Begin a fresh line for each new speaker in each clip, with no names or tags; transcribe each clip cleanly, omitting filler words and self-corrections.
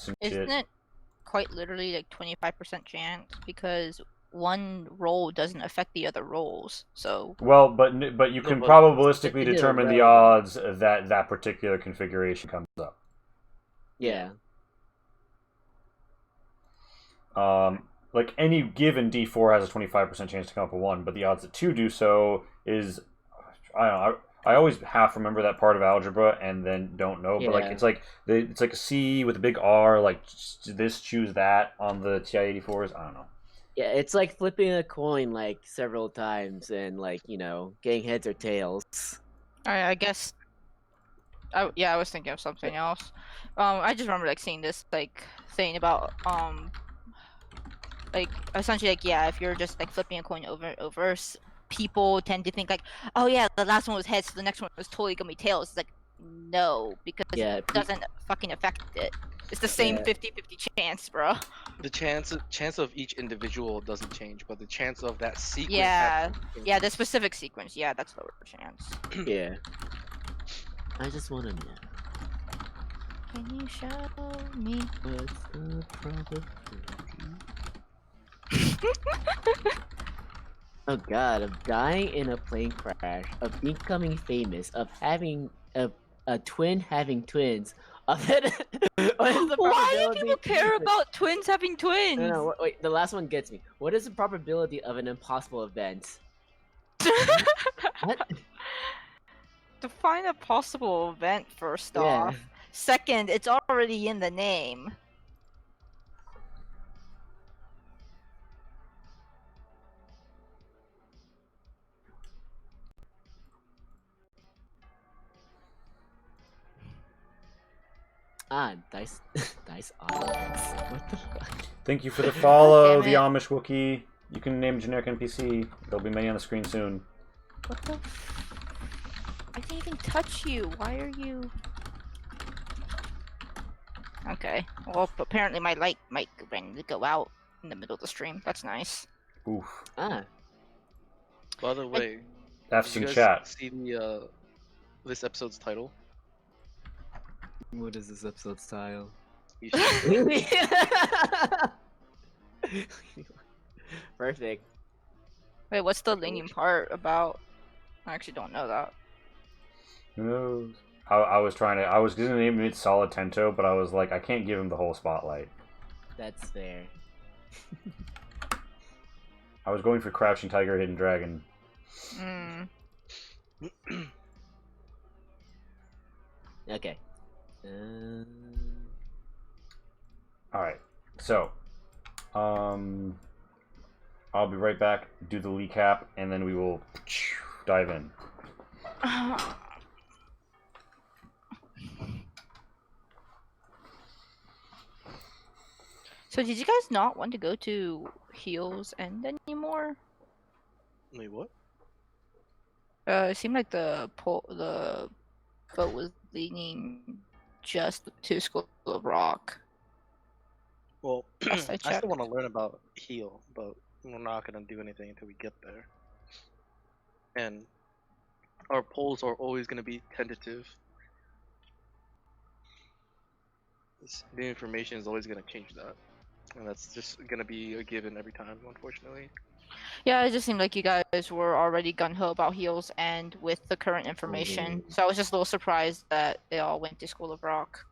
and
Isn't
shit.
it quite literally like 25% chance because one roll doesn't affect the other rolls. So
Well, but you
No,
can
but
probabilistically
it's a
determine the
relative.
odds that that particular configuration comes up.
Yeah.
Like any given D4 has a 25% chance to come up with one, but the odds that two do so is, I don't know. I always half remember that part of algebra and then don't know. But like
Yeah.
it's like a C with a big R. Like this, choose that on the TI-84s. I don't know.
Yeah, it's like flipping a coin like several times and like, getting heads or tails.
I guess. Yeah, I was thinking of something else. I just remember like seeing this like thing about like essentially like yeah, if you're just like flipping a coin over and over, people tend to think like, oh yeah, the last one was heads, so the next one was totally gonna be tails. It's like no, because it
Yeah,
doesn't fucking affect it. It's the same
yeah,
50-50 chance, bro.
The chance of each individual doesn't change, but the chance of that sequence
Yeah,
happening
yeah, the
changes.
specific sequence. Yeah, that's lower chance.
yeah. I just want to know
Can you show me?
what's the probability. Oh god, of dying in a plane crash, of becoming famous, of having a twin having twins. Of it, what is the
Why do people
probability?
care about twins having twins?
No, no, wait, the last one gets me. What is the probability of an impossible event? What?
Define a possible event first
Yeah.
off. Second, it's already in the name.
Dice, dice audience. What the fuck?
Thank you for the follow,
Damn
the
it.
Amish Wookiee. You can name a generic NPC. There'll be many on the screen soon.
What the? I didn't even touch you. Why are you? Okay. Well, apparently my light might randomly go out in the middle of the stream. That's nice.
Oof.
Ah,
By the way,
F's
did
in
you guys
chat.
see the this episode's title?
what is this episode style?
You should.
Perfect.
Wait, what's the leaning part about? I actually don't know that.
Who knows? I was trying to. I was gonna name it Solid Tento, but I was like, I can't give him the whole spotlight.
That's fair.
I was going for Crouching Tiger, Hidden Dragon.
Hmm.
Okay.
All right. So, I'll be right back. Do the recap, and then we will dive in.
So did you guys not want to go to Heels End anymore?
Wait, what?
It seemed like the vote was leaning just to School of Rock.
Well,
Last I
I
checked.
still want to learn about heal, but we're not gonna do anything until we get there. And our polls are always gonna be tentative. The information is always gonna change that, and that's just gonna be a given every time, unfortunately.
Yeah, it just seemed like you guys were already gung-ho about Heels End with the current information. So I was just a little surprised that they all went to School of Rock.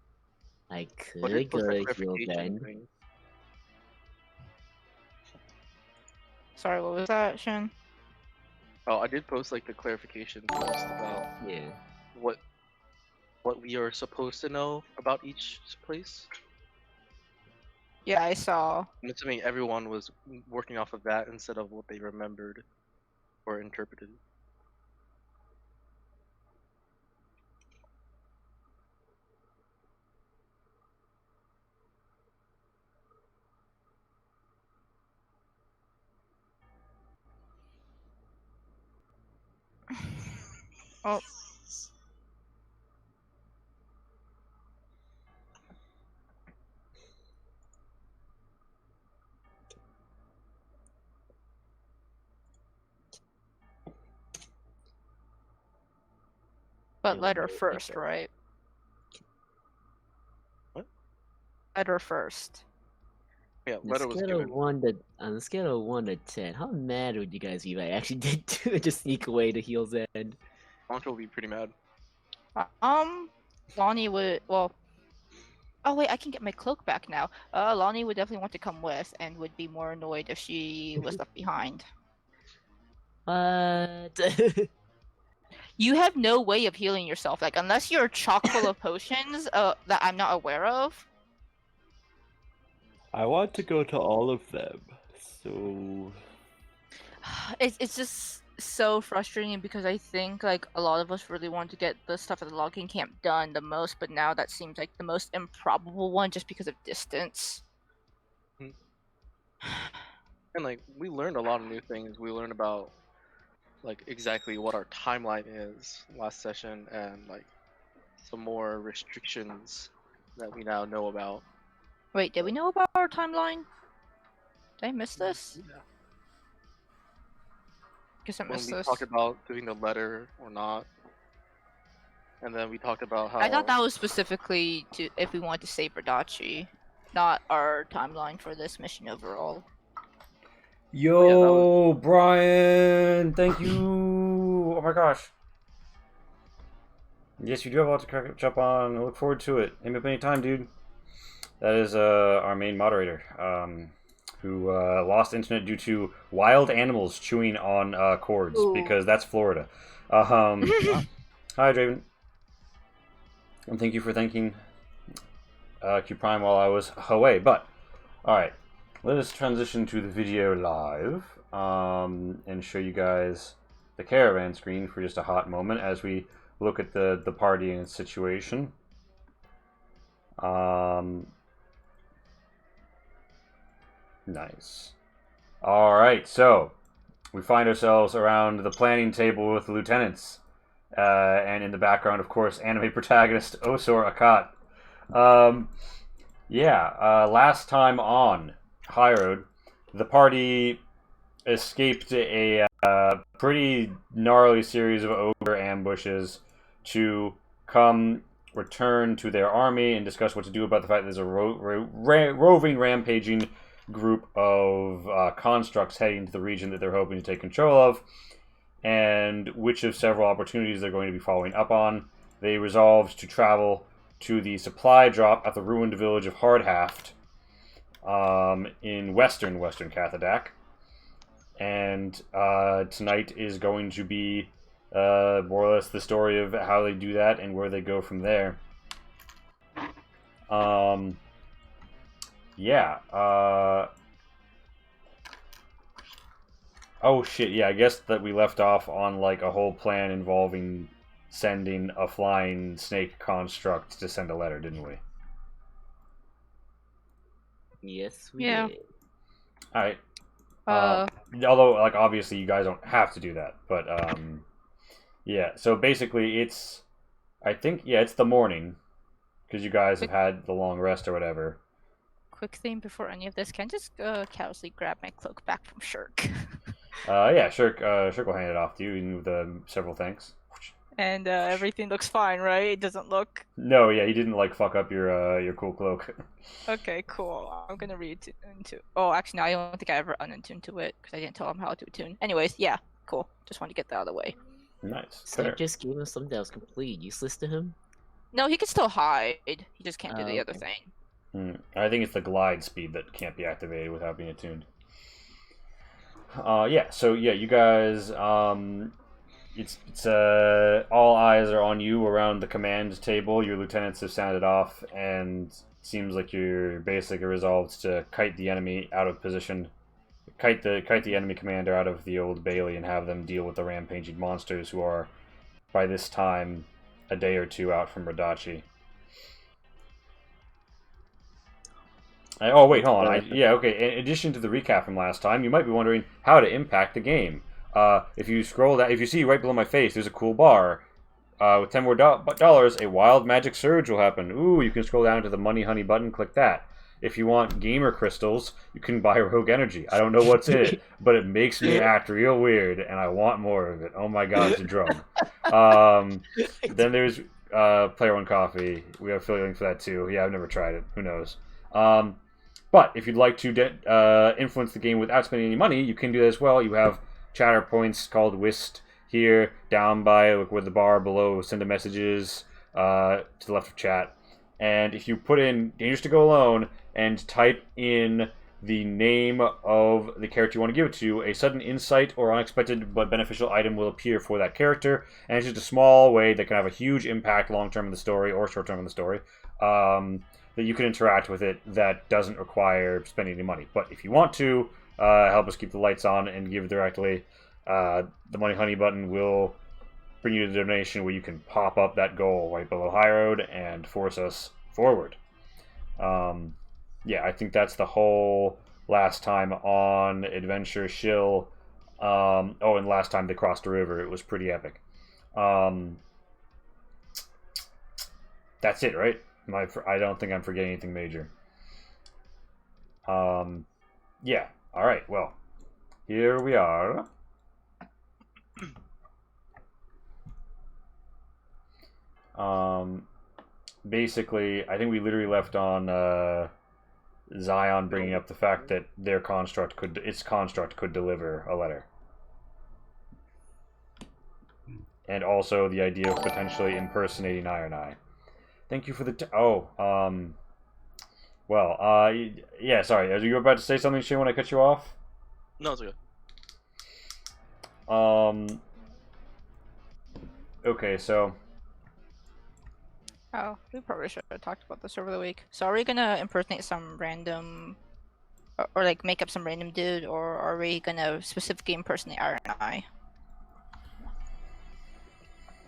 I
But I
could
did post
go
that
to Heal
clarification
Bend.
thing.
Sorry, what was that, Shin?
Oh, I did post like the clarification post about
Yeah.
what what we are supposed to know about each place.
Yeah, I saw.
I'm assuming everyone was working off of that instead of what they remembered or interpreted.
Oh. But
It
letter
will be
first,
better.
right?
What?
letter first.
Yeah,
On
letter was
the
given.
scale of 1 to 10, how mad would you guys be if I actually did just sneak away to Heel's End?
Honcho will be pretty mad.
Lonnie would. Well. Oh wait, I can get my cloak back now. Lonnie would definitely want to come with, and would be more annoyed if she was left behind.
What?
You have no way of healing yourself, like unless you're chock full of potions that I'm not aware of.
I want to go to all of them. So
It's just so frustrating because I think like a lot of us really want to get the stuff at the logging camp done the most, but now that seems like the most improbable one just because of distance.
And like we learned a lot of new things. We learned about like exactly what our timeline is last session, and like some more restrictions that we now know about.
Wait, did we know about our timeline? Did I miss this?
Yeah.
Guess I
When
missed
we
this.
talked about doing the letter or not, and then we talked about how
I thought that was specifically to if we wanted to save Radachi, not our timeline for this mission overall.
Yo, Brian, thank you. Oh my gosh. Yes, you do have a lot to catch up on. I look forward to it. Hit me up anytime, dude. That is our main moderator, who lost internet due to wild animals chewing on cords,
Ooh.
because that's Florida. Hi, Draven. And thank you for thanking Q Prime while I was away. But, alright, let us transition to the video live and show you guys the caravan screen for just a hot moment as we look at the party and its situation. Nice. Alright, so we find ourselves around the planning table with the lieutenants. And in the background, of course, anime protagonist Osor Akat. Last time on High Road, the party escaped a pretty gnarly series of ogre ambushes to come return to their army and discuss what to do about the fact that there's a roving, rampaging group of constructs heading to the region that they're hoping to take control of, and which of several opportunities they're going to be following up on. They resolved to travel to the supply drop at the ruined village of Hardhaft in western Cathadak. And tonight is going to be more or less the story of how they do that and where they go from there. Oh shit, yeah, I guess that we left off on like a whole plan involving sending a flying snake construct to send a letter, didn't we?
Yes, we
Yeah.
did.
Alright. Although, like, obviously you guys don't have to do that, but, yeah, so basically it's, I think, yeah, it's the morning, because you guys have had the long rest or whatever.
Quick thing before any of this, can I just casually grab my cloak back from Shirk?
Yeah, Shirk will hand it off to you with several thanks.
And everything looks fine, right? It doesn't look...
No, yeah, he didn't, like, fuck up your cool cloak.
Okay, cool. I'm gonna read into... Oh, actually, no, I don't think I ever unattuned to it, because I didn't tell him how to attune. Anyways, yeah, cool. Just wanted to get that out of the way.
Nice.
So
Fair.
you just gave him something that was completely useless to him?
No, he can still hide. He just can't do the
Oh,
other
okay.
thing.
I think it's the glide speed that can't be activated without being attuned. You guys, it's all eyes are on you around the command table. Your lieutenants have sounded off, and it seems like you're basically resolved to kite the enemy out of position, kite the enemy commander out of the Old Bailey, and have them deal with the rampaging monsters who are, by this time, a day or two out from Radachi. Oh wait, hold on. Okay. In addition to the recap from last time, you might be wondering how to impact the game. If you scroll that, if you see right below my face, there's a cool bar. With $10 more, a wild magic surge will happen. Ooh, you can scroll down to the Money Honey button, click that. If you want gamer crystals, you can buy Rogue Energy. I don't know what's in it, but it makes me act real weird, and I want more of it. Oh my god, it's a drug. Then there's Player One Coffee. We have affiliate link for that too. Yeah, I've never tried it. Who knows? But if you'd like to influence the game without spending any money, you can do that as well. You have chatter points called Whist here, down by with the bar below send a messages to the left of chat. And if you put in Dangerous to Go Alone and type in the name of the character you want to give it to, a sudden insight or unexpected but beneficial item will appear for that character. And it's just a small way that can have a huge impact long-term in the story or short-term in the story. That you can interact with it that doesn't require spending any money. But if you want to help us keep the lights on and give directly, the Money Honey button will bring you to the donation where you can pop up that goal right below High Road and force us forward. Yeah, I think that's the whole last time on Adventure Shill. And last time they crossed the river. It was pretty epic. That's it, right? I don't think I'm forgetting anything major. Yeah. All right. Well, here we are. Basically, I think we literally left on Zion bringing up the fact that its construct could deliver a letter, and also the idea of potentially impersonating Iron Eye. Thank you for the yeah, sorry. Are you about to say something, Shane, when I cut you off?
No, it's okay.
Okay, so...
Oh, we probably should have talked about this over the week. So are we gonna impersonate some random... Or like, make up some random dude, or are we gonna specifically impersonate Iron Eye?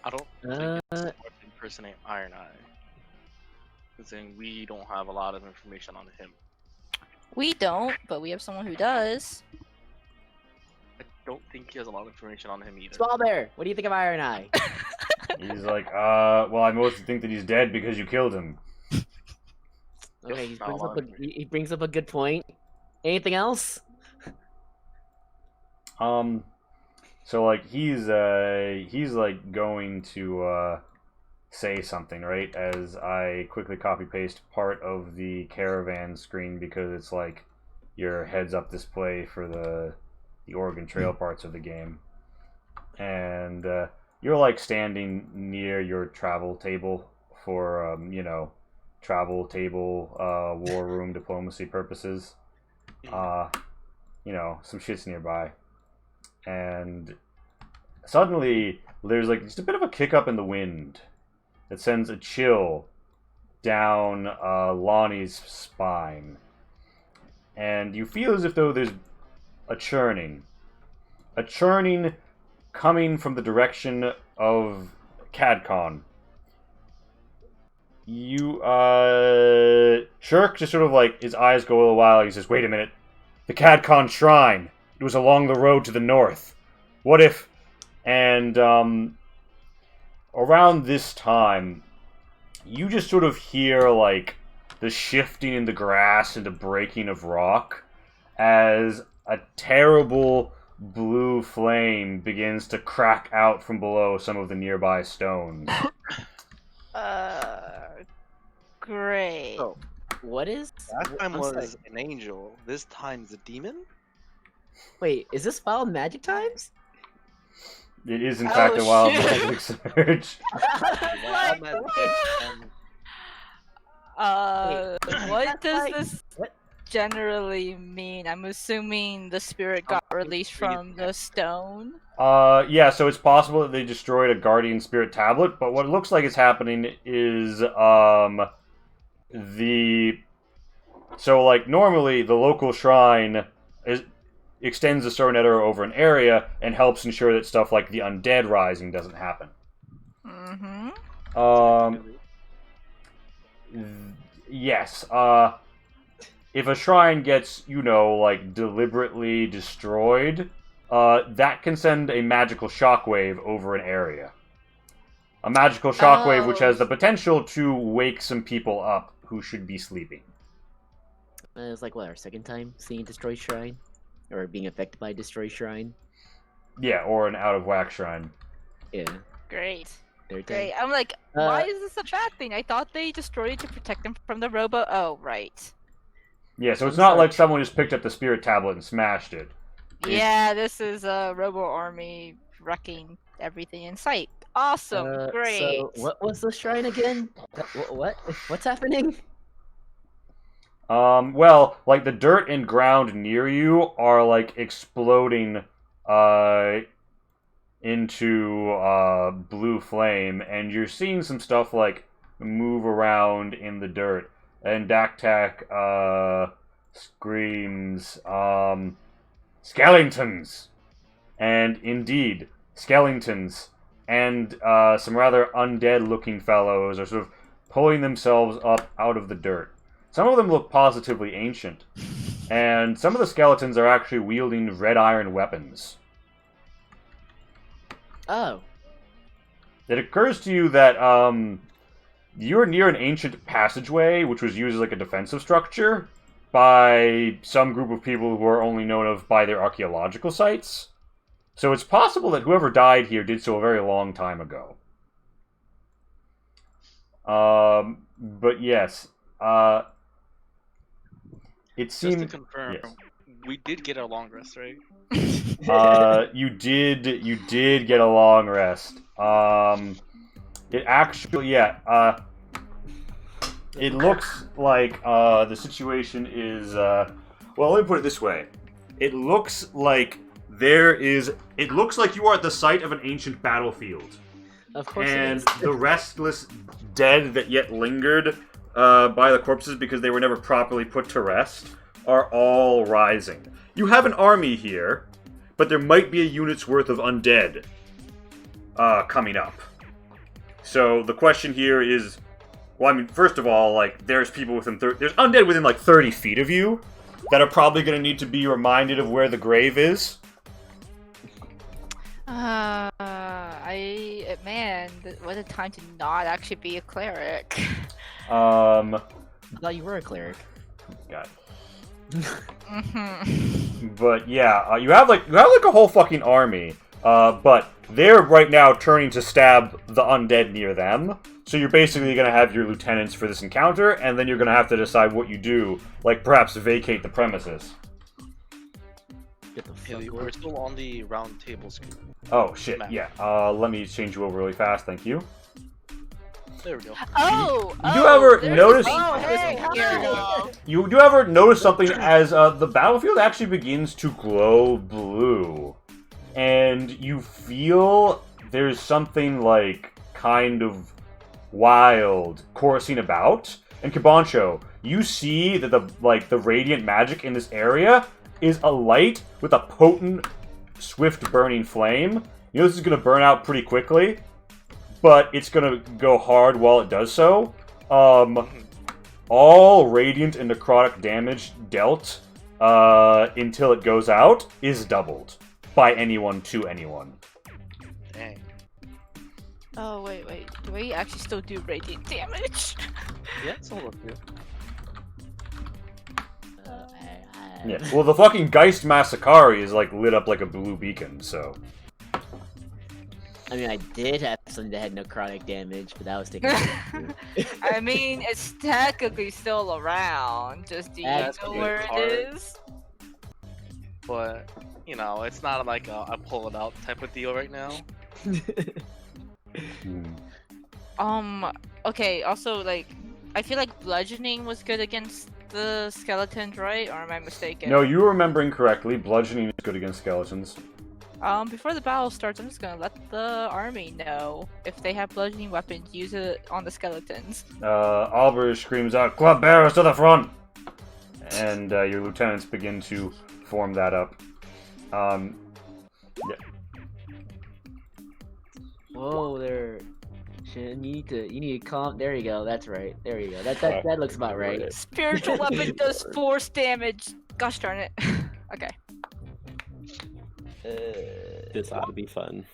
I don't think it's smart to impersonate Iron Eye. Because then we don't have a lot of information on him.
We don't, but we have someone who does.
I don't think he has a lot of information on him either.
Small Bear, what do you think of Iron Eye?
He's like, well, I mostly think that he's dead because you killed him.
Okay,
Not
he brings up a good point. Anything else?
So like he's like going to say something, right? As I quickly copy paste part of the caravan screen because it's like your heads up display for the Oregon Trail parts of the game, and you're like standing near your travel table for travel table war room diplomacy purposes. Some shit's nearby. And suddenly, there's like just a bit of a kick up in the wind that sends a chill down Lani's spine. And you feel as if though there's a churning coming from the direction of CadCon. Shirk just sort of like, his eyes go a little while, he says, wait a minute, the CadCon shrine. It was along the road to the north. What if... And, around this time, you just sort of hear, like, the shifting in the grass and the breaking of rock as a terrible blue flame begins to crack out from below some of the nearby stones.
Great.
So,
What is?
last time
I'm
was
sorry.
an angel. This time's a demon?
Wait, is this Wild Magic Times?
It is, in fact, a wild
shit.
magic surge.
Wild magic and
What does
like-
this
what?
generally mean? I'm assuming the spirit got released from the stone.
Yeah, so it's possible that they destroyed a Guardian Spirit tablet, but what it looks like is happening is, So, like, normally the local shrine extends a certain arrow over an area and helps ensure that stuff like the undead rising doesn't happen.
Mm-hmm.
Yes. If a shrine gets, like, deliberately destroyed, that can send a magical shockwave over an area. A magical shockwave which has the potential to wake some people up who should be sleeping.
It's like, what, our second time seeing Destroy Shrine? Or being affected by Destroy Shrine?
Yeah, or an out-of-whack shrine.
Yeah,
Great.
third time.
Great. I'm like, why is this a bad thing? I thought they destroyed it to protect them from the robo. Oh, right.
Yeah, so it's
I'm
not
sorry.
like someone just picked up the spirit tablet and smashed it.
Yeah, this is a Robo Army wrecking everything in sight. Awesome, great.
So what was the shrine again? What's happening?
Well, like the dirt and ground near you are like exploding into blue flame, and you're seeing some stuff like move around in the dirt. And Daktak screams, skeletons! And indeed, skeletons and some rather undead-looking fellows are sort of pulling themselves up out of the dirt. Some of them look positively ancient, and some of the skeletons are actually wielding red iron weapons.
Oh,
It occurs to you that you're near an ancient passageway, which was used as like a defensive structure by some group of people who are only known of by their archaeological sites. So it's possible that whoever died here did so a very long time ago. But yes, it
Just to
seemed.
confirm,
Yes.
we did get a long rest, right?
You did get a long rest. It actually, yeah, it looks like the situation is well, let me put it this way. It looks like it looks like you are at the site of an ancient battlefield.
of course
And
it is.
the restless dead that yet lingered by the corpses because they were never properly put to rest are all rising. You have an army here, but there might be a unit's worth of undead coming up. So the question here is, well, I mean, first of all, like, there's people within there's undead within like 30 feet of you that are probably going to need to be reminded of where the grave is.
What a time to not actually be a cleric.
I thought you were a cleric.
God.
Mhm.
But yeah, you have like a whole fucking army. But they're right now turning to stab the undead near them. So you're basically gonna have your lieutenants for this encounter, and then you're gonna have to decide what you do, like perhaps vacate the premises.
Get the fuck
Haley,
away.
we're still on the round table screen.
Oh shit,
Map.
yeah. Let me change you over really fast, thank you.
There we go.
Oh!
You do ever
there's
notice-
a
Oh, hey,
thing here, though.
You do ever notice something as the battlefield actually begins to glow blue, and you feel there's something like kind of wild coursing about. And Kabancho, you see that the radiant magic in this area is a light with a potent, swift burning flame. You know this is gonna burn out pretty quickly, but it's gonna go hard while it does so. All radiant and necrotic damage dealt until it goes out is doubled by anyone to anyone.
Dang.
Oh, wait. Do we actually still do radiant damage?
Yeah, it's all up here.
Yeah. Well, the fucking Geist Massacari is like lit up like a blue beacon, so.
I mean, I did have something that had necrotic damage, but that was taken care of.
I mean, it's technically still around. Just do you
That's
know
the
where
card.
it is?
But, you know, it's not like a pull it out type of deal right now.
Okay, also, like, I feel like bludgeoning was good against the skeletons, right? Or am I mistaken?
No, you're remembering correctly. Bludgeoning is good against skeletons.
Before the battle starts, I'm just gonna let the army know if they have bludgeoning weapons, use it on the skeletons.
Albert screams out, "Club bearers to the front!" And your lieutenants begin to form that up. Yeah.
Whoa, there. Shin, you need to calm. There you go. That's right. There you go. That looks about right.
Spiritual weapon does force damage. Gosh darn it. Okay.
This ought to be fun.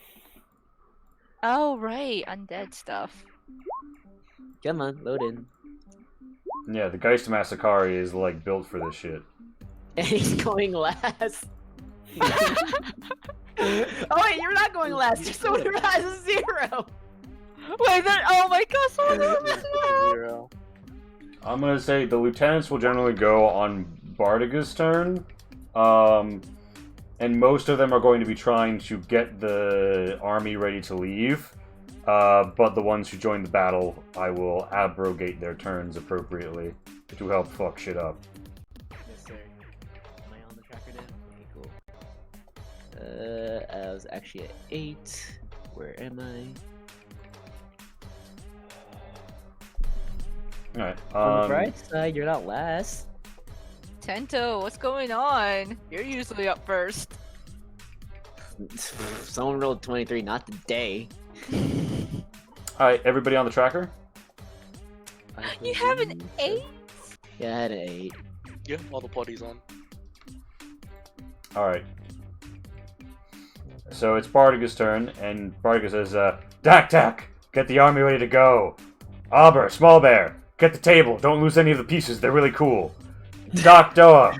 Oh right, undead stuff.
Come on, load in.
Yeah, the Geist Massacari is like built for this shit.
And he's going last. Oh wait, you're not going last. Someone who has a 0.
Wait, oh my gosh, someone has a 0.
I'm gonna say the lieutenants will generally go on Bardiga's turn, and most of them are going to be trying to get the army ready to leave. But the ones who join the battle, I will abrogate their turns appropriately to help fuck shit up.
Yes, sir. Am I on the tracker now? Okay, cool. I was actually at 8. Where am I?
Alright.
On the bright side, you're not last.
Tento, what's going on? You're usually up first.
Someone rolled 23, not today.
Alright, everybody on the tracker?
You have an 8?
Yeah, I had an 8.
Yeah, all the party's on.
Alright. So it's Bardiga's turn, and Bardiga says, Dak Tak, get the army ready to go. Auber, Small Bear, get the table. Don't lose any of the pieces. They're really cool. Doc Doa,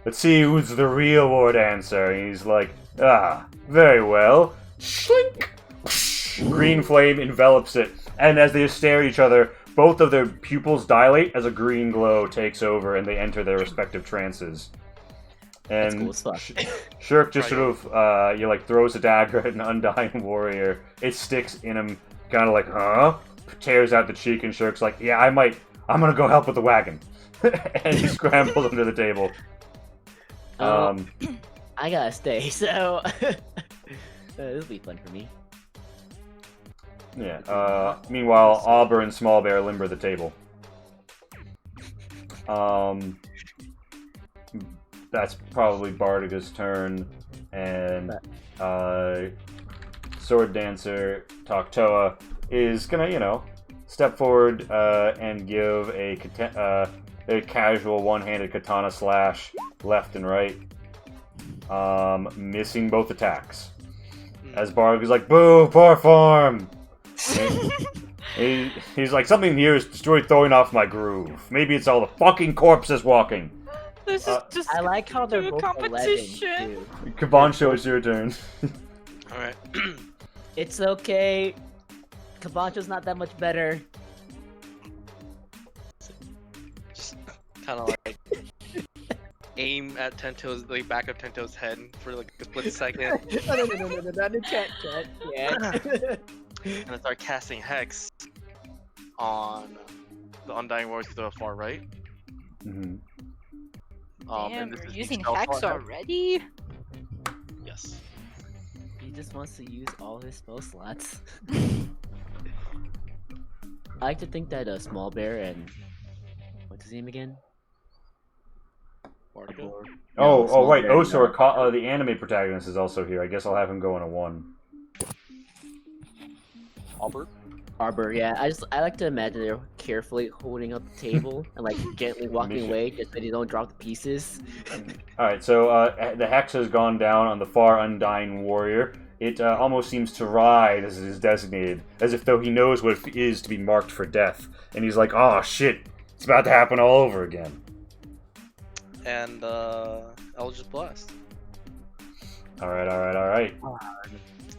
let's see who's the real war dancer. And he's like, very well. Slink! Green flame envelops it, and as they stare at each other, both of their pupils dilate as a green glow takes over, and they enter their respective trances.
That's
And
cool as fuck.
Shirk just sort of, throws a dagger at an Undying Warrior. It sticks in him, kind of like, huh? Tears out the cheek, and Shirk's like, yeah, I'm gonna go help with the wagon. And he scrambles under the table.
I gotta stay, so this will be fun for me.
Yeah. Meanwhile, Auber and Small Bear limber the table. That's probably Bardiga's turn, and Sword Dancer Toktoa is gonna, step forward and give a casual one-handed katana slash left and right, missing both attacks. As Bardiga's like, boo, poor form! He's like, something here is destroyed, throwing off my groove. Maybe it's all the fucking corpses walking.
This is just
I like how they're both
competition.
11, too.
Kabancho, it's your turn.
Alright.
It's okay. Kabancho's not that much better.
Just kind of like aim at Tento's, like back of Tento's head for like a split second,
No, can't. Yeah.
and then start casting Hex on the Undying Warriors to the far right.
Mhm.
Damn,
And this
you're
is
using
stealth
Hex
part.
already?
Yes.
He just wants to use all his spell slots. I like to think that Small Bear and what's his name again?
Bardiga.
Oh, right.
Bear,
Osor, the anime protagonist, is also here. I guess I'll have him go on a 1.
Albert.
Arbor, yeah. I like to imagine they're carefully holding up the table and like gently walking away just so they don't drop the pieces.
Alright, so the Hex has gone down on the far Undying Warrior. It almost seems to ride, as it is designated, as if though he knows what it is to be marked for death. And he's like, oh shit, it's about to happen all over again.
And Eldritch Blast.
Alright.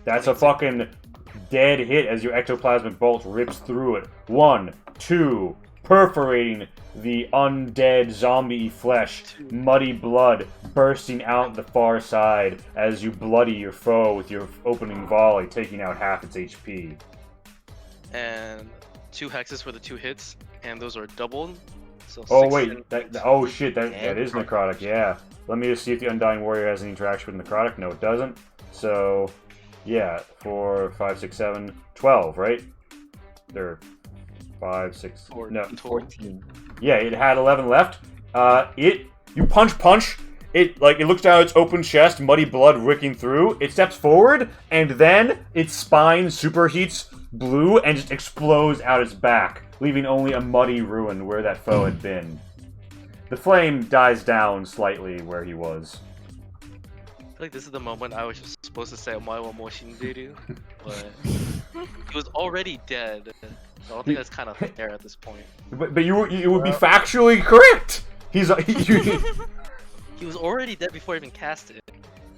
That's a fucking dead hit as your ectoplasmic bolt rips through it. 1, 2, perforating the undead zombie flesh, muddy blood bursting out the far side as you bloody your foe with your opening volley, taking out half its HP.
And 2 hexes for the 2 hits, and those are doubled. So
Oh
6
wait,
and-
that is necrotic, yeah. Let me just see if the Undying Warrior has any interaction with necrotic. No, it doesn't. So, yeah, 4, 5, 6, 7, 12, right? There, 5, 6, no,
14.
yeah, it had 11 left. You punch. It looks down its open chest, muddy blood wicking through. It steps forward, and then its spine superheats blue and just explodes out its back, leaving only a muddy ruin where that foe had been. The flame dies down slightly where he was.
I feel like this is the moment I was just supposed to say Omae mo shinderu, but he was already dead. I don't think that's kind of fair at this point.
But you would be factually correct. He
He was already dead before I even cast it,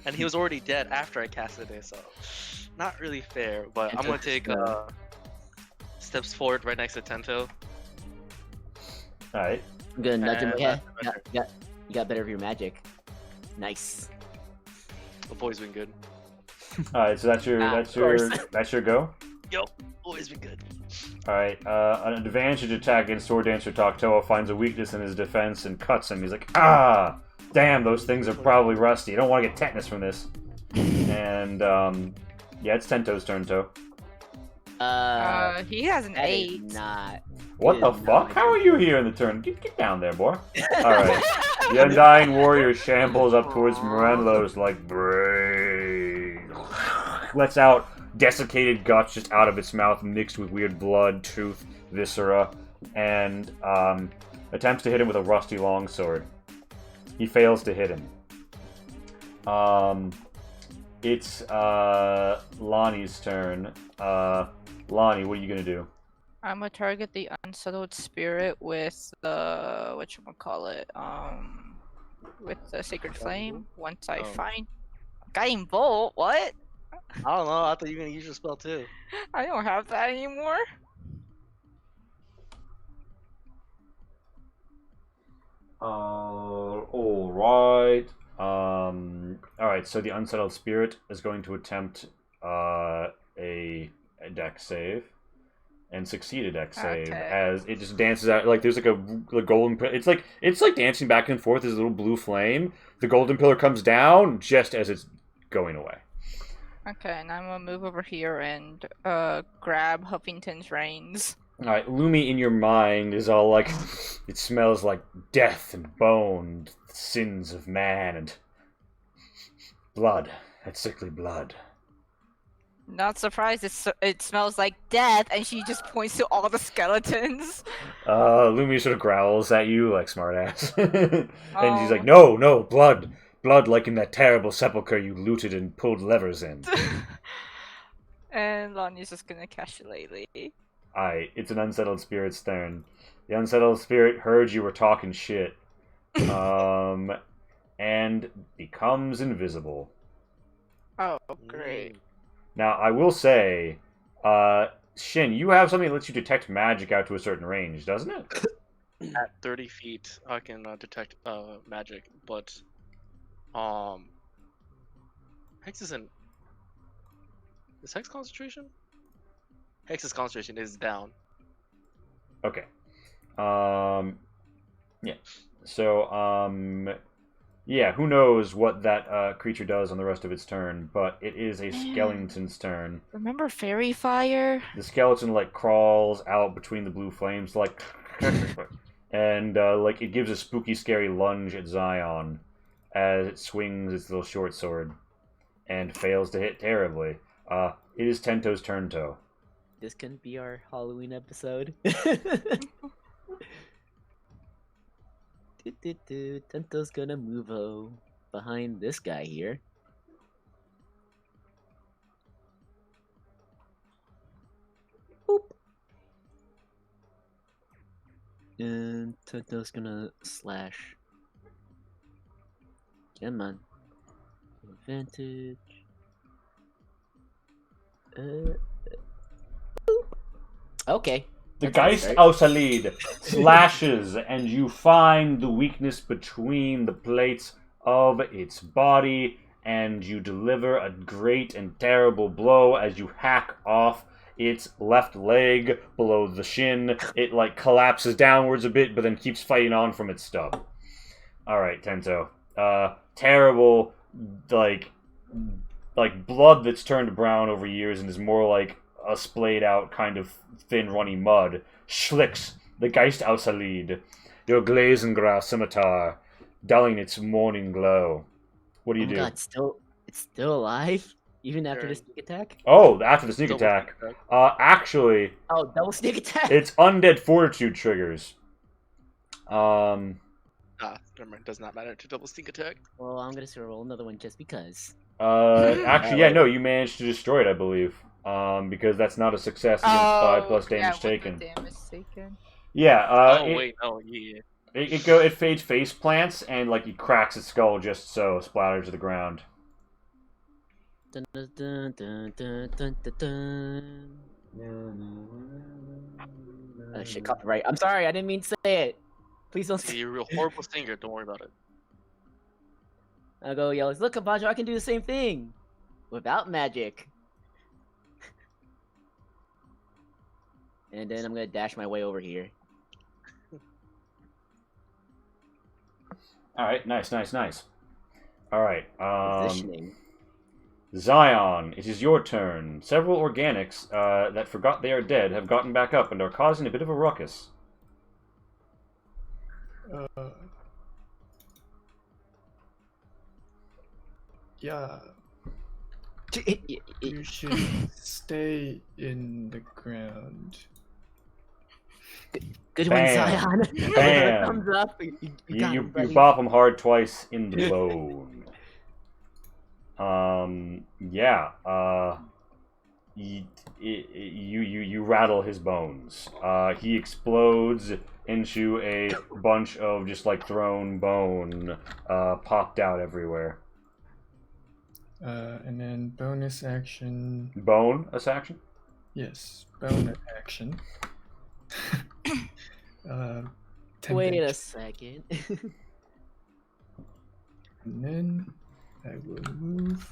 and he was already dead after I casted it, so not really fair. But I'm gonna take steps forward right next to Tento.
All right.
I'm gonna nudge him.
And
Yeah,
that's the
you got better of your magic. Nice.
The boy's been good.
All right. So that's your
Ah,
that's
of course.
your that's your go.
Yo, boy's been good.
All right. An advantage attack against Sword Dancer Taktoa finds a weakness in his defense and cuts him. He's like, ah, damn, those things are probably rusty. I don't want to get tetanus from this. And yeah, it's Tento's turn, To.
He has an
That is
8.
not.
What
It
the
is not
fuck?
my
How are
turn.
you here in the turn? Get down there, boy. Alright. The Undying Warrior shambles up towards Morenlos like brave. Lets out desiccated guts just out of its mouth, mixed with weird blood, tooth, viscera, and attempts to hit him with a rusty longsword. He fails to hit him. It's Lani's turn. Lani, what are you gonna do?
I'm gonna target the unsettled spirit with the whatchamacallit, with the sacred flame. Once I
Oh.
find guiding bolt. What?
I don't know. I thought you were gonna use your spell too.
I don't have that anymore.
Alright. Alright, so the Unsettled Spirit is going to attempt a dex save. And succeed a dex save
Okay.
as it just dances out like there's like a golden it's like dancing back and forth as a little blue flame. The golden pillar comes down just as it's going away.
Okay, and I'm gonna move over here and grab Huffington's reins.
Alright, Lumi in your mind is all like, it smells like death and bone, sins of man, and blood. That sickly blood.
Not surprised. It smells like death, and she just points to all the skeletons.
Lumi sort of growls at you like smartass. And she's like,
Oh.
no, blood. Blood like in that terrible sepulcher you looted and pulled levers in.
And Lani's just gonna cast Shillelagh.
Alright, it's an Unsettled Spirit's turn. The Unsettled Spirit heard you were talking shit. And becomes invisible.
Oh, great.
Now, I will say, Shin, you have something that lets you detect magic out to a certain range, doesn't it?
At 30 feet, I can detect magic, but Hex isn't. Is Hex concentration? Hex's concentration is down.
Okay. Yeah. So, yeah, who knows what that creature does on the rest of its turn, but it is a skeleton's turn.
Remember Fairy Fire?
The skeleton, like, crawls out between the blue flames, like, and, like, it gives a spooky, scary lunge at Zion as it swings its little short sword and fails to hit terribly. It is Tento's turn, To.
This can be our Halloween episode. Tento's gonna move behind this guy here. Boop. And Tento's gonna slash. Come on. Advantage. Boop. Okay.
The
That's nice,
Geist
right?
Ausalid slashes, and you find the weakness between the plates of its body, and you deliver a great and terrible blow as you hack off its left leg below the shin. It, like, collapses downwards a bit, but then keeps fighting on from its stub. Alright, Tento. Terrible, like blood that's turned brown over years and is more like a splayed out kind of thin runny mud, schlicks the Geist Ausalid, your Glazengras scimitar, dulling its morning glow. What do you
Oh my
do?
god, it's still alive? Even after the
Sure.
sneak attack?
Oh, after the sneak
Double
attack.
sneak
Actually,
Oh, double sneak attack!
it's Undead Fortitude triggers.
Never mind. Does not matter to double sneak attack.
Well, I'm gonna roll another one just because.
Actually, yeah, no, you managed to destroy it, I believe. Because that's not a success against 5 plus damage
with the
taken.
damage taken.
Yeah,
Wait, no, yeah.
it fades face plants and like he cracks its skull just so, splatters to the ground.
Dun, dun, dun, dun, dun, dun, dun, dun. Oh shit, copyright. I'm sorry, I didn't mean to say it. Please don't.
See, you're a horrible singer. Don't worry about it.
I'll go yell, look, Kabajo, I can do the same thing without magic. And then I'm gonna dash my way over here.
All right, nice. All right,
Positioning.
Zion, it is your turn. Several organics that forgot they are dead have gotten back up and are causing a bit of a ruckus.
Yeah,
Y-
you should stay in the ground.
Good one,
Bam.
Zion.
Bam.
Thumbs up. You got
You
him, buddy.
bop them hard twice in the bone. Yeah. You rattle his bones. He explodes into a bunch of just like thrown bone, popped out everywhere.
And then bonus action.
Bone, a action?
Yes, bonus action. 10
Wait a
damage.
second.
And then I will move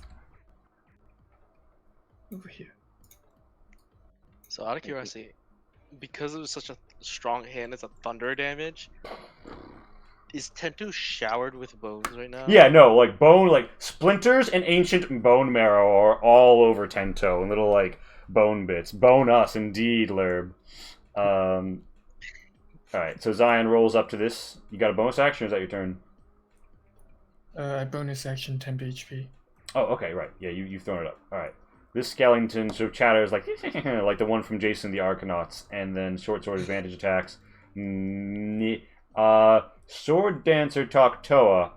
over here.
So out of curiosity, because it was such a strong hand, it's a thunder damage. Is Tento showered with bones right now?
Yeah, no, like bone, like splinters and ancient bone marrow are all over Tento, and little like bone bits. Bone us, indeed, Lerb. All right, so Zion rolls up to this. You got a bonus action, or is that your turn?
I bonus action 10 HP.
Oh, okay, right. Yeah, you've thrown it up. All right. This skeleton sort of chatters like like the one from Jason the Arcanauts, and then short sword advantage attacks. Sword dancer Toktoa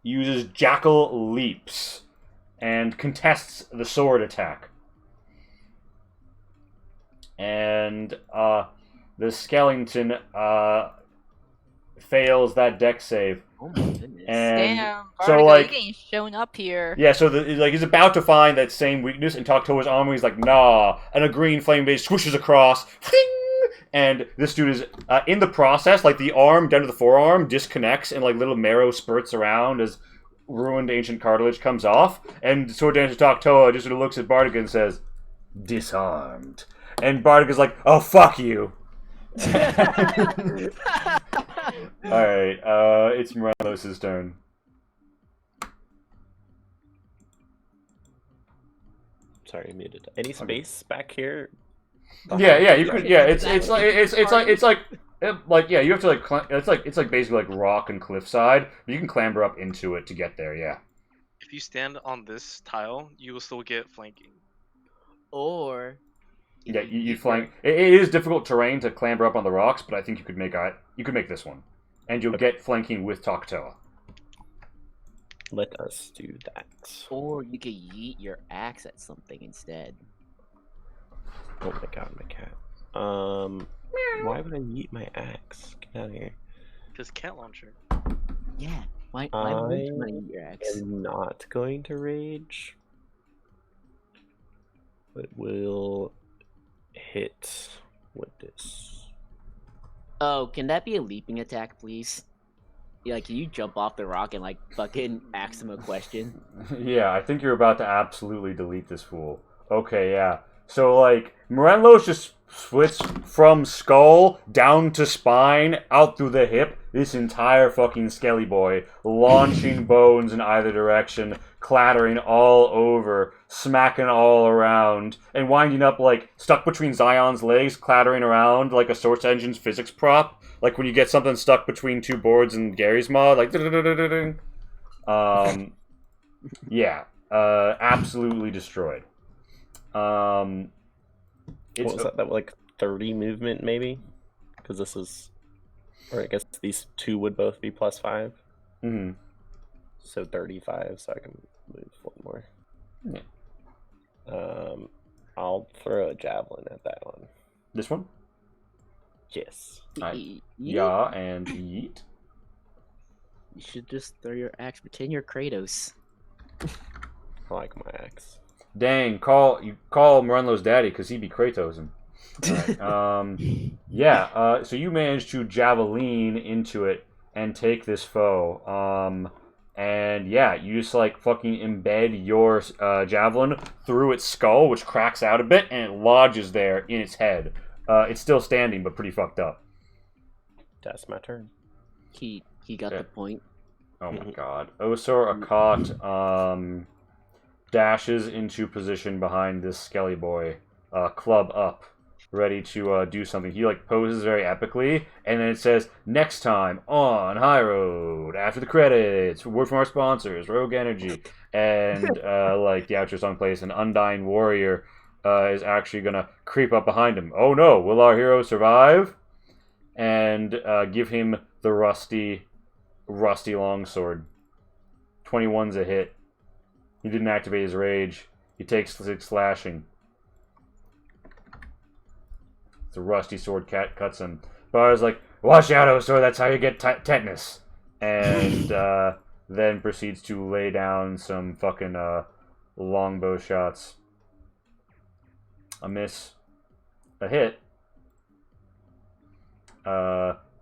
uses jackal leaps and contests the sword attack. And the skeleton fails that dex save.
Oh my goodness.
And
Damn,
so,
Bardica,
like-
you getting shown up here.
yeah, so he's about to find that same weakness, and Toktoa's armor. He's like, nah, and a green flame base swooshes across, and this dude is in the process, like the arm down to the forearm disconnects, and like little marrow spurts around as ruined ancient cartilage comes off, and Sword Dancer Toktoa just sort of looks at Bardica and says, disarmed, and Bardica's like, oh fuck you. Alright, it's Morellos' turn.
Sorry, I muted. Any space back here?
Yeah, you could. Yeah, it's like yeah, you have to like it's like basically like rock and cliffside. But you can clamber up into it to get there. Yeah.
If you stand on this tile, you will still get flanking.
Or
Yeah, you flank. It is difficult terrain to clamber up on the rocks, but I think you could make this one, and you'll get flanking with Toktoa.
Let us do that.
Or you could yeet your axe at something instead.
Oh my god, my cat. Why would I yeet my axe? Get out of here.
Because cat launcher.
Yeah. Why would you
I
want to yeet your axe?
am not going to rage. But will hit with this.
Oh, can that be a leaping attack, please? Yeah, like, can you jump off the rock and like fucking ask him a question?
Yeah, I think you're about to absolutely delete this fool. Okay, yeah. So like Morelos just splits from skull down to spine, out through the hip. This entire fucking skelly boy launching bones in either direction, clattering all over, smacking all around, and winding up like stuck between Zion's legs, clattering around like a Source Engine's physics prop. Like when you get something stuck between two boards in Gary's mod, like yeah, absolutely destroyed.
What
It's
was that? That was like 30 movement, maybe? Because this is. Or I guess these two would both be +5.
mhm.
So 35, so I can move one more.
Yeah.
I'll throw a javelin at that one.
This one,
Yes.
yeah, and yeet.
You should just throw your axe. Pretend you're Kratos.
I like my axe.
Dang, call Morello's daddy because he be Kratos him. Alright, yeah, so you manage to javelin into it and take this foe. And yeah, you just like fucking embed your javelin through its skull, which cracks out a bit, and it lodges there in its head. It's still standing, but pretty fucked up.
That's my turn.
He got
Okay.
the point.
Oh my god. Osor Akot dashes into position behind this Skelly boy, club up, ready to do something. He like poses very epically, and then it says, "Next time on High Road, after the credits, word from our sponsors, Rogue Energy," and like the outro song plays, an Undying Warrior is actually gonna creep up behind him. Oh no, will our hero survive? And give him the rusty longsword. 21's a hit. He didn't activate his rage. He takes 6 slashing. It's a rusty sword, cuts him. Bar's like, "Watch out, Osor, that's how you get tetanus." And then proceeds to lay down some fucking longbow shots. A miss. A hit.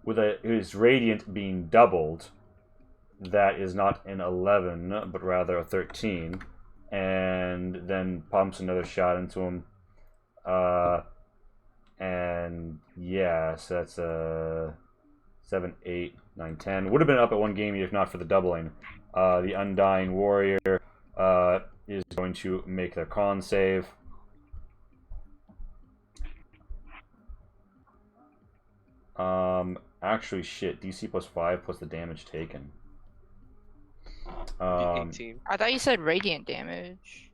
With his radiant being doubled, that is not an 11, but rather a 13, and then pumps another shot into him. And yeah, so that's a 7, 8, 9, 10. Would have been up at 1 game if not for the doubling. The Undying Warrior is going to make their con save. Actually, shit. DC plus 5 plus the damage taken.
18.
I thought you said radiant damage.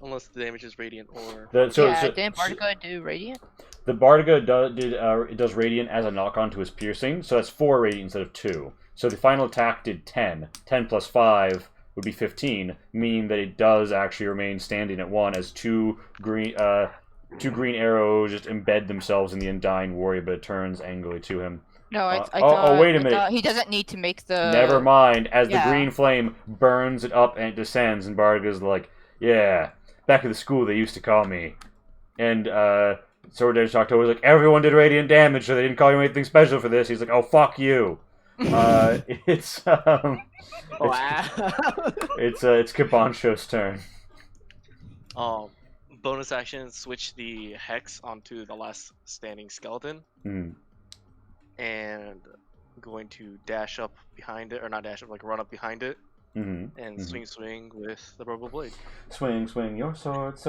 Unless the damage is radiant or...
Didn't Bardica do radiant?
The Bardica does radiant as a knock-on to his piercing, so that's 4 radiant instead of 2. So the final attack did 10. 10 plus 5 would be 15, meaning that it does actually remain standing at 1 as 2 green arrows just embed themselves in the Undying Warrior, but it turns angrily to him.
No, I thought.
Wait a minute.
He doesn't need to make the.
Never mind. As the
Yeah.
green flame burns it up and it descends, and Bardica's like, "Yeah, back at the school they used to call me." And Sword Dance Octo was like, "Everyone did radiant damage, so they didn't call you anything special for this." He's like, "Oh, fuck you." It's
Wow.
it's Kabancho's turn.
Bonus action, switch the hex onto the last standing skeleton.
Hmm.
And I'm going to dash up behind it, or not dash up, like run up behind it,
Mm-hmm.
and swing with the purple blade.
Swing your sword.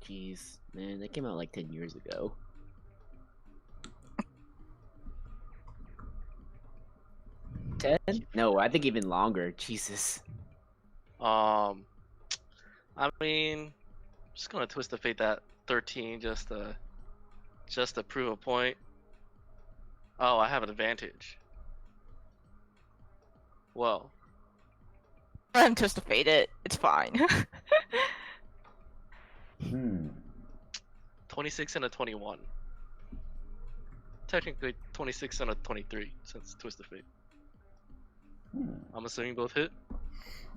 Jeez, man, that came out like 10 years ago. 10? No, I think even longer. Jesus.
I mean, just gonna twist the fate that 13 just to prove a point. Oh, I have an advantage. Well,
I'm just to fade it. It's fine.
26 and a 21. Technically 26 and a 23 since twist the fate. I'm assuming both hit.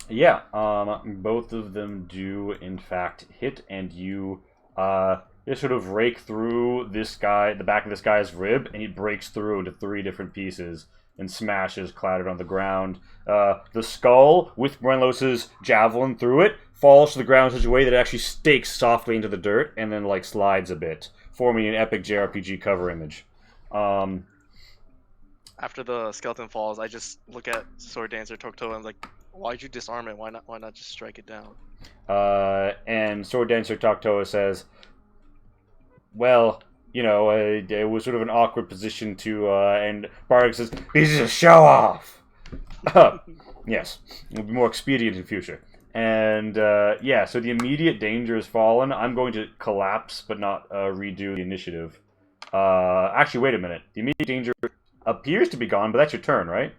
Yeah, both of them do in fact hit, and you just sort of rake through this guy, the back of this guy's rib, and he breaks through into 3 different pieces and smashes, clattered on the ground. The skull, with Brenlos's javelin through it, falls to the ground in such a way that it actually stakes softly into the dirt and then like slides a bit, forming an epic JRPG cover image.
After the skeleton falls, I just look at Sword Dancer Tokto and I'm like, why'd you disarm it? Why not just strike it down?
And Sword Dancer Toktoa says, "Well, you know, it was sort of an awkward position to," and Bardic says, "He's a show off." Yes, it will be more expedient in the future. And yeah, so the immediate danger has fallen. I'm going to collapse, but not redo the initiative. Actually, wait a minute. The immediate danger appears to be gone, but that's your turn, right?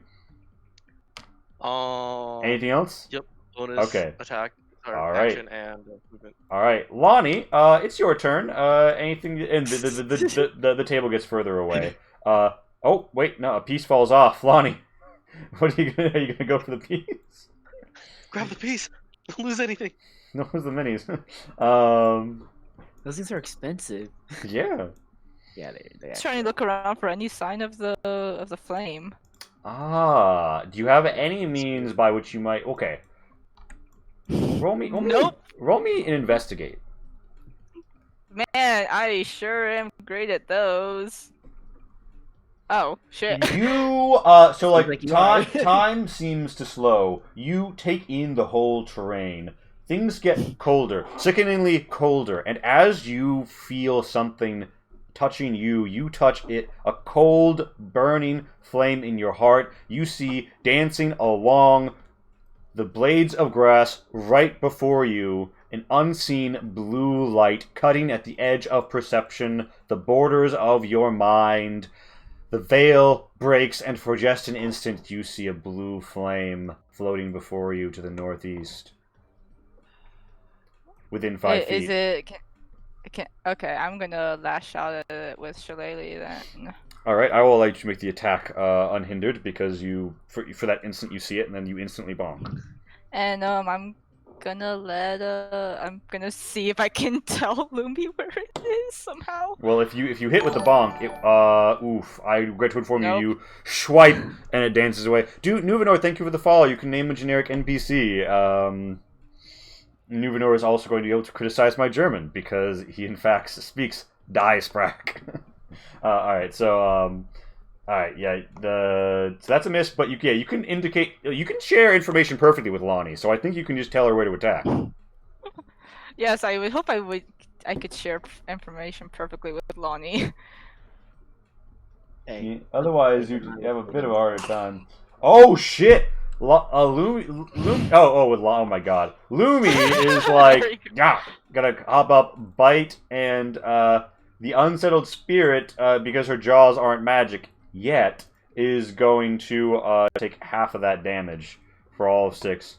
Anything else?
Yep. Bonus
Okay.
attack. Or
All right.
action and movement.
All right, Lani, it's your turn. Anything? And the table gets further away. Oh wait, no, a piece falls off. Lani, what are you gonna go for the piece?
Grab the piece. Don't lose anything.
Those are the minis. um,
Those things are expensive.
yeah.
Yeah, they
Just trying to look around for any sign of the flame.
Do you have any means by which you might? Okay.
Nope.
Roll me and investigate.
Man, I sure am great at those. Oh shit.
You so like,
like you are.
time seems to slow. You take in the whole terrain. Things get colder, sickeningly colder, and as you feel something touching you, you touch it, a cold, burning flame in your heart. You see dancing along the blades of grass right before you, an unseen blue light cutting at the edge of perception, the borders of your mind. The veil breaks, and for just an instant you see a blue flame floating before you to the northeast. Within 5 feet.
Is it? Okay, I'm gonna lash out at it with Shillelagh then.
Alright, I will let you make the attack unhindered, because you for that instant you see it, and then you instantly bonk.
And I'm gonna see if I can tell Lumi where it is somehow.
Well, if you hit with the bonk, oof, I regret to inform
Nope.
you, you swipe, and it dances away. Nuvenor, thank you for the follow. You can name a generic NPC. Nuvenor is also going to be able to criticize my German, because he in fact speaks Die Sprach. Alright, so, alright, yeah, so that's a miss, but you can you can share information perfectly with Lani, so I think you can just tell her where to attack.
Yes, I would hope I could share information perfectly with Lani.
Hey,
Otherwise, you have a bit of a harder time. Oh shit! Lumi, oh my god. Lumi is like, yeah, gotta hop up, bite, and the unsettled spirit, because her jaws aren't magic yet, is going to take half of that damage for all of 6.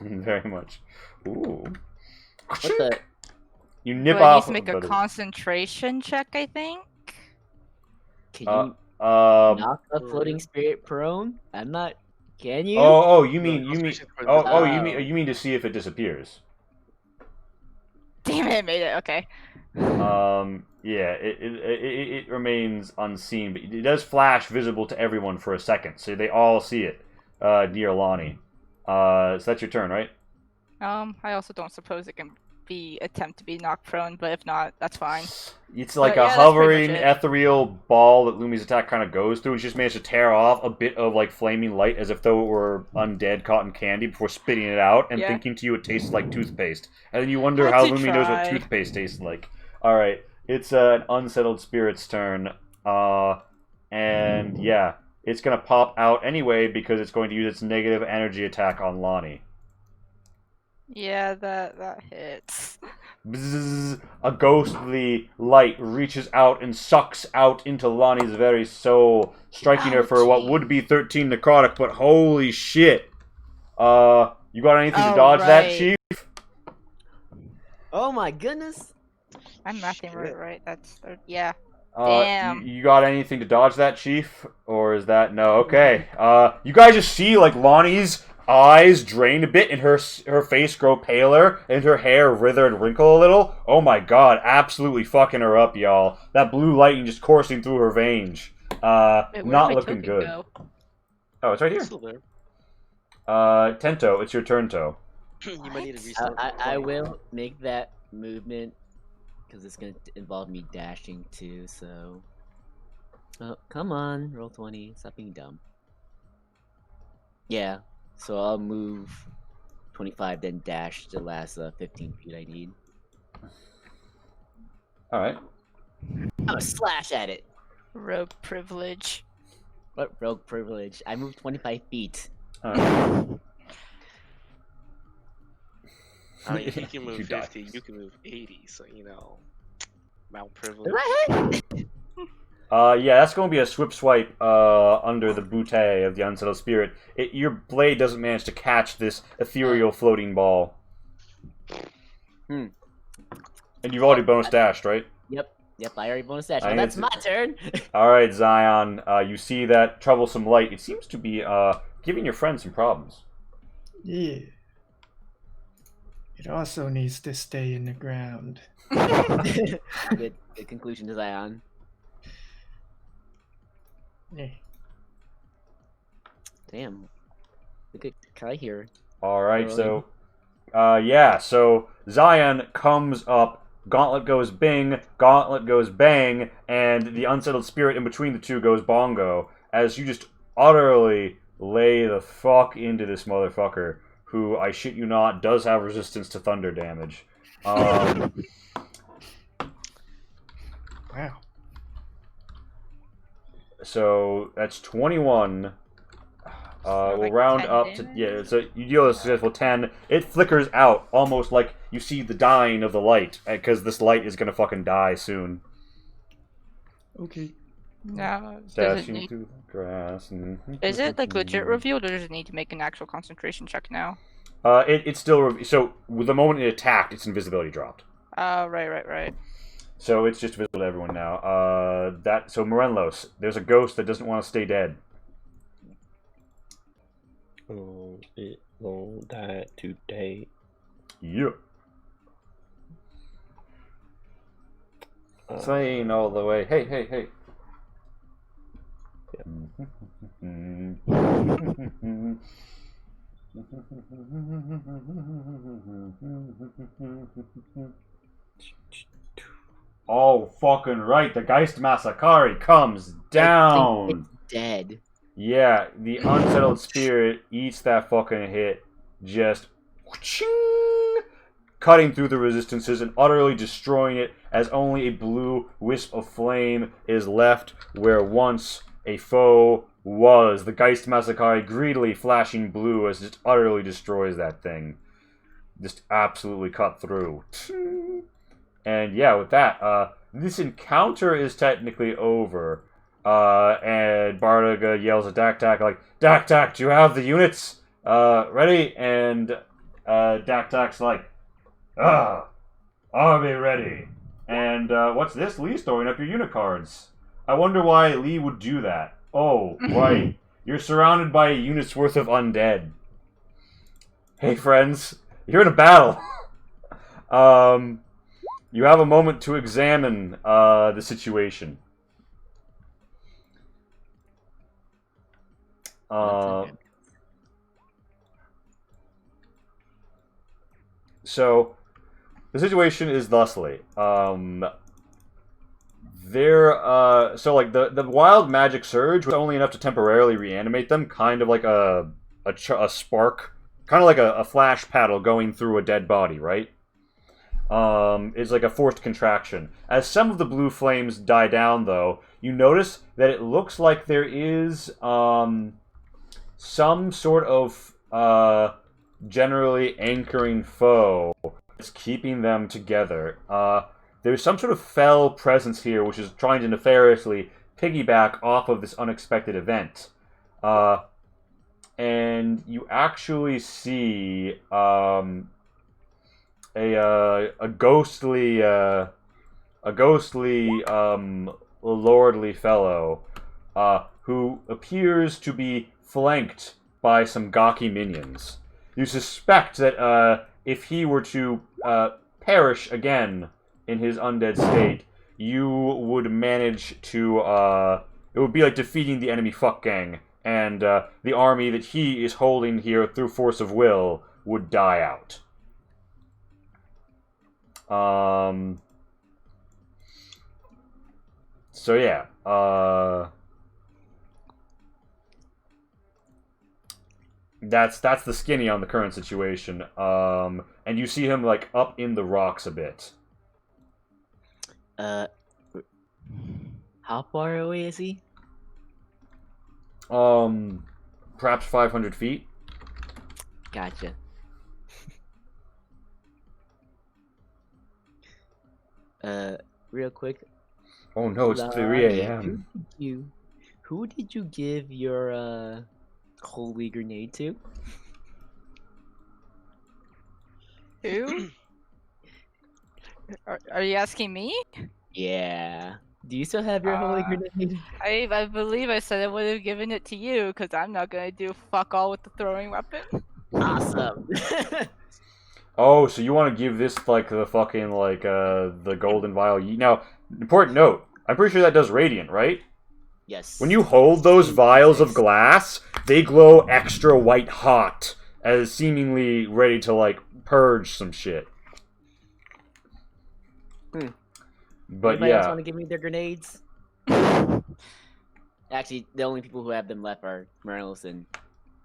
Very much. Ooh.
what the?
You nip
Do I need
off.
to make a concentration check, I think?
Can you
Um.
knock a floating spirit prone? I'm not. Can you?
You mean you mean to see if it disappears?
Damn it, I made it. Okay.
Yeah, it remains unseen, but it does flash visible to everyone for a second, so they all see it. Near Lani. So that's your turn, right?
I also don't suppose it can attempt to be knocked prone, but if not, that's fine.
It's like
But,
a
yeah, that's pretty
hovering
much it.
ethereal ball that Lumi's attack kind of goes through. It's just managed to tear off a bit of like flaming light as if though it were undead cotton candy before spitting it out and
Yeah.
thinking to you it tastes like toothpaste. And then you wonder
Had
how
to
Lumi knows what
try.
toothpaste tastes like. Alright, it's an unsettled spirit's turn. And yeah, it's going to pop out anyway because it's going to use its negative energy attack on Lani.
Yeah, that hits.
Bzzz, a ghostly light reaches out and sucks out into Lani's very soul, striking her for what would be 13 necrotic, but holy shit. You got anything to dodge that,
right.
Chief?
Oh my goodness!
I'm mathing
Shit.
right. That's yeah.
Uh,
Damn.
you got anything to dodge that, Chief? Or is that... No, okay. You guys just see, like, Lani's eyes drain a bit and her face grow paler and her hair wither and wrinkle a little. Oh my god, absolutely fucking her up, y'all. That blue lighting just coursing through her veins.
Wait, where
Not
did my
looking
token
good.
go?
Oh, it's right here.
It's still there.
Tento, it's your turn, To.
You might need to
What?
restart.
I will make that movement because it's gonna involve me dashing too. So, oh, come on, roll 20. Stop being dumb. Yeah, so I'll move 25, then dash the last 15 feet I need.
Alright.
I'm gonna slash at it.
Rogue privilege.
What rogue privilege? I moved 25 feet.
Alright.
I mean, he can
You
move
die.
50, you can move 80, so you know, Mount
Did
Privilege.
I hit?
Yeah, that's going to be a swip swipe under the bootay of the unsettled spirit. Your blade doesn't manage to catch this ethereal floating ball.
Hmm.
And you've already bonus dashed, right?
Yep, I already bonus dash.
I
Well, that's
need
my
to-
turn.
Alright, Zion, you see that troublesome light. It seems to be giving your friend some problems.
Yeah. It also needs to stay in the ground.
Good conclusion to Zion.
Eh.
Damn. Look at Kai here.
All right,
Rolling.
so, yeah, so Zion comes up, Gauntlet goes bing, Gauntlet goes bang, and the unsettled spirit in between the two goes bongo, as you just utterly lay the fuck into this motherfucker, who, I shit you not, does have resistance to thunder damage.
Wow.
So that's 21. We'll
like
round
10
up to
damage?
yeah. So you deal a successful 10. It flickers out almost like you see the dying of the light because this light is gonna fucking die soon.
Okay.
Now, does it
Dashing
need,
through the grass.
is it like legit revealed, or does it need to make an actual concentration check now?
It's still so. With the moment it attacked, its invisibility dropped.
Right.
So it's just visible to everyone now. So Morenlos, there's a ghost that doesn't want to stay dead.
Oh, it won't die today.
Yeah. Saying all the way. Hey. Oh, fucking right. The Geist Masakari comes down.
I think it's dead.
Yeah, the unsettled spirit eats that fucking hit, just cutting through the resistances and utterly destroying it as only a blue wisp of flame is left where once a foe was. The Geist Masakari greedily flashing blue as it utterly destroys that thing. Just absolutely cut through. And yeah, with that, this encounter is technically over. And Bardaga yells at Daktak, like, Daktak, do you have the units? Ready? And Daktak's like, army ready. And what's this? Lee's throwing up your unit cards. I wonder why Lee would do that. Oh, right. You're surrounded by a unit's worth of undead. Hey, friends. You're in a battle. You have a moment to examine the situation. So the situation is thusly. So like the wild magic surge was only enough to temporarily reanimate them, kind of like a spark, kind of like a flash paddle going through a dead body, right? Is like a forced contraction. As some of the blue flames die down, though, you notice that it looks like there is some sort of generally anchoring foe that's keeping them together. There's some sort of fell presence here which is trying to nefariously piggyback off of this unexpected event. And you actually see a ghostly lordly fellow who appears to be flanked by some gawky minions. You suspect that if he were to perish again in his undead state, you would manage to it would be like defeating the enemy fuck gang, and the army that he is holding here through force of will would die out. So yeah, that's the skinny on the current situation. And you see him like up in the rocks a bit.
How far away is he?
Perhaps 500 feet.
Gotcha. Real quick.
Oh no, it's 3 a.m.
Who did you give your holy grenade to?
Who? Are you asking me?
Yeah. Do you still have your holy grenade?
I believe I said I would have given it to you because I'm not gonna do fuck all with the throwing weapon.
Awesome.
Oh, so you want to give this like the fucking like the golden vial? Now, important note. I'm pretty sure that does radiant, right?
Yes.
When you hold those vials of glass, they glow extra white hot, as seemingly ready to like purge some shit. But
Anybody else
yeah,
want to give me their grenades? Actually, the only people who have them left are Morelos and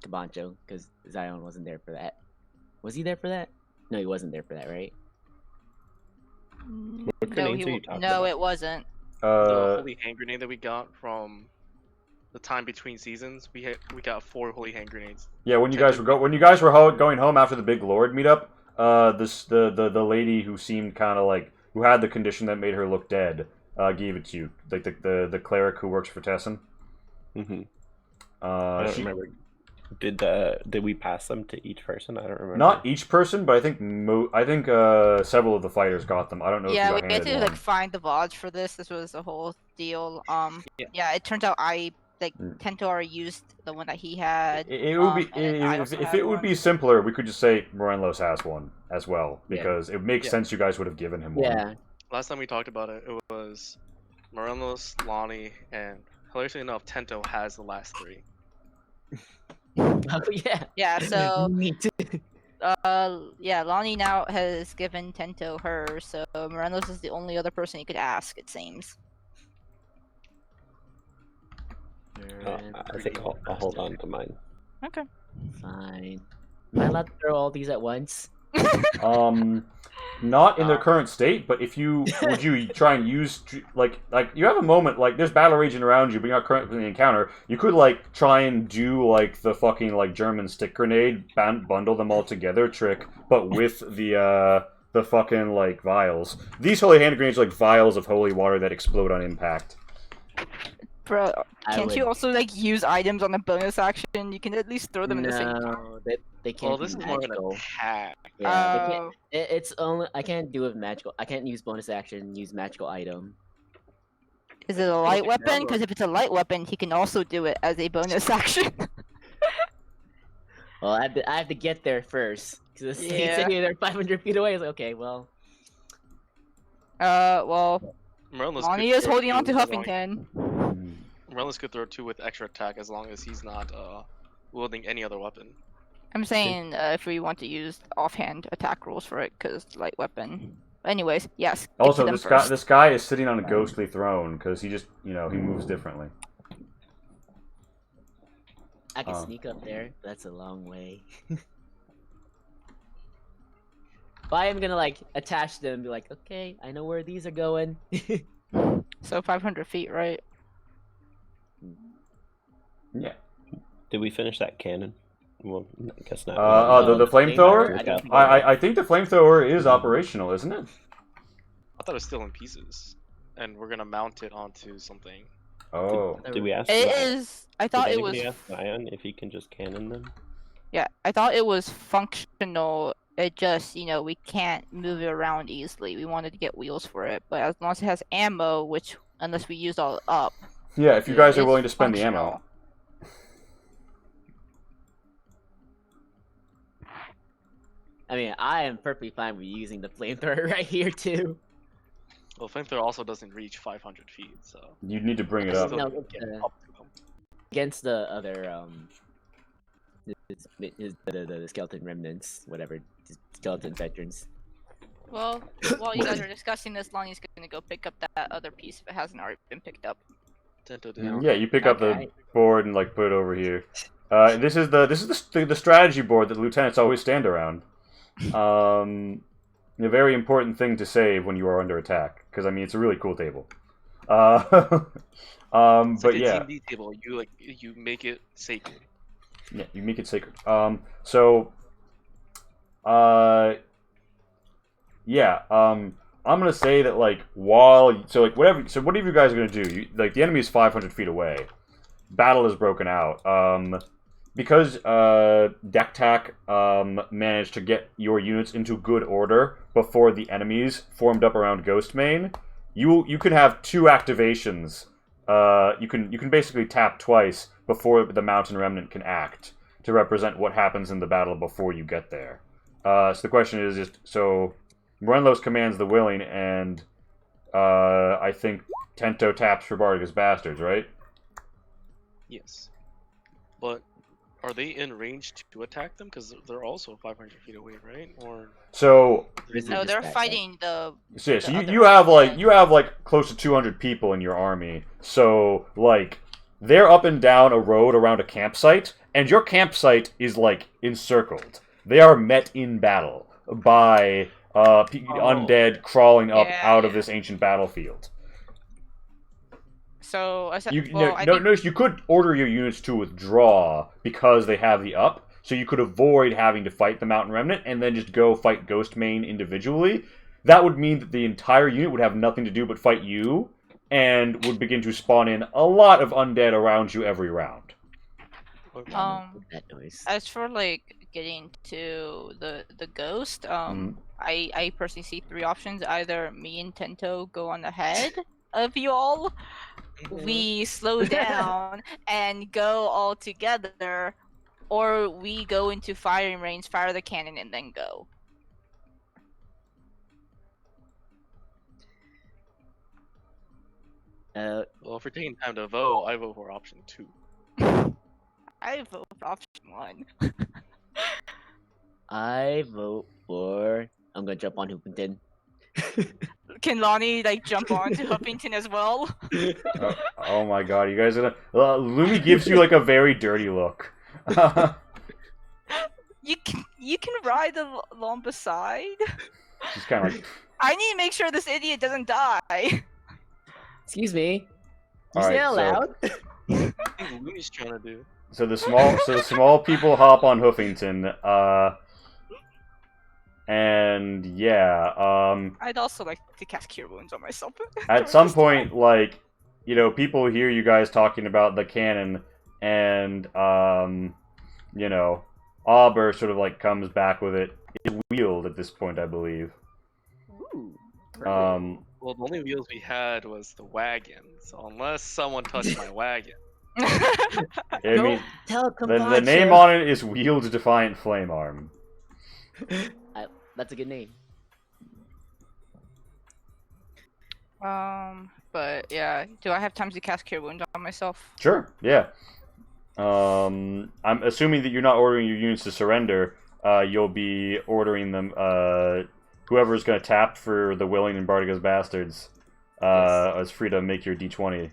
Cabancho, because Zion wasn't there for that. Was he there for that? No, he wasn't there for that, right?
What grenades are you talking
no,
about?
it wasn't.
The holy hand grenade that we got from the time between seasons, we got 4 holy hand grenades.
yeah. When you guys were going home after the big Lord meetup, the lady who seemed kind of like who had the condition that made her look dead, gave it to you, like the cleric who works for Tessin.
Mm-hmm. I don't remember. Did we pass them to each person? I don't remember.
Not each person, but I think several of the fighters got them. I don't know
Yeah,
if
we
you got
had
handed
to
one.
like find the VODs for this. This was a whole deal.
Yeah.
Yeah, it turns out I Tento already used the one that he had.
It would be
and I also
if
had
it would
one.
be simpler, we could just say Morelos has one as well,
Yeah.
because it makes
Yeah.
sense. You guys would have given him one.
Yeah.
Last time we talked about it, it was Morelos, Lani, and hilariously enough, Tento has the last 3.
Oh yeah.
Yeah, so
Me too.
yeah, Lani now has given Tento her, so Morelos is the only other person you could ask, it seems.
I think I'll hold on to mine.
Okay.
Fine. Am I allowed to throw all these at once?
Not in their current state, but if you would you try and use like you have a moment like there's battle raging around you, but you're not currently in the encounter. You could like try and do like the fucking like German stick grenade bundle them all together trick, but with the fucking like vials. These holy hand grenades are like vials of holy water that explode on impact.
Bro,
I
can't you
would-
also like use items on a bonus action? You can at least throw them in the same time.
No, they can't.
Well,
be
this is more of an
magical.
attack.
Yeah, they can't.
Oh,
It's only I can't do with magical. I can't use bonus action. Use magical item.
is it a light weapon?
remember.
Because if it's a light weapon, he can also do it as a bonus action.
Well, I have to get there first. Because
Yeah.
they're 500 feet away. It's like, okay, well.
Well,
Morelos
Lani
could
is
throw
holding on to
2 as long-
Huffington.
Morelos could throw 2 with extra attack as long as he's not wielding any other weapon.
I'm saying if we want to use offhand attack rules for it, because light weapon. Anyways, yes. get to
Also,
them
this
first.
guy is sitting on a ghostly throne because he just he moves differently.
I can sneak up there. That's a long way. But I am gonna like attach them and be like, okay, I know where these are going.
So 500 feet, right?
Yeah.
Did we finish that cannon? Well, I guess not.
The flamethrower?
I don't think
I think the flamethrower is operational, isn't it?
I thought it was still in pieces, and we're gonna mount it onto something.
Oh.
Did we ask?
It
Zion?
is. I
Did
thought it was.
anybody ask Zion if he can just cannon them?
Yeah, I thought it was functional. It just, we can't move it around easily. We wanted to get wheels for it, but as long as it has ammo, which unless we use all up.
Yeah, if you guys are
it's
willing to spend the
functional.
ammo.
I mean, I am perfectly fine with using the flamethrower right here too.
Well, flamethrower also doesn't reach 500 feet, so
You need to bring it
it's
up.
still
No,
gonna get
uh,
up to them.
Against the other the skeleton remnants, whatever, skeleton veterans.
Well, while you guys are discussing this, Lonnie's gonna go pick up that other piece if it hasn't already been picked up.
Tento did.
Yeah, you pick up the
Okay.
board and like put it over here. This is the strategy board that the lieutenants always stand around. A very important thing to save when you are under attack, because I mean it's a really cool table.
It's
But
like
yeah,
a D&D table. You make it sacred.
yeah, you make it sacred. I'm gonna say that like whatever you guys are gonna do, like the enemy is 500 feet away. Battle is broken out. Because Dektak managed to get your units into good order before the enemies formed up around Ghostmane, you can have 2 activations. You can basically tap twice before the Mountain Remnant can act to represent what happens in the battle before you get there. So the question is just so Morelos commands the willing, and I think Tento taps for Bardica's Bastards, right?
Yes. But are they in range to attack them? Because they're also 500 feet away, right? Or
So
Or is it
No,
just
they're
backside?
fighting the.
So, yeah, so
The other
you have like
undead.
close to 200 people in your army. So like they're up and down a road around a campsite, and your campsite is like encircled. They are met in battle by undead crawling up
Yeah,
out of
yeah.
this ancient battlefield.
So I said,
You
well, I think
notice you could order your units to withdraw because they have the up, so you could avoid having to fight the Mountain Remnant and then just go fight Ghost Main individually. That would mean that the entire unit would have nothing to do but fight you, and would begin to spawn in a lot of undead around you every round.
okay.
That noise.
as for like getting to the ghost, I personally see three options. Either me and Tento go on ahead of you all, we slow down and go all together, or we go into firing range, fire the cannon, and then go.
Well, if we're taking time to vote, I vote for option 2.
I vote for option 1.
I vote for. I'm gonna jump on Hoopington.
Can Lani like jump on to Huffington as well?
Oh my god, you guys are gonna. Lumi gives you like a very dirty look.
You can ride along beside.
She's kind of like.
I need to make sure this idiot doesn't die.
Excuse me. You
All
say
right,
out
so-
loud?
I think Looney's trying to do.
So the small people hop on Hoofington, and yeah,
I'd also like to cast Cure Wounds on myself.
at some point, like, you know, people hear you guys talking about the cannon, and you know, Auber sort of like comes back with it. It's wheeled at this point, I believe.
Ooh.
Well, the only wheels we had was the wagon, so unless someone touched my wagon.
I
Don't
mean,
tell
the name on it is Wheeled Defiant Flame Arm.
That's a good name.
But yeah, do I have time to cast Cure Wounds on myself?
Sure, yeah. I'm assuming that you're not ordering your units to surrender. You'll be ordering them. Whoever's going to tap for the Willing and Bardica's Bastards is free to make your D20.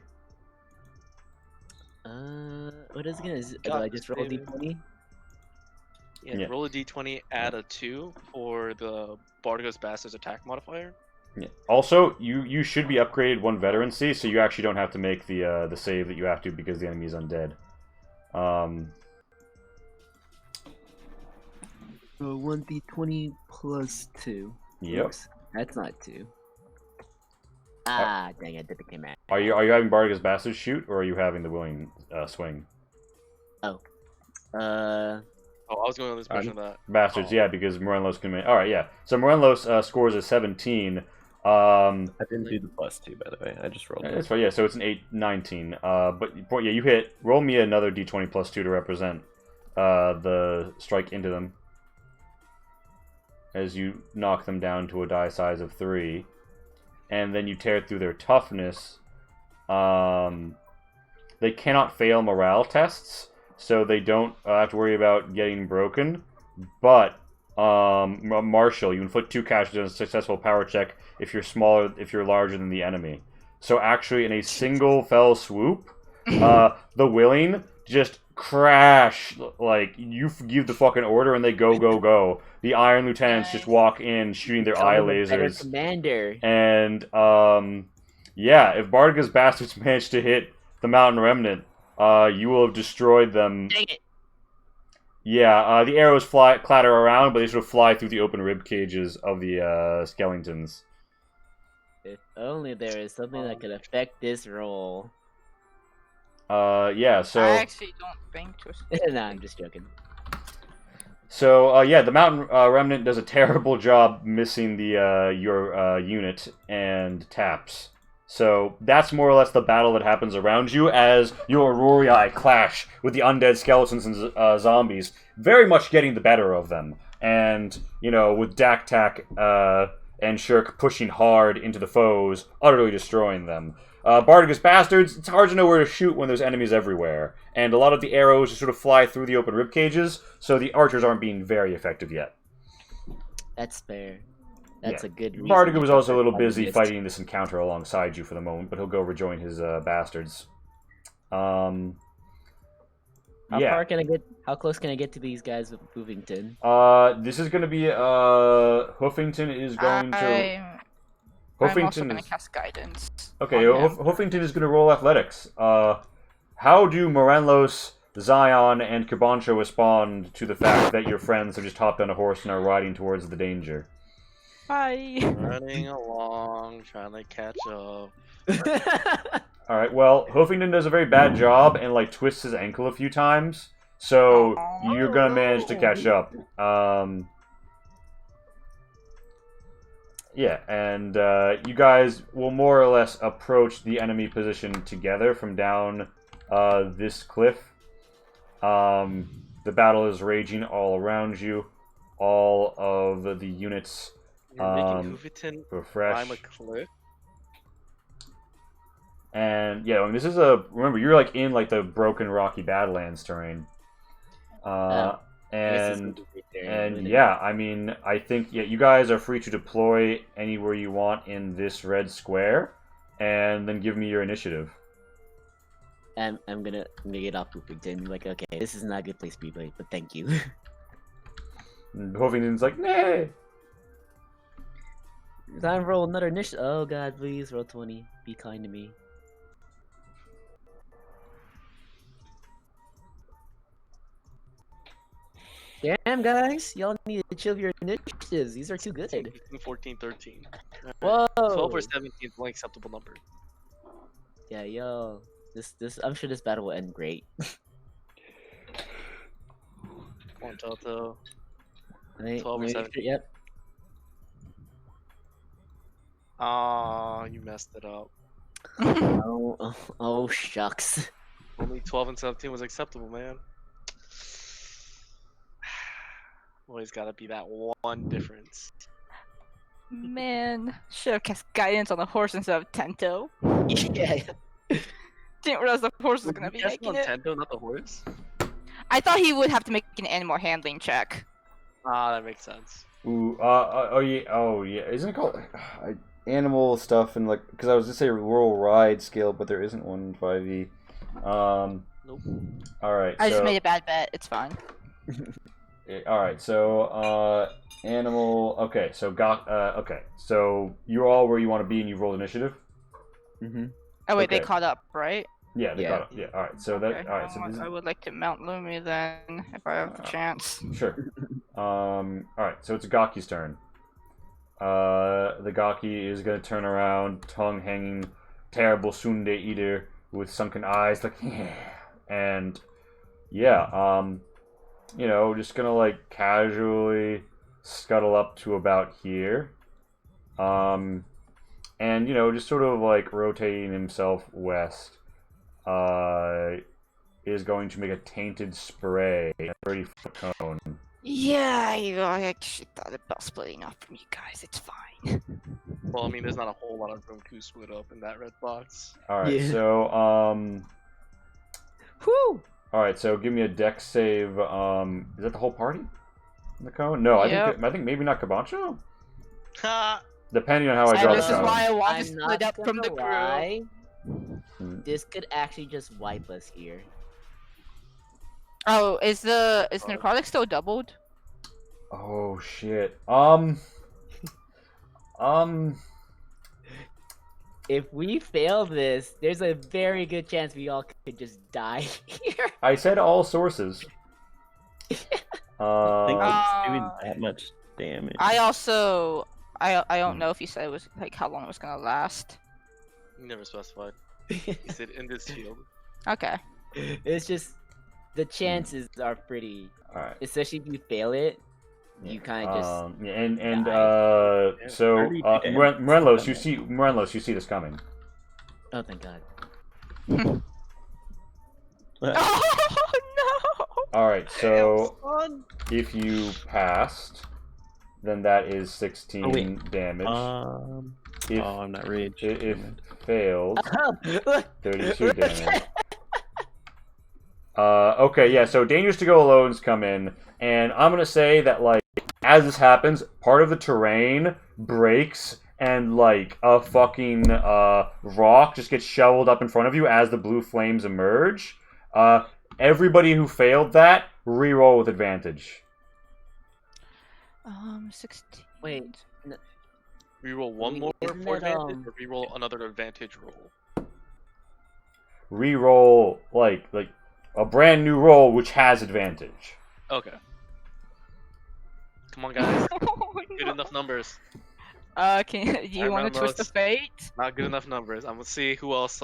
What is it gonna? Do I just roll a d20?
Yeah,
Yeah.
roll a d20, add a 2 for the Bardica's Bastards attack modifier.
Yeah. Also, you should be upgraded 1 veterancy, so you actually don't have to make the save that you have to because the enemy is undead.
So 1d20 plus 2.
Yep.
Oops, that's not 2. Ah, dang it, did the command.
Are you having Bardica's Bastards shoot, or are you having the Willing swing?
Uh,
Oh, I was going on this version of that.
Bastards,
Oh.
yeah, because Morelos can make. All right, yeah. So Morelos scores a 17.
I didn't do the +2, by the way. I just rolled it.
That's right, yeah, so it's an 8, 19. But yeah, you hit. Roll me another d20 plus 2 to represent the strike into them. As you knock them down to a die size of 3. And then you tear through their toughness. They cannot fail morale tests, so they don't have to worry about getting broken. But Marshall, you inflict 2 casualties on a successful power check if you're larger than the enemy. So actually, in a single fell swoop, the Willing just crash. Like, you give the fucking order and they go. The Iron Lieutenants just walk in, shooting their eye lasers.
Commander.
And yeah, if Bardica's Bastards manage to hit the Mountain Remnant, you will have destroyed them.
Dang it.
Yeah, the arrows clatter around, but they sort of fly through the open rib cages of the skeletons.
If only there is something that could affect this roll.
Yeah, so...
I actually don't think to.
Nah, I'm just joking.
So, yeah, the Mountain Remnant does a terrible job missing the your unit and taps. So that's more or less the battle that happens around you as your Aurorii clash with the undead skeletons and zombies, very much getting the better of them. and with Dak Tack and Shirk pushing hard into the foes, utterly destroying them. Bardigus Bastards, it's hard to know where to shoot when there's enemies everywhere, and a lot of the arrows just sort of fly through the open rib cages, so the archers aren't being very effective yet.
That's fair. That's a good reason.
Bardigus was also a little busy fighting this encounter alongside you for the moment, but he'll go rejoin his bastards. How
close can I get to these guys with Hoofington?
This is going to be Hoofington is going to.
I'm also going to cast guidance.
Okay, Hoofington is going to roll athletics. How do Moranlos, Zion, and Kabancho respond to the fact that your friends have just hopped on a horse and are riding towards the danger?
Hi.
Running along, trying to catch up.
Alright, well, Hoofington does a very bad job and, twists his ankle a few times, so you're gonna manage to catch up. Yeah, and you guys will more or less approach the enemy position together from down this cliff. The battle is raging all around you. All of the units
You're making Hoofington
refresh.
climb a cliff?
And yeah, this is remember you're in the broken rocky Badlands terrain. And yeah, I think you guys are free to deploy anywhere you want in this red square, and then give me your initiative.
I'm gonna get off Hoofington. Okay, this is not a good place to be, but thank you.
And Hoofington's nay.
Time to roll another initiative. Oh god, please roll 20. Be kind to me. Damn, guys, y'all need to chill your initiatives. These are too good.
15, 14, 13.
Whoa.
12 or 17 is an acceptable number.
Yeah, yo, this I'm sure this battle will end great.
Come on, Tento.
12
or 17.
Yep.
Aw, you messed it up.
Oh, shucks.
Only 12 and 17 was acceptable, man. Always gotta be that one difference.
Man, should have cast guidance on the horse instead of Tento.
Yeah.
Didn't realize the horse was gonna be
Guess
making
on
it.
Tento, not the horse?
I thought he would have to make an animal handling check.
Ah, that makes sense.
Ooh, oh yeah, isn't it called animal stuff and because I was just say rural ride skill, but there isn't one in 5e.
Nope.
All right.
I just made a bad bet. It's fine.
All right, so animal. Okay, so okay, so you're all where you want to be, and you've rolled initiative.
Mm-hmm.
Oh wait,
Okay.
they caught up, right?
Yeah, they got it. Yeah. All right, so
Okay,
all right, so this is,
I would like to mount Lumi then, if I have the chance.
sure. All right, so it's Gaki's turn. The Gaki is gonna turn around, tongue hanging, terrible Sunde eater with sunken eyes, and yeah, just gonna casually scuttle up to about here, and just sort of rotating himself west, is going to make a tainted spray, a 30-foot cone.
Yeah, I actually thought about splitting up from you guys. It's fine.
Well, there's not a whole lot of room to split up in that red box.
All right,
Yeah.
so
Whew.
all right, so give me a dex save. Is that the whole party? In the cone? No,
Yep.
I think maybe not Cabancho.
Ha!
Depending on how I
And
draw
this
the
is
cone.
why I want
I'm
to
not
split up from the
gonna
crew.
lie.
Hmm.
This could actually just wipe us here.
Oh, is necrotic still doubled?
Oh shit.
If we fail this, there's a very good chance we all could just die here.
I said all sources.
I think it's doing
Uh,
that much damage.
I don't know if you said it was how long it was gonna last.
You never specified. You said in this field.
Okay.
It's just the chances are pretty,
All right.
especially if you fail it. You kind of just
yeah, and
die.
so
Early damage.
Morelos, you see this coming.
oh thank god.
Oh no!
All right, so
Son.
if you passed, then that is 16
Oh, wait.
damage. If
Oh, I'm not rage.
if failed,
Look,
32
look
damage.
at-
Okay, yeah, so Dangerous to Go Alone's come in, and I'm gonna say that, like, as this happens, part of the terrain breaks, and, like, a fucking, rock just gets shoveled up in front of you as the blue flames emerge. Everybody who failed that, reroll with advantage.
16.
Wait,
Reroll one
Wait,
more
isn't
for
that,
advantage, or reroll another advantage roll.
Reroll, like, a brand new roll which has advantage.
Okay. Come on, guys.
Oh,
Good
no.
enough numbers.
Do you want to
remember
twist the
it's-
fate?
Not good enough numbers. I'm gonna see who else.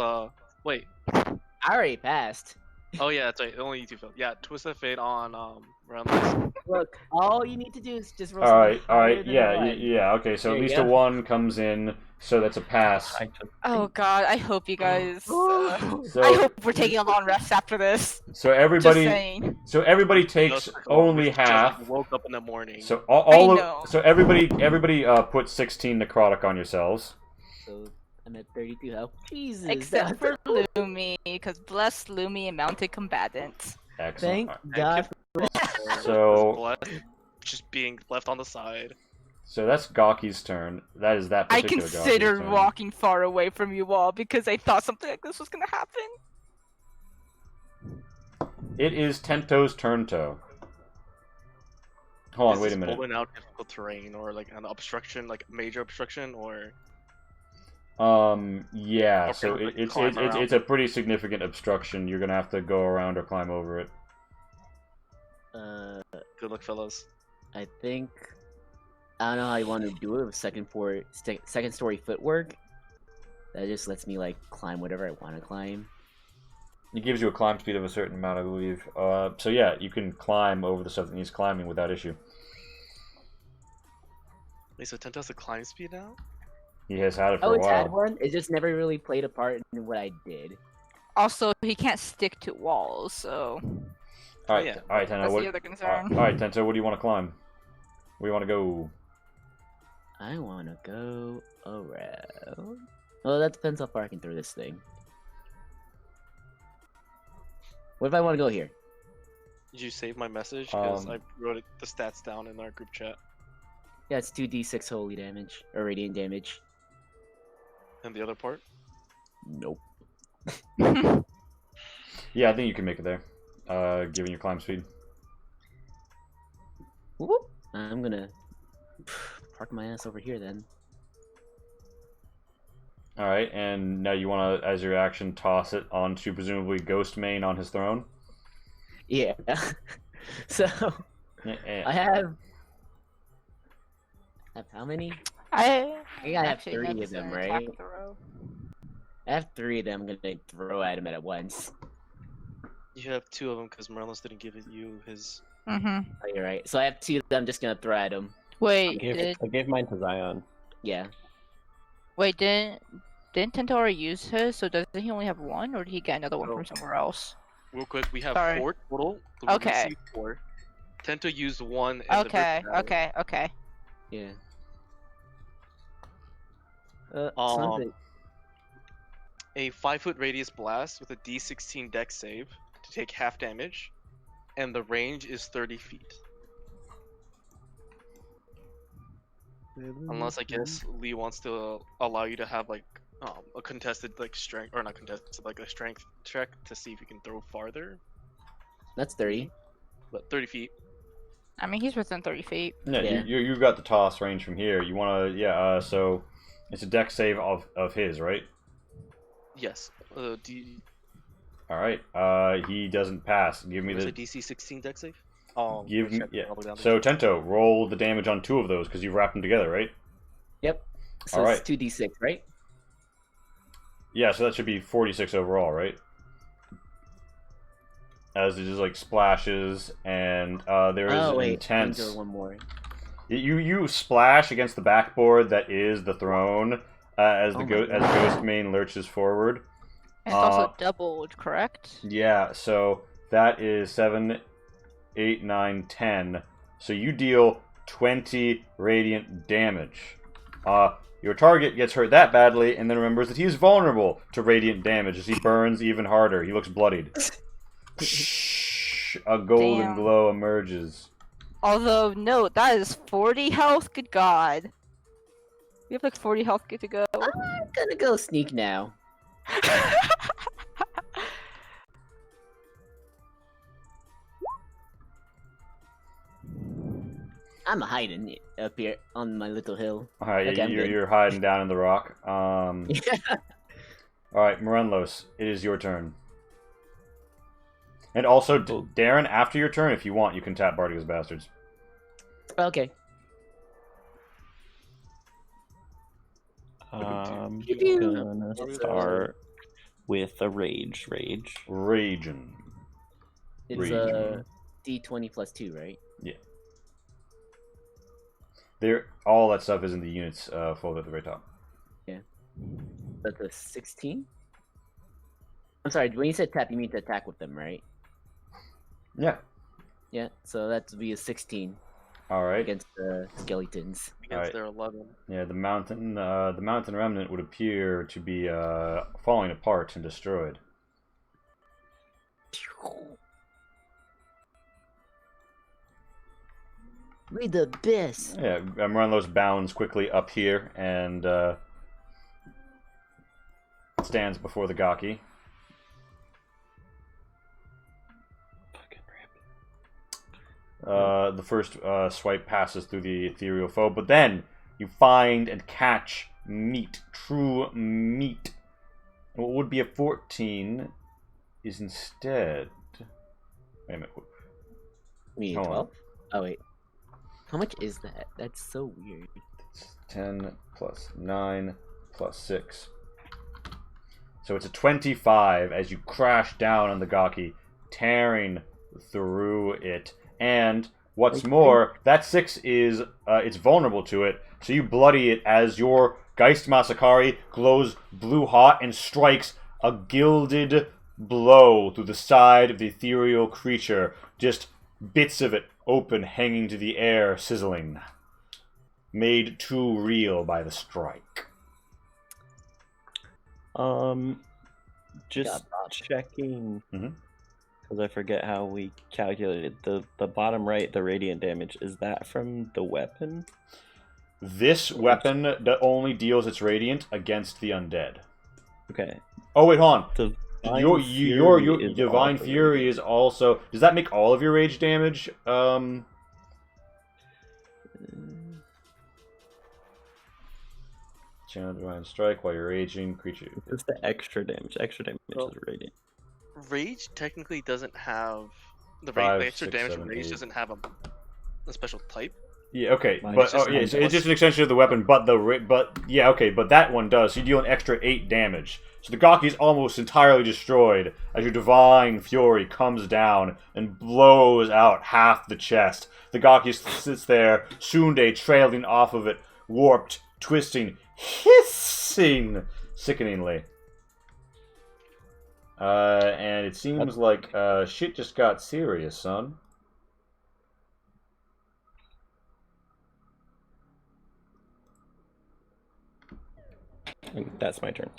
Wait.
I already passed.
Oh yeah, that's right. Only you two failed. Yeah, twist the fate on Relentless.
Look, all you need to do is just roll
All right,
something
all
higher
right,
than
yeah,
a one.
yeah, okay, so
There
at
you
least
go.
a 1 comes in, so that's a pass.
I took
Oh god, I hope you guys. I
So,
hope we're taking a long rest after this.
so
Just
everybody,
saying.
so everybody takes
Just go on,
only
just like
half.
woke up in the morning.
So all
I
of,
know.
so everybody put 16 necrotic on yourselves.
So I'm at 32 health. Jesus.
Except
that-
for Lumi, because bless Lumi and mounted combatant.
Excellent.
Thank God.
So-
just being left on the side.
So that's Gaki's turn. That is that
I
particular Gaki's
considered
turn.
walking far away from you all because I thought something like this was gonna happen.
It is Tento's turn. Hold on,
Is
wait a
this
minute.
pulling out difficult terrain or like an obstruction, like major obstruction, or
Yeah.
Or
So
can we
it's
climb around?
it's a pretty significant obstruction. You're gonna have to go around or climb over it.
good luck, fellas.
I think I don't know how you want to do it with second story footwork. That just lets me like climb whatever I want to climb.
It gives you a climb speed of a certain amount, I believe. So yeah, you can climb over the stuff that needs climbing without issue.
Wait, so Tento has a climb speed now?
He has had it for
Oh,
a
it's had
while.
one. It just never really played a part in what I did.
Also, he can't stick to walls, so
All right,
yeah.
all right, Tento.
that's
What,
the other
all
concern.
right, Tento. What do you want to climb? Where do you want to go?
I want to go around. Well, that depends how far I can throw this thing. What if I want to go here?
Did you save my message? Because
Um,
I wrote the stats down in our group chat.
Yeah, it's 2d6 holy damage or radiant damage.
And the other part?
Nope.
Yeah, I think you can make it there. Given your climb speed.
Whoop. I'm gonna park my ass over here then.
All right, and now you want to, as your action, toss it onto presumably Ghostmane on his throne.
Yeah. So I have how many?
I
think I have
actually
30 of
noticed
them,
an
right?
attack throw.
I have 3 of them. I'm gonna throw at him at once.
You have 2 of them because Merlin's didn't give you his.
Mm-hmm.
Oh, you're right. So I have 2 that I'm just gonna throw at him.
Wait,
I gave mine to Zion.
Yeah.
didn't Tento already use his? So doesn't he only have one, or did he get another one
No.
from somewhere else?
Real quick, we have
Sorry.
4 total. So we
Okay.
received 4. Tento used 1. In
Okay,
the victory battle.
okay.
Yeah.
Um,
Something.
A 5-foot radius blast with a D16 dex save to take half damage, and the range is 30 feet. Unless I guess Lee wants to allow you to have like a contested like strength, or not contested, like a strength check to see if you can throw farther.
That's 30.
But 30 feet.
I mean, he's within 30 feet.
Yeah,
Yeah.
you got the toss range from here. You want to, yeah. So it's a dex save of his, right?
Yes. D.
All right. He doesn't pass. Give me
Was
the.
it DC 16 dex save?
Give me,
check
yeah.
all the way down
So
there.
Tento, roll the damage on 2 of those because you've wrapped them together, right?
Yep. So
All
it's
right.
2d6, right?
Yeah, so that should be 46 overall, right? As it just like splashes, and there is
Oh
an
wait,
intense.
I need to one more.
You splash against the backboard that is the throne as
Oh
the
my
as
God.
Ghostmane lurches forward.
And it's also doubled, correct?
Yeah, so that is 7, 8, 9, 10. So you deal 20 radiant damage. Your target gets hurt that badly and then remembers that he is vulnerable to radiant damage as he burns even harder. He looks bloodied. A golden
Damn.
glow emerges.
Although, no, that is 40 health. Good God. We have like 40 health. Good to go.
I'm gonna go sneak now. I'm hiding up here on my little hill.
Alright,
Okay, I'm good.
you're hiding down in the rock.
Yeah.
Alright, Morenlos, it is your turn. And also, Darren, after your turn, if you want, you can tap Bardiga's Bastards.
Okay.
I'm
Pew-pew.
gonna start with a rage.
Raging.
It's
Raging.
D20 plus 2, right?
Yeah. All that stuff is in the units folded at the very top.
That's a 16? I'm sorry, when you said tap, you mean to attack with them, right?
Yeah.
Yeah, so that'd be a 16
Alright.
against the skeletons.
Against
Alright.
their 11.
Yeah, the mountain remnant would appear to be falling apart and destroyed.
We the best.
Yeah, Morenlos bounds quickly up here and stands before the Gaki. The first swipe passes through the ethereal foe, but then you find and catch meat, true meat. And what would be a 14 is instead... Wait a minute.
Me
Hold on.
12? Oh, wait. How much is that? That's so weird.
It's 10 plus 9 plus 6. So it's a 25 as you crash down on the Gaki, tearing through it. And what's more, that 6 is it's vulnerable to it, so you bloody it as your Geist Masakari glows blue hot and strikes a gilded blow through the side of the ethereal creature. Just bits of it open, hanging to the air, sizzling. Made too real by the strike.
Just checking,
Mhm.
because I forget how we calculated the bottom right, the radiant damage. Is that from the weapon?
This weapon that only deals its radiant against the undead.
Okay.
Oh wait, hold on.
Divine
Your
Fury is
Divine
also
Fury
radiant.
is also. Does that make all of your rage damage? Channel Divine Strike while you're raging. Creature.
Just the extra damage. Extra damage
Well,
is radiant.
Rage technically doesn't have the
5,
the extra
6,
damage
7,
from rage
8.
doesn't have a special type.
Yeah, okay,
Mine
but
is just
yeah,
one
so it's
plus-
just an extension of the weapon. But yeah, okay, but that one does. So you deal an extra 8 damage. So the Gaki is almost entirely destroyed as your Divine Fury comes down and blows out half the chest. The Gaki sits there, Sunde trailing off of it, warped, twisting, hissing sickeningly. And it seems like shit just got serious, son.
And that's my turn.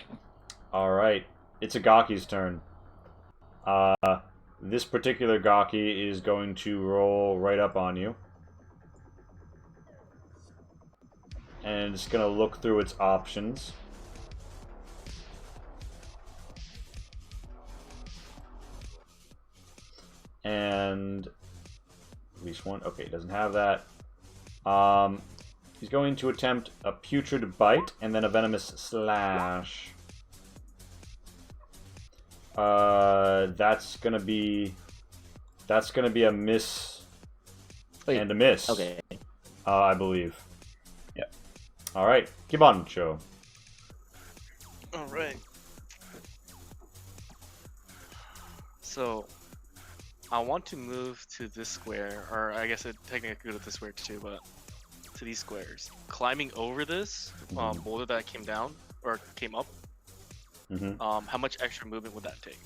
Alright, it's a Gaki's turn. This particular Gaki is going to roll right up on you. And it's going to look through its options. And at least one. Okay, doesn't have that. He's going to attempt a putrid bite and then a venomous slash. That's gonna be a miss
Wait,
and a miss.
Okay.
I believe. Yep. All right, Kibancho.
All right. So, I want to move to this square, or I guess it technically go to this square too, but to these squares. Climbing over this boulder that came down or came up.
Mm-hmm.
How much extra movement would that take?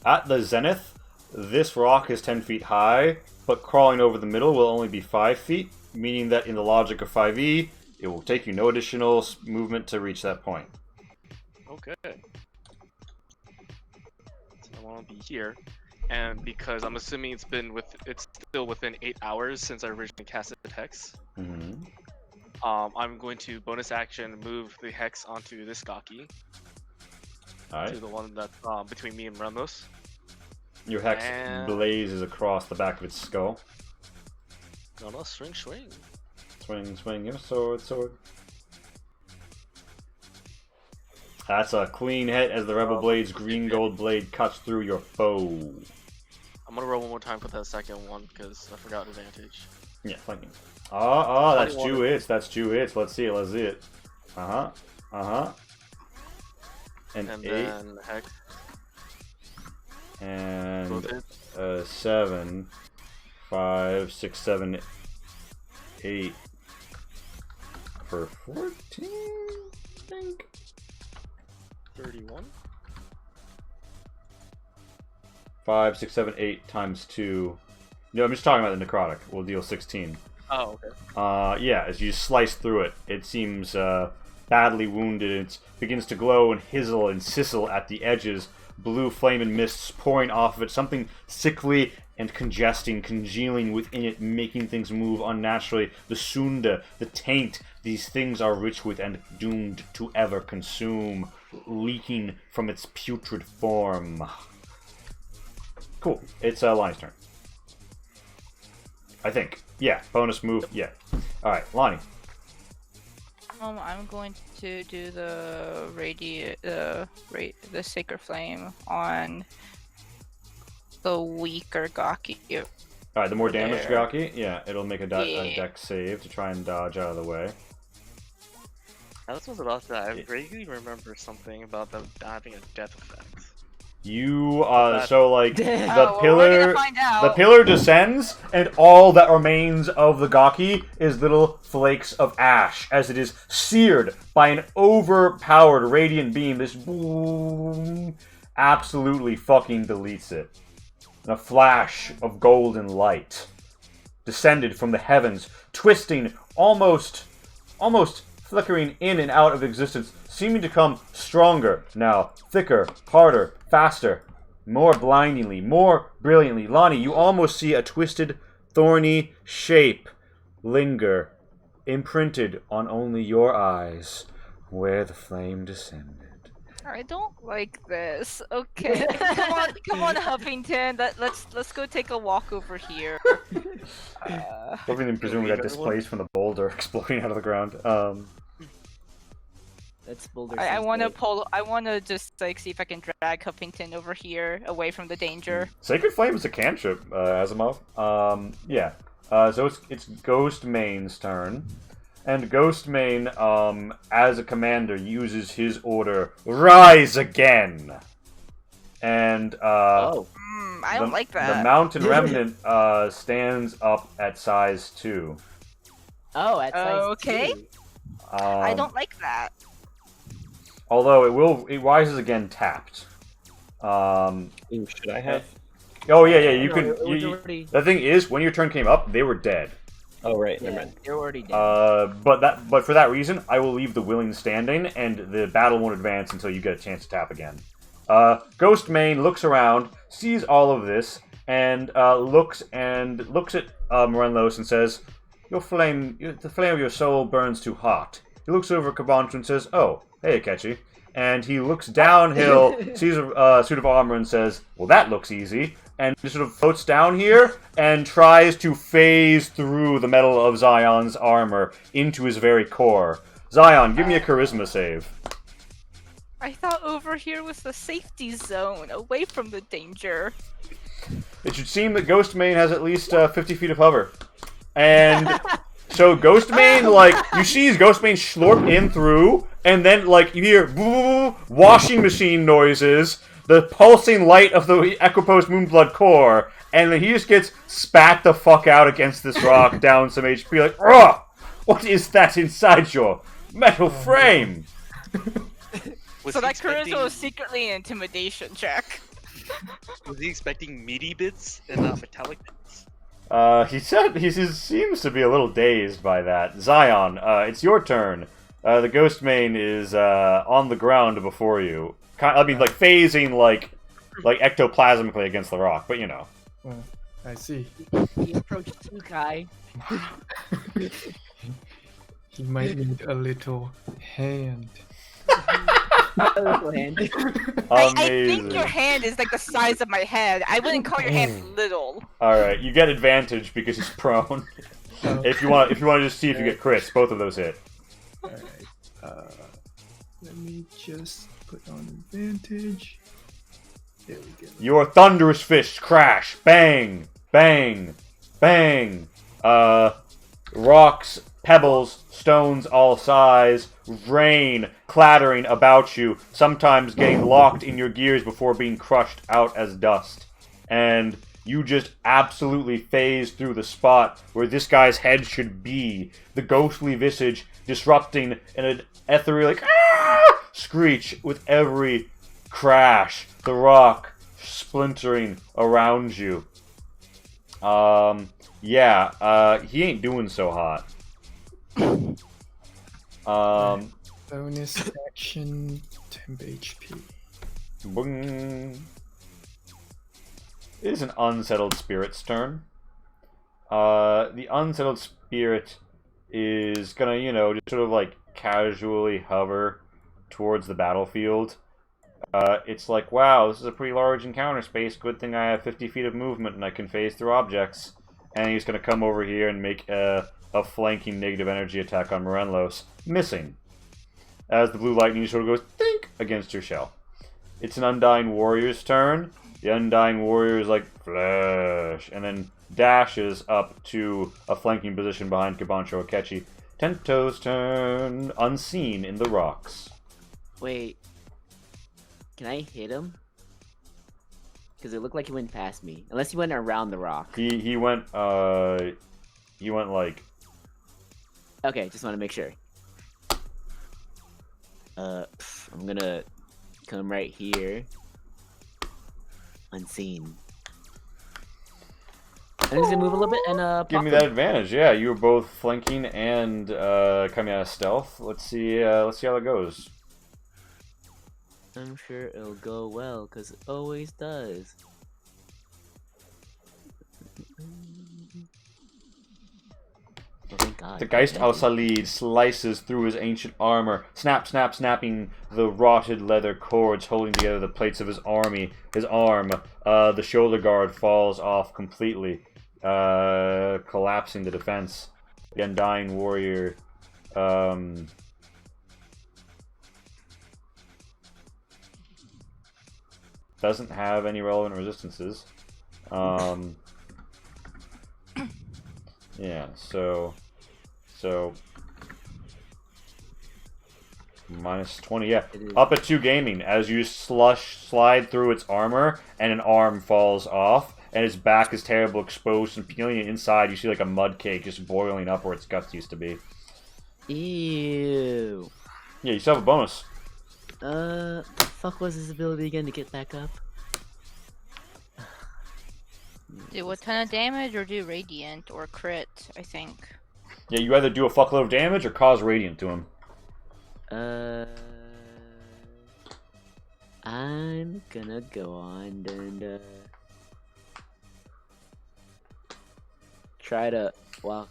At the zenith, this rock is 10 feet high, but crawling over the middle will only be 5 feet, meaning that in the logic of 5e, it will take you no additional movement to reach that point.
Okay. So I want to be here, and because I'm assuming it's still within 8 hours since I originally casted Hex.
Mm-hmm.
I'm going to bonus action move the Hex onto this Gaki.
Alright.
To the one that's between me and Ramos.
Your Hex
And-
blazes across the back of its skull.
No, swing.
Swing, swing, your sword, sword. That's a clean hit as the Rebel Blade's green gold blade cuts through your foe.
I'm gonna roll one more time for that second one because I forgot advantage.
Yeah, flanking. That's
21.
2 hits, that's 2 hits. Let's see it. And
And
8.
then Hex.
And
Both hits.
7, 5, 6, 7, 8 for 14, I think.
31.
5, 6, 7, 8 times 2. No, I'm just talking about the necrotic. We'll deal 16.
Oh, okay.
Yeah, as you slice through it, it seems badly wounded. It begins to glow and hizzle and sizzle at the edges. Blue flame and mists pouring off of it. Something sickly and congealing within it, making things move unnaturally. The Sunda, the taint, these things are rich with and doomed to ever consume, leaking from its putrid form. Cool. It's Lani's turn. I think. Yeah. Bonus move. Yeah. Alright, Lani.
I'm going to do the the Sacred Flame on the weaker Gaki.
Alright, the more damaged
There.
Gaki, yeah, it'll make a dex save to try and dodge out of the way.
I was about that. I vaguely remember something about them having a death effect.
You, so like, the
We're
pillar,
gonna find out.
the pillar descends, and all that remains of the Gaki is little flakes of ash, as it is seared by an overpowered radiant beam. This boom absolutely fucking deletes it. And a flash of golden light descended from the heavens, twisting, almost flickering in and out of existence, seeming to come stronger now, thicker, harder, faster, more blindingly, more brilliantly. Lani, you almost see a twisted, thorny shape linger, imprinted on only your eyes, where the flame descended.
I don't like this. Okay, come on, Huffington. Let's go take a walk over here.
Everything presumably got displaced from the boulder exploding out of the ground.
That's Boulder.
I
Says
want to
that.
pull. I want to just like see if I can drag Huffington over here, away from the danger.
Sacred Flame is a cantrip, Asimov. Yeah. So it's Ghost Main's turn. And Ghost Main, as a commander, uses his order, Rise Again! And,
Oh,
I don't like that.
The Mountain Remnant, stands up at size 2.
oh, at size
Okay.
2.
I don't like that.
Although it rises again tapped.
Ooh, should I have?
Oh yeah, you
No,
could.
it was already.
The thing is, when your turn came up, they were dead.
Oh right, never
Yeah,
mind.
they're already dead.
But for that reason, I will leave the willing standing, and the battle won't advance until you get a chance to tap again. Ghost Main looks around, sees all of this, and looks at Morenlos and says, the flame of your soul burns too hot." He looks over at Kabancho and says, "Oh, hey, Akechi." And he looks downhill, sees a suit of armor, and says, "Well, that looks easy." And just sort of floats down here and tries to phase through the metal of Zion's armor into his very core. Zion, give me a charisma save.
I thought over here was the safety zone, away from the danger.
It should seem that Ghost Main has at least 50 feet of hover. And so Ghost Main, like, you see his Ghost Main slurp in through, and then, like, you hear boo, washing machine noises, the pulsing light of the Equipost Moonblood core, and then he just gets spat the fuck out against this rock, down some HP, like, "Ugh! What is that inside your metal frame?"
Was
So
he
that charisma
expecting-
was secretly an intimidation check.
Was he expecting meaty bits and not metallic bits?
He said he seems to be a little dazed by that. Zion, it's your turn. The ghost main is on the ground before you. I mean, like phasing like ectoplasmically against the rock, but you know.
Oh, I see.
He approached Tukai.
He might need a little hand.
Hand.
I
Amazing.
think your hand is like the size of my head. I wouldn't call your hand little.
All right, you get advantage because he's prone. If you want to just see if you get crits, both of those hit.
Alright. Let me just put on advantage. There we go.
Your thunderous fists crash, bang, bang, bang. Rocks, pebbles, stones all size, rain clattering about you, sometimes getting locked in your gears before being crushed out as dust. And you just absolutely phase through the spot where this guy's head should be, the ghostly visage disrupting in an ethereal like screech with every crash, the rock splintering around you. Yeah, he ain't doing so hot.
Bonus action, 10 HP.
Boing. It is an unsettled spirit's turn. The unsettled spirit is gonna, just sort of like casually hover towards the battlefield. It's like, wow, this is a pretty large encounter space. Good thing I have 50 feet of movement and I can phase through objects. And he's gonna come over here and make a flanking negative energy attack on Morenlos, missing. As the blue lightning sort of goes, think, against your shell. It's an Undying Warrior's turn. The Undying Warrior is like, flash, and then dashes up to a flanking position behind Kabancho Akechi. Tento's turn, unseen in the rocks.
Wait. Can I hit him? Because it looked like he went past me. Unless he went around the rock.
He went like...
Okay, just want to make sure. I'm gonna come right here. Unseen. I'm just gonna move a little bit and
Give me
pop
that
him.
advantage. Yeah, you were both flanking and coming out of stealth. Let's see how that goes.
I'm sure it'll go well, because it always does. Oh, thank God.
The Geist al-Salid slices through his ancient armor, snapping the rotted leather cords holding together the plates of his arm. The shoulder guard falls off completely, collapsing the defense. The Undying Warrior doesn't have any relevant resistances. Yeah, so minus 20, yeah. Up at 2 gaming as you slide through its armor and an arm falls off and its back is terribly exposed and peeling, and inside you see like a mud cake just boiling up where its guts used to be.
Ew.
Yeah, you still have a bonus.
The fuck was his ability again to get back up?
Do a ton of damage or do radiant or crit, I think.
Yeah, you either do a fuckload of damage or cause radiant to him.
I'm gonna go on and try to walk.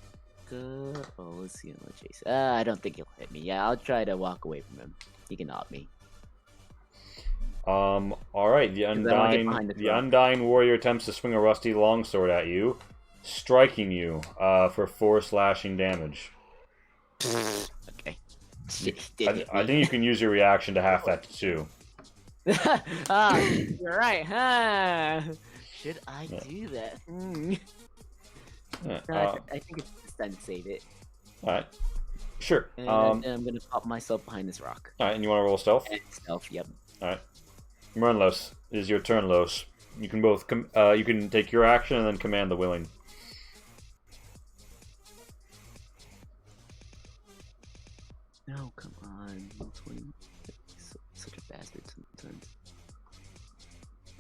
Oh, let's see how much chase. I don't think he'll hit me. Yeah, I'll try to walk away from him. He can knock me.
Alright, the Undying Warrior attempts to swing a rusty longsword at you, striking you for 4 slashing damage.
Okay.
I think you can use your reaction to half that too.
Ah, you're right, huh? Should I do that?
Yeah,
I think it's time to save it.
Alright. Sure.
And I'm gonna pop myself behind this rock.
Alright, and you want to roll stealth?
And stealth, yep.
Alright. Mernlos, it is your turn, Los. You can both you can take your action and then command the willing.
No, come on. Such a bastard sometimes.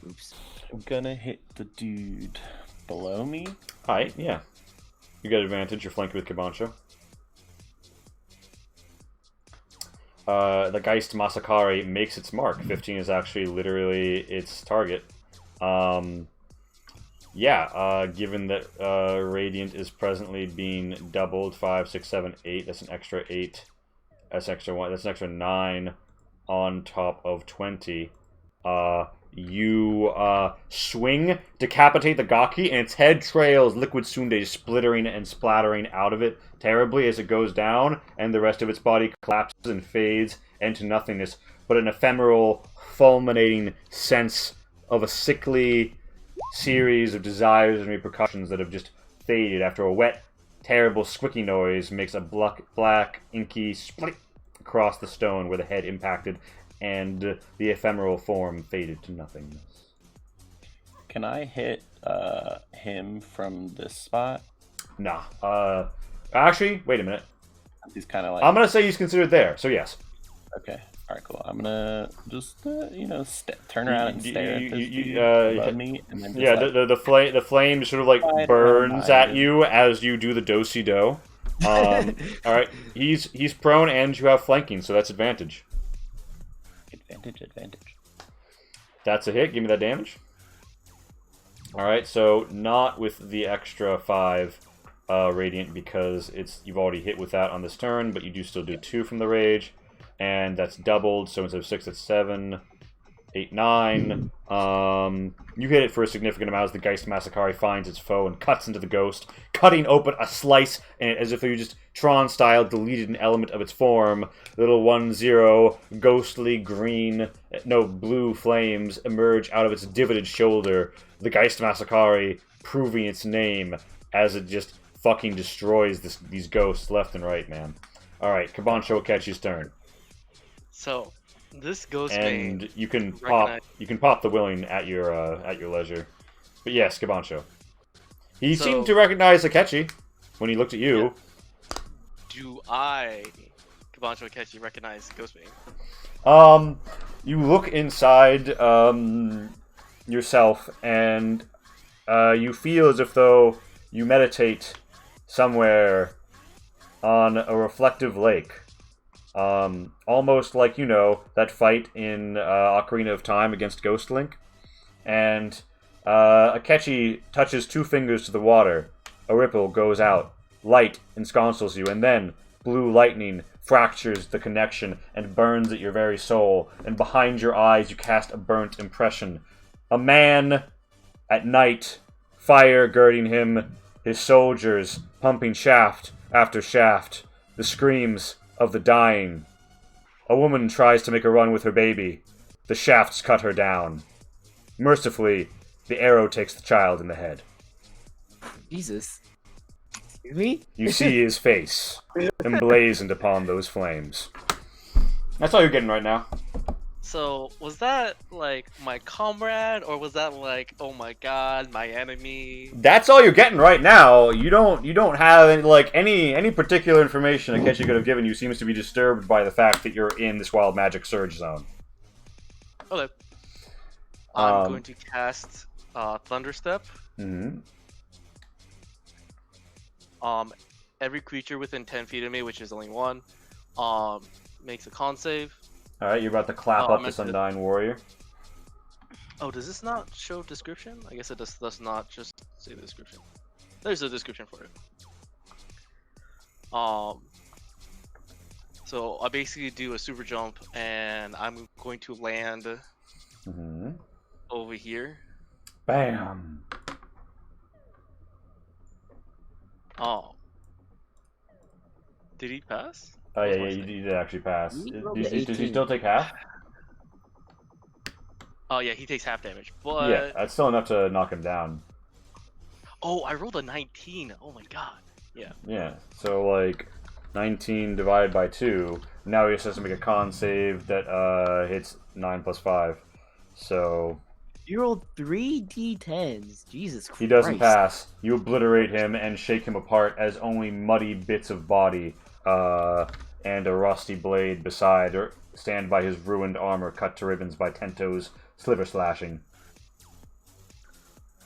Oops.
I'm gonna hit the dude below me.
Alright, yeah. You got advantage. You're flanked with Kabancho. The Geist Masakari makes its mark. 15 is actually literally its target. Given that Radiant is presently being doubled, 5, 6, 7, 8, that's an extra 8. That's an extra 1. That's an extra 9 on top of 20. You swing, decapitate the Gaki, and its head trails liquid sunde, splittering and splattering out of it terribly as it goes down, and the rest of its body collapses and fades into nothingness. But an ephemeral, fulminating sense of a sickly series of desires and repercussions that have just faded after a wet, terrible squeaky noise makes a black inky split across the stone where the head impacted, and the ephemeral form faded to nothingness.
Can I hit him from this spot?
Nah. Actually, wait a minute.
He's kind of like.
I'm gonna say he's considered there, so yes.
Okay. All right. Cool. I'm gonna just turn around and stare at this dude
uh,
above me, and then just
Yeah,
like,
the flame just sort of like
Right
burns
behind
at
it.
you as you do the do-si-do. All right, he's prone, and you have flanking, so that's advantage.
Advantage.
That's a hit. Give me that damage. All right, so not with the extra 5 radiant because you've already hit with that on this turn, but you do still do 2 from the rage, and that's doubled. So instead of 6, that's 7, 8, 9. You hit it for a significant amount as the Geist Masakari finds its foe and cuts into the ghost, cutting open a slice in it as if you just Tron-style deleted an element of its form. Little 1-0 ghostly blue flames emerge out of its divoted shoulder. The Geist Masakari proving its name as it just fucking destroys these ghosts left and right, man. Alright, Kabancho will catch his turn.
So, this ghost
And
main
you can
recognize-
pop the willing at your leisure. But yes, Kabancho. He
So-
seemed to recognize Akechi when he looked at you.
Yeah. Do I, Kabancho Akechi, recognize ghost main?
You look inside yourself, and you feel as if though you meditate somewhere on a reflective lake. Almost like, that fight in Ocarina of Time against Ghost Link. And Akechi touches 2 fingers to the water. A ripple goes out. Light ensconces you, and then blue lightning fractures the connection and burns at your very soul. And behind your eyes you cast a burnt impression. A man at night, fire girding him, his soldiers pumping shaft after shaft, the screams of the dying. A woman tries to make a run with her baby. The shafts cut her down. Mercifully, the arrow takes the child in the head.
Jesus. Excuse me?
You see his face emblazoned upon those flames. That's all you're getting right now.
So, was that like my comrade, or was that like, oh my god, my enemy?
That's all you're getting right now. You don't have any particular information Akechi could have given you seems to be disturbed by the fact that you're in this wild magic surge zone.
Okay. I'm
Um,
going to cast Thunderstep.
Mm-hmm.
Every creature within 10 feet of me, which is only one, makes a con save.
Alright, you're about to clap
Oh,
up
I'm
this
at the-
Undying Warrior.
Oh, does this not show description? I guess it does not just say the description. There's a description for it. So I basically do a super jump, and I'm going to land
Mm-hmm.
over here.
Bam!
Oh. Did he pass?
Oh yeah,
What's my
you
save?
did actually pass.
You
Does
rolled
he
a
does he
18.
still take half?
Oh yeah, he takes half damage. But
Yeah, that's still enough to knock him down.
oh, I rolled a 19. Oh my god.
Yeah, so 19 divided by 2. Now he just has to make a con save that hits 9 plus 5. So
You rolled 3 d10s. Jesus Christ.
he doesn't pass. You obliterate him and shake him apart as only muddy bits of body and a rusty blade beside stand by his ruined armor cut to ribbons by Tento's sliver slashing.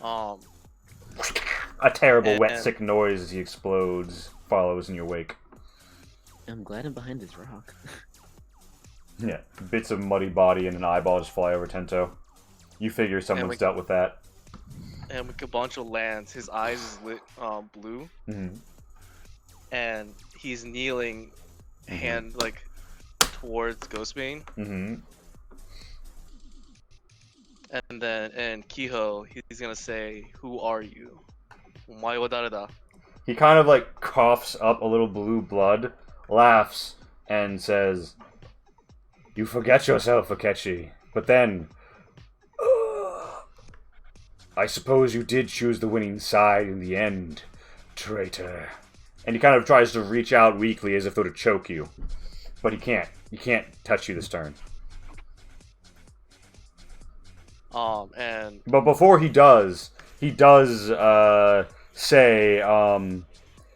Um,
A terrible wet,
And-
sick noise as he explodes follows in your wake.
I'm glad I'm behind this rock.
Yeah, bits of muddy body and an eyeball just fly over Tento. You figure someone's dealt with that.
and when Kabancho lands, his eyes is lit blue,
Mm-hmm.
and he's kneeling, hand like towards Ghostbane,
Mm-hmm.
and then Kiho, he's gonna say, "Who are you?" Omae wa dareda?
He kind of like coughs up a little blue blood, laughs, and says, "You forget yourself, Akechi. But then, I suppose you did choose the winning side in the end, traitor." And he kind of tries to reach out weakly as if though to choke you. But he can't. He can't touch you this turn.
And
But before he does say,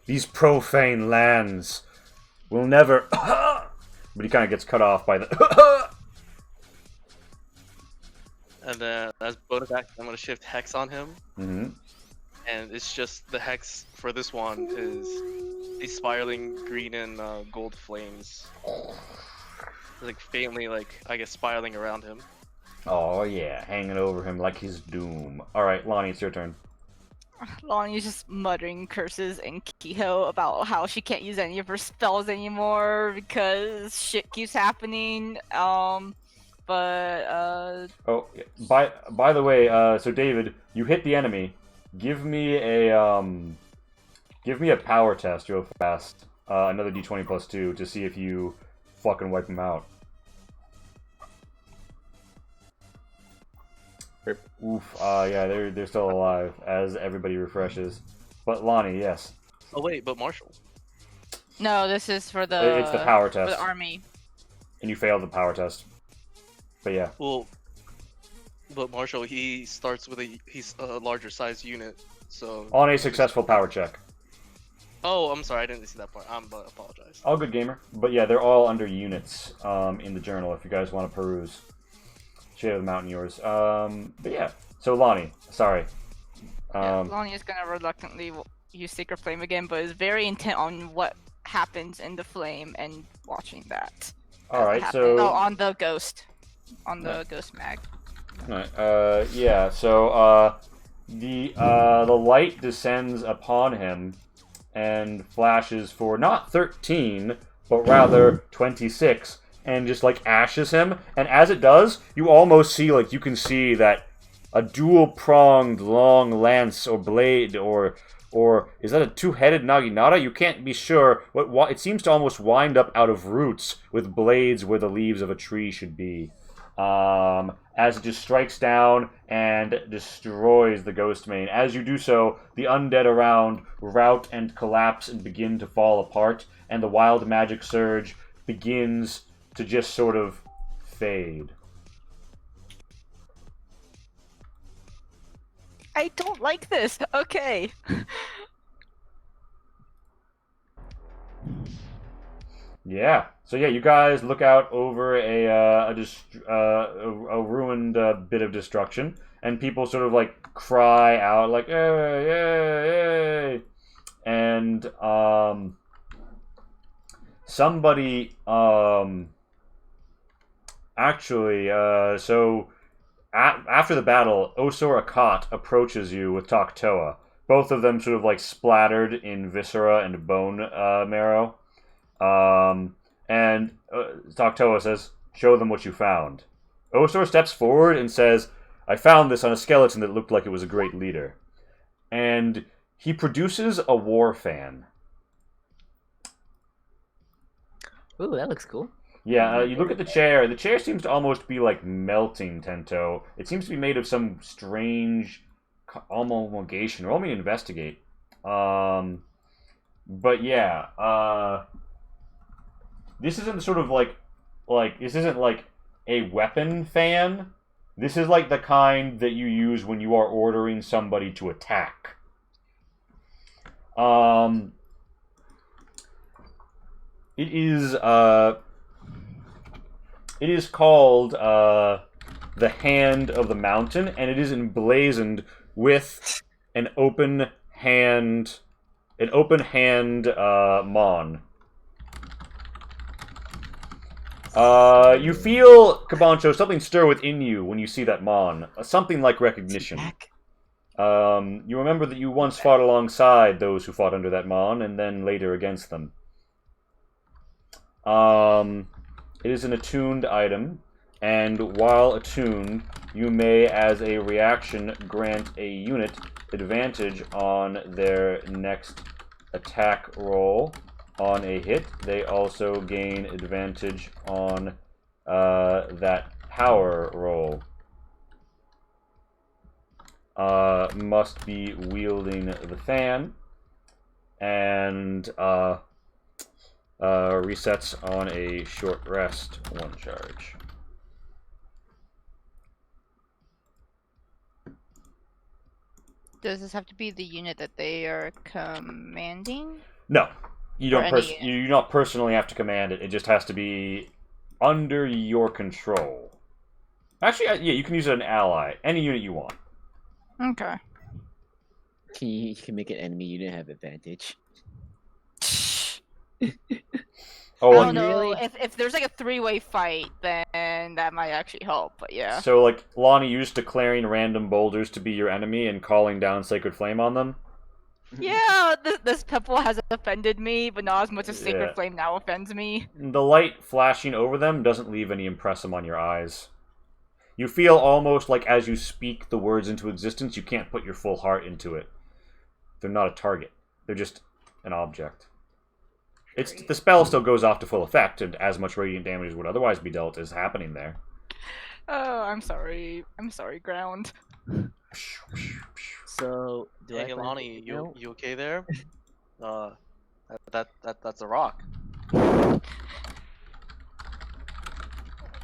these profane lands will never... But he kind of gets cut off by the...
and then as bonus action, I'm gonna shift Hex on him,
Mm-hmm.
and it's just the Hex for this one is these spiraling green and gold flames, like faintly, like I guess spiraling around him.
Oh, yeah. Hanging over him like his doom. Alright, Lani, it's your turn.
Lonnie's just muttering curses and Kiho about how she can't use any of her spells anymore because shit keeps happening.
Oh, yeah. By the way, so David, you hit the enemy. Give me a power test real fast. Another d20 plus 2 to see if you fucking wipe him out. Oof. Yeah, they're still alive as everybody refreshes. But Lani, yes.
Oh wait, but Marshall.
No, this is for the
It's the power
for
test.
the army.
And you failed the power test. But yeah.
Well, but Marshall, he starts with he's a larger size unit, so.
On a successful power check.
Oh, I'm sorry, I didn't see that part. But apologize.
All good, gamer. But yeah, they're all under units in the journal if you guys want to peruse. Shade of the Mountain yours. But yeah. So Lani, sorry.
Lonnie is gonna reluctantly use Sacred Flame again, but is very intent on what happens in the flame and watching that.
Alright,
happen.
so...
No, on the ghost. On the ghost mag.
Alright, yeah, so, the light descends upon him and flashes for not 13, but rather 26, and just, like, ashes him. And as it does, you almost see, like, you can see that a dual-pronged long lance or blade or is that a two-headed naginata? You can't be sure. It seems to almost wind up out of roots with blades where the leaves of a tree should be. As it just strikes down and destroys the ghost mane. As you do so, the undead around rout and collapse and begin to fall apart, and the wild magic surge begins to just sort of fade.
I don't like this. Okay.
Yeah. So yeah, you guys look out over a ruined bit of destruction, and people sort of like cry out like "Hey, hey, hey!" And somebody actually so after the battle, Osor Akat approaches you with Taktoa. Both of them sort of like splattered in viscera and bone marrow. And Taktoa says, "Show them what you found." Osor steps forward and says, "I found this on a skeleton that looked like it was a great leader." And he produces a war fan.
Ooh, that looks cool.
Yeah, you look at the chair. The chair seems to almost be like melting, Tento. It seems to be made of some strange amalgamation. Roll me to investigate. But yeah, this isn't sort of like this isn't like a weapon fan. This is like the kind that you use when you are ordering somebody to attack. It is called the Hand of the Mountain, and it is emblazoned with an open hand Mon. You feel, Kabancho, something stir within you when you see that Mon. Something like recognition. You remember that you once fought alongside those who fought under that Mon, and then later against them. It is an attuned item, and while attuned, you may, as a reaction, grant a unit advantage on their next attack roll. On a hit, they also gain advantage on that power roll. Must be wielding the fan, and resets on a short rest, 1 charge.
Does this have to be the unit that they are commanding?
No, you
Or
don't.
any
You do not personally have to command it. It just has to be under your control. Actually, yeah, you can use it an ally, any unit you want.
Okay.
You can make an enemy unit have advantage.
Oh,
I
like,
don't know.
really?
If there's like a 3-way fight, then that might actually help. But yeah.
so like Lani used declaring random boulders to be your enemy and calling down Sacred Flame on them.
Yeah, this pebble has offended me, but not as much as Sacred
Yeah.
Flame now offends me.
The light flashing over them doesn't leave any impression on your eyes. You feel almost like as you speak the words into existence, you can't put your full heart into it. They're not a target. They're just an object. The spell still goes off to full effect, and as much radiant damage as would otherwise be dealt is happening there.
Oh, I'm sorry. I'm sorry, Ground.
So, do I
Hey,
find
Lani,
it-
you
no?
you okay there? That's a rock.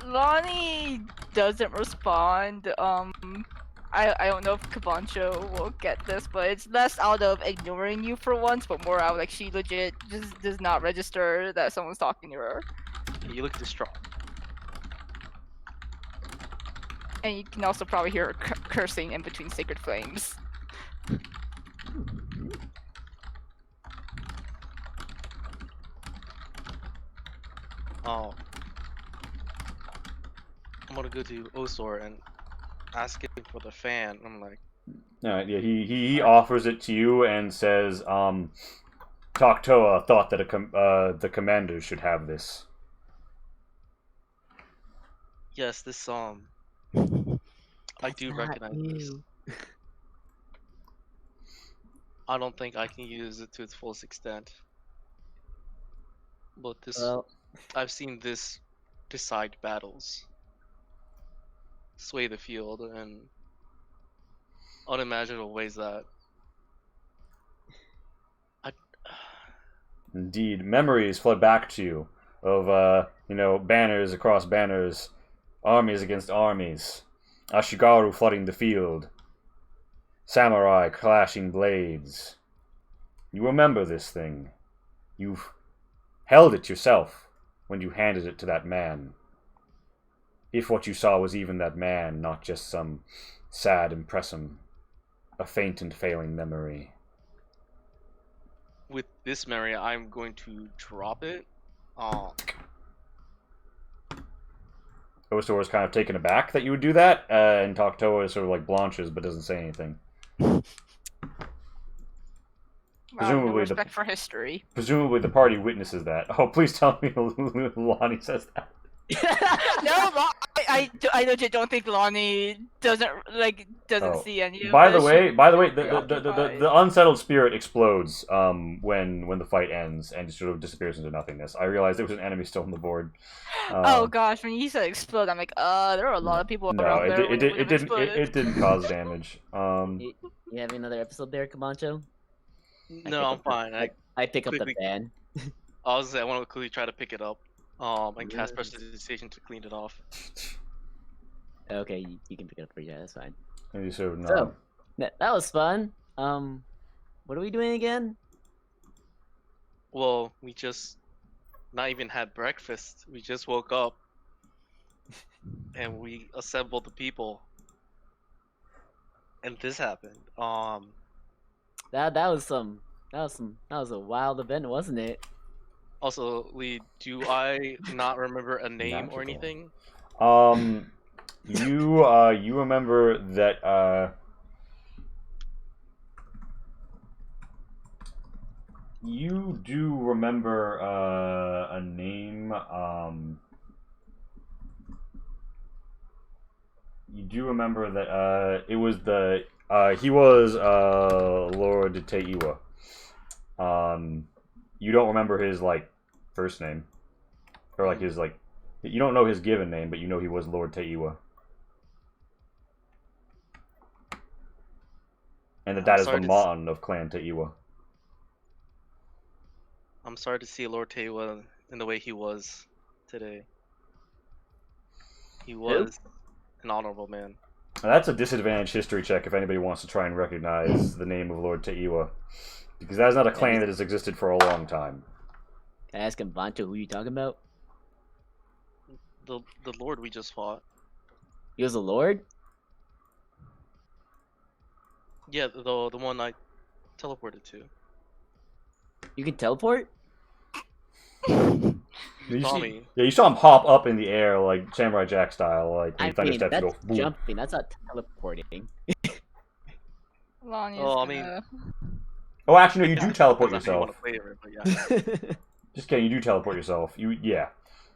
Lonnie doesn't respond. I don't know if Kabancho will get this, but it's less out of ignoring you for once, but more out like she legit just does not register that someone's talking to her.
You look distraught.
And you can also probably hear her cursing in between Sacred Flames.
Oh, I'm gonna go to Osor and ask him for the fan. I'm like,
Yeah, he offers it to you and says, Toktoa thought that the commanders should have this.
yes, this I do
Not
recognize this.
you.
I don't think I can use it to its fullest extent. But this,
Well,
I've seen this decide battles, sway the field in unimaginable ways that I.
Indeed, memories flood back to you of, banners across banners, armies against armies, Ashigaru flooding the field, samurai clashing blades. You remember this thing. You've held it yourself when you handed it to that man. If what you saw was even that man, not just some sad impressum, a faint and failing memory.
With this memory, I'm going to drop it.
Osor is kind of taken aback that you would do that, and Toktoa is sort of like blanches but doesn't say anything.
No respect for history.
Presumably the party witnesses that. Oh, please tell me Lani says that.
No, I legit don't think Lonnie doesn't see any of
By
this.
the way,
preoccupied.
the unsettled spirit explodes when the fight ends and sort of disappears into nothingness. I realized there was an enemy still on the board.
Oh gosh, when you said explode, I'm like, there are a lot of people
No,
around there.
it didn't cause damage.
you have another episode there, Kabancho?
No, I'm fine.
I pick up the
quickly-
fan.
I was I want to quickly try to pick it up. And cast prestidigitation to clean it off.
Okay, you can pick it up for you. Yeah, that's fine.
Maybe so. No.
So, that was fun. What are we doing again?
Well, we just not even had breakfast. We just woke up and we assembled the people. and this happened.
That was a wild event, wasn't it?
Also, Lee, do I not remember a name or
Magical.
anything?
You remember that you do remember a name. You do remember that it was the he was Lord Teiwa. You don't remember his like first name, or like his like you don't know his given name, but you know he was Lord Teiwa, and that is the
sorry to
Mon of Clan Teiwa.
I'm sorry to see Lord Teiwa in the way he was today. He was an honorable man.
Now, that's a disadvantage history check if anybody wants to try and recognize the name of Lord Teiwa, because that is not a clan that has existed for a long time.
Can I ask him, Vanto, who you talking about?
The Lord we just fought.
He was a lord?
Yeah, the one I teleported to.
You can teleport?
You
saw
see-
me.
Yeah, you saw him hop up in the air like Samurai Jack style, like when
I
he thunder
mean,
steps and
that's
go boom.
jumping. That's not teleporting.
Lonnie is
Oh, I
gonna...
mean-
Oh, actually, no, you do teleport
Depends on how you
yourself.
want to play it, but yeah.
Just kidding, you do teleport yourself.
It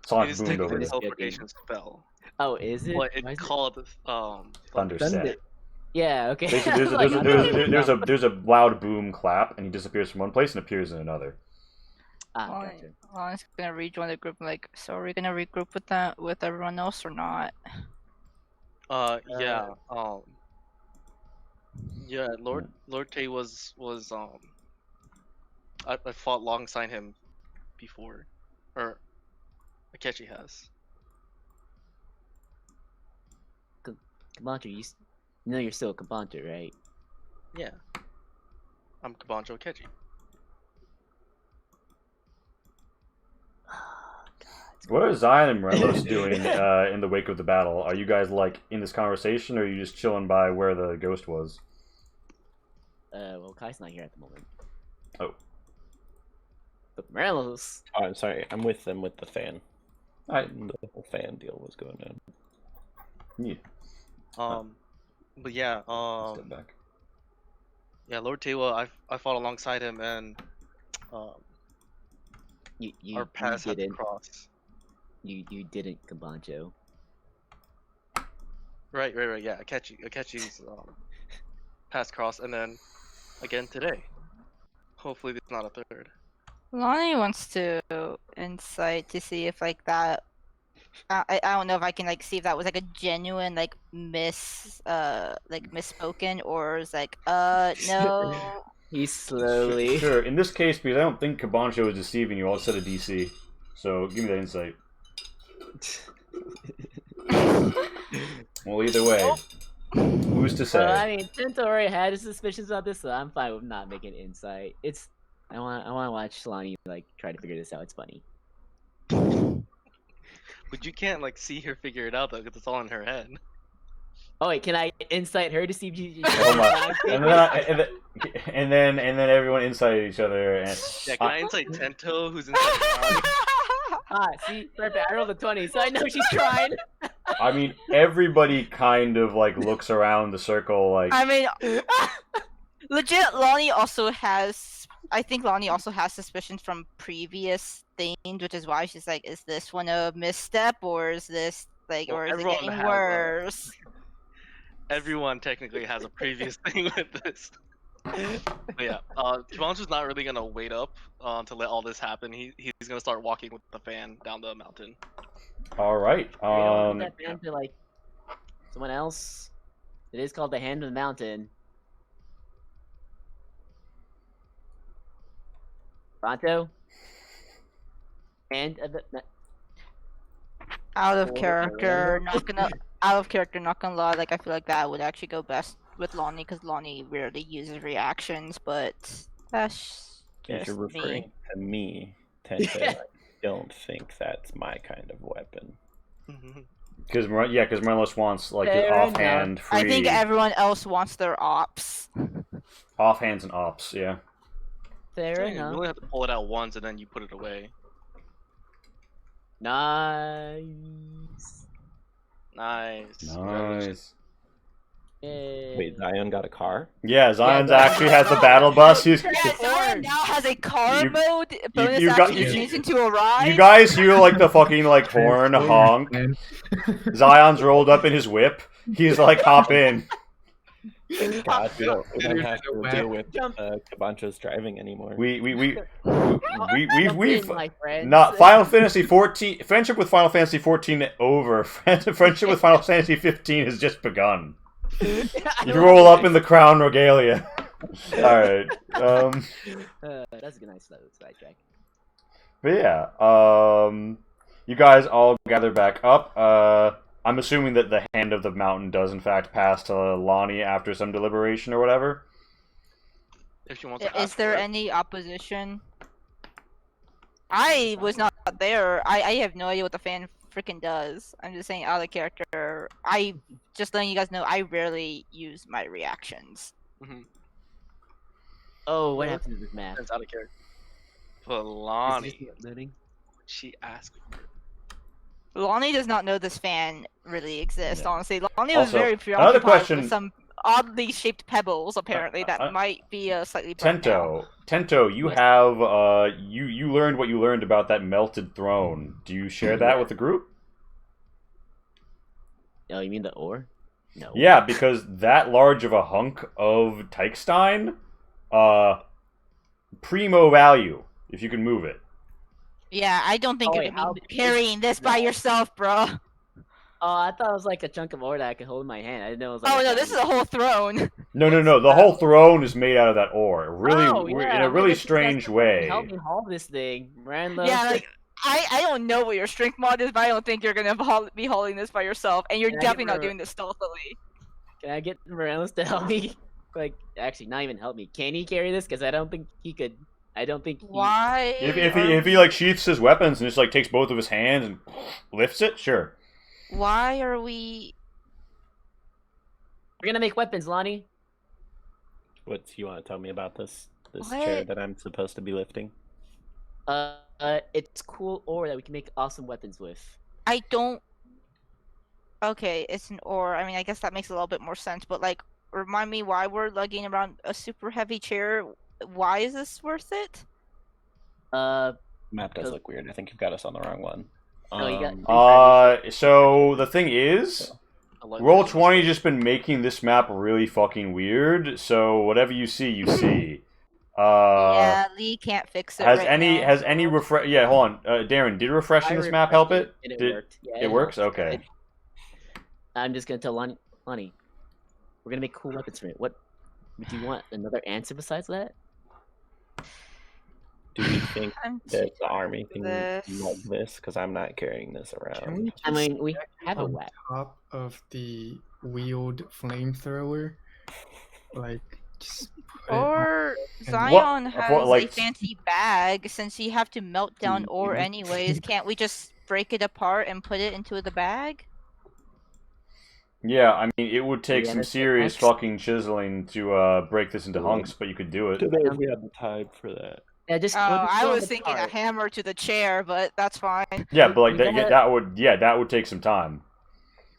Sonic
is
boomed
technically
over
a
there.
Just
teleportation spell.
Oh, is it?
But
Why
it's
is it-
called
Thunder
Thunder.
set.
Yeah, okay.
Basically, there's a loud boom clap, and he disappears from one place and appears in another.
Ah, gotcha.
Lonnie's gonna rejoin the group. Like, so are we gonna regroup with that with everyone else or not?
Yeah. Yeah. Lord Tay was I fought alongside him before, or Akechi has.
Kabanto, you know you're still a Kabanto, right?
Yeah. I'm Kabanjo Akechi.
What are Zion and Morelos doing in the wake of the battle? Are you guys like in this conversation, or are you just chilling by where the ghost was?
Well, Kai's not here at the moment.
Oh.
But Morelos.
Oh, I'm sorry. I'm with them with the fan.
Alright.
The whole fan deal was going on.
Yeah.
But yeah.
Step back.
Yeah. Lord Tewa, I fought alongside him, and our paths had to
didn't.
cross.
You didn't, Kabanjo.
Right. Yeah. Akechi's paths cross, and then again today. Hopefully, there's not a third.
Lonnie wants to insight to see if like that. I don't know if I can like see if that was like a genuine like misspoken or is like no.
He's slowly.
Sure. In this case, because I don't think Kabancho is deceiving you, I'll set a DC. So give me that insight. Well, either way, who's to say?
Well, I mean, Tento already had his suspicions about this, so I'm fine with not making insight. I want to watch Lani like try to figure this out. It's funny.
But you can't like see her figure it out though, because it's all in her head.
Oh wait, can I insight her to see if she?
Hold on. And then everyone inside each other. And
Yeah, can I insight Tento, who's inside?
See, perfect. I rolled a 20, so I know she's trying.
I mean, everybody kind of like looks around the circle, like.
I mean, legit. Lonnie also has. I think Lonnie also has suspicions from previous things, which is why she's like, "Is this one a misstep, or is this like,
Well,
or is it
everyone
getting
has,
worse?"
Everyone technically has a previous thing with this. But yeah, Kimoncho's not really gonna wait up to let all this happen. He's gonna start walking with the fan down the mountain.
All right.
That fan to like someone else. It is called the Hand of the Mountain. Pronto? Hand of the.
Out of character, not gonna lie. Like I feel like that would actually go best with Lonnie because Lonnie rarely uses reactions, but that's
If
just
you're referring
me.
to me, Tento, I don't think that's my kind of weapon.
Because Morelos wants like
Fair
an
enough.
offhand free.
I think everyone else wants their ops.
Offhands and ops, yeah.
Fair
You
enough.
only have to pull it out once and then you put it away.
Nice.
Nice.
Nice.
Yay.
Wait, Zion got a car?
Yeah, Zion's
Yeah,
actually has the battle bus. He's,
Yeah, Zion now has a car
You-
mode. Bonus
you got-
action
you-
to change into a ride.
you guys hear like the fucking like horn honk. Zion's rolled up in his whip. He's like, hop in.
God, we don't have to
Jump.
deal with Cabanchos driving anymore.
We've
My friends.
not Final Fantasy 14 friendship with Final Fantasy 14 over. Friendship with Final Fantasy 15 has just begun. You roll up in the crown regalia. All right.
That's a good nice sidetrack.
But yeah. You guys all gather back up. I'm assuming that the hand of the mountain does in fact pass to Lani after some deliberation or whatever.
If she wants to
Is
ask
there
for it.
any opposition? I was not there. I have no idea what the fan freaking does. I'm just saying out of character. I just letting you guys know I rarely use my reactions.
Oh, what
Yeah.
happened to this map?
It's out of character. But
Is
Lani,
this not loading?
she asked for it.
Lonnie does not know this fan really exists,
Yeah.
honestly. Lonnie was
Also,
very
another
preoccupied
question-
with some oddly shaped pebbles, apparently, that might be slightly burnt out.
Tento, you
Yes.
have you learned what you learned about that melted throne. Do you share that with the group?
Oh, you mean the ore? No.
Yeah, because that large of a hunk of Teichstein, primo value if you can move it.
Yeah, I don't think
Oh,
you're
wait,
gonna
how
be
big
carrying
is
this by
that?
yourself, bro.
Oh, I thought it was like a chunk of ore that I could hold in my hand. I didn't know it was like.
Oh
a
no, this is a whole throne.
No. The whole throne is made out of that ore. Really,
Oh,
in
yeah,
a really
maybe
strange
you guys
way.
Help me haul this thing, random.
Yeah, like I don't know what your strength mod is, but I don't think you're gonna be hauling this by yourself, and you're
Can I
definitely
get
not
her-
doing this stealthily.
Can I get Morales to help me? Like, actually, not even help me. Can he carry this? Because I don't think he could. I don't think.
Why?
If he like sheaths his weapons and just like takes both of his hands and lifts it, sure.
Why are we?
We're gonna make weapons, Lani.
What do you want to tell me about this
What?
chair that I'm supposed to be lifting?
It's cool ore that we can make awesome weapons with.
I don't. Okay, it's an ore. I mean, I guess that makes a little bit more sense. But like, remind me why we're lugging around a super heavy chair. Why is this worth it?
Map does
Because-
look weird. I think you've got us on the wrong one.
No, you got-
So the thing is,
I like
Roll
that.
20 just been making this map really fucking weird. So whatever you see, you see.
Yeah, Lee can't fix it.
Has
right
any
now,
has
so-
any refresh? Yeah, hold on, Darren. Did refreshing
I
this map help
refreshed
it?
And it
Did-
worked. Yeah,
it works?
helped.
Okay.
I'm just gonna tell Lani, we're gonna make cool weapons from it. What? Do you want another answer besides that?
Do you think
I'm
that the army can
this.
love this? Because I'm not carrying this
Can
around.
we
I
just
mean, we
stack it
have a
on
whack.
top of the wheeled flamethrower? Like, just put it on-
Or
And
Zion
what,
has
like-
a fancy bag. Since you have to melt down ore
Mhm.
anyways, can't we just break it apart and put it into the bag?
Yeah, I mean, it would take
Yeah,
some
that's
serious
facts.
fucking chiseling to break this into hunks, but you could do it.
Today we have the time for that.
Yeah, just.
Oh,
we'll just
I
throw
was
the
thinking a
part.
hammer to the chair, but that's fine.
Yeah, but like
We
that,
gotta-
that would take some time.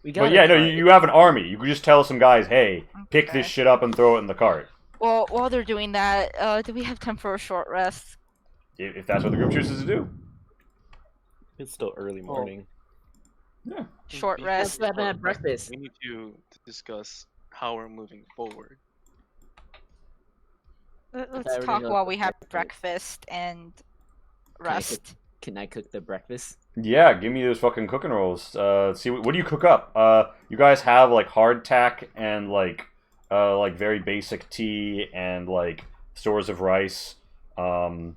We
But
got
yeah, no, you have an army. You could just tell some guys, hey, pick
Okay.
this shit up and throw it in the cart.
Well, while they're doing that, do we have time for a short rest?
If that's what the group chooses to do.
It's still early morning.
Short
Before
rest.
Let's have
we
that breakfast.
We need to discuss how we're moving forward.
Let's
we're gonna
talk
go
while
for
we have
breakfast.
breakfast and
I cook-
rest.
Can I cook the breakfast?
Yeah, give me those fucking cooking rolls. See what do you cook up? You guys have like hardtack and like very basic tea and like stores of rice. Probably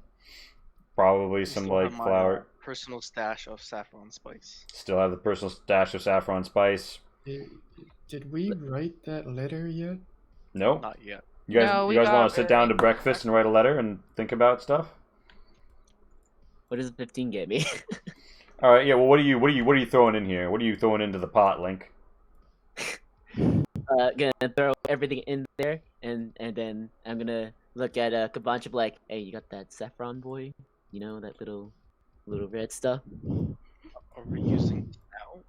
We
some
still
like
have my,
flour.
personal stash of saffron spice.
Still have the personal stash of saffron spice.
Did we write that letter yet?
No,
Not yet.
you guys.
No, we
you guys want
got
to sit down to
very-
breakfast and write a letter and think about stuff?
What does 15 get me?
All right, yeah. Well, what are you throwing in here? What are you throwing into the pot, Link?
Gonna throw everything in there, and then I'm gonna look at Kabancha like, hey, you got that saffron boy? You know that little red stuff?
Are we using this now?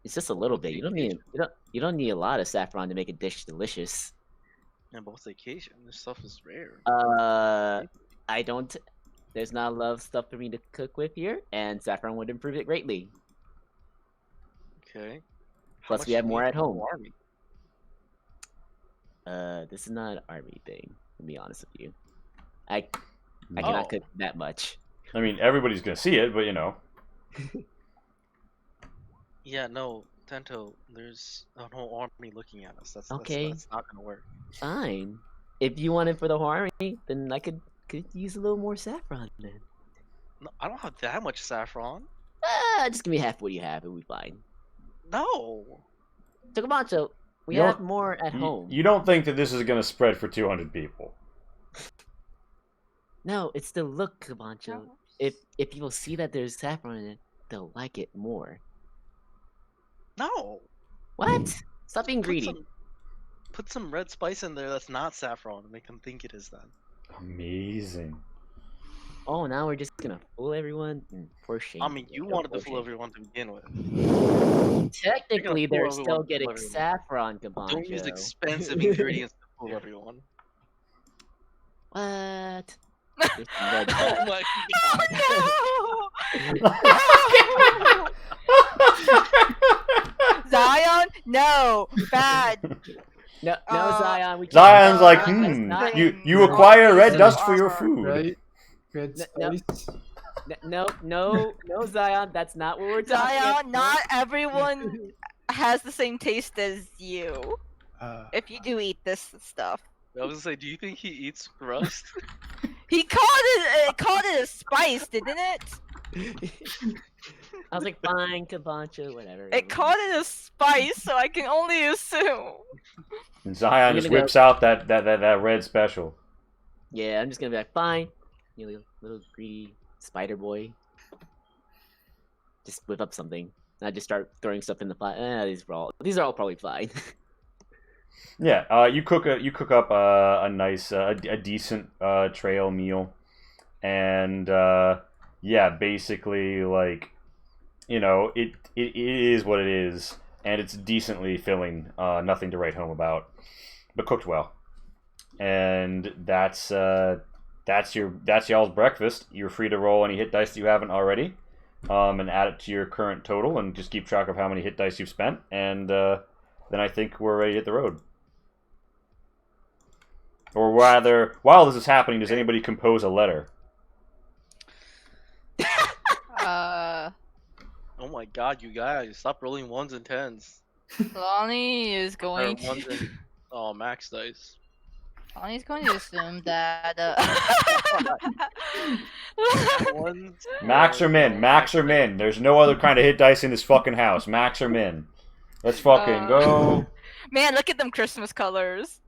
It's just a little
What's
bit.
the
You don't need you don't need a lot of saffron to make a dish delicious.
Yeah, but what's the occasion? This stuff is rare.
I don't. There's not a lot of stuff for me to cook with here, and saffron would improve it greatly.
Okay. How
Plus,
much
we
do
have
you
more
need
at
for the
home.
whole army?
This is not an army thing. To be honest with you, I cannot
Oh.
cook that much.
I mean, everybody's gonna see it, but you know.
Yeah, no, Tento, there's a whole army looking at us.
Okay.
That's not gonna work.
Fine. If you want it for the whole army, then I could use a little more saffron then.
No, I don't have that much saffron.
Just give me half what you have, and we fine.
No.
Tokabancho, we
You
have
don't-
more at home.
You don't think that this is gonna spread for 200 people?
No, it's the look, Kabancho. If people see that there's saffron in it, they'll like it more.
No.
What? Stop being greedy.
Put some red spice in there that's not saffron and make them think it is that.
Amazing.
Oh, now we're just gonna fool everyone? For shame.
I mean, you wanted to fool everyone to begin with.
Technically,
fool
they're
everyone
still
to
getting
fool everyone.
saffron, Kabancho.
Don't use expensive ingredients to fool everyone.
What? There's some red
Oh my
Zion, no, bad.
No, Zion. We can't.
Zion's like,
That's not-
you acquire red dust for your food.
Right? Red
No.
spice.
No, Zion. That's not what we're talking about.
Zion, not everyone has the same taste as you. If you do eat this stuff,
I was gonna say, do you think he eats rust?
he called it a spice, didn't it?
I was like, fine, Kabancha, whatever.
It called it a spice, so I can only assume.
And Zion
I'm
just
gonna
whips out that red special.
Yeah, I'm just gonna be like, fine. You little greedy spider boy. Just whip up something. And I just start throwing stuff in the pot. These are all probably fine.
Yeah, you cook up a nice, a decent trail meal, and yeah, basically like, you know, it is what it is, and it's decently filling. Nothing to write home about, but cooked well, and that's y'all's breakfast. You're free to roll any hit dice that you haven't already, and add it to your current total, and just keep track of how many hit dice you've spent, and then I think we're ready to hit the road. Or rather, while this is happening, does anybody compose a letter?
Oh my god, you guys, stop rolling 1s and 10s.
Lani is
Or
going
1s and max dice.
Lani's going to assume that
Ones.
Max or min? Max or min? There's no other kind of hit dice in this fucking house. Max or min? Let's fucking go.
Man, look at them Christmas colors.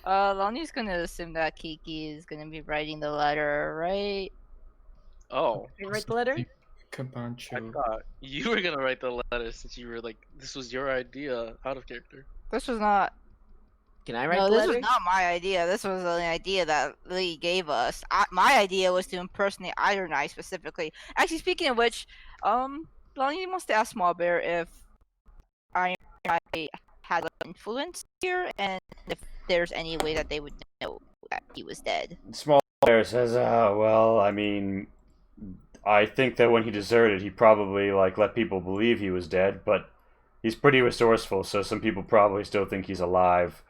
Lani's gonna assume that Kiki is gonna be writing the letter, right?
Oh,
You write the letter?
I
Kabancho.
thought you were gonna write the letter since you were like, this was your idea out of character.
This was not.
Can I write
No,
the
this
letter?
was not my idea. This was an idea that Lee gave us. My idea was to impersonate Iron Eye specifically. Actually, speaking of which, Lani wants to ask Small Bear if Iron Eye had an influence here, and if there's any way that they would know that he was dead.
Small Bear says, well, I mean, I think that when he deserted, he probably like let people believe he was dead, but he's pretty resourceful, so some people probably still think he's alive.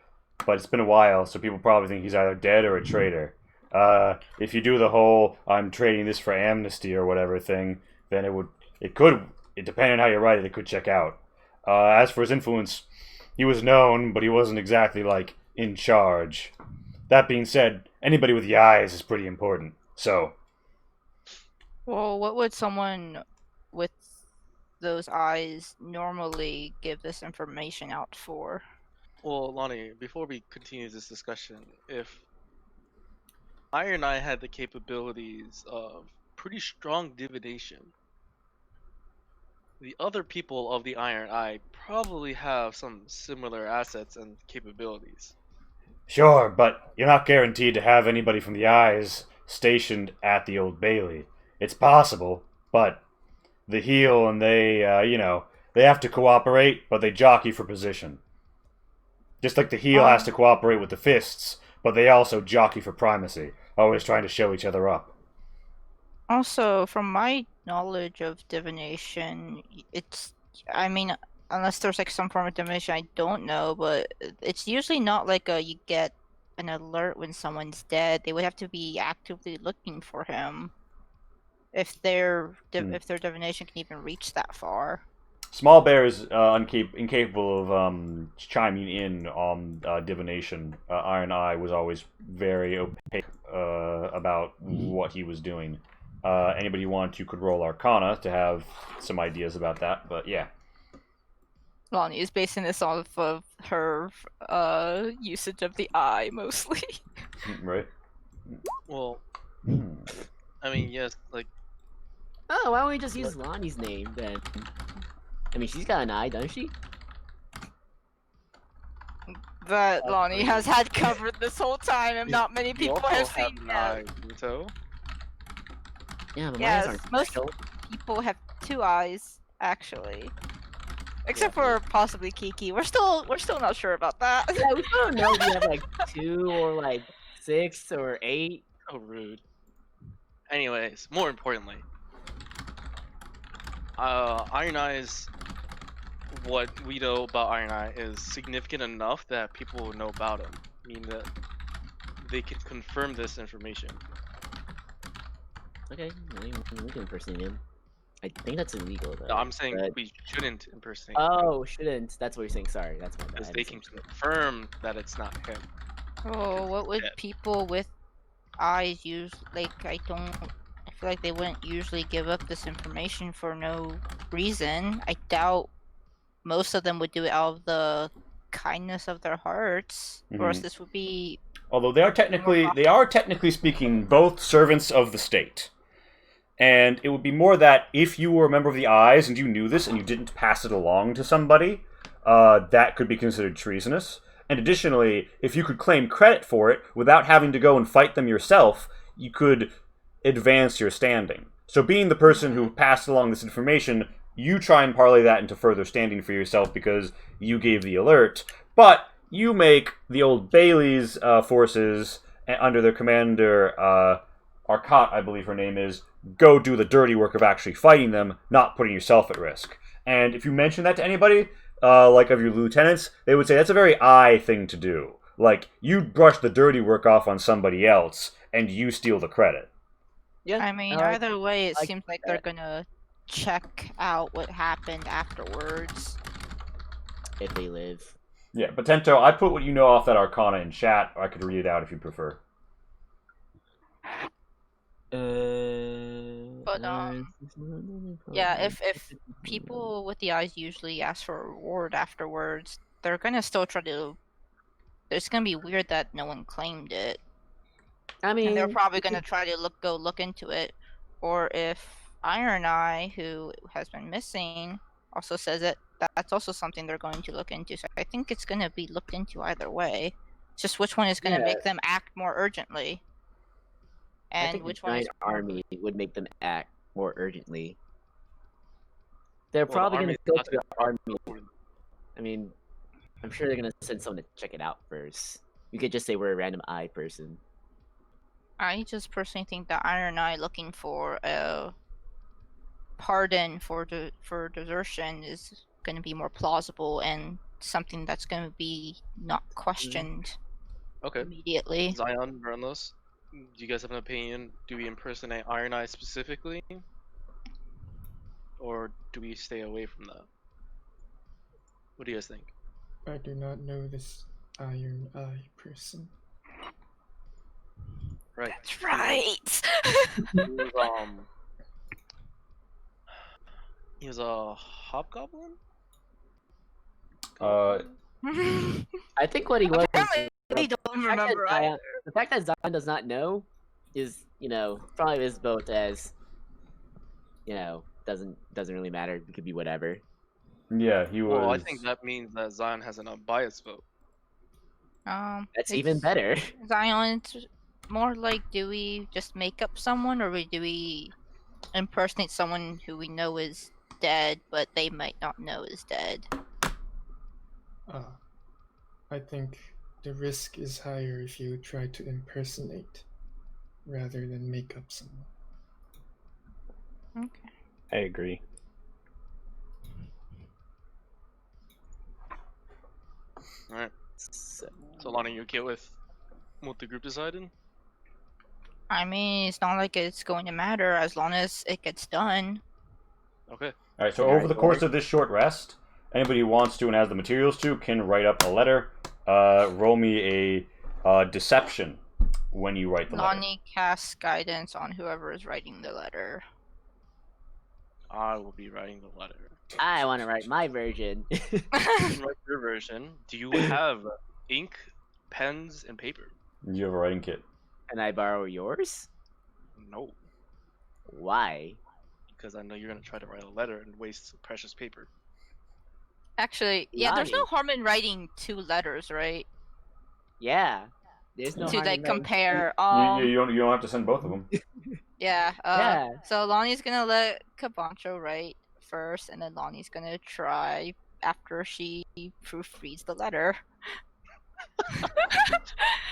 But it's been a while, so people probably think he's either dead or a traitor. If you do the whole "I'm trading this for amnesty" or whatever thing, then it could, depending on how you write it, it could check out. As for his influence, he was known, but he wasn't exactly like in charge. That being said, anybody with the eyes is pretty important. So,
Well, what would someone with those eyes normally give this information out for?
Well, Lani, before we continue this discussion, if Iron Eye had the capabilities of pretty strong divination. The other people of the Iron Eye probably have some similar assets and capabilities.
Sure, but you're not guaranteed to have anybody from the Eyes stationed at the Old Bailey. It's possible, but the heel and they, they have to cooperate, but they jockey for position. Just like the heel has to cooperate with the fists, but they also jockey for primacy, always trying to show each other up.
Also, from my knowledge of divination, I mean, unless there's like some form of divination I don't know, but it's usually not like you get an alert when someone's dead. They would have to be actively looking for him if their divination can even reach that far.
Small Bear is incapable of chiming in on divination. Iron Eye was always very opaque about what he was doing. Anybody who wanted to could roll Arcana to have some ideas about that, but yeah.
Lani is basing this off of her usage of the eye, mostly.
Right?
Well, I mean, yes, like...
Oh, why don't we just use Lonnie's name, then? I mean, she's got an eye, doesn't she?
That Lani has had covered this whole time, and not many people have seen
an
that.
eye, Tento.
Yeah, but
Yes,
mine aren't
most
special.
people have 2 eyes, actually. Except for possibly Kiki. We're still not sure about that.
Yeah, we don't know if we have like 2 or like 6 or 8.
Oh, rude. Anyways, more importantly, Iron Eye's what we know about Iron Eye is significant enough that people will know about him. Meaning that they can confirm this information.
Okay, we can impersonate him. I think that's illegal though.
No, I'm saying
but-
we shouldn't impersonate him
Oh, shouldn't. That's what you're saying. Sorry, that's my bad.
because
I
they can
misunderstood.
confirm that it's not him.
Oh, what would
Yeah.
people with eyes use? Like, I feel like they wouldn't usually give up this information for no reason. I doubt most of them would do it out of the kindness of their hearts, or else this would be.
Although they are technically speaking both servants of the state. And it would be more that if you were a member of the Eyes and you knew this and you didn't pass it along to somebody, that could be considered treasonous. And additionally, if you could claim credit for it without having to go and fight them yourself, you could advance your standing. So being the person who passed along this information, you try and parlay that into further standing for yourself because you gave the alert, but you make the Old Bailey's forces, under their commander, Arcot, I believe her name is, go do the dirty work of actually fighting them, not putting yourself at risk. And if you mention that to anybody, like of your lieutenants, they would say that's a very Eye thing to do. Like, you brush the dirty work off on somebody else, and you steal the credit.
Yeah.
I mean,
I like-
either way, it
I like
seems like
that.
they're gonna check out what happened afterwards.
If they live.
Yeah, but Tento, I put what you know off that Arcana in chat, or I could read it out if you prefer.
But, yeah, if people with the eyes usually ask for a reward afterwards, they're gonna still try to. It's gonna be weird that no one claimed it,
I mean,
and they're probably gonna try to look into it. Or if Iron Eye, who has been missing, also says it, that's also something they're going to look into. So I think it's gonna be looked into either way. It's just which one is gonna
Yeah.
make them act more urgently,
I
and
think
which
the
one is
giant army would make them act more urgently. They're
Well, the
probably
army's
gonna go
not
to the
gonna-
army. I mean, I'm sure they're gonna send someone to check it out first. You could just say we're a random Eye person.
I just personally think that Iron Eye looking for a pardon for desertion is going to be more plausible and something that's going to be not questioned
Okay.
immediately.
Zion, Renlos, do you guys have an opinion? Do we impersonate Iron Eye specifically? Or do we stay away from that? What do you guys think?
I do not know this Iron Eye person.
Right.
That's right.
He was a hobgoblin?
I think what he was.
Apparently, they don't
The fact that
remember
Zion-
either.
the fact that Zion does not know is, probably his boat as doesn't really matter. It could be whatever.
Yeah, he was.
Well, I think that means that Zion has an unbiased vote.
That's even better.
Zion, it's more like, do we just make up someone, or do we impersonate someone who we know is dead, but they might not know is dead?
I think the risk is higher if you try to impersonate rather than make up someone.
Okay.
I agree.
Alright.
So,
So, Lani, you okay with what the group decided?
I mean, it's not like it's going to matter as long as it gets done.
Okay.
All right. So
Alright,
over the course of this short rest, anybody who wants to and has the materials to can write up a letter. Roll me a deception when you write the letter.
Lani casts guidance on whoever is writing the letter.
I will be writing the letter.
I want to write my version.
You can write your version. Do you have ink, pens, and paper?
You have a writing kit.
Can I borrow yours?
No,
Why?
because I know you're gonna try to write a letter and waste precious paper.
Actually, yeah, there's no
Lani.
harm in writing 2 letters, right?
Yeah. There's no
To
harm in
like
writing.
compare.
You don't have to send both of them.
Yeah.
Yeah.
So Lonnie's gonna let Cabancho write first, and then Lonnie's gonna try after she proofreads the letter.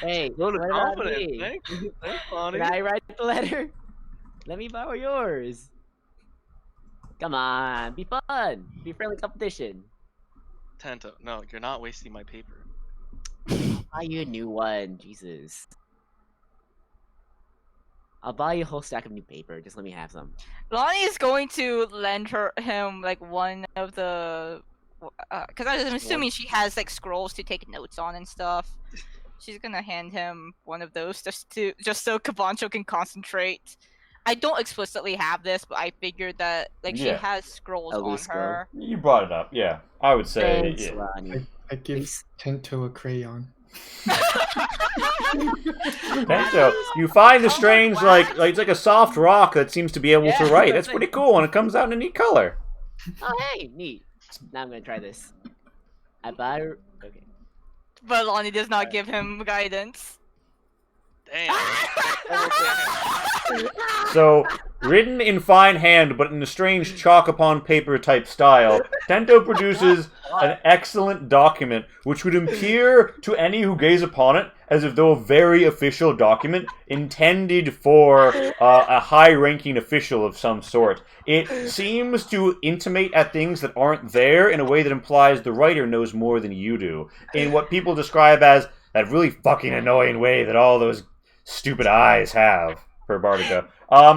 Hey,
Vote of
what about
confidence.
me?
Thanks, Lani.
Can I write the letter? Let me borrow yours. Come on, be fun. Be friendly competition.
Tento, no, you're not wasting my paper.
Buy you a new one, Jesus. I'll buy you a whole stack of new paper. Just let me have some.
Lonnie is going to lend him like one of the, because I'm assuming she has like scrolls to take notes on and stuff. She's gonna hand him one of those just so Cabancho can concentrate. I don't explicitly have this, but I figured that like she
Yeah.
has scrolls
A
on
loose scroll.
her.
You brought it up. Yeah, I would say.
Thanks,
Yeah.
Lani.
I give
Please.
Tento a crayon.
Tento, you find the strange like it's like a soft rock that seems to be able to
Yeah,
write.
that's
That's pretty cool, and it comes out in a neat color.
Oh, hey, neat. Now I'm gonna try this. I buy. Okay.
But Lonnie does not give him guidance.
Damn. Almost
So, written in fine hand, but in a strange chalk upon paper type style, Tento produces an excellent document which would appear to any who gaze upon it as if though a very official document intended for a high-ranking official of some sort. It seems to intimate at things that aren't there in a way that implies the writer knows more than you do, in what people describe as that really fucking annoying way that all those stupid eyes have, per Bartica.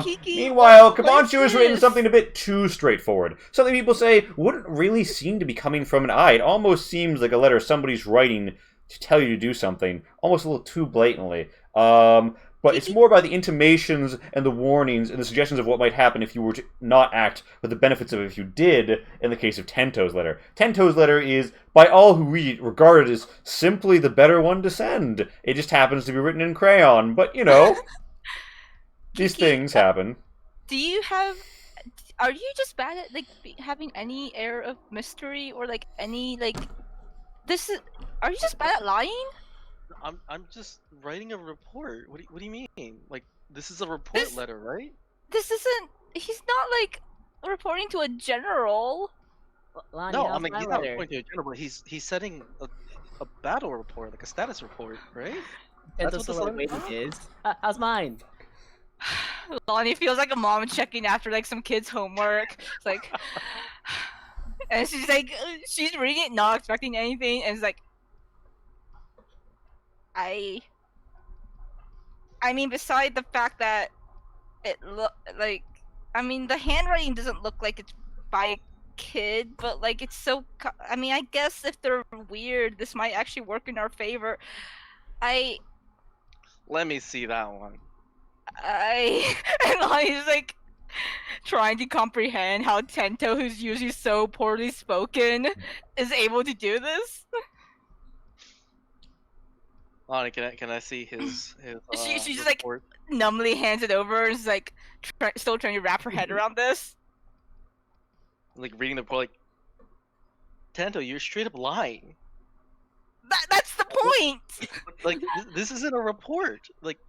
Kiki,
Meanwhile,
what is
Cabancho has written
this?
something a bit too straightforward. Something people say wouldn't really seem to be coming from an eye. It almost seems like a letter somebody's writing to tell you to do something, almost a little too blatantly. But it's more by the intimations and the warnings and the suggestions of what might happen if you were to not act, but the benefits of if you did, in the case of Tento's letter. Tento's letter is, by all who read it, regarded as simply the better one to send. It just happens to be written in crayon, but, you know, these
Kiki,
things happen.
Do you have? Are you just bad at like having any air of mystery or like any like? This is. Are you just bad at lying?
I'm just writing a report. What do you mean? Like, this is a report
This-
letter, right?
This isn't. He's not like reporting to a general.
Lani,
No,
how's
I mean
my
he's not
letter?
reporting to a general, but he's setting a battle report, like a status report, right?
That's
That's
what
what
the
the
waiting
letter's
is. How's mine?
Lonnie feels like a mom checking after like some kid's homework. It's like, and she's like, she's reading it, not expecting anything, and it's like, I mean, beside the fact that it look like, I mean, the handwriting doesn't look like it's by a kid, but like it's so. I mean, I guess if they're weird, this might actually work in our favor.
Let me see that one.
And Lonnie's like trying to comprehend how Tento, who's usually so poorly spoken, is able to do this.
Lani, can I see his
She's just like
report?
numbly hands it over and is like still trying to wrap her head around this.
like reading the report, like, Tento, you're straight up lying.
That's the point.
Like this isn't a report. Like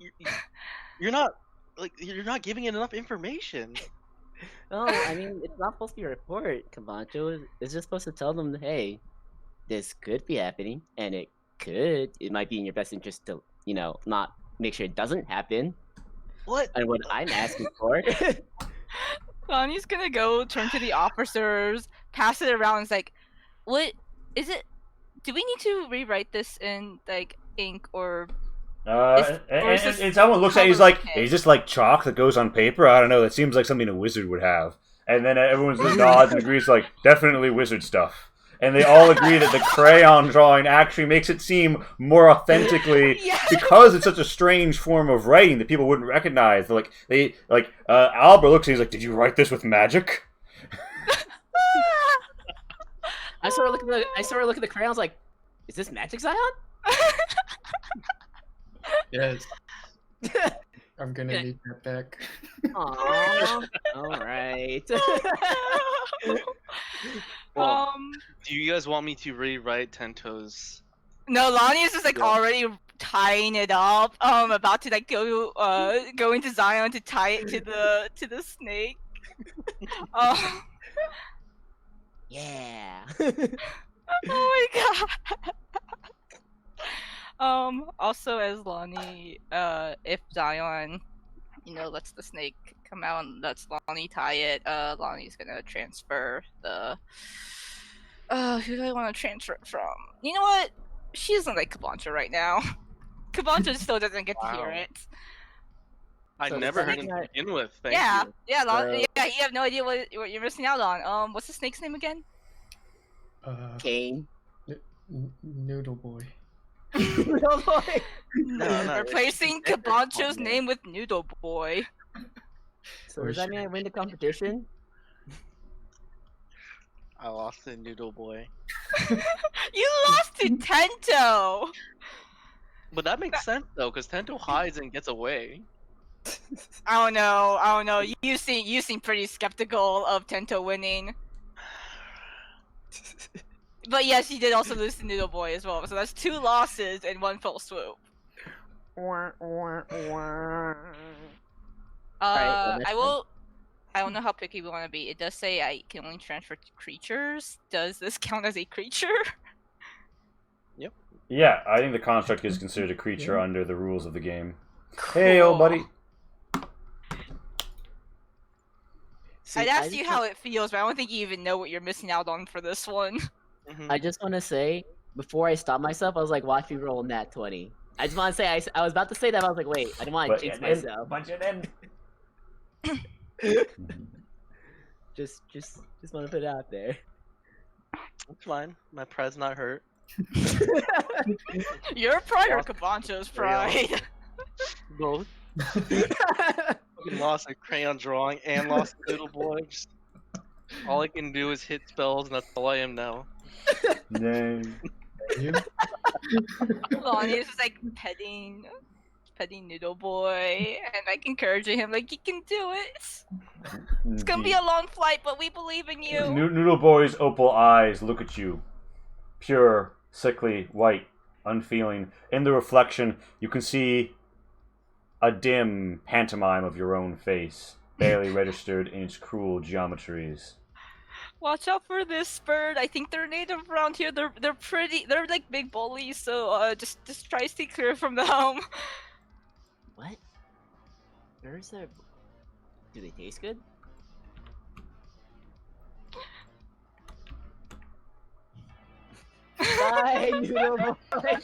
you're not giving it enough information.
No, I mean it's not supposed to be a report, Camacho. It's just supposed to tell them, hey, this could be happening, and it might be in your best interest to, not make sure it doesn't happen.
What?
And what I'm asking for.
Lani's gonna go turn to the officers, pass it around, and it's like, what is it? Do we need to rewrite this in like ink or?
And someone looks at you, he's like, is this like chalk that goes on paper? I don't know. That seems like something a wizard would have. And then everyone just nods and agrees, like, definitely wizard stuff. And they all agree that the crayon drawing actually makes it seem more authentically because it's such a strange form of writing that people wouldn't recognize. Albert looks and he's like, did you write this with magic?
I sort of look at the crayons like, is this magic, Zion?
Yes. I'm gonna need that back.
Aww. Alright.
Well, do you guys want me to rewrite Tento's?
No, Lani is just like already tying it up. About to like go into Zion to tie it to the snake.
Yeah.
Oh my god. Also as Lani, if Zion, lets the snake come out and lets Lani tie it, Lani's gonna transfer the who do I want to transfer it from? You know what? She doesn't like Kabancha right now. Kabancha still doesn't get to hear it.
I
So
never
does
heard
that
him
mean
to begin with. Thank
Yeah,
you.
yeah, you have no idea what you're missing out on. What's the snake's name again?
Kane.
Noodle boy.
No boy.
No,
Replacing Kabancho's name with Noodle Boy.
So does that mean I win the competition?
I lost to Noodle Boy.
You lost to Tento.
But that makes sense though, because Tento hides and gets away.
I don't know. You seem pretty skeptical of Tento winning. But yes, you did also lose to Noodle Boy as well. So that's 2 losses in one fell swoop. I don't know how picky we want to be. It does say I can only transfer to creatures. Does this count as a creature?
Yeah, I think the construct is considered a creature under the rules of the game. Hey, old buddy.
See,
I'd ask you how it feels, but I don't think you even know what you're missing out on for this one.
I just want to say, before I stopped myself, I was like, watch me roll nat 20. I just want to say, I was about to say that, but I was like, wait, I didn't want to jinx myself.
Punch it in.
Just want to put it out there.
It's fine. My pride's not hurt.
Your pride or Kabancho's pride?
Both. Fucking lost a crayon drawing and lost a Noodle Boy. All I can do is hit spells, and that's all I am now.
Dang.
You?
Lani is just like petting Noodle Boy and like encouraging him, like, you can do it. It's gonna be a long flight, but we believe in you.
Noodle Boy's opal eyes look at you. Pure, sickly, white, unfeeling. In the reflection, you can see a dim pantomime of your own face, barely registered in its cruel geometries.
Watch out for this bird. I think they're native around here. They're pretty. They're like big bullies. So just try to stay clear from them.
What? Where's that? Do they taste good? Bye, Noodle Boy.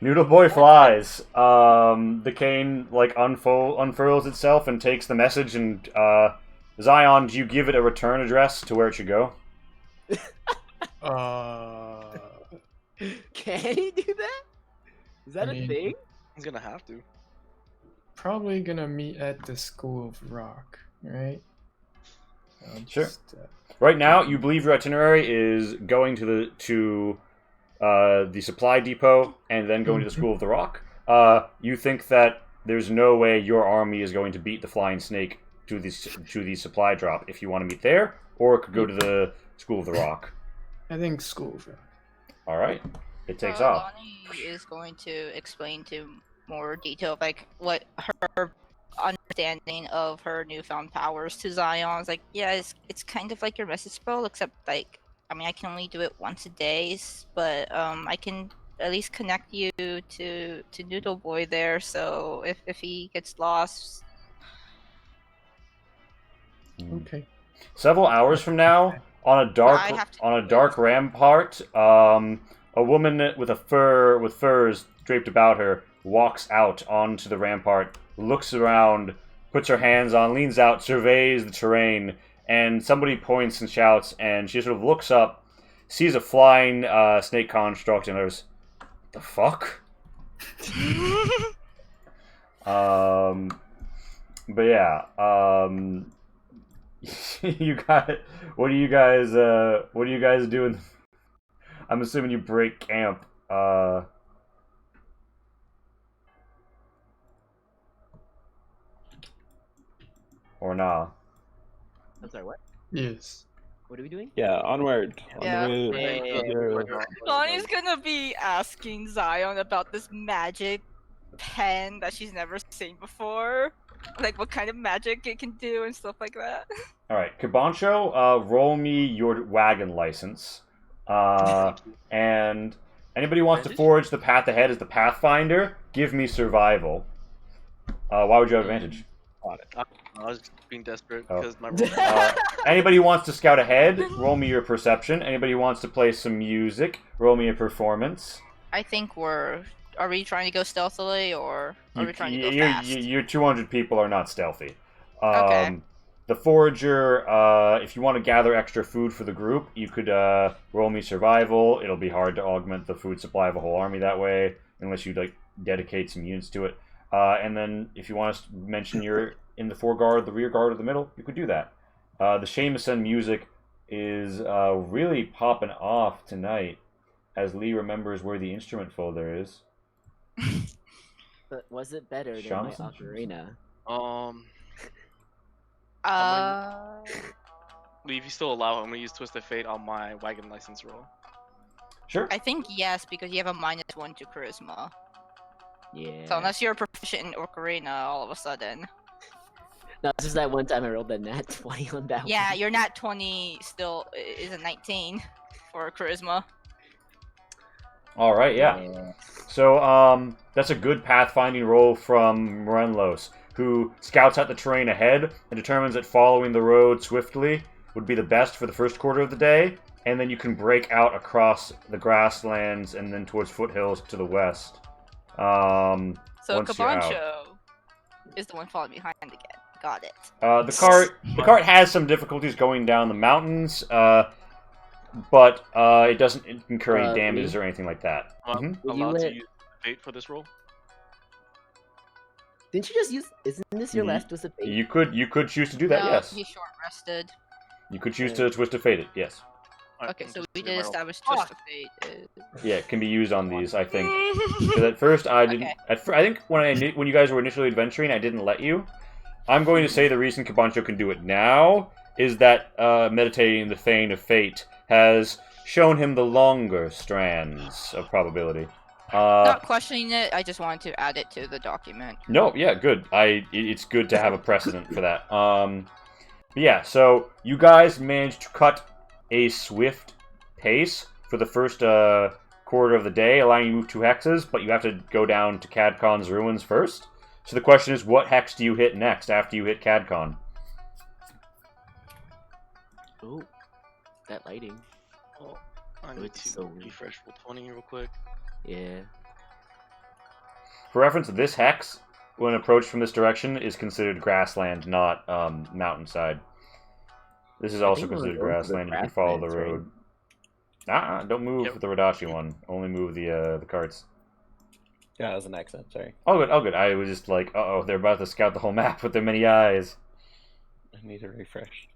Noodle Boy flies. The cane unfurls itself and takes the message. And Zion, do you give it a return address to where it should go?
Can he do that? Is that a thing?
He's gonna have to.
Probably gonna meet at the School of Rock, right?
Sure. Right now, you believe your itinerary is going to the supply depot and then going to the School of the Rock. You think that there's no way your army is going to beat the Flying Snake to the supply drop. If you want to meet there, or it could go to the School of the Rock.
I think School of Rock.
All right, it takes
So
off.
Lani is going to explain to more detail of like what her understanding of her newfound powers to Zion. It's like, yeah, it's kind of like your message spell, except like, I mean, I can only do it once a day, but I can at least connect you to Noodle Boy there. So if he gets lost,
Okay.
Several hours from now, on a
I have to
dark rampart, a woman with furs draped about her walks out onto the rampart, looks around, puts her hands on, leans out, surveys the terrain, and somebody points and shouts, and she sort of looks up, sees a flying snake construct, and goes, "The fuck?" But yeah, you got. What do you guys doing? I'm assuming you break camp. Or nah.
I'm sorry, what?
Yes.
What are we doing?
Yeah, onward.
Yeah.
On the
We're
way.
heading to
Yeah.
the Rock.
Lani's gonna be asking Zion about this magic pen that she's never seen before. Like what kind of magic it can do and stuff like that.
Alright, Cabancho, roll me your wagon license. And anybody who wants to forge the path ahead as the Pathfinder, give me survival. Why would you have advantage?
I was just being desperate
Oh.
because my
Anybody who wants to scout ahead, roll me your perception. Anybody who wants to play some music, roll me a performance.
I think are we trying to go stealthily or are we trying to go fast?
Your 200 people are not stealthy.
Okay.
The forager, if you want to gather extra food for the group, you could roll me survival. It'll be hard to augment the food supply of a whole army that way, unless you like dedicate some units to it. And then if you want to mention you're in the foreguard, the rear guard, or the middle, you could do that. The Shamisen music is really popping off tonight, as Lee remembers where the instrument folder is.
But was it better than my
Shamisen?
ocarina?
Lee, if you still allow, I'm gonna use Twist of Fate on my wagon license roll.
Sure.
I think yes, because you have a -1 to charisma.
Yeah.
So unless you're proficient in Ocarina all of a sudden.
No, it's just that one time I rolled a nat 20 on that
Yeah,
one.
your nat 20 still is a 19 for charisma.
All right, yeah. So, that's a good pathfinding roll from Morenlos, who scouts out the terrain ahead and determines that following the road swiftly would be the best for the first quarter of the day, and then you can break out across the grasslands and then towards foothills to the west.
So
Once you're out.
Cabancho is the one falling behind again. Got it.
The cart has some difficulties going down the mountains, but it doesn't incur any damages or anything like that.
I'm
You
allowed to
went-
use Fate for this roll.
Didn't you just use? Isn't this your last twist of fate?
You could choose to do that.
No,
Yes,
he's short rested.
you could choose to twist of fate it. Yes,
Alright,
Okay,
I'm
so
just
we
doing
did
my roll.
establish Twist of Fate.
yeah, it can be used on these. I think. Because at first I didn't.
Okay.
I think when you guys were initially adventuring, I didn't let you. I'm going to say the reason Cabancho can do it now is that meditating the Thane of Fate has shown him the longer strands of probability.
Not questioning it, I just wanted to add it to the document.
No, yeah, good. It's good to have a precedent for that. But yeah, so you guys managed to cut a swift pace for the first quarter of the day, allowing you to move 2 hexes, but you have to go down to Cadcon's ruins first. So the question is, what hex do you hit next after you hit Cadcon?
Oh, that lighting.
Oh, I need
It's
to
so-
refresh roll 20 real quick.
Yeah.
For reference, this hex, when approached from this direction, is considered grassland, not mountainside. This is also
think we're
considered
going for the
grassland. You can follow the
grasslands,
road. Don't move
Yep.
the Radachi one. Only move the carts.
Yeah, that was an accent. Sorry.
Oh, good. Oh, good. I was just like, uh-oh, they're about to scout the whole map with their many eyes.
I need a refresh.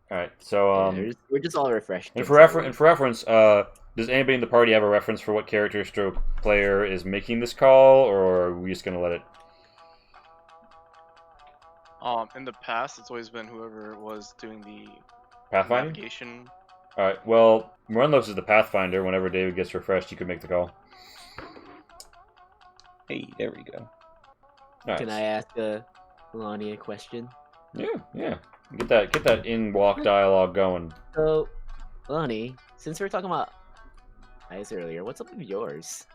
All right. So,
We're just all refreshed.
and for reference, does anybody in the party have a reference for what character stroke player is making this call, or are we just gonna let it?
In the past, it's always been whoever was doing the
Pathfinder?
navigation.
Alright, well, Morelos is the Pathfinder. Whenever David gets refreshed, he could make the call.
Hey, there we go.
Alright.
Can I ask Lani a question?
Yeah. Get that in-walk dialogue going.
So, Lani, since we were talking about eyes earlier, what's up with yours?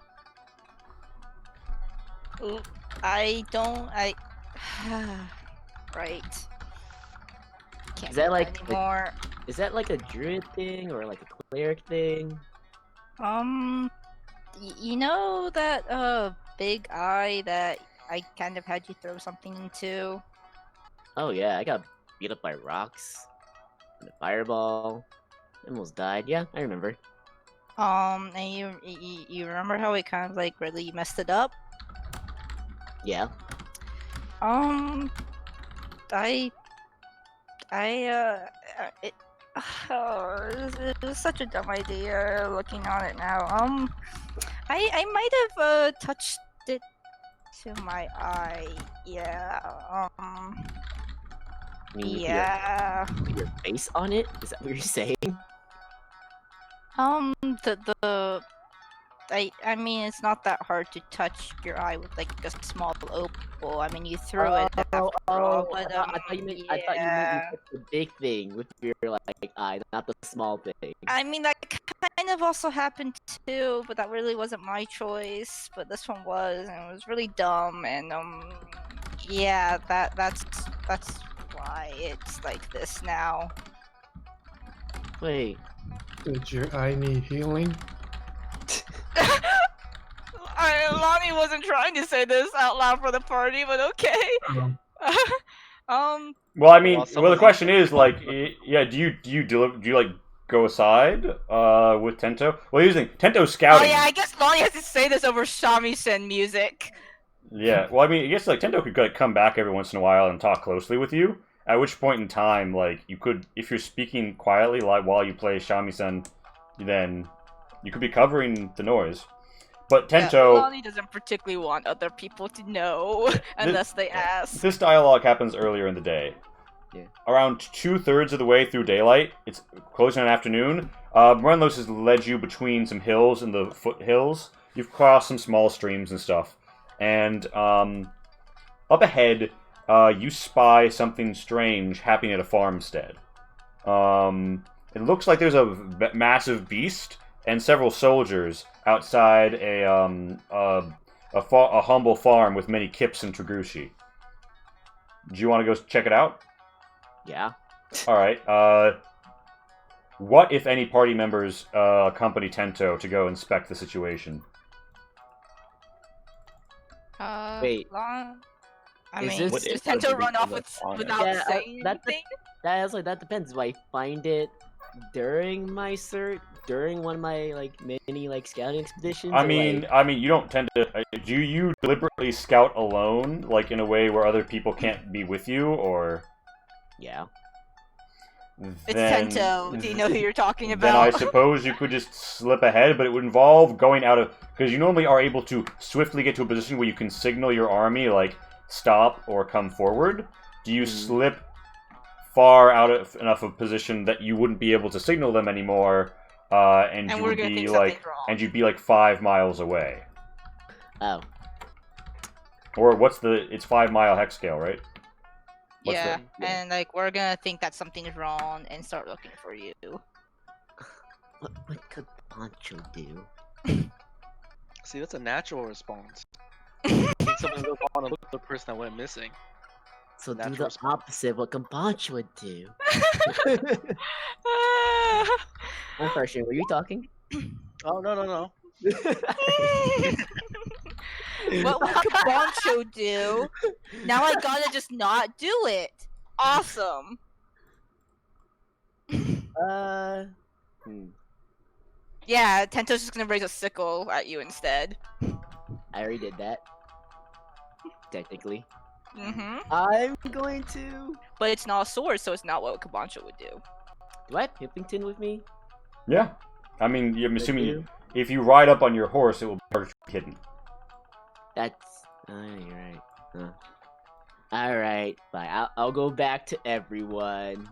Ooh, I don't. Right. Can't
Is that
do
like
anymore?
Is that like a druid thing or like a cleric thing?
You know that big eye that I kind of had you throw something into?
Oh yeah, I got beat up by rocks and a fireball. I almost died. Yeah, I remember.
And you remember how it kind of like really messed it up?
Yeah.
I it, it was such a dumb idea looking on it now. I might have touched it to my eye. Yeah.
You mean
Yeah.
put your face on it? Is that what you're saying?
I mean, it's not that hard to touch your eye with like a small opal. I mean, you threw it after all, but
I thought you meant you touched the big thing with your like eye, not the small thing.
I mean, that kind of also happened too, but that really wasn't my choice. But this one was, and it was really dumb. And yeah, that's why it's like this now.
Wait,
Did your eye need healing?
Lani wasn't trying to say this out loud for the party, but okay.
Well, I mean,
Well,
the question is like, yeah, do you like go aside with Tento? Well, here's the thing, Tento's
Oh
scouting.
yeah, I guess Lani has to say this over shamisen music.
Yeah, well, I mean, I guess like Tento could like come back every once in a while and talk closely with you. At which point in time, like you could, if you're speaking quietly like while you play shamisen, then you could be covering the noise. But Tento,
Lani doesn't particularly want other people to know unless they ask.
this dialogue happens earlier in the day.
Yeah.
Around 2/3 of the way through daylight, it's closing on afternoon. Morelos has led you between some hills and the foothills. You've crossed some small streams and stuff. And up ahead, you spy something strange happening at a farmstead. It looks like there's a massive beast and several soldiers outside a humble farm with many kips and Tragushi. Do you want to go check it out?
yeah.
All right. What, if any, party members accompany Tento to go inspect the situation?
Wait.
I
Is
mean,
this-
does
What is
Tento
the
run off
ridiculous honor?
without
Yeah,
saying anything?
That depends. Do I find it during my during one of my like many like scouting expeditions?
I
or,
mean,
like...
you don't tend to. Do you deliberately scout alone, like in a way where other people can't be with you, or?
yeah.
It's
Then,
Tento. Do you know who you're talking
Then I
about?
suppose you could just slip ahead, but it would involve going out of, because you normally are able to swiftly get to a position where you can signal your army, like stop or come forward. Do you slip far out of enough of position that you wouldn't be able to signal them anymore, and you
we're
would
gonna
be
think
like,
something's wrong.
and you'd be like 5 miles away?
Oh.
Or what's the? It's 5-mile hex scale, right? What's
Yeah,
the-
and like we're gonna think that something's wrong and start looking for you.
What could Pancho do?
See, that's a natural response. I think someone would want to look for the person that went missing.
So do
Natural
the
response.
opposite of what Pancho would do. I'm sorry, Shane, were you talking?
Oh no.
What would Kabancho do? Now I gotta just not do it. Awesome. Yeah, Tento's just gonna raise a sickle at you instead.
I already did that. Technically.
Mm-hmm.
I'm going to...
But it's not a sword, so it's not what Kabancho would do.
Do I have Pippington with me?
Yeah. I mean, I'm
I
assuming
do.
if you ride up on your horse, it will be hidden.
That's... you're right. Huh. Alright, fine. I'll go back to everyone.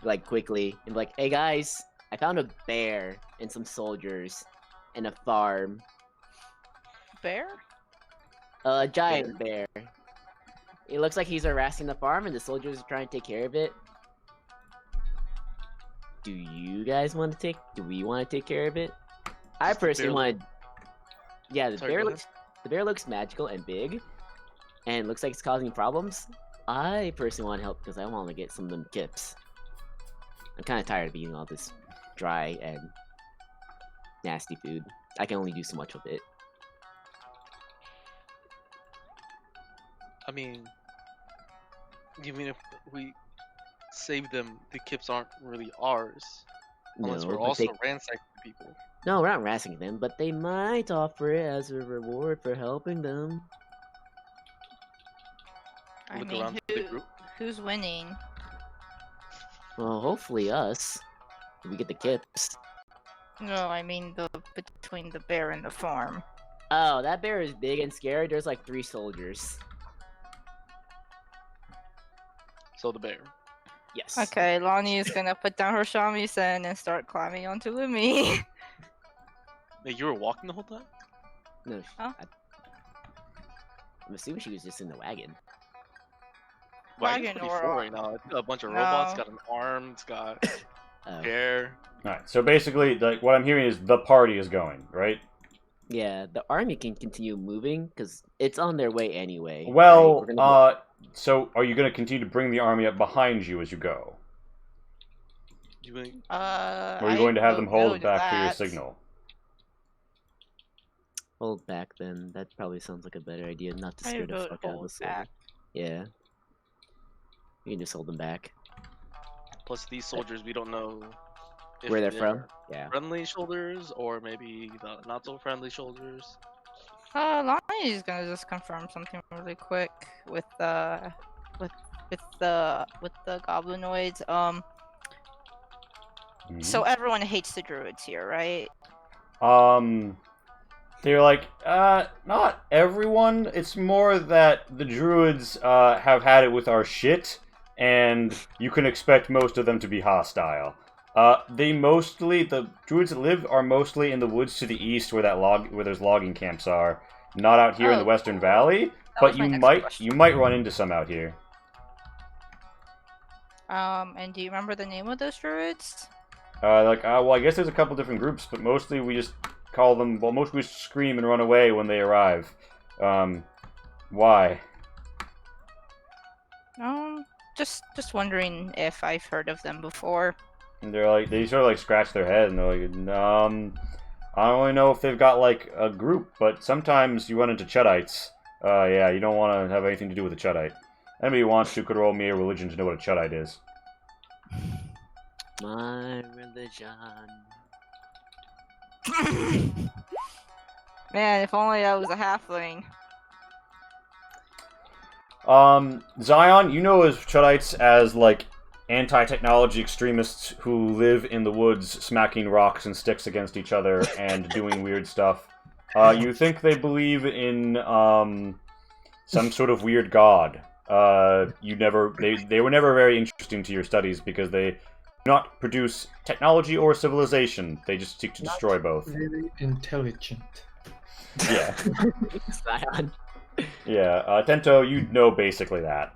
Like, quickly. And be like, hey guys, I found a bear and some soldiers and a farm.
Bear?
A giant bear. It looks like he's harassing the farm and the soldiers are trying to take care of it. Do you guys want to take... Do we want to take care of it? I
Does the
personally
bear
want... Yeah, the
Sorry,
bear
go
looks... The bear looks magical and big. And looks like it's causing problems. I personally want to help because I want to get some of them kips. I'm kind of tired of eating all this dry and nasty food. I can only do so much with it.
I mean, even if we save them, the kips aren't really ours. Unless we're
but
also
they...
ransacking people.
No, we're not harassing them, but they might offer it as a reward for helping them.
I
Look
mean,
around the group.
who's winning?
Well, hopefully us. We get the kips.
No, I mean between the bear and the farm.
Oh, that bear is big and scary. There's like 3 soldiers.
So the bear.
Yes.
Okay, Lani is gonna put down her shamisen and start climbing onto Umi.
Hey, you were walking the whole time?
No.
Huh?
I'm assuming she was just in the wagon.
Wagon's
Wagon
pretty
or-
full right now. It's got a bunch of robots.
No.
Got an arm. It's got
Oh.
hair.
All right. So basically, like what I'm hearing is the party is going, right?
Yeah, the army can continue moving because it's on their way anyway. right?
Well,
We're gonna
so are you going to continue to bring the army up behind you as you go?
You ain't-
Or are you
I
going to have
vote
them
no
hold
to
back for your
that.
signal?
hold back then. That probably sounds like a better idea. Not to
I
scare the
vote
fuck out of
hold
the soldier.
back.
Yeah. You can just hold them back.
Plus, these soldiers, we don't know if
Where they're from? Yeah.
friendly shoulders or maybe the not so friendly shoulders.
Lani is gonna just confirm something really quick with the goblinoids. So everyone hates the druids here, right?
They're like, not everyone. It's more that the druids have had it with our shit, and you can expect most of them to be hostile. The druids that live are mostly in the woods to the east, where there's logging camps are. Not out here in the
Oh,
Western
cool.
Valley,
That
but
was my
you
next
might
question.
run into some out here.
And do you remember the name of those druids?
Well, I guess there's a couple different groups, but mostly we just call them. Well, mostly we just scream and run away when they arrive. Why?
Just wondering if I've heard of them before.
And they sort of like scratch their head and they're like, I don't really know if they've got like a group, but sometimes you run into Chuddites. Yeah, you don't want to have anything to do with a Chuddite. Anybody who wants to could roll me a religion to know what a Chuddite is.
My religion.
Man, if only I was a halfling.
Zion, you know as Chuddites as like anti-technology extremists who live in the woods smacking rocks and sticks against each other and doing weird stuff. You think they believe in some sort of weird god. They were never very interesting to your studies because they do not produce technology or civilization. They just seek to destroy both.
Very intelligent.
Yeah.
Zion.
Yeah, Tento, you know basically that.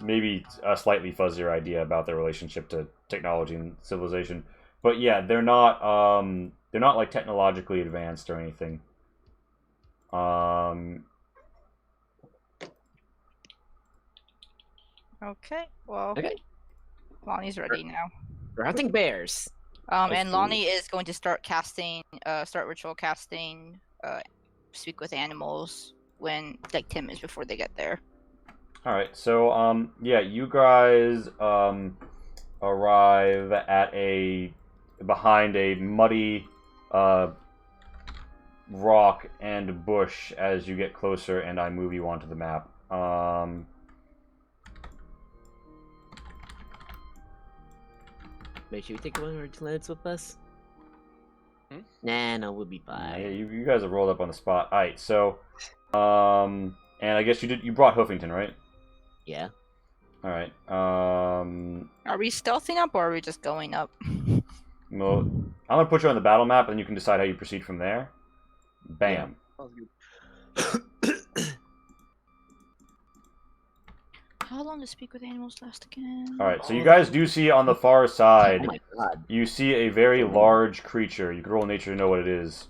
Maybe a slightly fuzzier idea about their relationship to technology and civilization, but yeah, they're not like technologically advanced or anything.
Okay, well,
Okay.
Lonnie's ready now.
We're hunting bears.
And Lonnie is going to start ritual casting, speak with animals when like 10 minutes before they get there.
All right, so yeah, you guys arrive at behind a muddy rock and bush as you get closer, and I move you onto the map.
Make sure we take one of our planets with us.
Hmm?
Nah, no, we'll be
Yeah,
fine.
you guys have rolled up on the spot. All right, so And I guess you brought Hoofington, right?
Yeah.
All right.
Are we stealthing up or are we just going up?
Well, I'm gonna put you on the battle map, and you can decide how you proceed from there. Bam.
Sounds good.
How long does speak with animals last again?
All right. So you guys do see on the far
Oh
side.
my god.
You see a very large creature. You can roll nature to know what it is.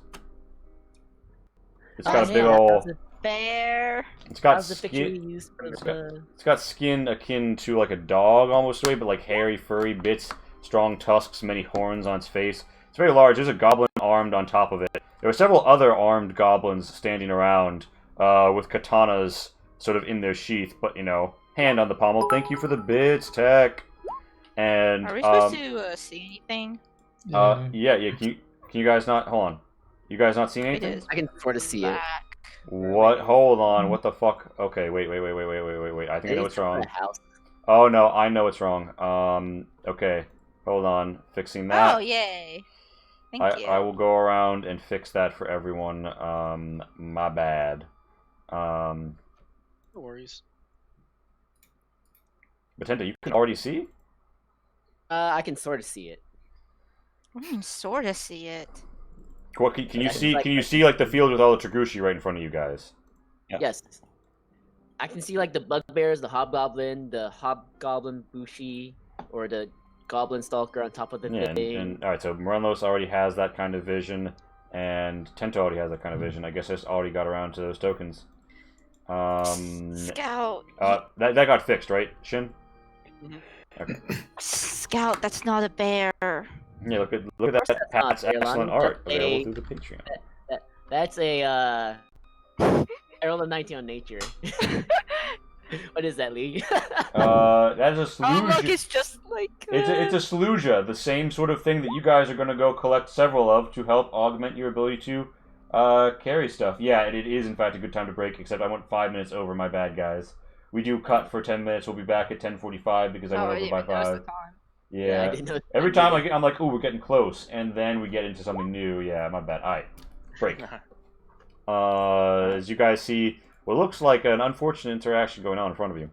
It's got a big old.
Bear.
It's got
How's the picture
skin.
you used for
It's
the...
It's got skin akin to like a dog almost way, but like hairy, furry bits, strong tusks, many horns on its face. It's very large. There's a goblin armed on top of it. There were several other armed goblins standing around with katanas sort of in their sheath, but you know, hand on the pommel. Thank you for the bits, Tech. And
Are we supposed to see anything?
yeah. Can you guys not hold on? You guys not seeing
It
anything?
is
I can sort of see it.
back.
What? Hold on. What the fuck? Okay, wait. I think I know what's wrong.
House.
Oh no, I know what's wrong. Okay. Hold on. Fixing that.
Oh, yay. Thank you.
I will go around and fix that for everyone. My bad.
No worries.
But Tento, you can already see?
I can sort of see it.
I mean, sort of see it.
What can you
Yeah,
see?
like-
Can you see like the field with all the Tragushi right in front of you guys? Yeah.
Yes. I can see like the bugbears, the hobgoblin bushi, or the goblin stalker on top of the
Yeah,
thing.
and all right. So Morelos already has that kind of vision, and Tento already has that kind of vision. I guess I just already got around to those tokens.
Scout.
That got fixed, right, Shin? Okay.
Scout, that's not a bear.
Yeah, look at that.
that's not
Pat's
fair,
excellent
Lani.
art
That's
available
a-
through the Patreon.
That's a I rolled a 19 on nature. What is that, League?
That is a
Oh, look,
Sluja.
it's just like.
It's a Sluja, the same sort of thing that you guys are going to go collect several of to help augment your ability to carry stuff. Yeah, and it is in fact a good time to break. Except I went 5 minutes over. My bad, guys. We do cut for 10 minutes. We'll be back at 10:45 because I
Oh, I
went
didn't
over by
even notice
5.
the time.
Yeah.
I didn't know
Every
that
time
either.
I'm like, ooh, we're getting close, and then we get into something new. Yeah, my bad. All right, break. As you guys see, what looks like an unfortunate interaction going on in front of you.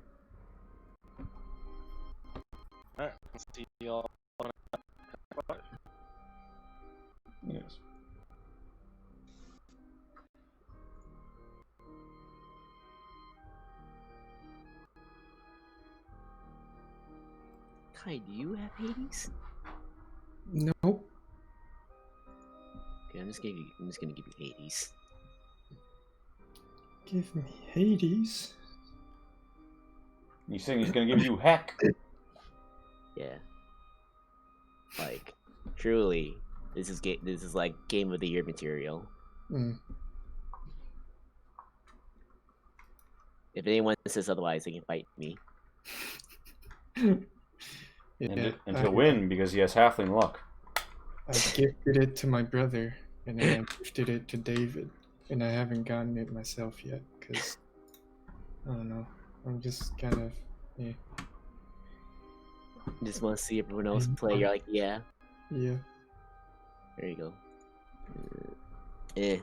Alright, let's see y'all.
Yes.
Kai, do you have Hades?
Nope.
Okay, I'm just gonna give you Hades.
Give me Hades.
You saying he's gonna give you heck?
Yeah. Like, truly, this is like game of the year material.
Mm.
If anyone says otherwise, they can fight me.
Yeah,
And he'll win because he has halfling luck.
I gifted it to my brother, and then I gifted it to David, and I haven't gotten it myself yet because I don't know. I'm just kind of
Just want to see everyone else play. You're like, yeah,
yeah.
there you go. There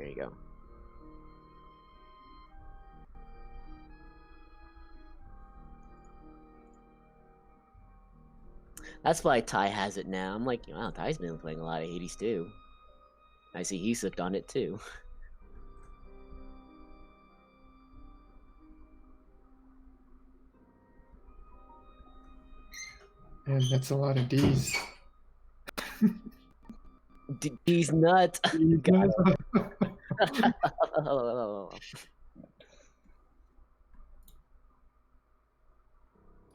you go. That's why Ty has it now. I'm like, wow, Ty's been playing a lot of Hades too. I see he's hooked on it too.
And that's a lot of D's.
He's nuts. Got
Yeah.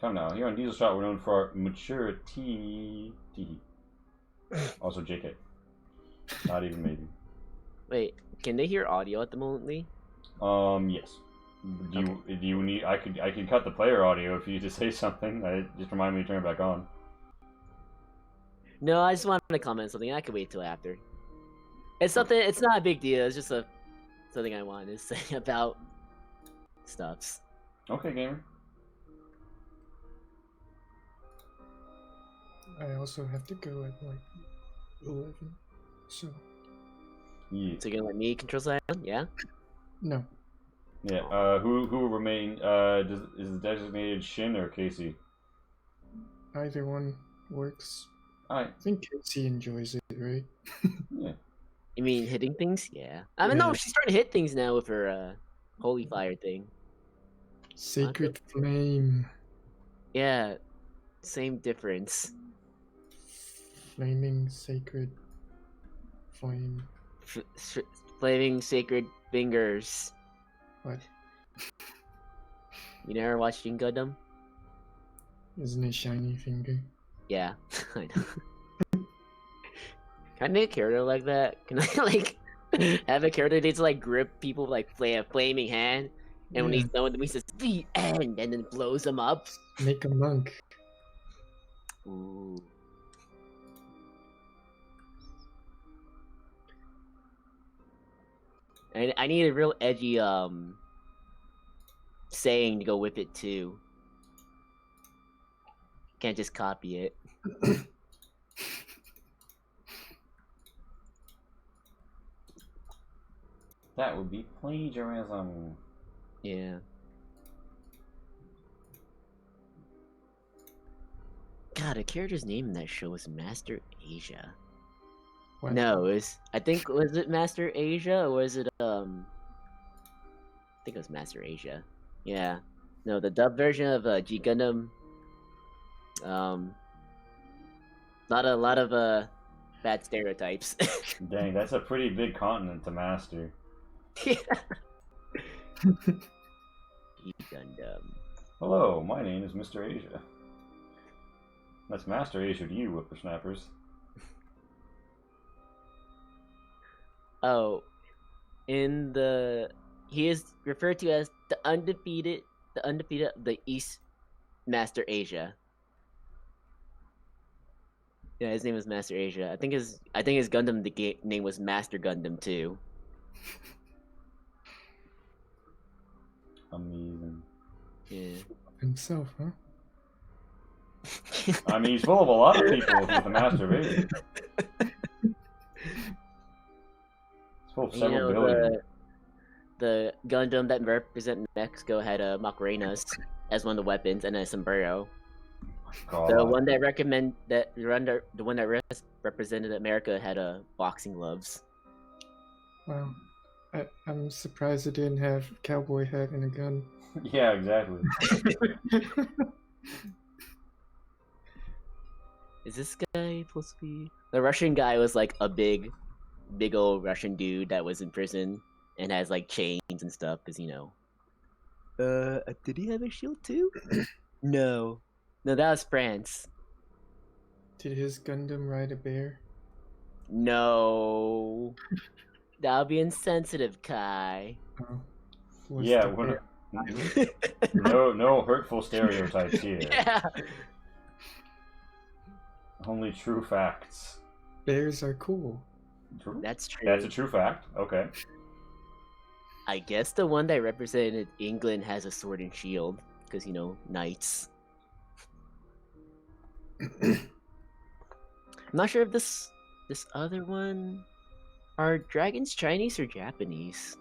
Come now, here on Diesel Shot, we're known for our maturity. Also, JK. Not even maybe.
Wait, can they hear audio at the moment, Lee?
Yes. Do you need? I can cut the player audio if you just say something. Just remind me to turn it back on.
No, I just wanted to comment on something. I could wait till after. It's something. It's not a big deal. It's just something I wanted to say about stuffs.
Okay, gamer.
I also have to go at like 11. So
Yeah.
So you're gonna let me control Zion? Yeah.
No.
Yeah. Who will remain? Is it designated Shin or Casey?
Either one works.
Alright.
I think Casey enjoys it, right?
Yeah.
You mean hitting things? Yeah. I mean, no,
Yeah.
she's starting to hit things now with her holy fire thing.
Sacred Flame.
Yeah, same difference.
Flaming Sacred Flame.
Flaming sacred fingers.
What?
You never watched Shin Gundam?
Isn't it Shiny Finger?
Yeah, I know. Can I make a character like that? Can I like have a character that needs to like grip people with, like a flaming hand, and when
Yeah.
he's done, he says the end, and then blows them up.
Make a monk.
Ooh. I need a real edgy saying to go with it too. Can't just copy it.
That would be plagiarism.
Yeah. God, a character's name in that show was Master Asia.
What?
No, I think was it Master Asia or was it I think it was Master Asia. Yeah. No, the dub version of G Gundam. Lot of bad stereotypes.
Dang, that's a pretty big continent to master.
Yeah. G Gundam.
Hello, my name is Mr. Asia. That's Master Asia to you, whippersnappers.
Oh, he is referred to as the undefeated of the East Master Asia. Yeah, his name was Master Asia. I think his Gundam name was Master Gundam too.
Amazing.
Yeah.
Himself, huh?
I mean, he's full of a lot of people with the Master of Asia. He's full of several billion.
The Gundam that represent Mexico had Macarenas as one of the weapons and a sombrero.
God.
The one that represented America had boxing gloves.
Wow. I'm surprised it didn't have a cowboy hat and a gun.
Yeah, exactly.
Is this guy supposed to be? The Russian guy was like a big old Russian dude that was in prison and has like chains and stuff, because did he have a shield too? No, that was France.
Did his Gundam ride a bear?
No, that would be insensitive, Kai.
Oh. Was
Yeah,
the bear-
no hurtful stereotypes here.
Yeah.
Only true facts.
Bears are cool.
True?
That's true.
That's a true fact. Okay.
I guess the one that represented England has a sword and shield, because knights. I'm not sure if this other one are dragons Chinese or Japanese.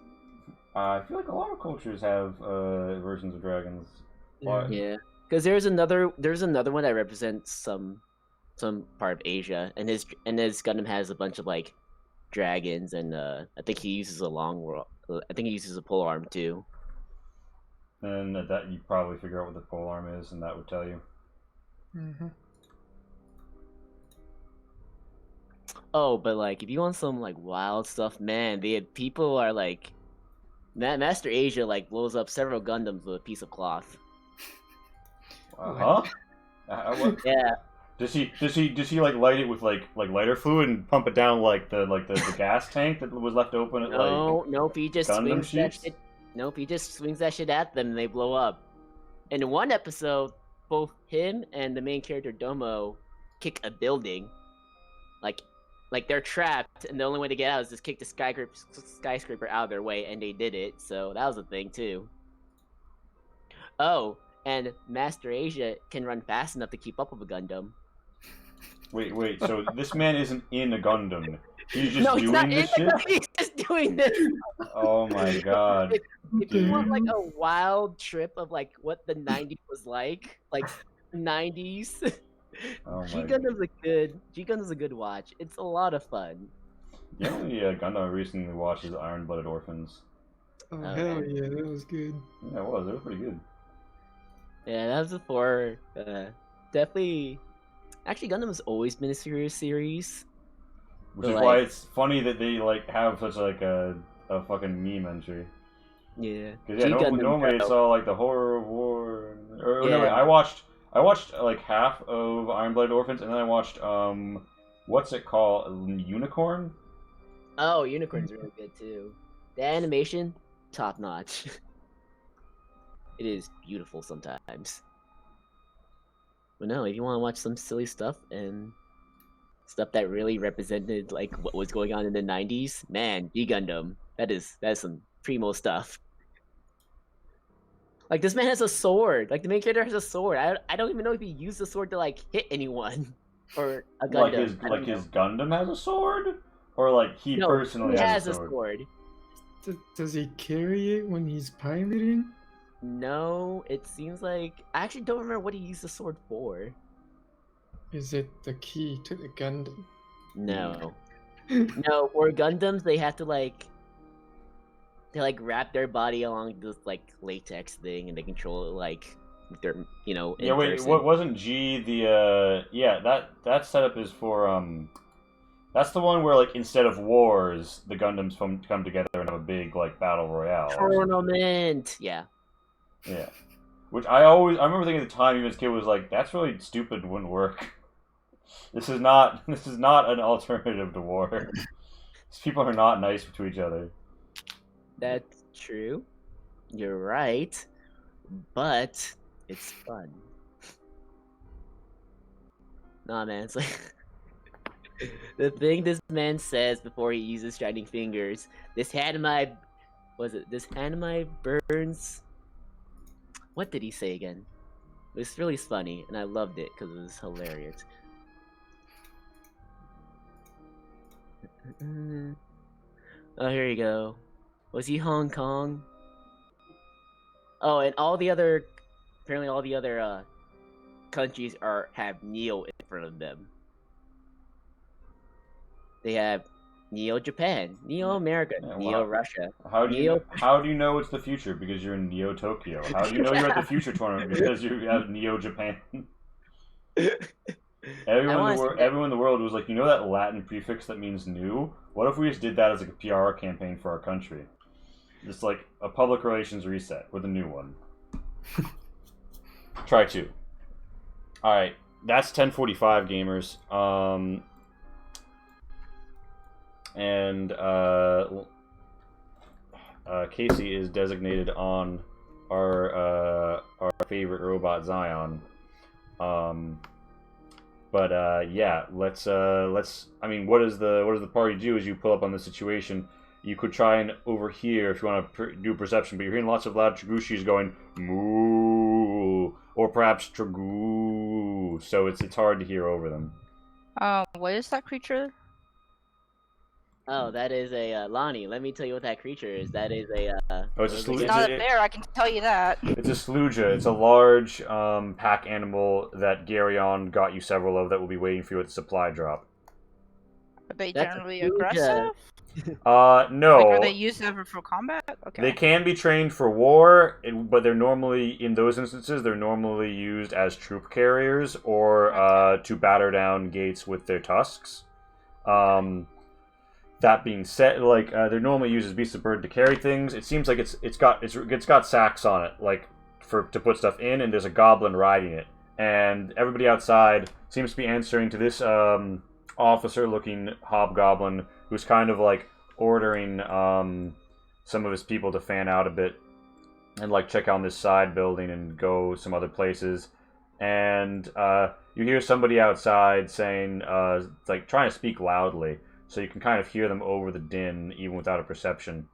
I feel like a lot of cultures have versions of dragons.
Yeah.
Yeah, because there's another one that represents some part of Asia, and his Gundam has a bunch of like dragons, and I think he uses a pole arm too.
And at that, you probably figure out what the pole arm is, and that would tell you.
Mm-hmm.
Oh, but like if you want some like wild stuff, man, people are like Master Asia like blows up several Gundams with a piece of cloth.
Huh? What?
Yeah.
Does he like light it with like lighter fluid and pump it down like the gas tank that was left open at
Nope, he just
Gundam
swings that
sheets?
shit. Nope, he just swings that shit at them and they blow up. And in one episode, both him and the main character Domo kick a building. Like they're trapped, and the only way to get out is just kick the skyscraper out of their way, and they did it. So that was a thing too. Oh, and Master Asia can run fast enough to keep up with a Gundam.
Wait. So this man isn't in a Gundam. He's just
No, he's not
doing
in
this
the
shit.
gun. He's just doing this.
Oh my god.
If you want like
Dude.
a wild trip of like what the '90s was like '90s,
Oh
G
my.
Gundam's a good watch. It's a lot of fun.
The only Gundam I recently watched is Iron Blooded Orphans.
Oh,
Oh,
hell
man.
yeah, that was good.
Yeah, it was pretty good.
Yeah, that was before. Definitely. Actually, Gundam's always been a serious series.
Which
But,
is why
like-
it's funny that they like have such like a fucking meme entry.
Yeah.
Because yeah,
G-Gundam
normally it's
Girl.
all like the horror war. Or no,
Yeah.
wait, I watched like half of Iron Blooded Orphans, and then I watched what's it called? Unicorn.
Oh, Unicorn's really good too. The animation, top notch. It is beautiful sometimes. But no, if you want to watch some silly stuff and stuff that really represented like what was going on in the '90s, man, G Gundam, that is some primo stuff. Like this man has a sword. Like the main character has a sword. I don't even know if he used the sword to like hit anyone or a Gundam.
Like his Gundam has a sword, or like he
No,
personally
he
has
has a sword.
Does he carry it when he's piloting?
No, it seems like I actually don't remember what he used the sword for.
Is it the key to the Gundam?
No. No, for Gundams they have to like wrap their body along this like latex thing and they control it like with their in
Yeah, wait,
person.
what wasn't G the yeah, that setup is for that's the one where like instead of wars, the Gundams come together and have a big like battle royale.
Tournament. Yeah.
Yeah. Which I remember thinking at the time even as a kid was like, that's really stupid, wouldn't work. This is not an alternative to war. These people are not nice to each other.
That's true. You're right. But it's fun. Nah, man, it's like the thing this man says before he uses shining fingers. This hand of my burns. What did he say again? It was really funny, and I loved it because it was hilarious. Oh, here you go. Was he Hong Kong? Oh, and apparently all the other countries have Neo in front of them. They have Neo Japan, Neo America,
Yeah,
Neo
wow.
Russia.
How do you know it's the future? Because you're in Neo Tokyo. How do you know you're at the future tournament? Because you have Neo Japan. Everyone in the world was like, you know that Latin prefix that means new? What if we just did that as like a PR campaign for our country? Just like a public relations reset with a new one. Try to. Alright, that's 1045 gamers. And Casey is designated on our favorite robot Zion. Yeah, let's. I mean, what does the party do? Is you pull up on the situation. You could try and overhear if you want to do perception, but you're hearing lots of loud Tragushis going moo, or perhaps Tragoo. So it's hard to hear over them.
What is that creature?
Oh, that is a Lani. Let me tell you what that creature is. That is a.
Oh, it's a
what
sleuth.
was it
Not
again?
a bear, I can tell you that.
It's a sluja. It's a large pack animal that Garyon got you several of that will be waiting for you at the supply drop.
Are they
That's a
generally
huge,
aggressive?
No.
Like, are they used ever for combat? Okay.
They can be trained for war, but they're normally, in those instances, they're normally used as troop carriers or to batter down gates with their tusks. That being said, like they're normally used as beasts of burden to carry things. It seems like it's got sacks on it, like to put stuff in, and there's a goblin riding it, and everybody outside seems to be answering to this officer-looking hobgoblin who's kind of like ordering some of his people to fan out a bit and like check out this side building and go some other places. And you hear somebody outside saying, like trying to speak loudly, so you can kind of hear them over the din even without a perception.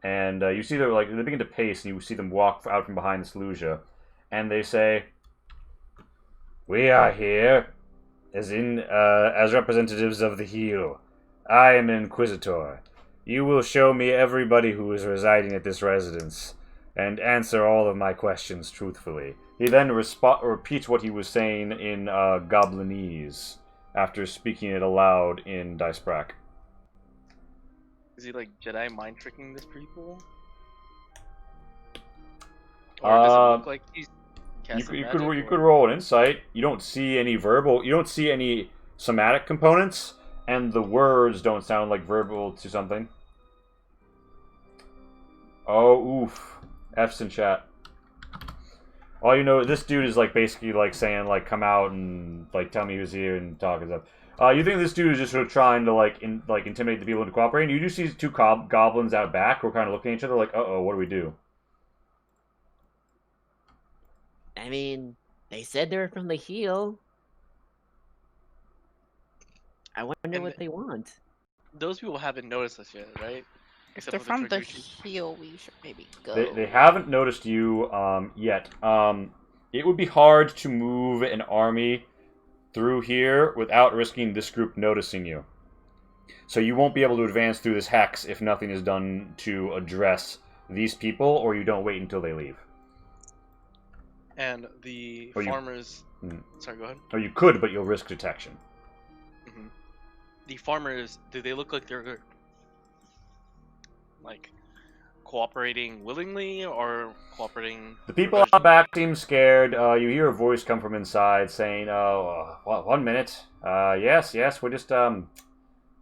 And you see they begin to pace, and you see them walk out from behind the sluja, and they say, "We are here as representatives of the heel. I am an Inquisitor. You will show me everybody who is residing at this residence, and answer all of my questions truthfully. He then repeats what he was saying in Goblinese, after speaking it aloud in Dicebrak.
Is he like Jedi mind tricking this people? Or does it look like he's casting
You
magic?
could roll an insight. You don't see any verbal. You don't see any somatic components, and the words don't sound like verbal to something. Oh, oof. F's in chat. All you know, this dude is like basically like saying like, come out and like tell me who's here and talk and stuff. You think this dude is just sort of trying to like intimidate the people into cooperating? You do see two goblins out back who are kind of looking at each other like, uh-oh, what do we do?
I mean, they said they were from the heel. I wonder what they want.
Those people haven't noticed us yet, right?
If they're from the heel, we should maybe go.
They haven't noticed you yet. It would be hard to move an army through here without risking this group noticing you. So you won't be able to advance through this hex if nothing is done to address these people, or you don't wait until they leave.
And the farmers... Sorry, go ahead.
Or you could, but you'll risk detection.
Mm-hmm. The farmers, do they look like they're like cooperating willingly or cooperating?
The people out back seem scared. You hear a voice come from inside saying, "Oh, 1 minute. Yes, we're just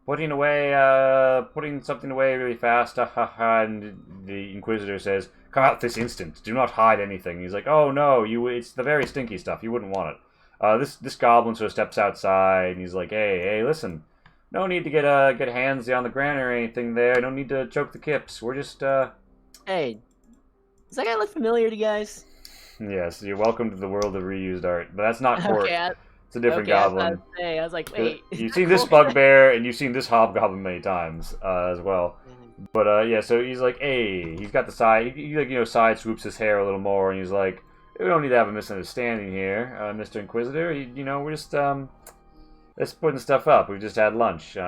putting something away really fast." And the Inquisitor says, "Come out this instant. Do not hide anything." He's like, "Oh no, it's the very stinky stuff. You wouldn't want it." This goblin sort of steps outside and he's like, "Hey, listen. No need to get handsy on the ground or anything there. No need to choke the kips. We're just
Hey, does that guy look familiar to you guys?
Yes, you're welcome to the world of reused art. But that's not Court.
Okay,
It's a different goblin.
I was like, wait.
You've seen this bugbear and you've seen this hobgoblin many times as well. But yeah, so he's like, hey, he's got the side. He like side swoops his hair a little more, and he's like, we don't need to have a misunderstanding here, Mr. Inquisitor. We're just let's putting stuff up. We've just had lunch.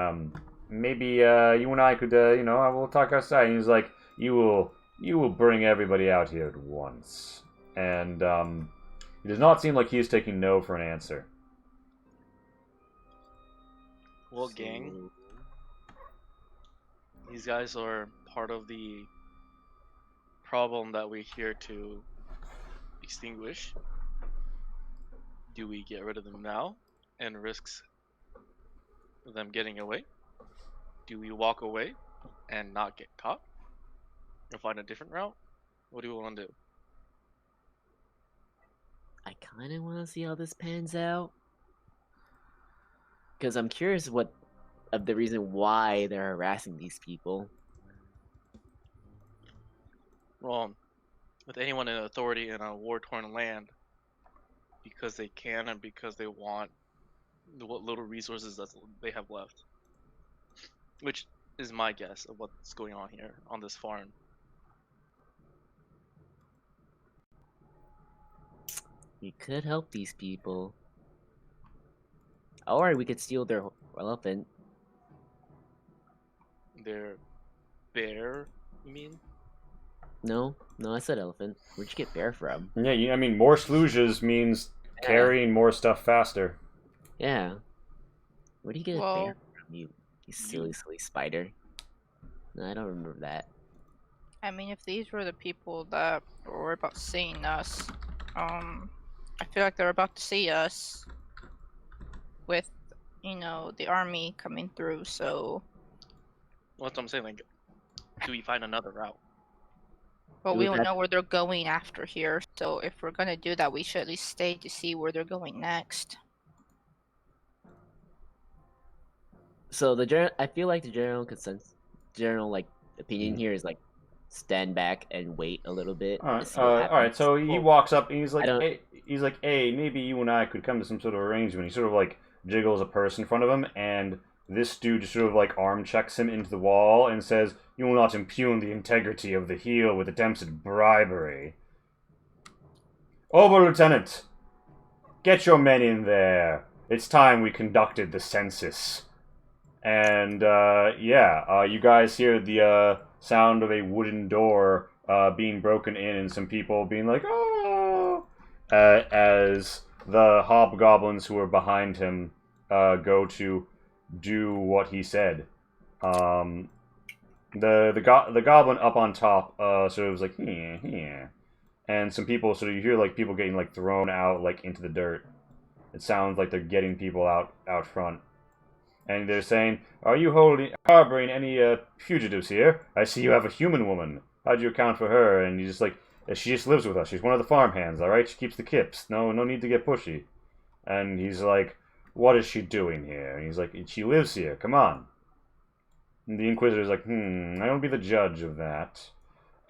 Maybe you and I could, we'll talk outside. And he's like, you will bring everybody out here at once. And it does not seem like he is taking no for an answer.
Well, gang, these guys are part of the problem that we're here to extinguish. Do we get rid of them now and risks them getting away? Do we walk away and not get caught or find a different route? What do we want to do?
I kind of want to see how this pans out. Because I'm curious of the reason why they're harassing these people.
Well, with anyone in authority in a war-torn land, because they can and because they want what little resources that they have left, which is my guess of what's going on here on this farm.
We could help these people. Or we could steal their elephant.
Their bear, you mean?
No, I said elephant. Where'd you get bear from?
Yeah, more sluges means carrying more stuff faster.
Yeah. Where do you get a bear from, you silly spider? No, I don't remember that.
I mean, if these were the people that were about seeing us, I feel like they're about to see us with, the army coming through, so...
Well, that's what I'm saying, like, do we find another route?
Well, we don't know where they're going after here, so if we're gonna do that, we should at least stay to see where they're going next.
So I feel like the general opinion here is like stand back and wait a little bit.
All right. So he walks up and he's like, hey, maybe you and I could come to some sort of arrangement. He sort of like jiggles a purse in front of him, and this dude just sort of like arm checks him into the wall and says, "You will not impugn the integrity of the heel with attempts at bribery." Ober Lieutenant, get your men in there. It's time we conducted the census. And you guys hear the sound of a wooden door being broken in, and some people being like, "Oh!" As the hobgoblins who are behind him go to do what he said. The goblin up on top sort of was like, yeah, and some people, so you hear like people getting like thrown out like into the dirt. It sounds like they're getting people out front. And they're saying, "Are you harboring any fugitives here? I see you have a human woman. How do you account for her?" And he's just like, "She just lives with us. She's one of the farm hands, all right? She keeps the kips. No need to get pushy." And he's like, "What is she doing here?" And he's like, "She lives here. Come on." And the Inquisitor's like, I don't be the judge of that."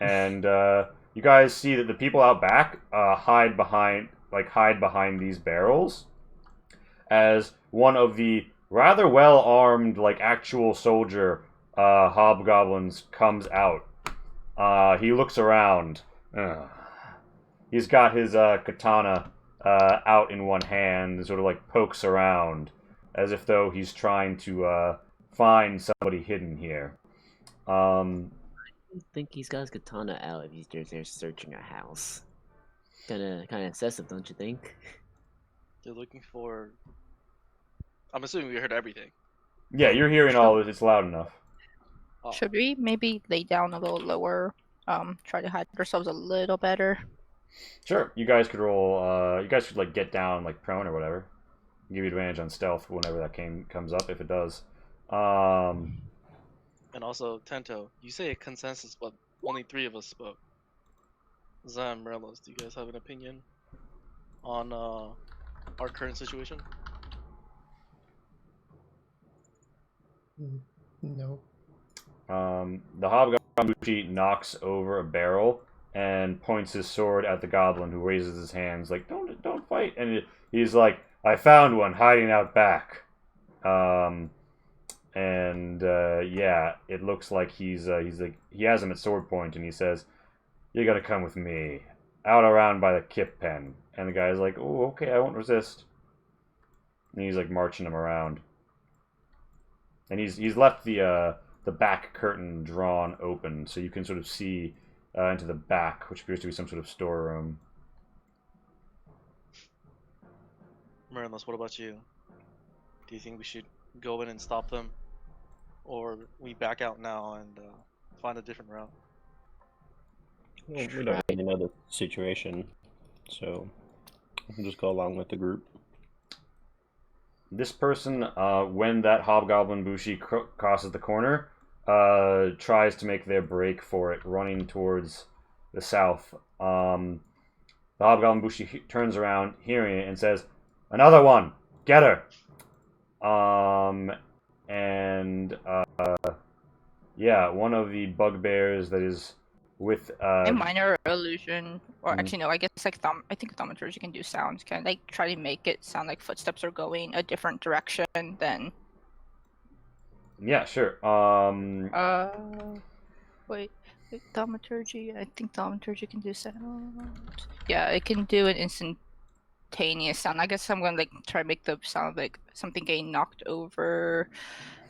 And you guys see that the people out back hide behind these barrels, as one of the rather well armed, like actual soldier hobgoblins comes out. He looks around. He's got his katana out in one hand and sort of like pokes around as if though he's trying to find somebody hidden here.
I think he's got his katana out if he's just there searching a house. Kind of excessive, don't you think?
They're looking for. I'm assuming we heard everything.
Yeah, you're hearing all this. It's loud enough.
Oh,
Should we maybe lay down a little lower? Try to hide ourselves a little better.
Sure, you guys could roll. You guys should like get down like prone or whatever. Give you advantage on stealth whenever that comes up if it does.
and also Tento, you say a consensus, but only 3 of us spoke. Zam, Morelos, do you guys have an opinion on our current situation?
No.
The hobgoblin knocks over a barrel and points his sword at the goblin, who raises his hands like, "Don't fight!" And he's like, "I found one hiding out back." It looks like he's like he has him at sword point, and he says, "You gotta come with me out around by the kip pen." And the guy's like, "Oh, okay, I won't resist." And he's like marching him around, and he's left the back curtain drawn open, so you can sort of see into the back, which appears to be some sort of storeroom.
Morelos, what about you? Do you think we should go in and stop them? Or we back out now and find a different route?
Well, we don't really know the situation, so we'll just go along with the group.
This person, when that hobgoblin bushi crosses the corner, tries to make their break for it, running towards the south. The hobgoblin bushi turns around, hearing it, and says, "Another one! Get her!" One of the bugbears that is with
A minor illusion, or
Mhm.
actually no, I guess like I think thaumaturgy can do sounds. Can like try to make it sound like footsteps are going a different direction than.
Yeah, sure.
Wait, thaumaturgy. I think thaumaturgy can do sounds. Yeah, it can do an instantaneous sound. I guess I'm gonna like try to make the sound like something getting knocked over.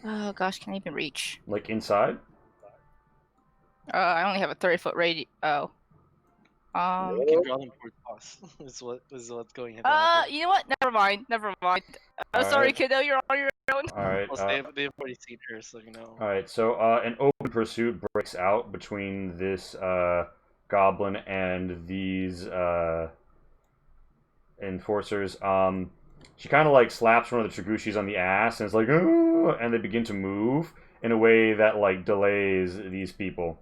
Oh gosh, can I even reach?
Like inside?
I only have a 30-foot radius. Oh.
You can draw them towards us. is what's going to happen.
You know what? Never mind. Oh, sorry,
Alright.
kiddo. You're on your own.
Alright.
Plus, they've already seen her, so you know.
Alright, so an open pursuit breaks out between this goblin and these enforcers. She kind of like slaps one of the Tragushis on the ass and it's like, "Ooh," and they begin to move in a way that like delays these people.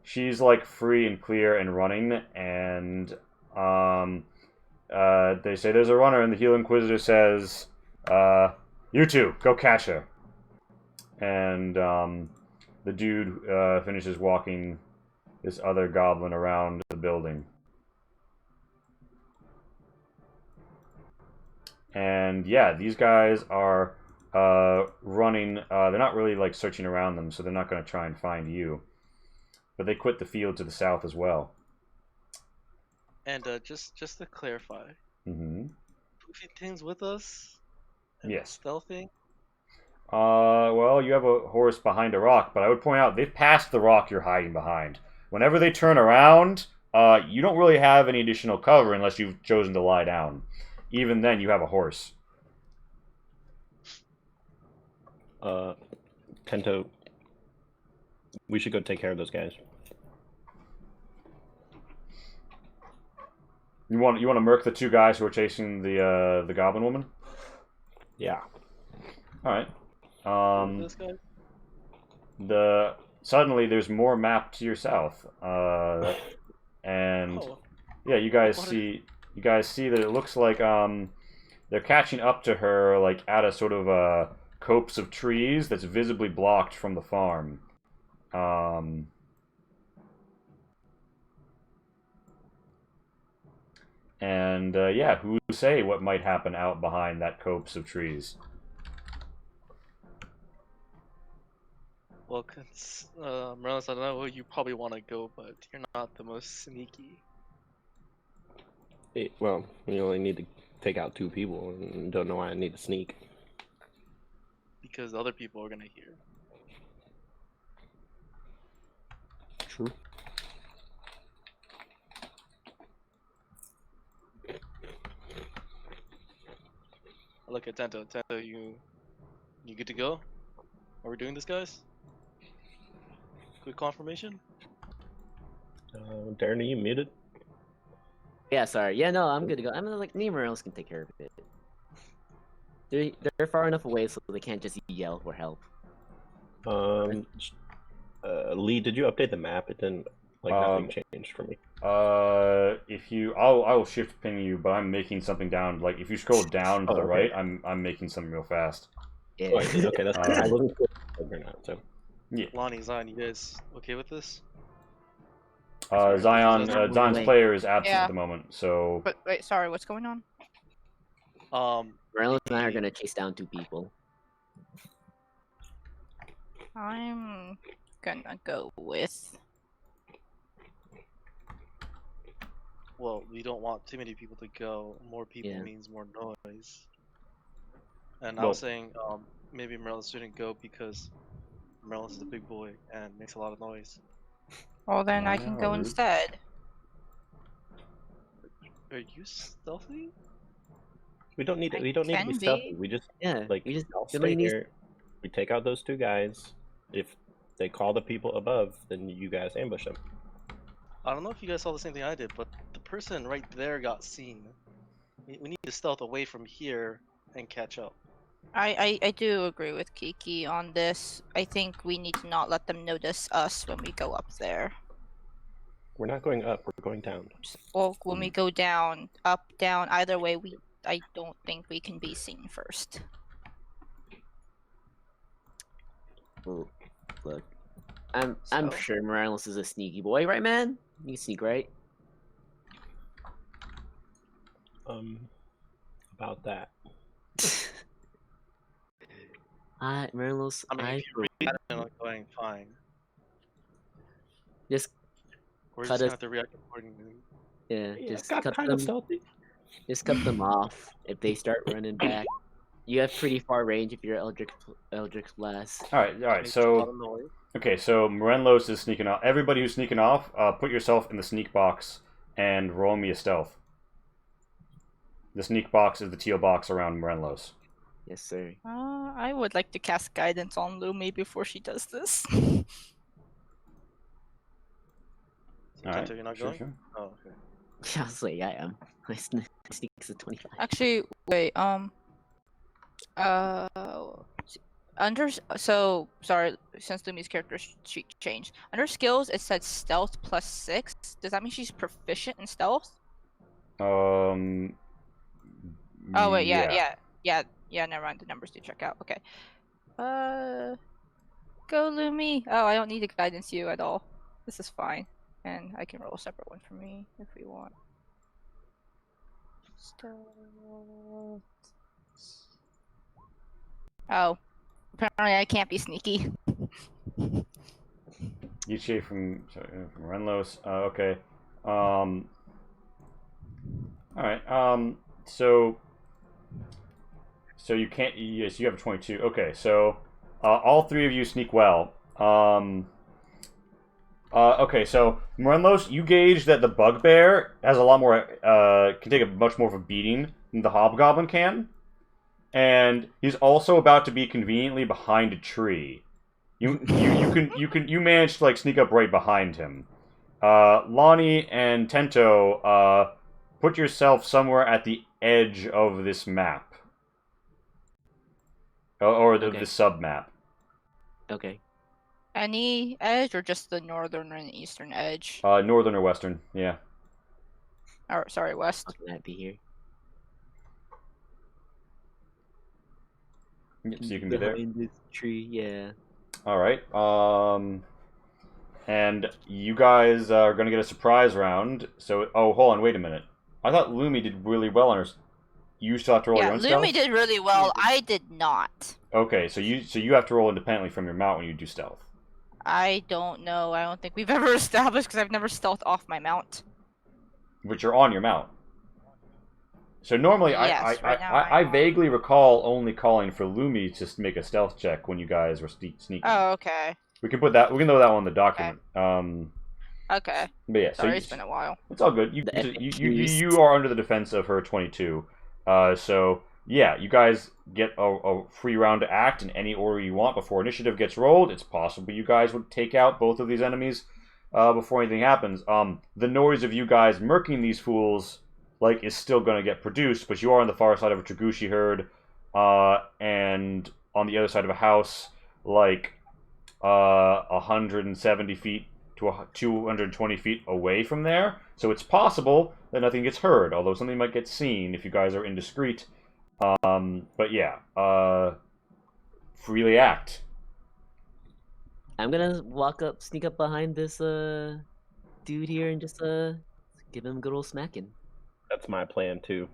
She's like free and clear and running, and they say there's a runner, and the Heel Inquisitor says, "You two, go catch her." And the dude finishes walking this other goblin around the building. And yeah, these guys are running. They're not really like searching around them, so they're not going to try and find you. But they quit the field to the south as well.
And just to clarify,
Mm-hmm.
Poofy Ting's with us. And
Yes.
Stealthing.
Well, you have a horse behind a rock, but I would point out they've passed the rock you're hiding behind. Whenever they turn around, you don't really have any additional cover unless you've chosen to lie down. Even then, you have a horse.
Tento, we should go take care of those guys.
You want to murk the two guys who are chasing the goblin woman?
Yeah.
All right.
This guy?
Suddenly there's more map to your south, and
Oh,
yeah, you guys
What
see that it looks like they're catching up to her like at a sort of copse of trees that's visibly blocked from the farm. And yeah, who say what might happen out behind that copse of trees?
well, Morales, I know you probably want to go, but you're not the most sneaky.
Well, we only need to take out 2 people, and don't know why I need to sneak.
Because other people are gonna hear.
True.
Look at Tento. Tento, you good to go? Are we doing this, guys? Quick confirmation?
Darren, are you muted?
Yeah, sorry. Yeah, no, I'm good to go. I'm like Nemo else can take care of it. They're far enough away so they can't just yell for help.
Lee, did you update the map? It didn't, like, nothing changed for me.
I will shift ping you, but I'm making something down. Like if you scroll down to the
okay.
right, I'm making something real fast.
Yeah.
Oh, I see. Okay, that's I wasn't sure or not. So
Yeah.
Lani, Zion, you guys okay with this?
Zion's
Wait.
player is absent
Yeah.
at the moment, so
But wait, sorry, what's going on?
Morales and I are gonna chase down 2 people.
I'm gonna go with.
Well, we don't want too many people to go. More people
Yeah.
means more noise. And I
Well-
was saying, maybe Morales shouldn't go because Morales is a big boy and makes a lot of noise.
Well, then I
Wow,
can go
rude.
instead.
Are you stealthy?
we don't need to.
I
We don't need to be
can
stealthy.
be.
We just
Yeah,
like
we just
I'll
somebody
stay
needs-
here. We take out those 2 guys. If they call the people above, then you guys ambush them.
I don't know if you guys saw the same thing I did, but the person right there got seen. We need to stealth away from here and catch up.
I do agree with Kiki on this. I think we need to not let them notice us when we go up there.
We're not going up. We're going down.
Or when we go down, up, down, either way, I don't think we can be seen first.
Oh, look, I'm
So-
sure Morales is a sneaky boy, right, man? You can sneak, right?
About that.
Morales,
I mean, if you really plan on going, fine.
just
We're
Cut
just gonna
us-
have to react accordingly.
yeah,
Yeah,
just
got
cut
kind
them.
of stealthy.
Just cut them off if they start running back. You have pretty far range if you're Eldritch Blast.
all right.
Makes a lot
So
of noise.
okay, so Morenlos is sneaking off. Everybody who's sneaking off, put yourself in the sneak box and roll me a stealth. The sneak box is the teal box around Morenlos.
Yes, sir.
I would like to cast guidance on Lumi before she does this.
So,
All right,
Tento, you're not
sure,
going?
sure.
Oh, okay.
I was like, I am. My sneak's a 25.
Actually, wait. So sorry, since Lumi's character sheet changed. Under skills, it said stealth +6. Does that mean she's proficient in stealth? Oh wait, yeah. Never mind. The numbers do check out. Okay. Go Lumi. Oh, I don't need to guidance you at all. This is fine, and I can roll a separate one for me if we want. Stealth. Oh, apparently I can't be sneaky.
Yichi from Renlos. Okay. All right. So So you can't. Yes, you have a 22. Okay, so all three of you sneak well. Okay, so Morelos, you gauge that the bugbear has a lot more. Can take a much more of a beating than the hobgoblin can, and he's also about to be conveniently behind a tree. You manage to like sneak up right behind him. Lani and Tento, put yourself somewhere at the edge of this map. Or the
Okay.
sub map.
Okay.
Any edge or just the northern and eastern edge?
Northern or western, yeah.
Or sorry, west.
How can that be here?
Yep, so you can be there.
Behind this tree, yeah.
Alright. And you guys are going to get a surprise round. So, hold on, wait a minute. I thought Lumi did really well on her. You still have to roll your
Yeah,
own
Lumi
stealth?
did really well. I did not.
Okay, so you have to roll independently from your mount when you do stealth.
I don't know. I don't think we've ever established because I've never stealthed off my mount.
But you're on your mount. So normally,
Yes, right now
I
I'm on.
vaguely recall only calling for Lumi to make a stealth check when you guys were sneaking.
Oh, okay.
We can put that. We can throw that one in the document.
Okay.
But yeah,
Sorry,
so
it's been a while.
it's all good. You
The
you are under the defense of her 22. So yeah, you guys get a free round to act in any order you want before initiative gets rolled. It's possible you guys would take out both of these enemies before anything happens. The noise of you guys murking these fools is still going to get produced, but you are on the far side of a Tragushi herd, and on the other side of a house, 170 feet to 220 feet away from there. So it's possible that nothing gets heard, although something might get seen if you guys are indiscreet. But yeah, freely act.
I'm gonna sneak up behind this dude here and just give him a good old smacking.
That's my plan too.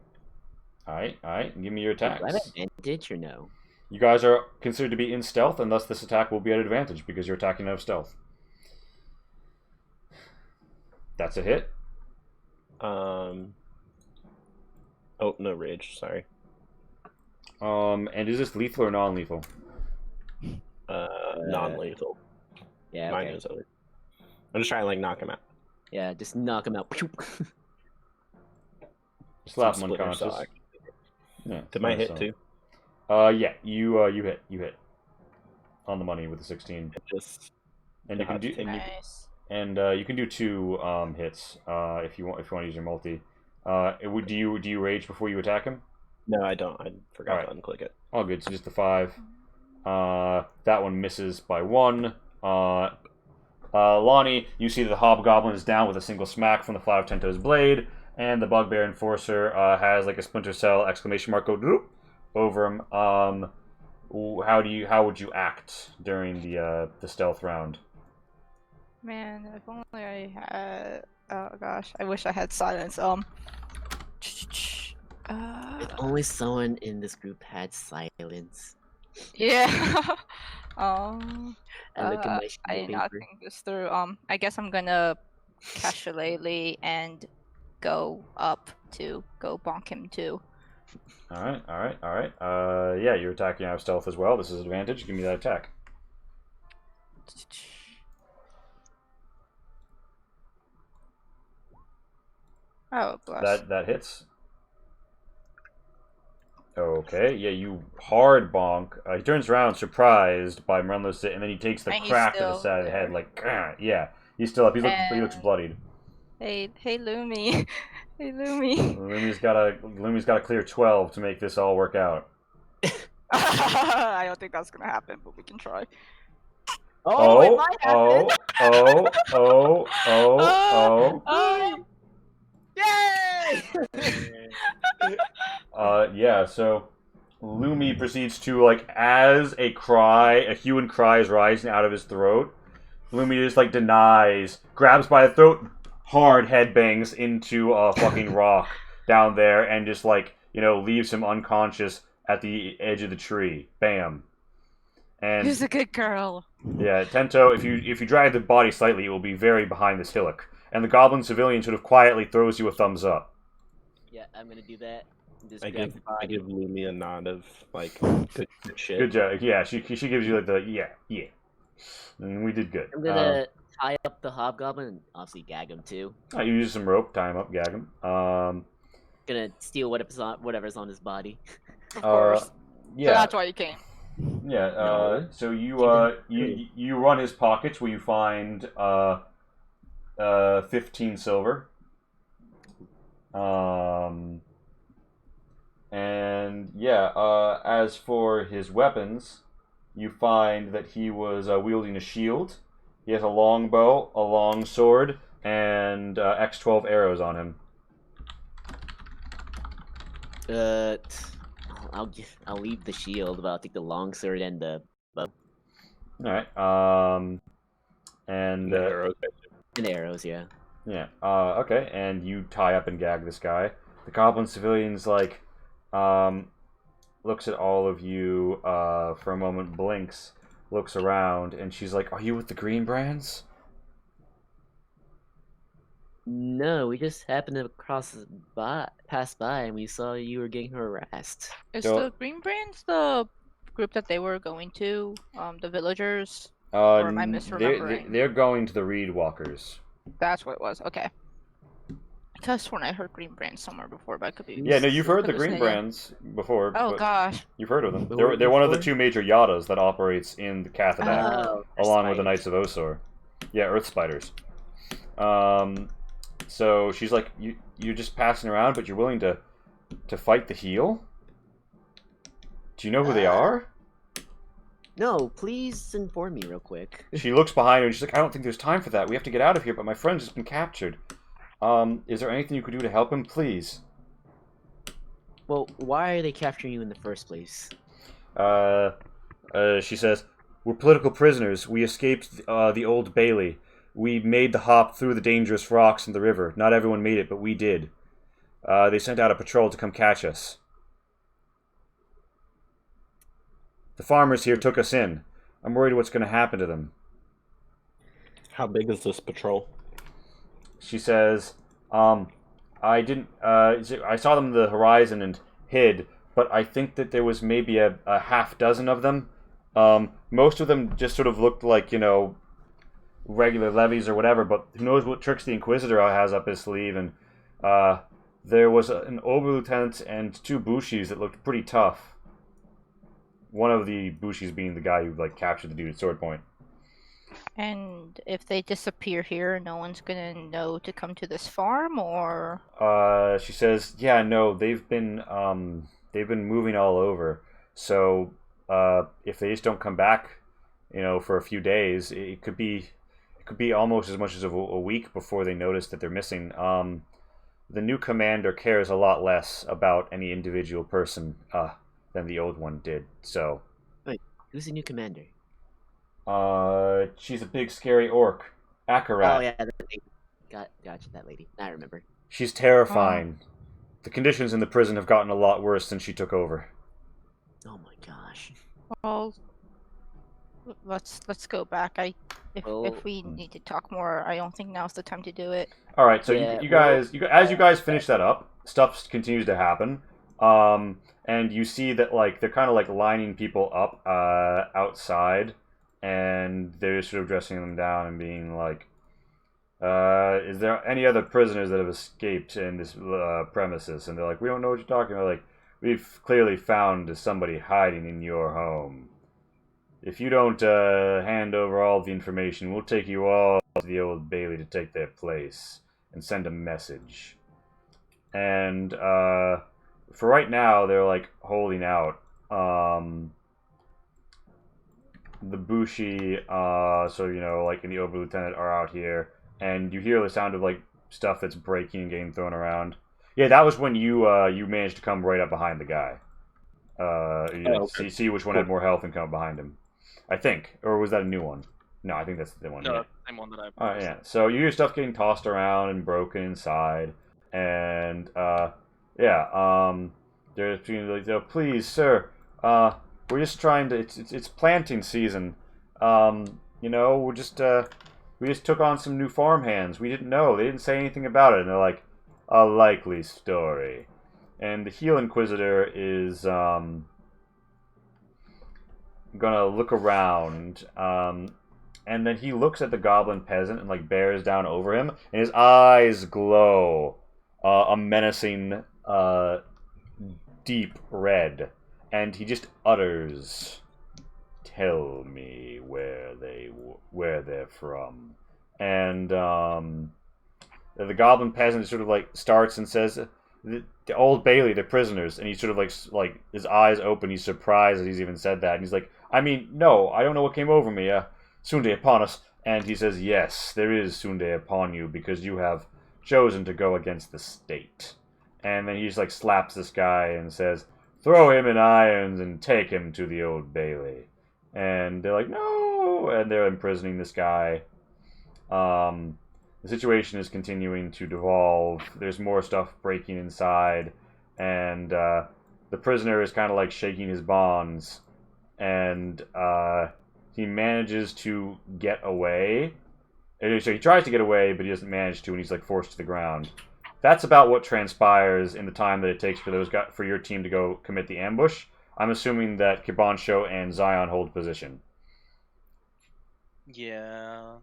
All right. Give me your
Do I have
attacks.
advantage or no?
You guys are considered to be in stealth, and thus this attack will be at advantage because you're attacking out of stealth. That's a hit.
Oh, no rage. Sorry.
And is this lethal or non-lethal?
Non-lethal.
Yeah,
Mine
okay.
is other. I'm just trying to knock him out.
Yeah, just knock him out.
Slap
Some
him
splitter
unconscious.
saw.
Yeah.
Did my hit
so-
too?
Yeah. You hit on the money with a 16,
Just
and you can do
Nice.
you can do 2 hits if you want to use your multi. Do you rage before you attack him?
no, I don't. I forgot
Alright.
to unclick it.
All good. So just the 5. That one misses by 1. Lani, you see that the hobgoblin is down with a single smack from the flat of Tento's blade, and the bugbear enforcer has a splinter cell exclamation mark go over him. How would you act during the stealth round?
Man, if only I had. Oh gosh, I wish I had silence.
If only someone in this group had silence.
Yeah.
I look at my sheet
I
of
did not
paper.
think this through. I guess I'm gonna cast Shillelagh and go up to go bonk him too.
All right. Yeah, you're attacking out of stealth as well. This is advantage. Give me that attack.
Oh, bless.
That hits. Okay, yeah, you hard bonk. He turns around, surprised by Mrenlo's sit, and then he takes the
And he's
crack to the
still
side of the head,
there.
yeah. He's still up. He looks
And-
bloodied.
Hey, Lumi. Hey, Lumi.
Lumi's got to clear 12 to make this all work out.
I don't think that's gonna happen, but we can try.
Oh, it might happen.
Oh.
Yay!
Yeah, so Lumi proceeds to, as a hue and cry is rising out of his throat, Lumi just, denies, grabs by the throat, hard headbangs into a fucking rock down there, and just, leaves him unconscious at the edge of the tree. Bam. And,
Who's a good girl?
yeah, Tento, if you drag the body slightly, it will be very behind this hillock. And the goblin civilian sort of quietly throws you a thumbs up.
Yeah, I'm gonna do that. Just
I
grab
give
the body.
Lumi a nod of like good shit.
Good job. Yeah, she gives you like the yeah, and we did good.
I'm gonna tie up the hobgoblin and obviously gag him too.
I use some rope, tie him up, gag him.
Gonna steal whatever's on his body.
Of course. So
Yeah,
that's why you came.
yeah.
No.
So you
Keep it
you run his pockets where you find 15 silver. And yeah, as for his weapons, you find that he was wielding a shield. He has a long bow, a long sword, and X12 arrows on him.
I'll leave the shield, but I'll take the longsword and the bow
All right. And
The arrows.
and the arrows. Yeah.
yeah. Okay. And you tie up and gag this guy. The goblin civilian's like, looks at all of you for a moment, blinks, looks around, and she's like, "Are you with the Green Brands?"
No, we just happened to pass by, and we saw you were getting harassed.
Is
So-
the Green Brands the group that they were going to? The villagers?
Or
am I misremembering?
They're going to the Reed Walkers.
That's what it was. Okay. I could have sworn I heard Green Brands somewhere before, but I could be.
Yeah, no, you've heard the Green
hallucinating.
Brands before.
Oh
but
gosh.
You've heard of them.
But
They're one of the
before?
two major yadas that operates in the Cathadak,
Oh, they're
along with the
spiders.
Knights of Osor. Yeah, Earth Spiders. So she's like, you're just passing around, but you're willing to fight the heel? Do you know who they are?
No, please inform me real quick.
She looks behind her and she's like, I don't think there's time for that. We have to get out of here, but my friend's just been captured. Is there anything you could do to help him, please?
Well, why are they capturing you in the first place?
She says, we're political prisoners. We escaped the Old Bailey. We made the hop through the dangerous rocks in the river. Not everyone made it, but we did. They sent out a patrol to come catch us. The farmers here took us in. I'm worried what's going to happen to them.
How big is this patrol?
She says, I didn't, I saw them on the horizon and hid, but I think that there was maybe a half dozen of them. Most of them just sort of looked like, regular levies or whatever, but who knows what tricks the Inquisitor has up his sleeve. And there was an Oberlieutenant and two Bushis that looked pretty tough. One of the Bushis being the guy who captured the dude at sword point.
And if they disappear here, no one's gonna know to come to this farm, or?
She says, yeah, no, they've been moving all over. So if they just don't come back, for a few days, it could be almost as much as a week before they notice that they're missing. The new commander cares a lot less about any individual person than the old one did. So.
Wait, who's the new commander?
She's a big scary orc, Akarat.
Oh yeah, that lady. Gotcha, that lady. I remember.
She's terrifying. The conditions in the prison have gotten a lot worse since she took over.
Oh my gosh.
Well, let's go back. If we need to talk more, I don't think now's the time to do it.
All right, so
Yeah,
you guys, as you guys finish that up, stuff continues to happen. And you see that they're kind of lining people up outside, and they're sort of dressing them down and being like, is there any other prisoners that have escaped in this premises? And they're like, we don't know what you're talking about. We've clearly found somebody hiding in your home. If you don't hand over all the information, we'll take you all to the Old Bailey to take their place and send a message. And for right now, they're holding out. The Bushi, and the Oberlieutenant are out here, and you hear the sound of stuff that's breaking and getting thrown around. Yeah, that was when you managed to come right up behind the guy.
Okay.
See which one had more health and come up behind him. I think, or was that a new one? No, I think that's the one.
No,
Yeah.
that's the same one that I.
Oh yeah. So you hear stuff getting tossed around and broken inside, and they're being please, sir, we're just trying to. It's planting season. We're just we just took on some new farm hands. We didn't know. They didn't say anything about it, and they're like, a likely story. and the heel Inquisitor is gonna look around, and then he looks at the goblin peasant and like bears down over him, and his eyes glow a menacing deep red, and he just utters, "Tell me where they're from," and the goblin peasant sort of like starts and says, "The Old Bailey, they're prisoners," and he sort of like his eyes open. He's surprised that he's even said that, and he's like, "I mean, no, I don't know what came over me. Sunday upon us." And he says, "Yes, there is Sunday upon you because you have chosen to go against the state." And then he just like slaps this guy and says, "Throw him in irons and take him to the Old Bailey." And they're like, "No," and they're imprisoning this guy. The situation is continuing to devolve. There's more stuff breaking inside, and the prisoner is kind of like shaking his bonds, and he manages to get away. So he tries to get away, but he doesn't manage to, and he's like forced to the ground. That's about what transpires in the time that it takes for your team to go commit the ambush. I'm assuming that Kibansho and Zion hold position.
Yeah.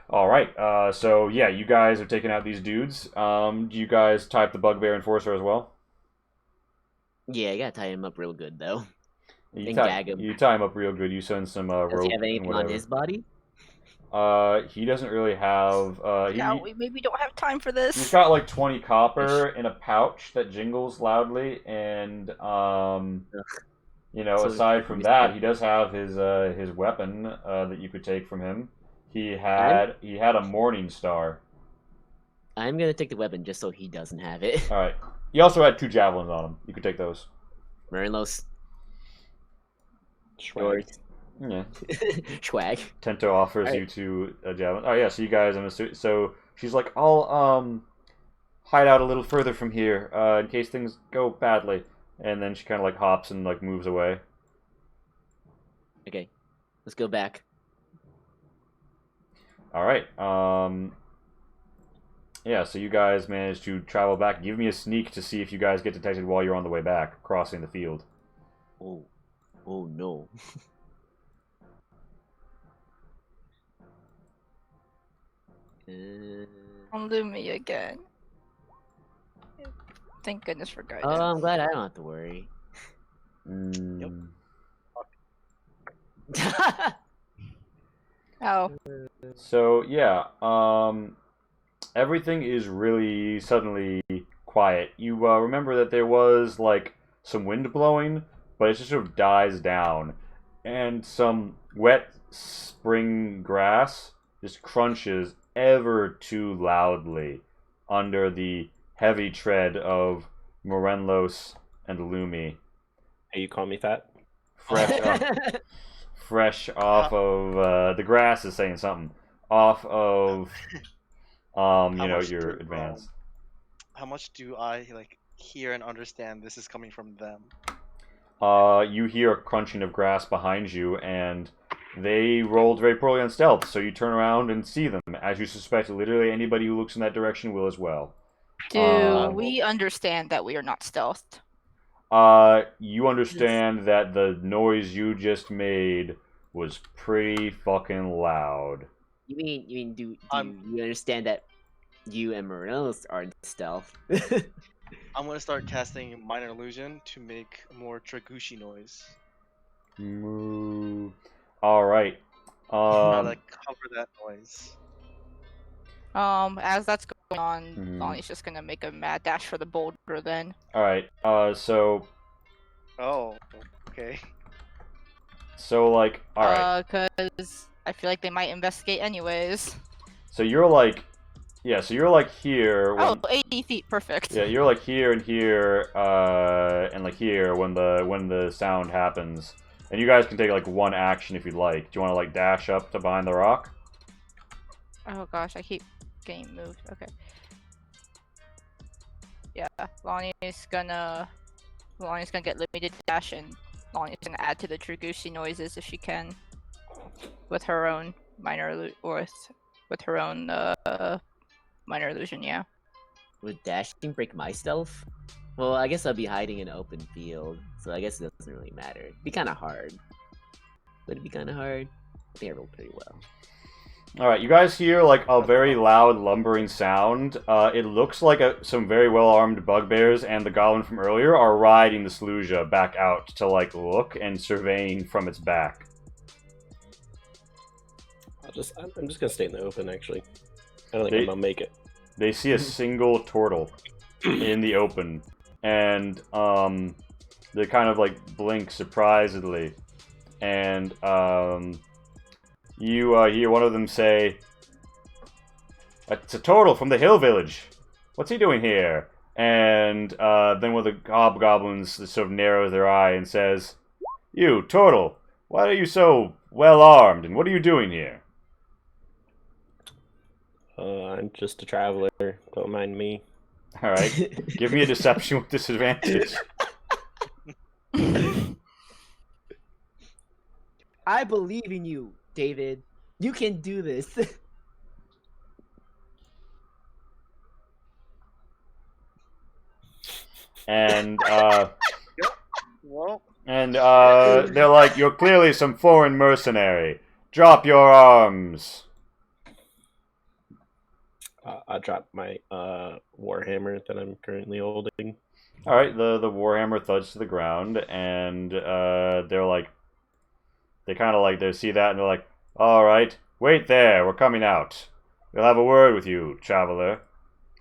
All right. So yeah, you guys have taken out these dudes. Do you guys type the Bugbear Enforcer as well?
Yeah, you gotta tie him up real good though.
You
And
tie,
gag him.
you tie him up real good. You send some rope
Does he have
and
anything
whatever.
on his body?
He doesn't really have.
Yeah, we maybe don't have time for this.
He's got like 20 copper in a pouch that jingles loudly, and you know,
So
aside from
he's
that,
dead.
he does have his weapon that you could take from him. He had a Morning Star.
I'm gonna take the weapon just so he doesn't have it.
All right. He also had 2 javelins on him. You could take those.
Merlinlos.
Swag.
Yeah.
Swag.
Tento offers
Alright.
you 2 javelins. Oh yeah. So you guys, so she's like, "I'll hide out a little further from here in case things go badly," and then she kind of like hops and like moves away.
Okay, let's go back.
All right. Yeah, so you guys managed to travel back. Give me a sneak to see if you guys get detected while you're on the way back, crossing the field.
Oh, oh no.
Don't do me again. Thank goodness for guidance.
Oh, I'm glad I don't have to worry.
Mm.
Oh,
So yeah, everything is really suddenly quiet. You remember that there was like some wind blowing, but it just sort of dies down, and some wet spring grass just crunches ever too loudly under the heavy tread of Morenlos and Lumi.
Hey, you call me fat?
Fresh off of the grass is saying something off of you know,
much
your
do,
advance.
How much do I like hear and understand this is coming from them?
You hear a crunching of grass behind you, and they rolled very poorly on stealth, so you turn around and see them. As you suspect, literally anybody who looks in that direction will as well.
do we understand that we are not stealthed?
You understand that the noise you just made was pretty fucking loud.
You mean do
I'm-
you understand that you and Morellos are stealth?
I'm gonna start casting minor illusion to make more Tragushi noise.
Moo. All right.
Try to cover that noise.
As that's going on,
Mhm.
Lonnie's just gonna make a mad dash for the boulder then.
All right. So
Oh, okay.
like, all right.
Cause I feel like they might investigate anyways.
So you're like, yeah. So you're like here. When,
Oh, 80 feet, perfect.
yeah, you're like here and here, and like here when the sound happens. And you guys can take like one action if you'd like. Do you want to like dash up to behind the rock?
Oh gosh, I keep getting moved. Okay. Yeah, Lonnie's gonna get limited dash, and Lonnie's gonna add to the Tragushi noises if she can, with her own minor with her own minor illusion. Yeah.
Would dashing break my stealth? Well, I guess I'll be hiding in an open field, so I guess it doesn't really matter. It'd be kind of hard. Would it be kind of hard? I think I rolled pretty well.
All right, you guys hear like a very loud lumbering sound. It looks like some very well-armed bugbears and the goblin from earlier are riding the Sluja back out to like look and surveying from its back.
I'm just gonna stay in the open. Actually, I don't think I'll make it.
They see a single turtle in the open, and they kind of like blink surprisedly, and you hear one of them say, "It's a turtle from the hill village. What's he doing here?" And then one of the hobgoblins sort of narrows their eye and says, "You, turtle, why are you so well armed, and what are you doing here?"
I'm just a traveler. Don't mind me.
All right, give me a deception with disadvantage.
I believe in you, David. You can do this.
And
Well,
they're like, "You're clearly some foreign mercenary. Drop your arms."
I dropped my warhammer that I'm currently holding.
All right, the warhammer thuds to the ground, and they're like, they kind of like they see that, and they're like, "All right, wait there. We're coming out. We'll have a word with you, traveler."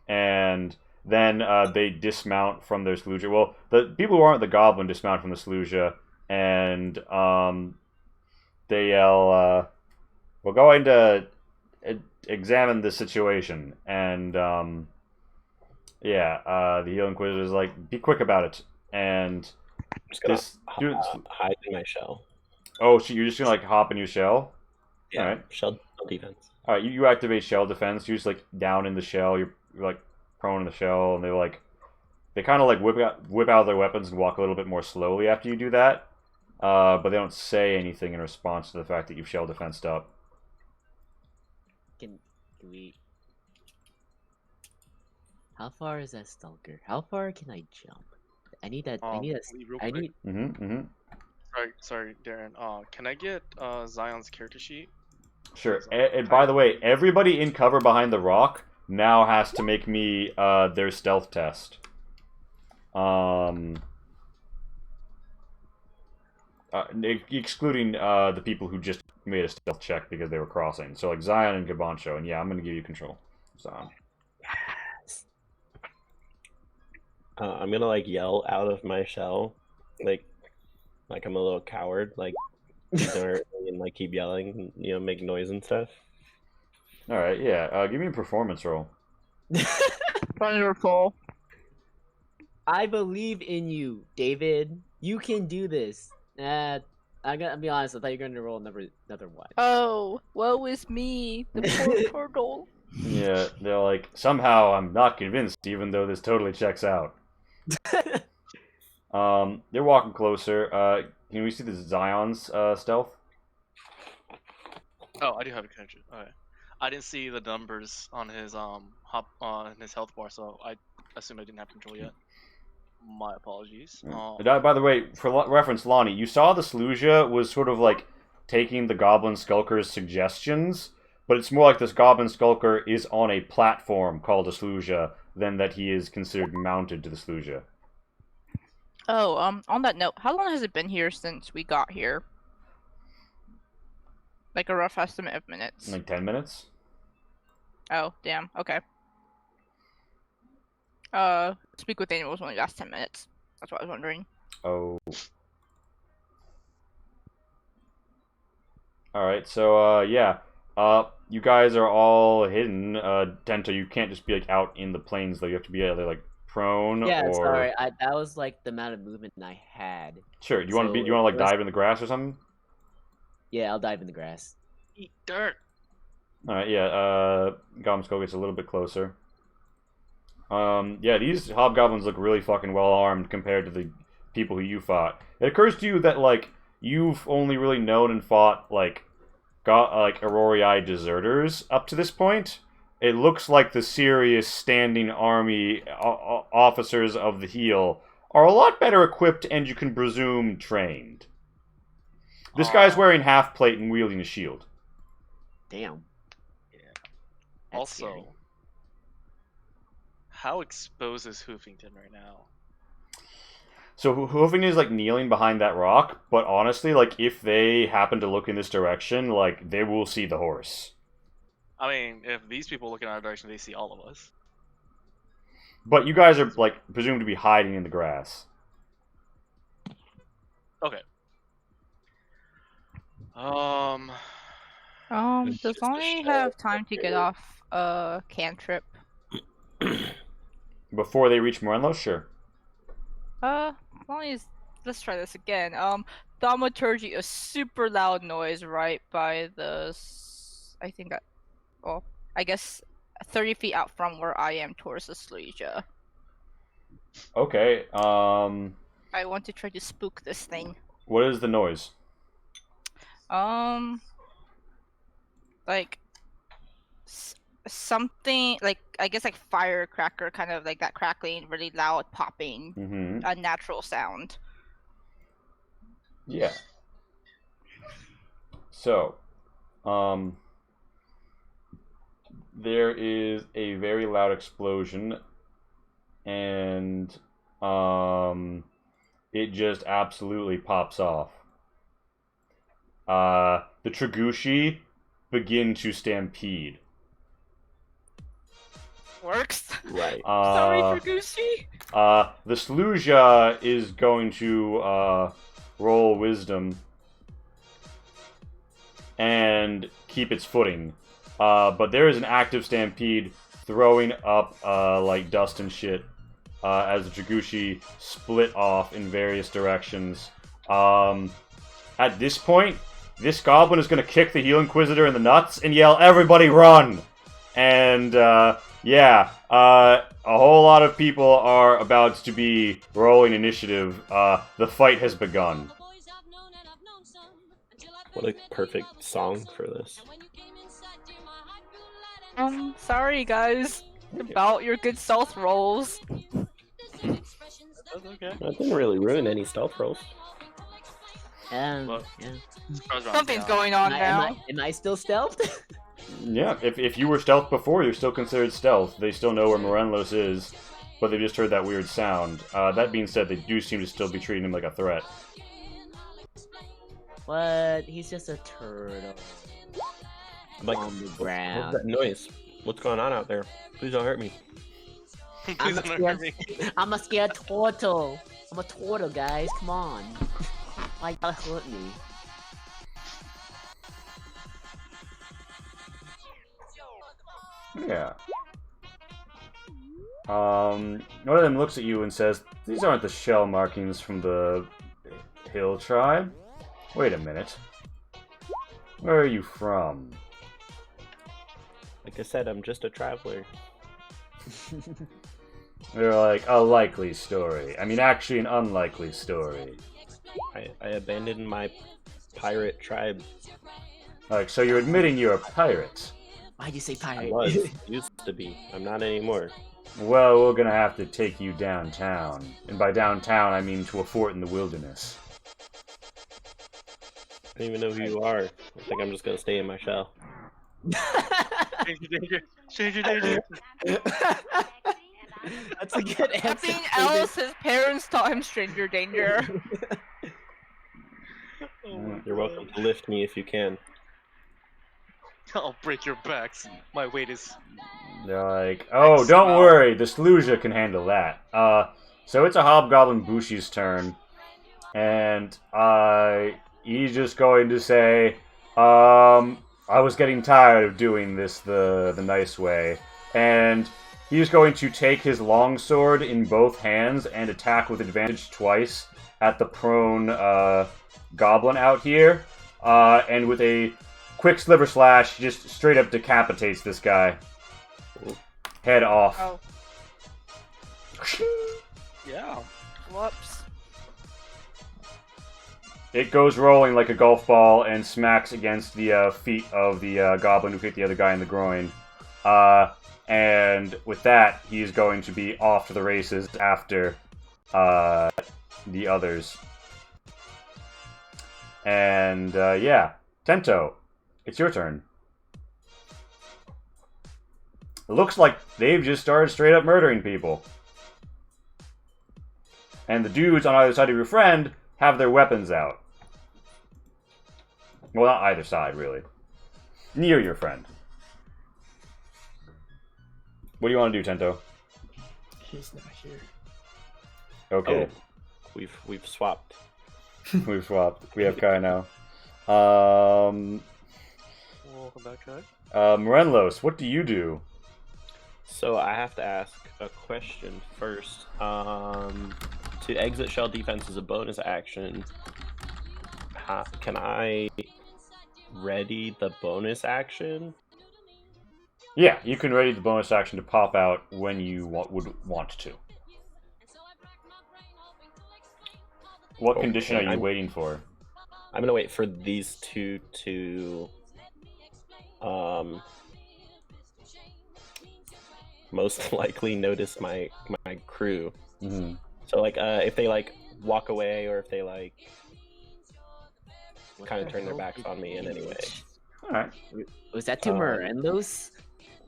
And then they dismount from their Sluja. Well, the people who aren't the goblin dismount from the Sluja, and they yell, "We're going to examine the situation." And the Heel Inquisitor is like, "Be quick about it." And
I'm just gonna
this dude,
hide in my shell.
oh, so you're just gonna like hop in your shell?
Yeah,
All right.
shell defense.
All right, you activate shell defense. You're just like down in the shell. You're like prone in the shell, and they kind of like whip out their weapons and walk a little bit more slowly after you do that. But they don't say anything in response to the fact that you've shell defensed up.
Can we? How far is that stalker? How far can I jump? I need that. I need that.
Lee, real
I
quick.
need.
Sorry, Darren. Can I get Zion's character sheet?
Sure. And by the way, everybody in cover behind the rock now has to make me their stealth test. Excluding the people who just made a stealth check because they were crossing. So like Zion and Gabancho, and yeah, I'm gonna give you control. Zion.
I'm gonna like yell out of my shell, like I'm a little coward, like and like keep yelling, make noise and stuff.
All right, yeah. Give me a performance roll.
Wonderful.
I believe in you, David. You can do this. I gotta be honest. I thought you were gonna roll another one.
Oh, woe is me, the poor turtle.
Yeah, they're like, somehow I'm not convinced, even though this totally checks out. They're walking closer. Can we see the Zion's stealth?
Oh, I do have a connection. Okay. I didn't see the numbers on his his health bar, so I assume I didn't have control yet. My apologies.
By the way, for reference, Lani, you saw the Sluja was sort of like taking the Goblin Skulker's suggestions, but it's more like this Goblin Skulker is on a platform called a Sluja than that he is considered mounted to the Sluja.
Oh, on that note, how long has it been here since we got here? Like a rough estimate of minutes.
Like 10 minutes?
Oh, damn. Okay. Speak with animals only lasts 10 minutes. That's what I was wondering.
Oh. Alright, so, yeah. You guys are all hidden. Tento, you can't just be, like, out in the plains, though. You have to be either, like, prone
Yeah,
or...
sorry. That was, like, the amount of movement I had.
Sure, do you want to, like, dive in the grass or something?
Yeah, I'll dive in the grass.
Eat dirt.
Alright, yeah, Gomsko gets a little bit closer. Yeah, these hobgoblins look really fucking well armed compared to the people who you fought. It occurs to you that, like, you've only really known and fought, like, Aurori deserters up to this point. it looks like the serious standing army officers of the heel are a lot better equipped and you can presume trained. This guy's wearing half plate and wielding a shield.
Damn.
Yeah.
That's
Also,
scary.
how exposed is Hoofington right now?
So Hoofing is like kneeling behind that rock, but honestly, like if they happen to look in this direction, like they will see the horse.
I mean, if these people look in our direction, they see all of us.
But you guys are like presumed to be hiding in the grass.
Okay.
Does
just a
Lani
shell
have time to get
here.
off a cantrip?
Before they reach Morenlo, sure.
Lani's. Let's try this again. Thaumaturgy, a super loud noise right by the. I think that. Well, I guess 30 feet out from where I am towards the Slesia.
Okay.
I want to try to spook this thing.
What is the noise?
Like something like I guess like firecracker, kind of like that crackling, really loud popping,
Mm-hmm.
unnatural sound.
Yeah. So, there is a very loud explosion, and it just absolutely pops off. The Tragushi begin to stampede.
Works.
Right.
Sorry, Dragushi.
The Slesia is going to roll wisdom and keep its footing. But there is an active stampede throwing up like dust and shit as the Dragushi split off in various directions. At this point, this goblin is going to kick the Heel Inquisitor in the nuts and yell, "Everybody run!" And yeah, a whole lot of people are about to be rolling initiative. The fight has begun.
What a perfect song for this.
Sorry guys about your good stealth rolls.
That's okay.
That didn't really ruin any stealth rolls.
Well,
Yeah.
Something's going on now.
Am I still stealthed?
Yeah, if you were stealth before, you're still considered stealth. They still know where Morenlos is, but they just heard that weird sound. That being said, they do seem to still be treating him like a threat.
What? He's just a turtle.
I'm like,
On the
what's
ground.
that noise? What's going on out there? Please don't hurt me.
Please don't hurt me.
I'm a scared turtle. I'm a turtle, guys. Come on. Why you gotta hurt me?
Yeah. One of them looks at you and says, "These aren't the shell markings from the Hill Tribe. Wait a minute. Where are you from?"
Like I said, I'm just a traveler.
They're like, "A likely story. I mean, actually an unlikely story."
I abandoned my pirate tribe.
Like, so you're admitting you're a pirate?
Why'd you say
I
pirate?
was. Used to be. I'm not anymore.
Well, we're gonna have to take you downtown. And by downtown, I mean to a fort in the wilderness.
I don't even know who you are. I think I'm just gonna stay in my shell.
Danger, danger. Danger, danger.
That's a good answer.
Nothing else. His parents taught him stranger danger.
Oh my
You're welcome to lift me if you can.
I'll break your backs. My weight is.
They're like, "Oh, don't worry, the Slesia can handle that." So it's a Hobgoblin Bushi's turn. And, he's just going to say, I was getting tired of doing this the nice way. And he's going to take his longsword in both hands and attack with advantage twice at the prone, goblin out here. And with a quick sliver slash, just straight up decapitates this guy. Head off.
Oh,
Yeah.
whoops.
It goes rolling like a golf ball and smacks against the feet of the goblin who kicked the other guy in the groin. And with that, he's going to be off to the races after the others. And yeah, Tento, it's your turn. It looks like they've just started straight up murdering people. And the dudes on either side of your friend have their weapons out. Well, not either side, really. Near your friend. What do you want to do, Tento?
He's not here.
Okay.
Oh, we've swapped.
We've swapped. We have Kai now.
Welcome back, Kai.
Morenlos, what do you do?
So I have to ask a question first. To exit shell defense is a bonus action. Can I ready the bonus action?
Yeah, you can ready the bonus action to pop out when you would want to. What condition are you waiting for?
I'm gonna wait for these two to most likely notice my crew.
Mm-hmm.
So like if they like walk away or if they like kind of turn their backs on me in any way.
All right.
Was that two Morenlos?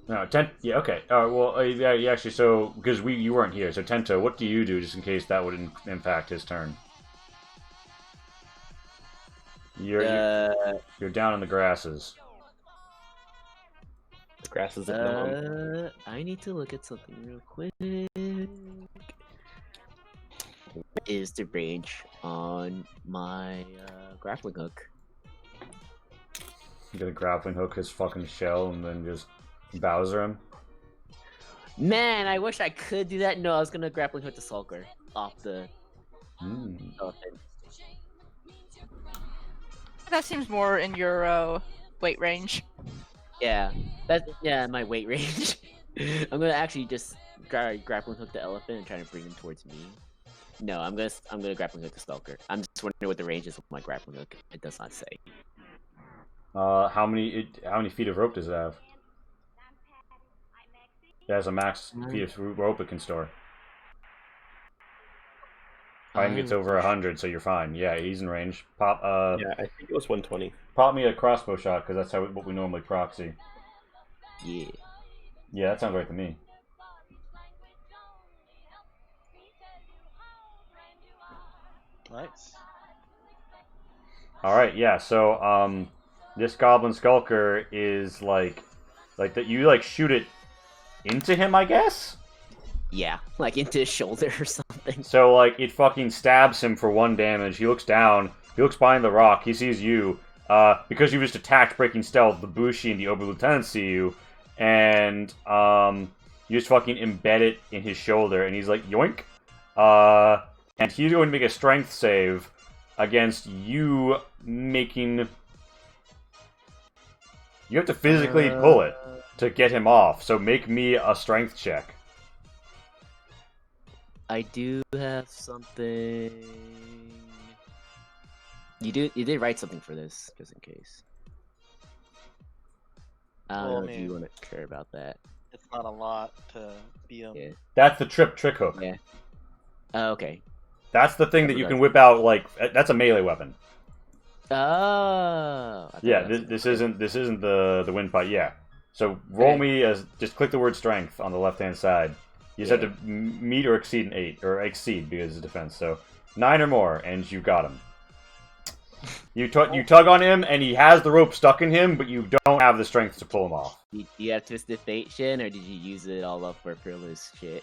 No, yeah, okay. Well, yeah, actually, so because you weren't here, so Tento, what do you do just in case that would impact his turn? You're down in the grasses.
The grass is a
I need to look at something real quick. What is the range on my grappling hook?
You gonna grappling hook his fucking shell and then just Bowser him?
Man, I wish I could do that. No, I was gonna grappling hook the Sulker off the elephant.
That seems more in your weight range.
Yeah, my weight range. I'm gonna actually just grappling hook the elephant and try to bring him towards me. No, I'm gonna grappling hook the Stalker. I'm just wondering what the range is of my grappling hook. It does not say.
How many feet of rope does it have? It has a max feet of rope it can store. I think it's over 100, so you're fine. Yeah, he's in range. Pop.
Yeah, I think it was 120.
Pop me a crossbow shot because that's what we normally proxy.
Yeah.
Yeah, that sounds right to me.
Nice.
All right, yeah. So this goblin skulker is like that. You like shoot it into him, I guess.
Yeah, like into his shoulder or something.
So like it fucking stabs him for 1 damage. He looks down. He looks behind the rock. He sees you. Because you just attacked breaking stealth, the Bushi and the Ober Lieutenant see you, and you just fucking embed it in his shoulder, and he's like yoink. And he's going to make a strength save against you making. You have to physically pull it to get him off. So make me a strength check.
I do have something. You did write something for this, just in case. I don't know if you want to care about that.
It's not a lot to beat him.
Yeah.
That's the trick hook.
Yeah. Oh, okay.
That's the thing that you can whip out. Like that's a melee weapon.
Oh.
Yeah. This isn't the windpipe. Yeah. So roll me as just click the word strength on the left hand side. You just have to meet or exceed an 8 or exceed because it's defense. So 9 or more, and you got him. You tug on him, and he has the rope stuck in him, but you don't have the strength to pull him off.
Do you have Twisted Fate, Shin, or did you use it all up for Fearless shit?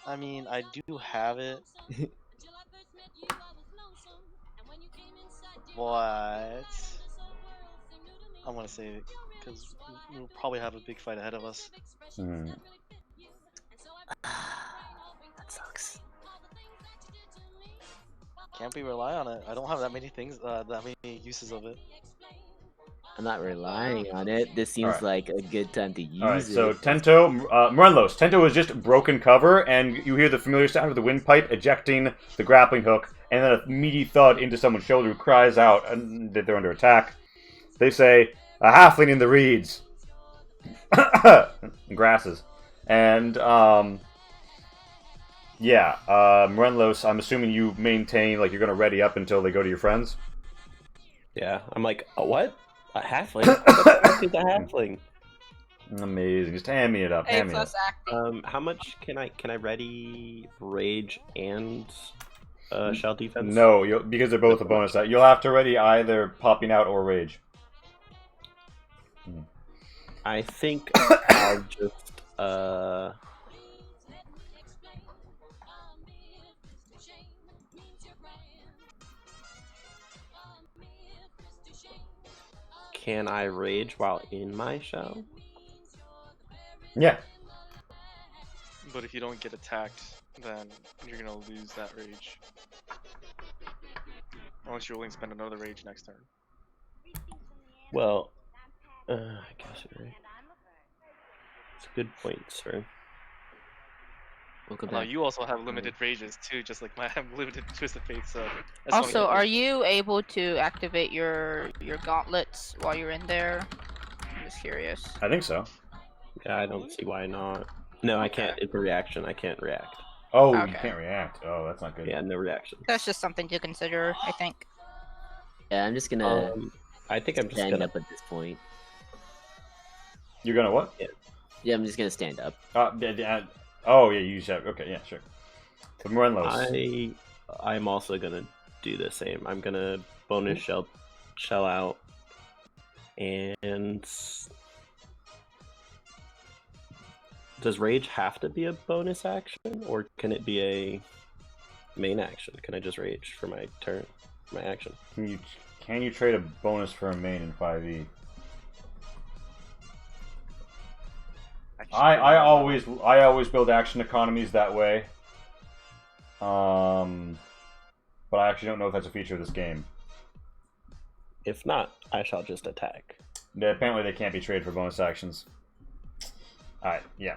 I mean, I do have it. But I'm gonna save it, because we'll probably have a big fight ahead of us.
That sucks.
Can't we rely on it? I don't have that many things, that many uses of it.
I'm not relying on it. This seems like a good time to use
Alright,
it.
so Tento, Morenlos, Tento is just broken cover, and you hear the familiar sound of the windpipe ejecting the grappling hook, and then a meaty thud into someone's shoulder who cries out that they're under attack. They say, "A halfling in the reeds." grasses. And yeah, Morenlos, I'm assuming you maintain like you're gonna ready up until they go to your friends.
Yeah, I'm like, a what? A halfling? What the fuck is a halfling?
Amazing. Just hand me it up.
A
Hand me it
plus
up.
acting.
How much can I ready rage and shell defense?
No, because they're both a bonus. You'll have to ready either popping out or rage.
I think I'll just Can I rage while in my shell?
Yeah.
But if you don't get attacked, then you're gonna lose that rage. Unless you're willing to spend another rage next turn.
Well, I guess you're right. It's a good point, sir.
Welcome
Now
back.
you also have limited rages too, just like I have limited twisted fate. So that's
Also,
funny.
are you able to activate your gauntlets while you're in there? I'm just curious.
I think so.
Yeah, I don't see why not. No, I can't. It's a reaction. I can't react.
Oh, you
Okay.
can't react. Oh, that's not good.
Yeah, no reaction.
That's just something to consider, I think.
Yeah, I'm just gonna
I think I'm just
stand
gonna.
up at this point.
You're gonna what?
Yeah, I'm just gonna stand up.
Oh, yeah, you said. Okay, yeah, sure. So Morenlos.
I'm also gonna do the same. I'm gonna bonus shell out, and does rage have to be a bonus action, or can it be a main action? Can I just rage for my turn, my action?
Can you trade a bonus for a main in 5e? I always build action economies that way. But I actually don't know if that's a feature of this game.
If not, I shall just attack.
Yeah, apparently they can't be traded for bonus actions. Alright, yeah.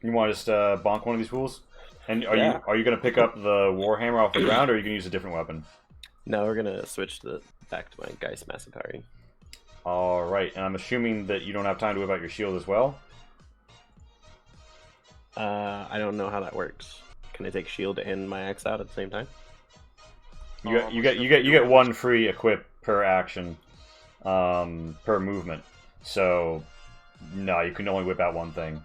You want to just bonk one of these fools? And are you gonna pick up the warhammer off the ground, or are you gonna use a different weapon?
No, we're gonna switch back to my Geist Massacre.
Alright, and I'm assuming that you don't have time to whip out your shield as well?
I don't know how that works. Can I take shield and my axe out at the same time?
You get one free equip per action, per movement. So no, you can only whip out one thing.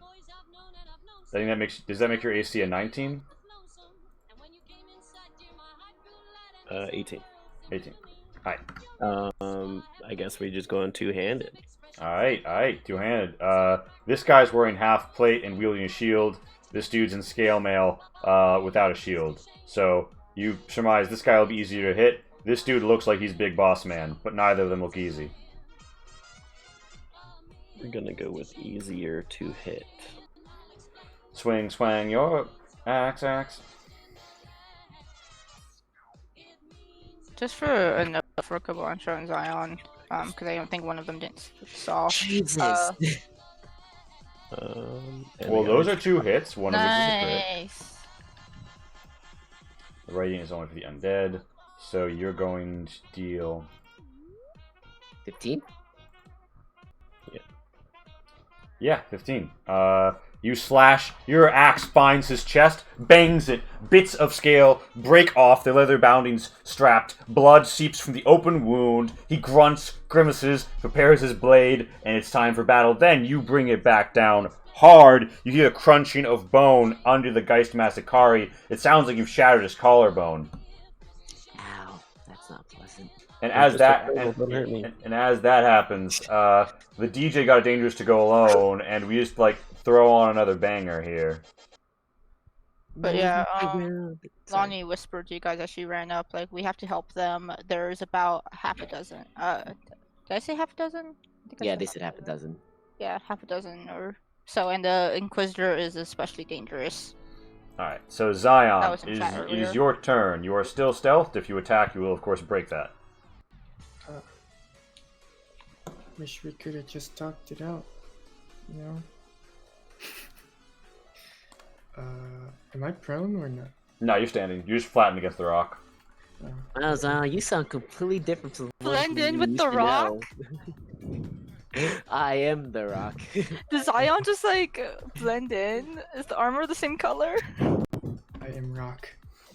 I think does that make your AC a 19?
18.
18. Alright.
I guess we just go in two-handed.
Alright, two-handed. This guy's wearing half plate and wielding a shield. This dude's in scale mail without a shield. So you surmise this guy will be easier to hit. This dude looks like he's Big Boss Man, but neither of them look easy.
We're gonna go with easier to hit.
Swing, swang, your axe.
Just for a note for Kabancho and Zion, because I don't think one of them saw.
Jesus.
Well, those are two hits. One of which is a crit.
Nice.
The Radiant is only for the undead. So you're going to deal
15?
Yeah, 15. You slash, your axe finds his chest, bangs it, bits of scale break off, the leather boundings strapped, blood seeps from the open wound, he grunts, grimaces, prepares his blade, and it's time for battle. Then you bring it back down hard, you hear a crunching of bone under the Geist Massacre. It sounds like you've shattered his collarbone.
Ow, that's not pleasant.
And as that happens, the DJ got dangerous to go alone, and we just like throw on another banger here.
But yeah,
Sorry.
Lani whispered to you guys as she ran up, like, we have to help them. There's about half a dozen. Did I say half a dozen? I think I
Yeah,
said
they said half a dozen.
Yeah, half a dozen or so, and the Inquisitor is especially dangerous.
Alright, so Zion,
That was in chat
it
earlier.
is your turn. You are still stealthed. If you attack, you will of course break that.
Wish we could have just talked it out, you know? Am I prone or not?
No, you're standing. You're just flattened against the rock.
Wow, Zion, you sound completely different from the
Blend
voice
in
you
with
used
the
to
rock?
know. I am the rock.
Does Zion just like blend in? Is the armor the same color?
I am rock.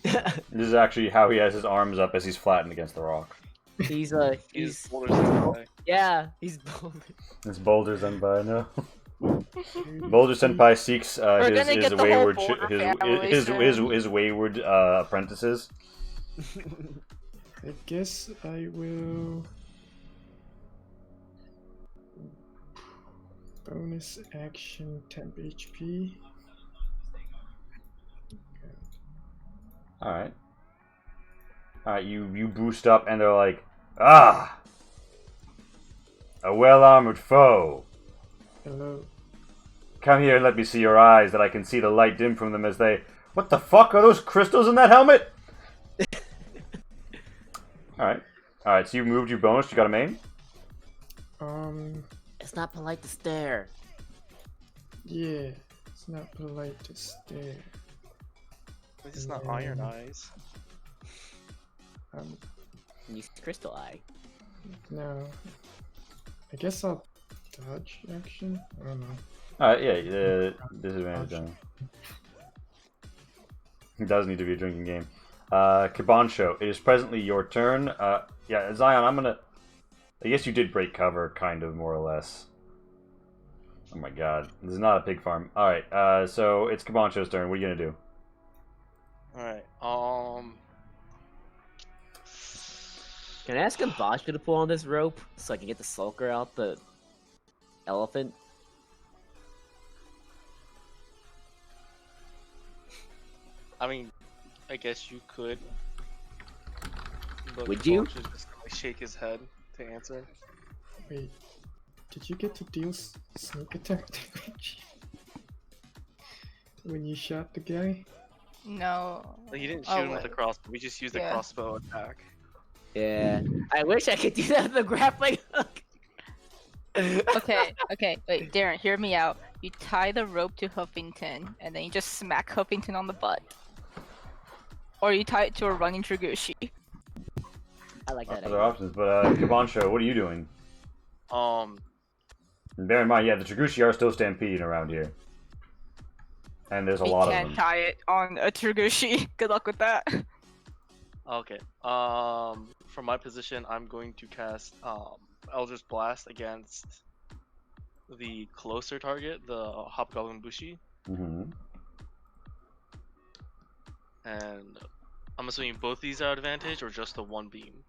This is actually how he has his arms up as he's flattened against the rock.
he's
He's Boulder Senpai.
yeah, he's bold.
It's Boulder Senpai, no. Boulder Senpai seeks
We're gonna
his
get the whole
wayward
Boulder family soon.
his wayward apprentices.
I guess I will. Bonus action temp HP.
Alright. Alright, you boost up and they're like, ah! A well-armored foe.
Hello.
Come here and let me see your eyes, that I can see the light dim from them as they... What the fuck? Are those crystals in that helmet? Alright. Alright, so you moved your bonus, you got a main?
It's not polite to stare.
Yeah. It's not polite to stare.
It's not Iron Eyes.
Use Crystal Eye.
No. I guess I'll dodge action? I don't know.
Alright, yeah, disadvantage on him. It does need to be a drinking game. Kibancho, it is presently your turn. Yeah, Zion, I'm gonna... I guess you did break cover, kind of, more or less. Oh my god. This is not a pig farm. Alright, so it's Kibancho's turn. What are you gonna do?
Alright,
Can I ask Basha to pull on this rope so I can get the sulker out the elephant?
I mean, I guess you could. But
Would you?
Vulture's just gonna shake his head to answer.
Wait. Did you get to deal sneak attack damage? When you shot the guy?
No.
Like, you didn't
Oh,
shoot him with a
wait.
crossbow. We just used a
Yeah.
crossbow attack.
Yeah. I wish I could do that with the grappling hook.
Okay, wait, Darren, hear me out. You tie the rope to Huffington, and then you just smack Huffington on the butt. Or you tie it to a running Dragushi.
I like that.
Other
idea.
options, but Kibancho, what are you doing? And bear in mind, yeah, the Dragushi are still stampeding around here. And there's a
We
lot of
can't
them.
tie it on a Dragushi. Good luck with that.
Okay. From my position, I'm going to cast Eldritch Blast against the closer target, the Hobgoblin Bushi,
Mm-hmm.
and I'm assuming both these are advantage or just the one beam.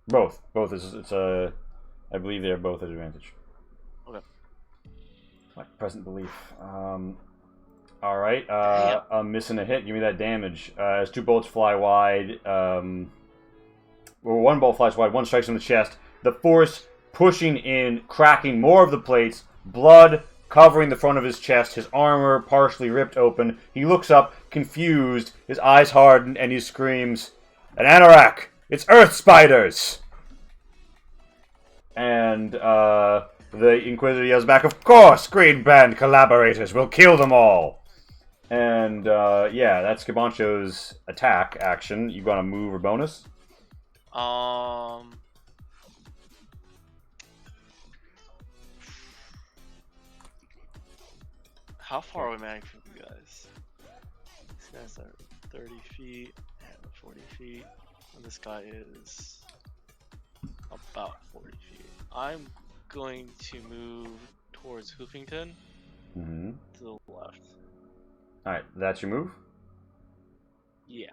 Both. It's a... I believe they're both at advantage.
Okay.
My present belief. Alright, I'm missing a hit. Give me that damage. As two bullets fly wide, well, one bolt flies wide, one strikes him in the chest. The force pushing in, cracking more of the plates, blood covering the front of his chest, his armor partially ripped open. He looks up, confused, his eyes harden, and he screams, "An anorak! It's earth spiders!" And, the Inquisitor yells back, "Of course, Green Band collaborators! We'll kill them all!" And, yeah, that's Kibancho's attack action. You gonna move or bonus?
How far away am I from you guys? These guys are 30 feet and 40 feet, and this guy is about 40 feet. I'm going to move towards Hoofington
Mm-hmm.
to the left.
Alright, that's your move?
Yeah.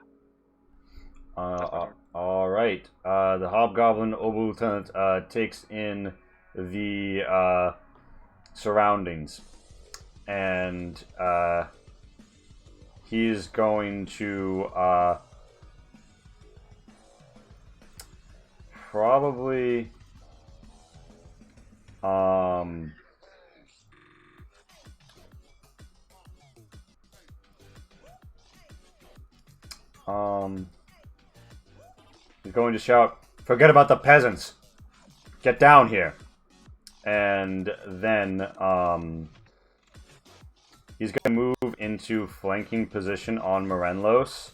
That's my turn.
Alright. The Hobgoblin Oberlieutenant takes in the surroundings. And he's going to probably he's going to shout, "Forget about the peasants! Get down here!" And then he's going to move into flanking position on Morenlos.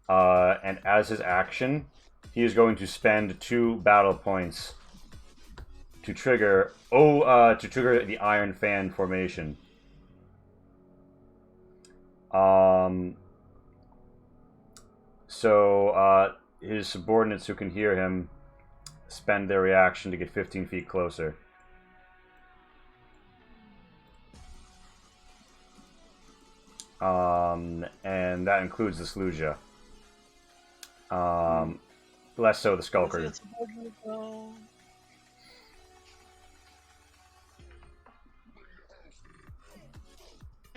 And as his action, he is going to spend 2 battle points to trigger the Iron Fan formation. So his subordinates who can hear him spend their reaction to get 15 feet closer. And that includes the Sluja. Less so the Skulker.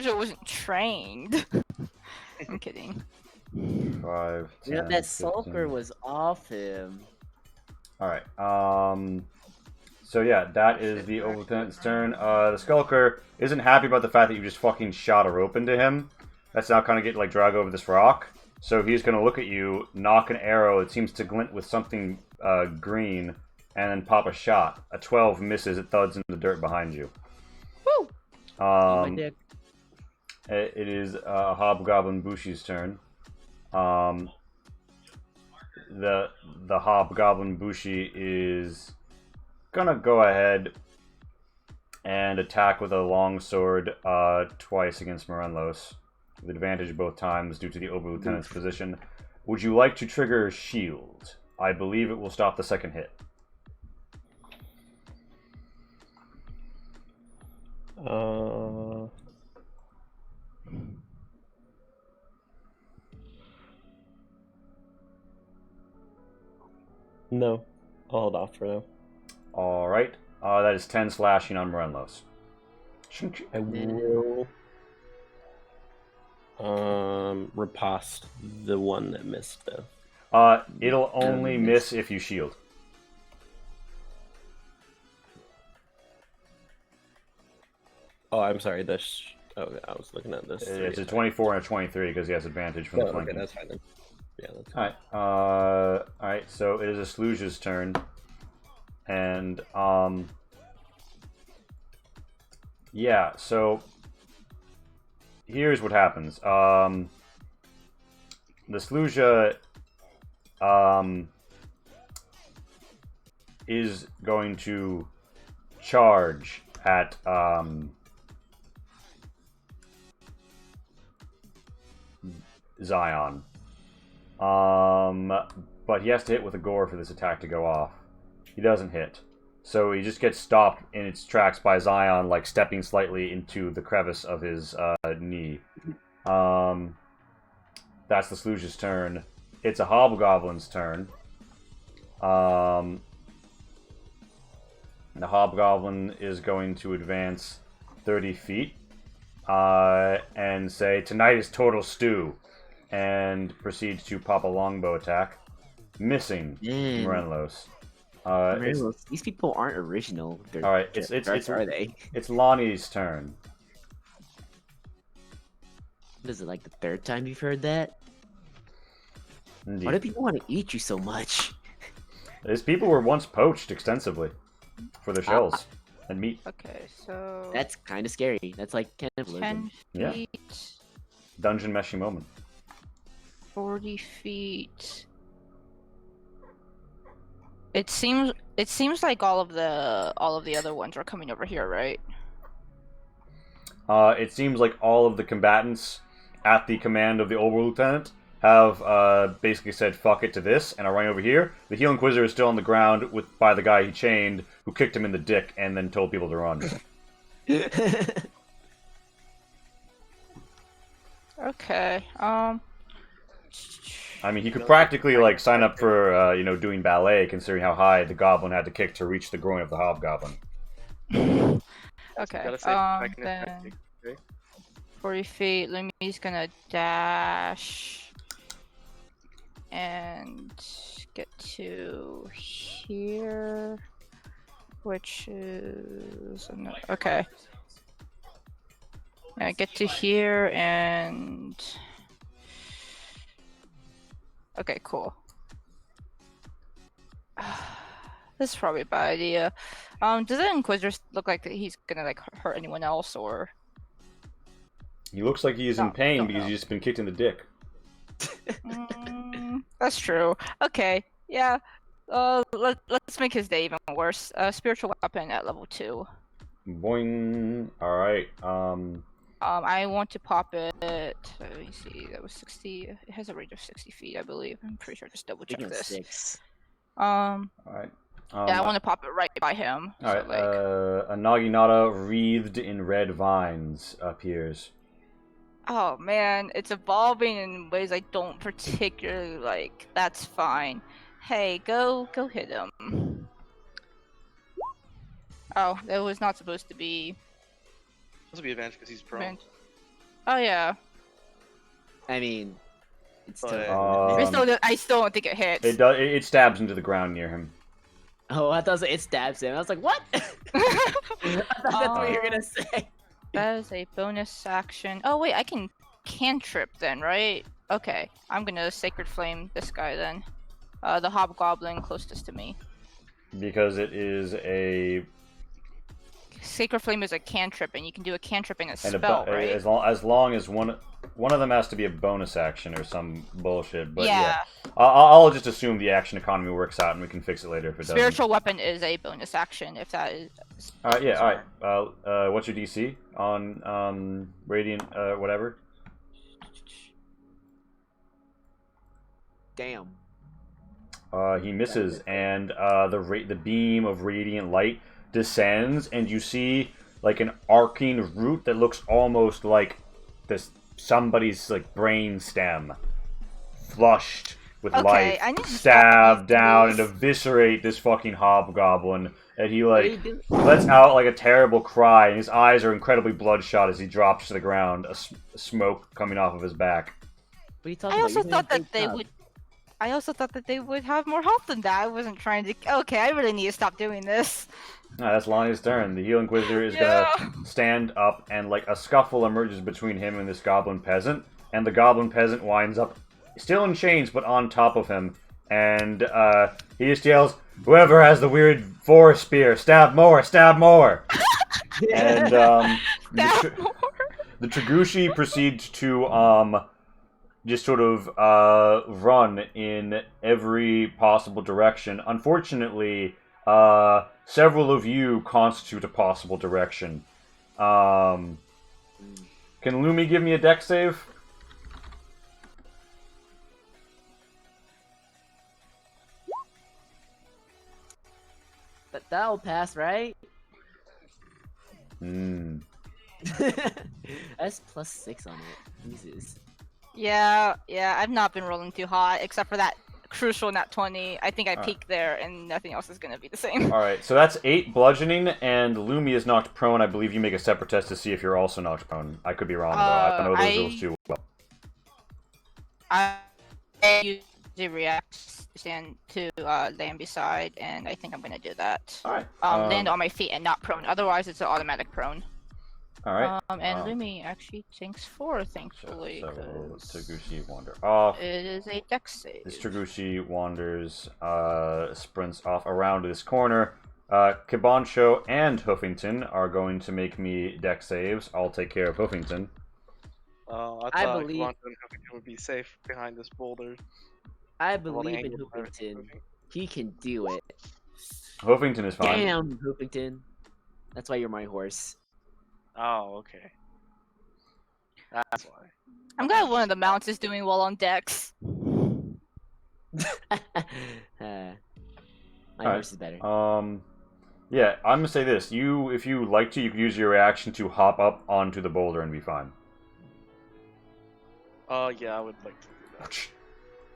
I wasn't trained. I'm kidding.
5, 10,
Yeah, that sulker
15.
was off him.
Alright, so yeah, that is the Over Lieutenant's turn. The Skulker isn't happy about the fact that you just fucking shot a rope into him. That's now kind of getting like drag over this rock. So he's going to look at you, knock an arrow, it seems to glint with something green, and then pop a shot. A 12 misses, it thuds in the dirt behind you.
Woo!
My dick.
It is Hobgoblin Bushi's turn. The Hobgoblin Bushi is gonna go ahead and attack with a longsword twice against Morenlos, with advantage both times due to the Ober Lieutenant's position. Would you like to trigger Shield? I believe it will stop the second hit.
No, I'll hold off for now.
Alright. That is 10 slashing on Morenlos.
I will riposte the one that missed though.
It'll only miss if you shield.
Oh, I'm sorry. I was looking at this.
It's a 24 and a 23 because he has advantage from the
Okay,
flanking.
that's fine then. Yeah, that's fine.
Alright, so it is a Sluja's turn. And, yeah, so here's what happens. The Sluja, is going to charge at, Zion. But he has to hit with a gore for this attack to go off. He doesn't hit. So he just gets stopped in its tracks by Zion, like stepping slightly into the crevice of his knee. That's the Sluja's turn. It's a Hobgoblin's turn. The Hobgoblin is going to advance 30 feet and say, "Tonight is total stew," and proceeds to pop a longbow attack, missing Morenlos.
These people aren't original. They're
All right,
are they?
It's Lani's turn.
What is it, like the third time you've heard that?
Indeed.
Why do people want to eat you so much?
These people were once poached extensively for their shells and meat.
Okay, so
That's kind of scary. That's like
10
cannibalism.
Yeah.
feet,
Dungeon meshy moment.
40 feet. It seems like all of the other ones are coming over here, right?
It seems like all of the combatants at the command of the Ober Lieutenant have basically said fuck it to this and are running over here. The Heel Inquisitor is still on the ground by the guy he chained, who kicked him in the dick and then told people to run.
Okay.
I mean, he could practically like sign up for doing ballet, considering how high the Goblin had to kick to reach the groin of the Hobgoblin.
Okay.
Gotta say, I can
Then
attack you, okay?
40 feet. Lumi's gonna dash and get to here, which is okay. Yeah, get to here and okay, cool. This is probably a bad idea. Does the Inquisitor look like that he's gonna like hurt anyone else, or?
He looks like he is in
No,
pain
don't
because
know.
he's just been kicked in the dick.
That's true. Okay, yeah. Let's make his day even worse. Spiritual weapon at level 2.
Boing. All right.
I want to pop it. Let me see. That was 60. It has a range of 60 feet, I believe. I'm pretty sure. Just double check
Speaking of
this.
sticks,
All right.
Yeah, I want to pop it right by him.
All right.
So, like...
A Naginata wreathed in red vines appears.
Oh man, it's evolving in ways I don't particularly like. That's fine. Hey, go hit him. Oh, that was not supposed to be.
This will be advantage because he's prone.
Oh yeah.
I mean, it's
But-
still.
I still don't think it hits.
It does. It stabs into the ground near him.
Oh, I thought it stabs him. I was like, what? I thought that's what you were gonna say.
That is a bonus action. Oh wait, I can cantrip then, right? Okay, I'm gonna Sacred Flame this guy then. The Hobgoblin closest to me.
Because it is a
Sacred Flame is a cantrip, and you can do a cantrip and a
and
spell, right?
as long as one of them has to be a bonus action or some bullshit. But yeah, I'll just assume the action economy works out, and we can fix it later if it doesn't.
Spiritual weapon is a bonus action if that is.
All right, yeah, all right. What's your DC on radiant whatever?
Damn.
He misses, and the beam of radiant light descends, and you see like an arcing root that looks almost like somebody's like brain stem, flushed with life,
I need to
stab
stop
down
these
and eviscerate this fucking hobgoblin. And he
What do
like
you do?
lets out like a terrible cry, and his eyes are incredibly bloodshot as he drops to the ground, smoke coming off of his back.
What are you talking
I
about?
also
You're doing a
thought that
great
they
job.
would. I also thought that they would have more health than that. I wasn't trying to. Okay, I really need to stop doing this.
That's Lani's turn. The Healing Inquisitor is gonna stand up, and like a scuffle emerges between him and this goblin peasant, and the goblin peasant winds up still in chains but on top of him, and he just yells, "Whoever has the weird forest spear, stab more, stab more!" And
Stab more.
the Tragushi proceeds to just sort of run in every possible direction. Unfortunately, several of you constitute a possible direction. Can Lumi give me a dex save?
But that'll pass, right? That's +6 on it. Jesus.
Yeah, I've not been rolling too hot, except for that crucial nat 20. I think I
Alright.
peaked there, and nothing else is gonna be the same.
Alright, so that's 8 bludgeoning, and Lumi is knocked prone. I believe you make a separate test to see if you're also knocked prone. I could be wrong, though. I don't know those rules too well.
I usually react stand to land beside, and I think I'm gonna do that.
Alright.
Land on my feet and not prone. Otherwise, it's an automatic prone.
Alright.
And Lumi actually tanks 4, thankfully.
So
'cause
Tragushi wander off.
it is a dex save.
This Tragushi wanders, sprints off around this corner. Kibancho and Hoofington are going to make me dex saves. I'll take care of Hoofington.
I thought
believe-
Quantum would be safe behind this boulder.
I
with all the
believe in
angles and everything
Hoopington.
moving.
He can do it.
Hoofington is fine.
Damn, Hoopington. That's why you're my horse.
Oh, okay. That's why.
I'm glad one of the mounts is doing well on dex.
My
Alright.
horse is better.
Yeah, I'm gonna say this. If you like to, you could use your reaction to hop up onto the boulder and be fine.
Yeah, I would like to do that.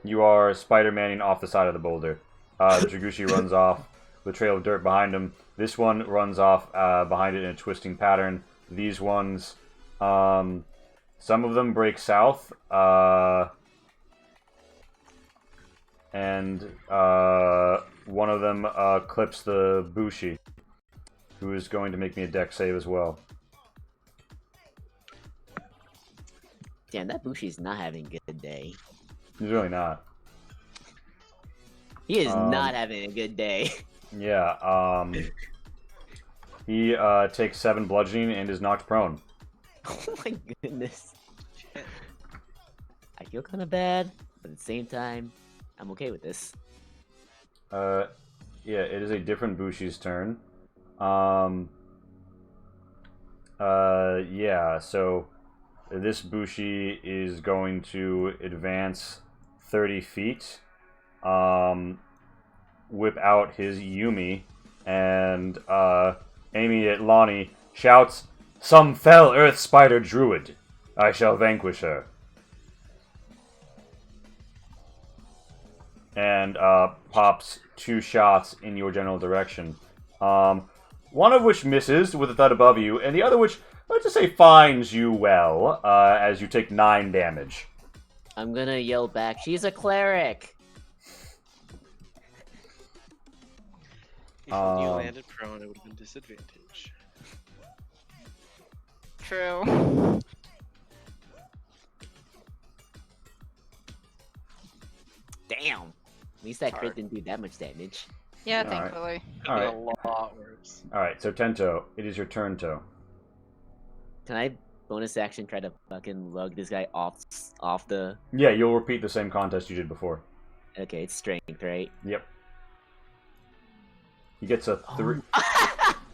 You are Spider-Manning off the side of the boulder. The Tragushi runs off with a trail of dirt behind him. This one runs off behind it in a twisting pattern. These ones, some of them break south, and one of them clips the Bushi, who is going to make me a dex save as well.
Damn, that Bushi's not having a good day.
He's really not.
He is not having a good day.
Yeah, he takes 7 bludgeoning and is knocked prone.
Oh my goodness. I feel kind of bad, but at the same time, I'm okay with this.
Yeah, it is a different Bushi's turn. Yeah, so this Bushi is going to advance 30 feet, whip out his Yumi, and aiming at Lani, shouts, "Some fell earth spider druid! I shall vanquish her." And pops 2 shots in your general direction. One of which misses with a thud above you, and the other which, let's just say, finds you well, as you take 9 damage.
I'm gonna yell back, she's a cleric!
If you landed prone, it would have been disadvantage.
True.
Damn! At least that crit
Hard.
didn't do that much damage.
Yeah,
All right.
thankfully.
All right.
A lot worse.
Alright, so Tento, it is your turn, To.
Can I bonus action try to fucking lug this guy off the...
Yeah, you'll repeat the same contest you did before.
Okay, it's strength, right?
Yep. He gets a 3.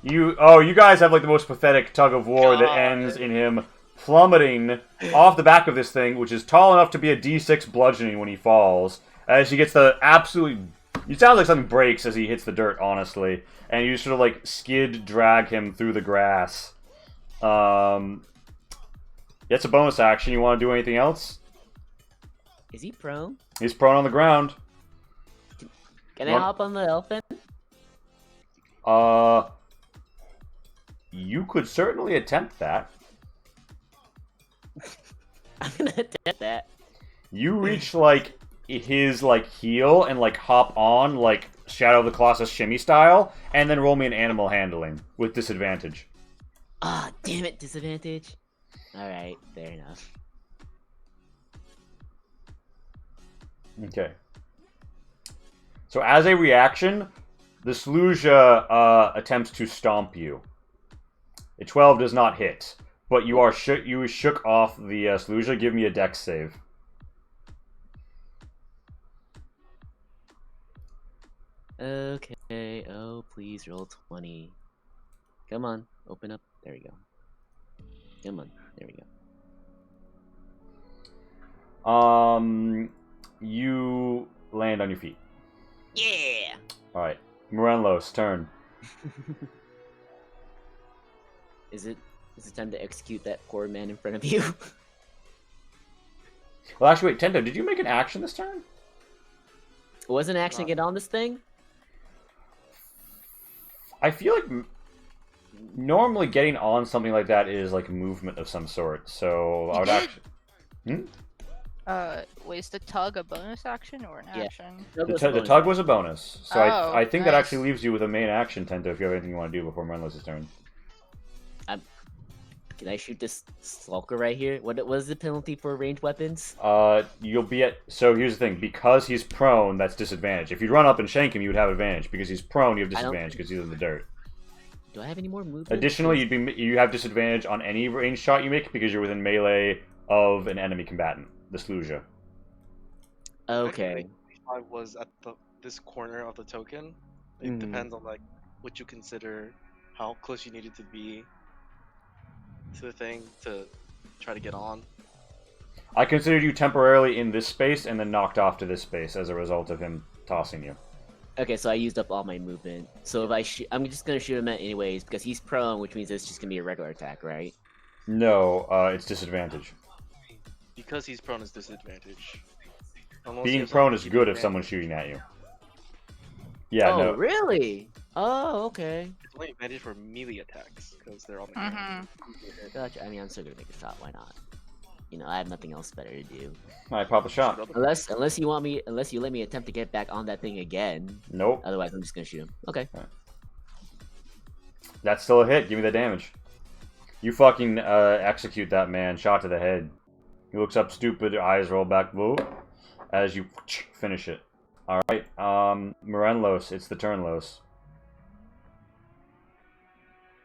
You guys have like the most pathetic tug of war that ends in him plummeting off the back of this thing, which is tall enough to be a D6 bludgeoning when he falls. As he gets the absolutely... You sound like something breaks as he hits the dirt, honestly. And you sort of like skid drag him through the grass. It's a bonus action. You want to do anything else?
Is he prone?
He's prone on the ground.
Can I hop on the elephant?
You could certainly attempt that.
I'm gonna attempt that.
You reach like his like heel and like hop on like Shadow of the Colossus shimmy style, and then roll me an animal handling with disadvantage.
Ah, damn it, disadvantage. Alright, fair enough.
Okay. So as a reaction, the Sluja attempts to stomp you. A 12 does not hit, but you are shook off the Sluja. Give me a dex save.
Okay, oh please roll 20. Come on, open up. There we go. Come on, there we go.
You land on your feet.
Yeah!
Alright. Morenlos, turn.
Is it time to execute that poor man in front of you?
Well, actually, wait, Tento, did you make an action this turn?
Wasn't actually get on this thing?
I feel like normally getting on something like that is like movement of some sort, so I would actually...
Was the tug a bonus action or an
Yeah.
action?
The tug was a bonus, so
Oh,
I think that
nice.
actually leaves you with a main action, Tento, if you have anything you want to do before Morenlos' turn.
Can I shoot this Skulker right here? What was the penalty for ranged weapons?
You'll be at... So here's the thing, because he's prone, that's disadvantage. If you run up and shank him, you would have advantage. Because he's prone, you have disadvantage because he's in the dirt.
Do I have any more movement?
Additionally, you have disadvantage on any range shot you make because you're within melee of an enemy combatant, the Sluja.
Okay.
I was at this corner of the token. It depends on like what you consider, how close you needed to be to the thing to try to get on.
I considered you temporarily in this space and then knocked off to this space as a result of him tossing you.
Okay, so I used up all my movement. So if I shoot, I'm just gonna shoot him at anyways because he's prone, which means it's just gonna be a regular attack, right?
No, it's disadvantage.
Because he's prone is disadvantage. Unless you
Being
have
prone
something
is
to
good if
advantage.
someone's shooting at you. Yeah,
Oh,
no.
really? Oh, okay.
It's only advantage for melee attacks because they're on the
Mm-hmm.
ground.
Gotcha. I mean, I'm still gonna make a shot. Why not? You know, I have nothing else better to do.
I pop a shot.
Unless you let me attempt to get back on that thing again.
Nope.
Otherwise, I'm just gonna shoot him. Okay.
That's still a hit. Give me the damage. You fucking execute that man. Shot to the head. He looks up stupid, eyes roll back, whoa, as you finish it. Alright, Morenlos, it's the turn, Los.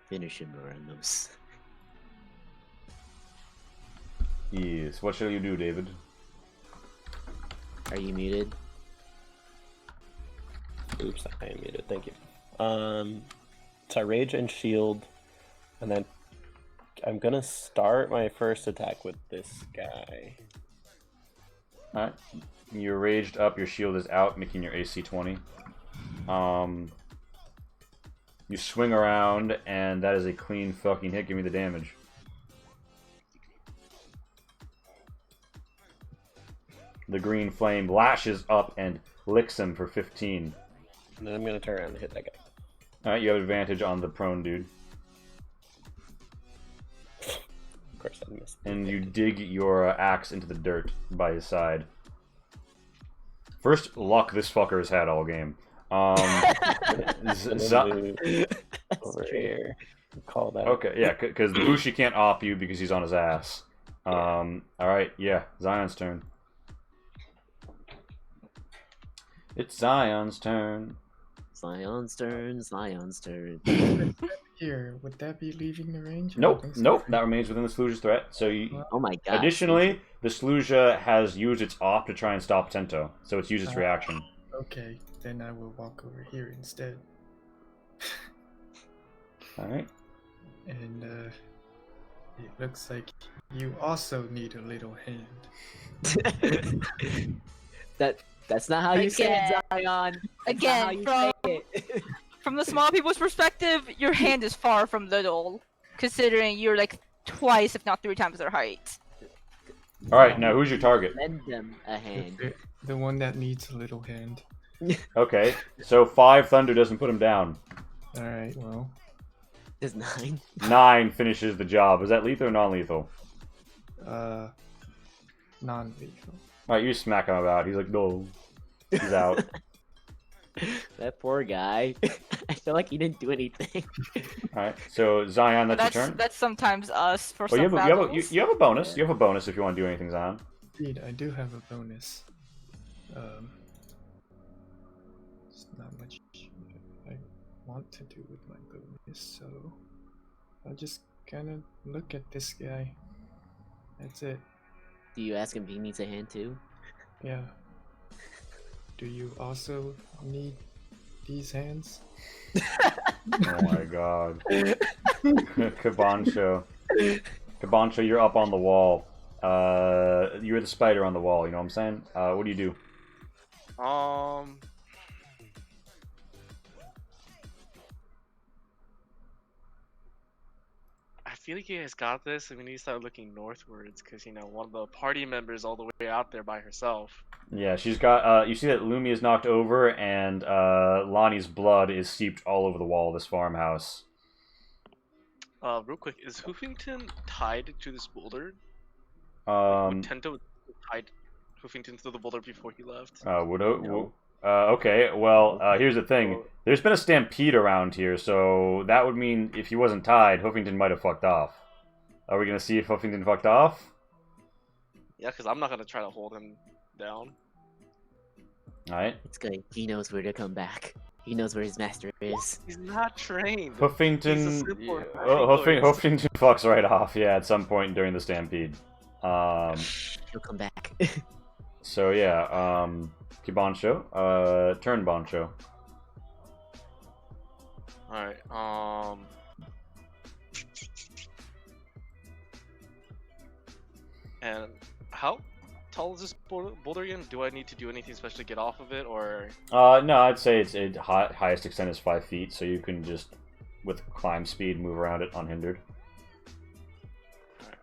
Finish him, Lorenz.
Yes, what shall you do, David?
Are you muted?
Oops, I am muted. Thank you. So I rage and shield, and then I'm gonna start my first attack with this guy.
Alright. You're raged up, your shield is out, making your AC 20. You swing around, and that is a clean fucking hit. Give me the damage. The green flame lashes up and licks him for 15.
And then I'm gonna turn around and hit that guy.
Alright, you have advantage on the prone dude.
Of course, I missed.
And you dig your axe into the dirt by his side. First luck this fucker has had all game.
Over here. Call that.
Okay, yeah, because the Bushi can't op you because he's on his ass. Alright, yeah, Zion's turn. It's Zion's turn.
Zion's turn. Zion's turn.
Here, would that be leaving the range? I don't
Nope,
think so.
nope, that remains within the Sluja's threat. So you,
Oh my god.
additionally, the Sluja has used its op to try and stop Tento, so it's used its reaction.
Okay, then I will walk over here instead.
Alright.
And it looks like you also need a little hand.
That's not how you say it, Zion. That's not how
Again,
you
from
say it.
from the small people's perspective, your hand is far from little, considering you're like twice, if not 3 times their height.
Alright, now who's your target?
Lend them a hand.
The one that needs a little hand.
Okay, so 5 Thunder doesn't put him down.
Alright, well.
There's 9.
9 finishes the job. Is that lethal or non-lethal?
Non-lethal.
Alright, you smack him about. He's like, no. He's out.
That poor guy. I feel like he didn't do anything.
Alright, so Zion, that's your turn.
That's sometimes us for
Oh,
some
you have a
battles.
you have a bonus. You have a bonus if you want to do anything, Zion.
Indeed, I do have a bonus. There's not much I want to do with my bonus, so I'll just kind of look at this guy. That's it.
Do you ask him if he needs a hand too?
Yeah. Do you also need these hands?
Oh my god. Kabancho. Kabancho, you're up on the wall. You're the spider on the wall, you know what I'm saying? What do you do?
I feel like you guys got this, and we need to start looking northwards, because, you know, one of the party members all the way out there by herself.
Yeah, she's got, you see that Lumi is knocked over, and Lani's blood is seeped all over the wall of this farmhouse.
Real quick, is Hoofington tied to this boulder?
Um,
Tento tied Hoofington to the boulder before he left?
Okay, well, here's the thing. There's been a stampede around here, so that would mean if he wasn't tied, Hoofington might have fucked off. Are we gonna see if Hoofington fucked off?
Yeah, because I'm not going to try to hold him down.
Alright.
It's good. He knows where to come back. He knows where his master is.
He's not trained.
Hoofington,
Hoofington
Hoofington fucks right off, yeah, at some point during the stampede.
He'll come back.
So yeah, Kibancho, turn Bancho.
Alright, and how tall is this boulder again? Do I need to do anything special to get off of it, or?
No, I'd say its highest extent is 5 feet, so you can just, with climb speed, move around it unhindered.
Alright,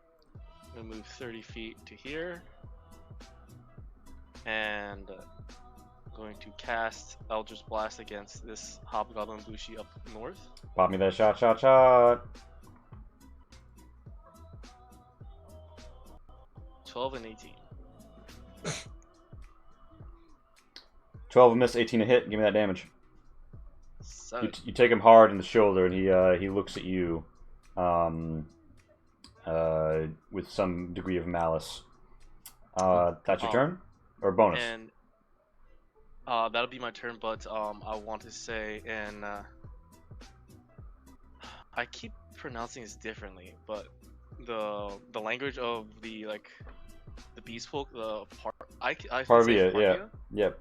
I'm gonna move 30 feet to here, and going to cast Eldritch Blast against this Hobgoblin Bushi up north.
Pop me that shot.
12 and 18.
12 a miss, 18 a hit. Give me that damage.
7.
You take him hard in the shoulder, and he looks at you, with some degree of malice. That's your turn, or bonus?
And that'll be my turn, but I want to say, and I keep pronouncing this differently, but the language of the beast folk, the
Parvia, yeah. Yep.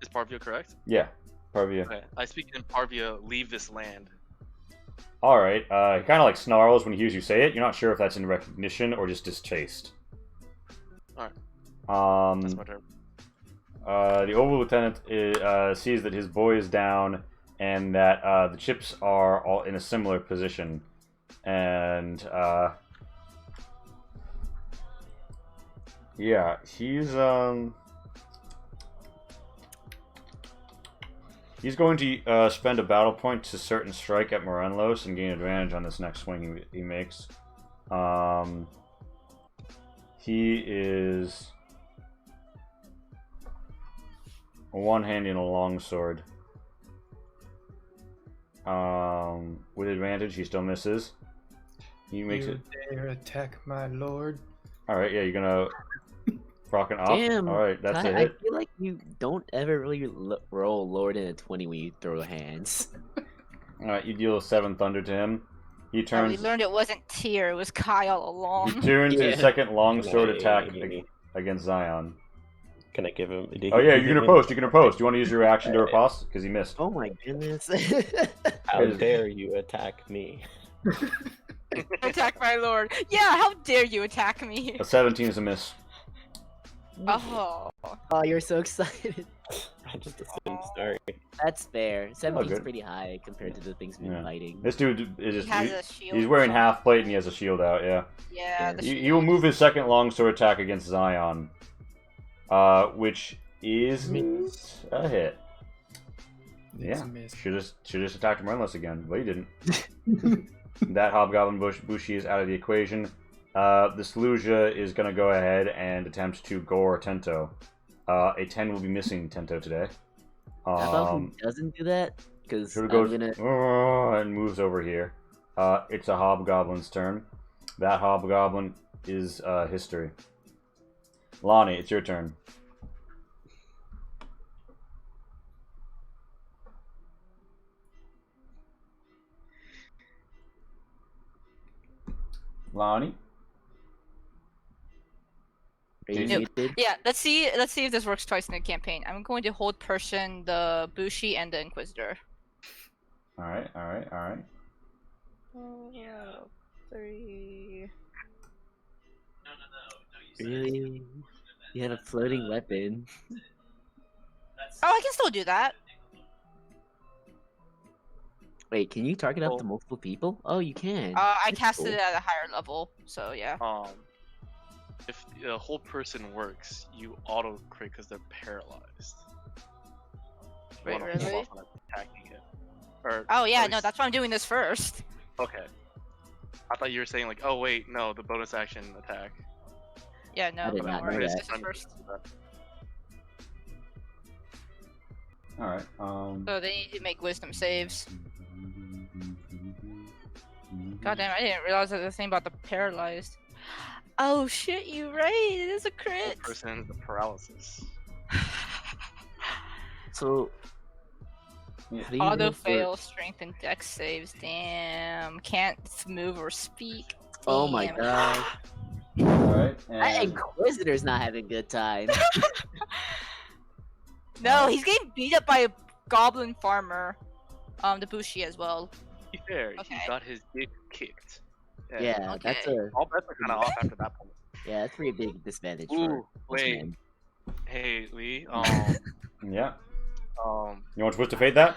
Is Parvia correct?
Yeah. Parvia.
Okay. I speak in Parvia. Leave this land.
All right. He kind of like snarls when he hears you say it. You're not sure if that's in recognition or just distaste.
Alright. That's my turn.
The Oval Lieutenant sees that his boy is down and that the chips are all in a similar position. And, yeah, he's going to spend a battle point to certain strike at Morelos and gain advantage on this next swing he makes. He is a one-handed and a longsword. With advantage, he still misses. He makes
You
it.
dare attack my lord?
All right, yeah, you're gonna rock an off.
Damn.
All right, that's
Kai,
a
I
hit.
feel like you don't ever really roll Lord in a 20 when you throw hands.
All right, you deal 7 thunder to him. He
Yeah, we
turns.
learned it wasn't Tyr, it was Kai all
He
along.
turns
Yeah.
his second longsword
Hey,
attack against Zion.
Can I give him?
Oh yeah, you can riposte. You can riposte. Do you want to use your action to riposte? Because he missed.
Oh my goodness.
How dare you attack me?
Attack my lord. Yeah, how dare you attack me?
A 17 is a miss.
Oh.
Oh, you're so excited.
I just assumed sorry.
That's fair. 17's
good.
pretty high compared to the things we've
Yeah.
been fighting.
This dude is
He
just.
has a shield.
He's wearing half plate and he has a shield out. Yeah.
Yeah, the
He will move his second longsword attack against Zion, which is a hit.
It's
Yeah,
a miss.
should just attacked Morelos again, but he didn't. That Hobgoblin Bushi is out of the equation. This Luja is going to go ahead and attempt to gore Tento. A 10 will be missing Tento today.
How about he doesn't do that? Because
Sort
I'm
of goes
gonna.
and moves over here. It's a Hobgoblin's turn. That Hobgoblin is history. Lani, it's your turn. Lani?
Are you
Yep.
muted?
Yeah, let's see if this works twice in the campaign. I'm going to hold person the Bushi and the Inquisitor.
Alright.
Yeah, 3.
Really? You had a floating weapon.
Oh, I can still do that.
Wait, can you target up
Oh.
to multiple people? Oh, you can.
I
That's
casted
cool.
it at a higher level, so yeah.
If the whole person works, you auto crit because they're paralyzed. You
Wait,
wanna hold
really?
off on attacking it. Or,
Oh yeah,
at
no,
least-
that's why I'm doing this first.
Okay. I thought you were saying like, oh wait, no, the bonus action attack.
Yeah, no,
I did
don't
not know
worry.
that.
This is first.
Alright.
So they need to make wisdom saves. God damn, I didn't realize that the thing about the paralyzed. Oh shit, you right. It is a crit.
Person, the paralysis.
So.
Yeah.
how do you
Auto
roll for-
fail, strength and dex saves. Damn, can't move or speak.
Oh my
Damn.
god.
Alright.
That
And
Inquisitor's not having a good time.
No, he's getting beat up by a goblin farmer. The Bushi as well.
To be fair,
Okay.
he got his dick kicked. And
Yeah, that's
Okay.
a
all bets are kind of off after that point.
that's pretty big disadvantage for
Ooh,
most
wait.
men.
Hey, Lee.
yeah.
Um,
You want Twist to Fate that?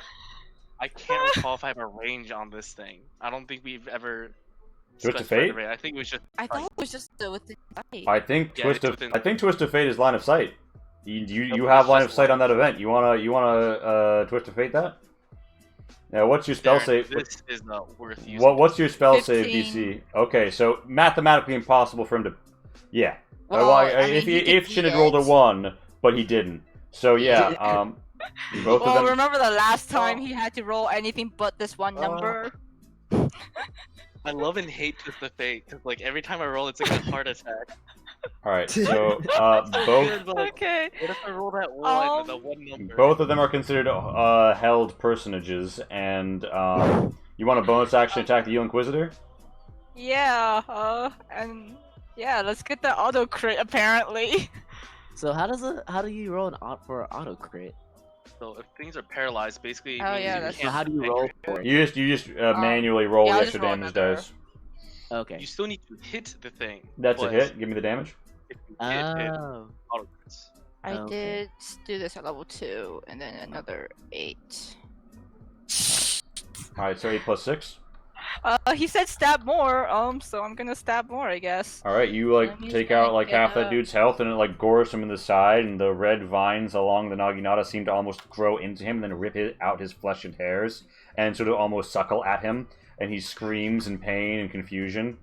I can't recall if I have a range on this thing. I don't think we've ever.
Twist of
specified
Fate?
the range. I think it was just.
I thought it was just with the dice.
I think
Yeah,
Twist
it's
of
within-
Twist of Fate is line of sight. You
but
have
it's
line of
just
sight
line
on that event. You wanna Twist of Fate that? Yeah. What's your spell
Darren,
save?
This is not worth using.
What's your spell save
15.
DC? Okay, so mathematically impossible for him to. Yeah.
Well, I mean,
if
he could
if
beat
Shin had rolled a
it.
1, but he didn't. So yeah. Both of
Well,
them.
remember the last time he had to roll anything but this one number?
I love and hate Twist of Fate because like every time I roll, it's like a heart attack.
All right. So both.
Good, but, like,
Okay.
what if I roll that one and the
Um,
one number?
Both of them are considered held personages, and you want a bonus action attack the Eel Inquisitor?
Yeah, and yeah, let's get the auto crit apparently.
So how do you roll for an auto crit?
So if things are paralyzed, basically it
Oh,
means
yeah,
you
that's-
So
can't.
how do you
make
roll
your
for
hit.
it?
You just manually roll
yeah,
the
I'll
extra
just roll
damage
another.
dice.
Okay.
You still need to hit the thing.
That's a
but
hit. Give me the damage.
If you hit, it
Oh.
auto crits.
I
Okay.
did do this at level 2, and then another 8.
All right, so 8 plus 6.
He said stab more, so I'm gonna stab more, I guess.
All right, you like
Lemmy's
take
gonna
out like
get
half that
up.
dude's health, and it like gores him in the side, and the red vines along the naginata seem to almost grow into him, and then rip out his flesh and hairs, and sort of almost suckle at him, and he screams in pain and confusion.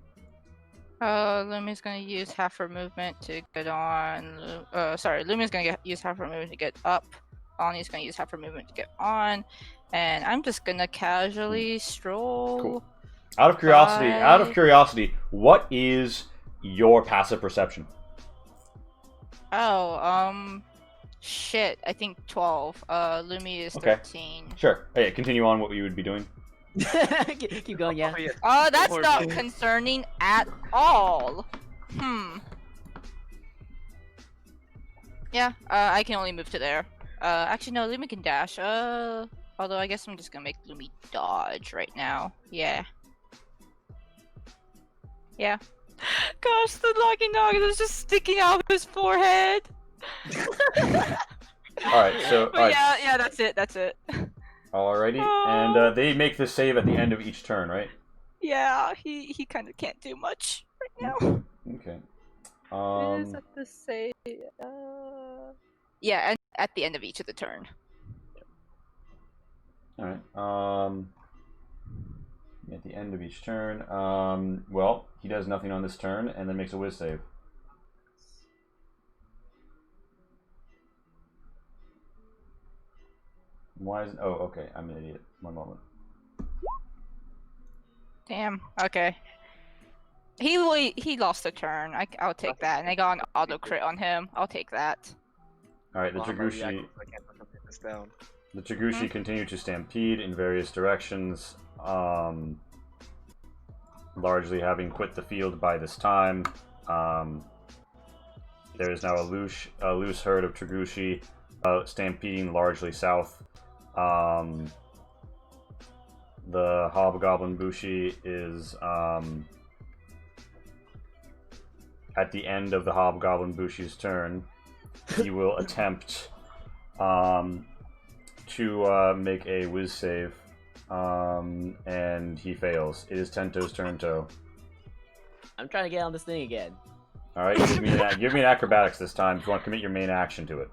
Lumi's gonna use half her movement to get on. Lumi's gonna use half her movement to get up. Lani's gonna use half her movement to get on, and I'm just gonna casually stroll.
Cool. Out of curiosity, what is your passive perception?
Oh, shit. I think 12. Lumi is
Okay.
13.
Sure. Hey, continue on what you would be doing.
Keep going, yeah.
Oh, yeah.
That's
Or-
not concerning at all. Yeah, I can only move to there. Actually, no, Lumi can dash. Although I guess I'm just gonna make Lumi dodge right now. Yeah. Yeah. Gosh, the logging dog is just sticking out of his forehead.
All right, so
But yeah, that's it.
alrighty, and they make the save at the end of each turn, right?
Yeah, he kind of can't do much right now.
Okay.
It is at the save. Yeah, and at the end of each of the turn.
All right. At the end of each turn. Well, he does nothing on this turn, and then makes a whiz save. Why is? Oh, okay. I'm an idiot. One moment.
Damn. Okay. He lost a turn. I'll take that, and I got an auto crit on him. I'll take that.
All right. The
Well, I'm already
Taguchi.
active, so I can't put this down.
The Taguchi continue to stampede in various directions, largely having quit the field by this time. There is now a loose herd of Taguchi stampeding largely south. The Hobgoblin Bushi is at the end of the Hobgoblin Bushi's turn. He will attempt to make a whiz save, and he fails. It is Tento's turn, Toe.
I'm trying to get on this thing again.
All right, give me an acrobatics this time if you want to commit your main action to it.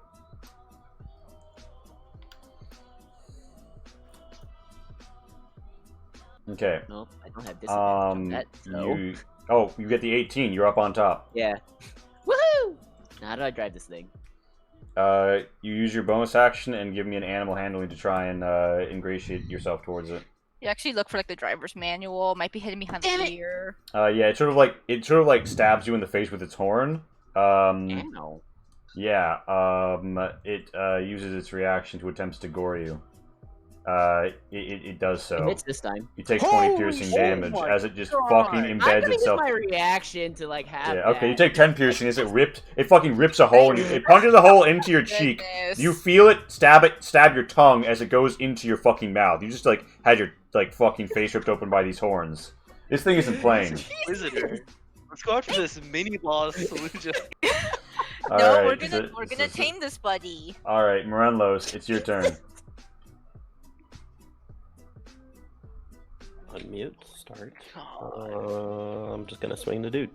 Okay.
Nope, I don't have disadvantage on that. So.
You get the 18. You're up on top.
Yeah. Woohoo! Now how do I drive this thing?
You use your bonus action and give me an animal handling to try and ingratiate yourself towards it.
You actually look for like the driver's manual. Might be hitting behind the ear.
Yeah, it sort of like stabs you in the face with its horn.
Ow.
Yeah. It uses its reaction to attempts to gore you. It does so.
It hits this time.
You take 20
Holy
piercing
shit,
damage
my
as it just
God.
fucking
I'm
embeds
gonna
itself.
use my reaction to like have.
Yeah, okay, you
that.
take 10 piercing as it fucking rips a hole in you. It punches a hole into your cheek.
Goodness.
You feel it stab your tongue as it goes into your fucking mouth. You just like had your like fucking face ripped open by these horns. This thing isn't playing.
Visitor. Let's go after this mini boss solution.
No,
Alright,
we're gonna tame this buddy.
Alright, Morenlos, it's your turn.
Unmute, start. I'm just gonna swing the dude.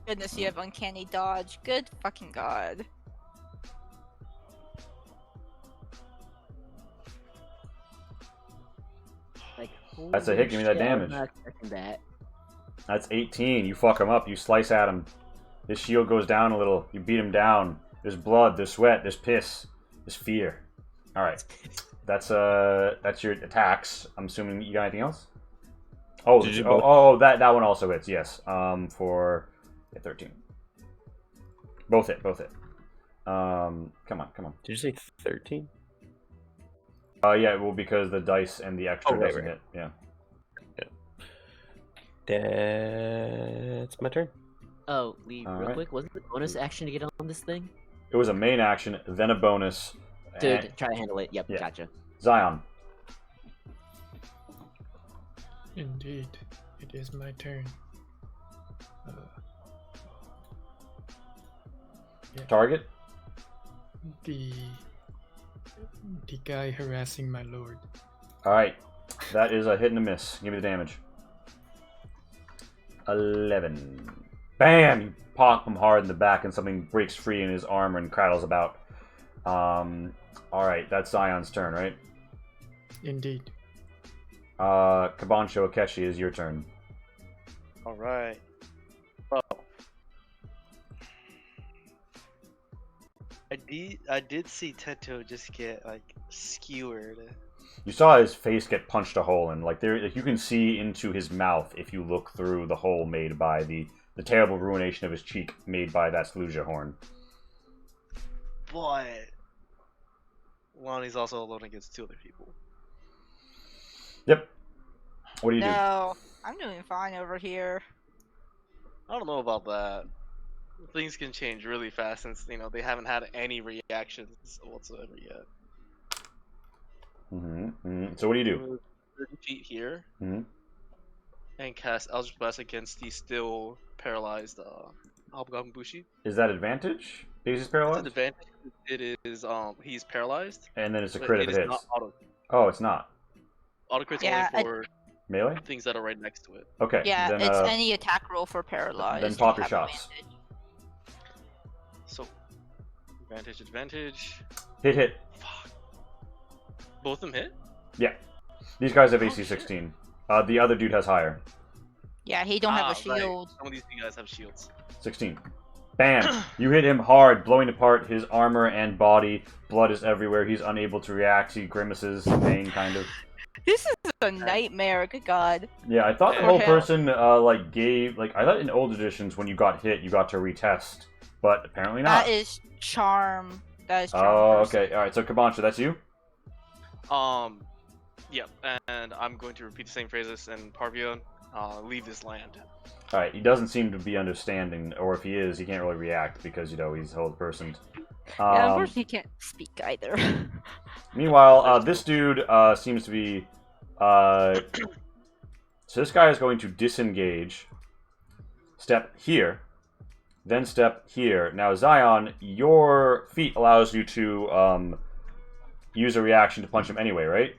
Goodness, you have uncanny dodge. Good fucking god.
Like,
That's a hit, give me that
holy shit, I was
damage.
not expecting that.
That's 18. You fuck him up. You slice at him. His shield goes down a little. You beat him down. There's blood. There's sweat. There's piss. There's fear. All right. That's your attacks. I'm assuming you got anything else. Oh,
Did you
that one also hits. Yes. For 13. Both hit. Come on.
Did you say 13?
Yeah. Well, because the dice and the extra
Oh, right,
doesn't
right.
hit. Yeah.
That's my turn.
Oh, Lee, real
Alright.
quick, wasn't the bonus action to get on this thing?
It was a main action, then a bonus,
To try to handle it. Yep,
Yeah.
gotcha.
Zion.
Indeed, it is my turn.
Target.
The guy harassing my lord.
All right, that is a hit and a miss. Give me the damage. 11. Bam! You pop him hard in the back, and something breaks free in his armor and crackles about. All right, that's Zion's turn, right?
Indeed.
Kabancho Akechi is your turn.
All right. Well, I did see Tento just get like skewered.
You saw his face get punched a hole in. Like you can see into his mouth if you look through the hole made by the terrible ruination of his cheek made by that Sluja horn.
But Lani's also alone against 2 other people.
Yep. What do you do?
No, I'm doing fine over here.
I don't know about that. Things can change really fast since they haven't had any reactions whatsoever yet.
So what do you do?
Move 30 feet here
Mm-hmm.
and cast Eldritch Blast against the still paralyzed Hobgoblin Bushi.
Is that advantage? Because he's
It's an
paralyzed?
advantage. It is he's paralyzed.
And then it's a
but
crit
it
if
is
it hits.
not auto.
Oh, it's not.
Auto crit's
Yeah,
only for
Melee?
things that are right next to it.
Okay.
Yeah,
then,
it's any attack roll for paralyzed.
then
you
pop your
have
shots.
advantage.
So advantage.
Hit.
Fuck. Both of them hit?
Yeah. These guys have
Oh,
AC
shit.
16. The other dude has higher.
Yeah, he don't have a
Right.
shield.
Some of these guys have shields.
16. Bam! You hit him hard, blowing apart his armor and body. Blood is everywhere. He's unable to react. He grimaces in pain, kind of.
This is a nightmare. Good God.
Yeah, I thought the
For
whole
him.
person, I thought in old editions when you got hit, you got to retest. But apparently not.
That is charm. That is charm.
Oh,
person.
okay. Alright, so Kabancha, that's you?
Yeah, and I'm going to repeat the same phrases and Parvion, leave this land.
Alright, he doesn't seem to be understanding, or if he is, he can't really react because, he's old person.
Yeah, of course he can't speak either.
Meanwhile, this dude seems to be. So this guy is going to disengage. Step here, then step here. Now, Zion, your feat allows you to use a reaction to punch him anyway, right?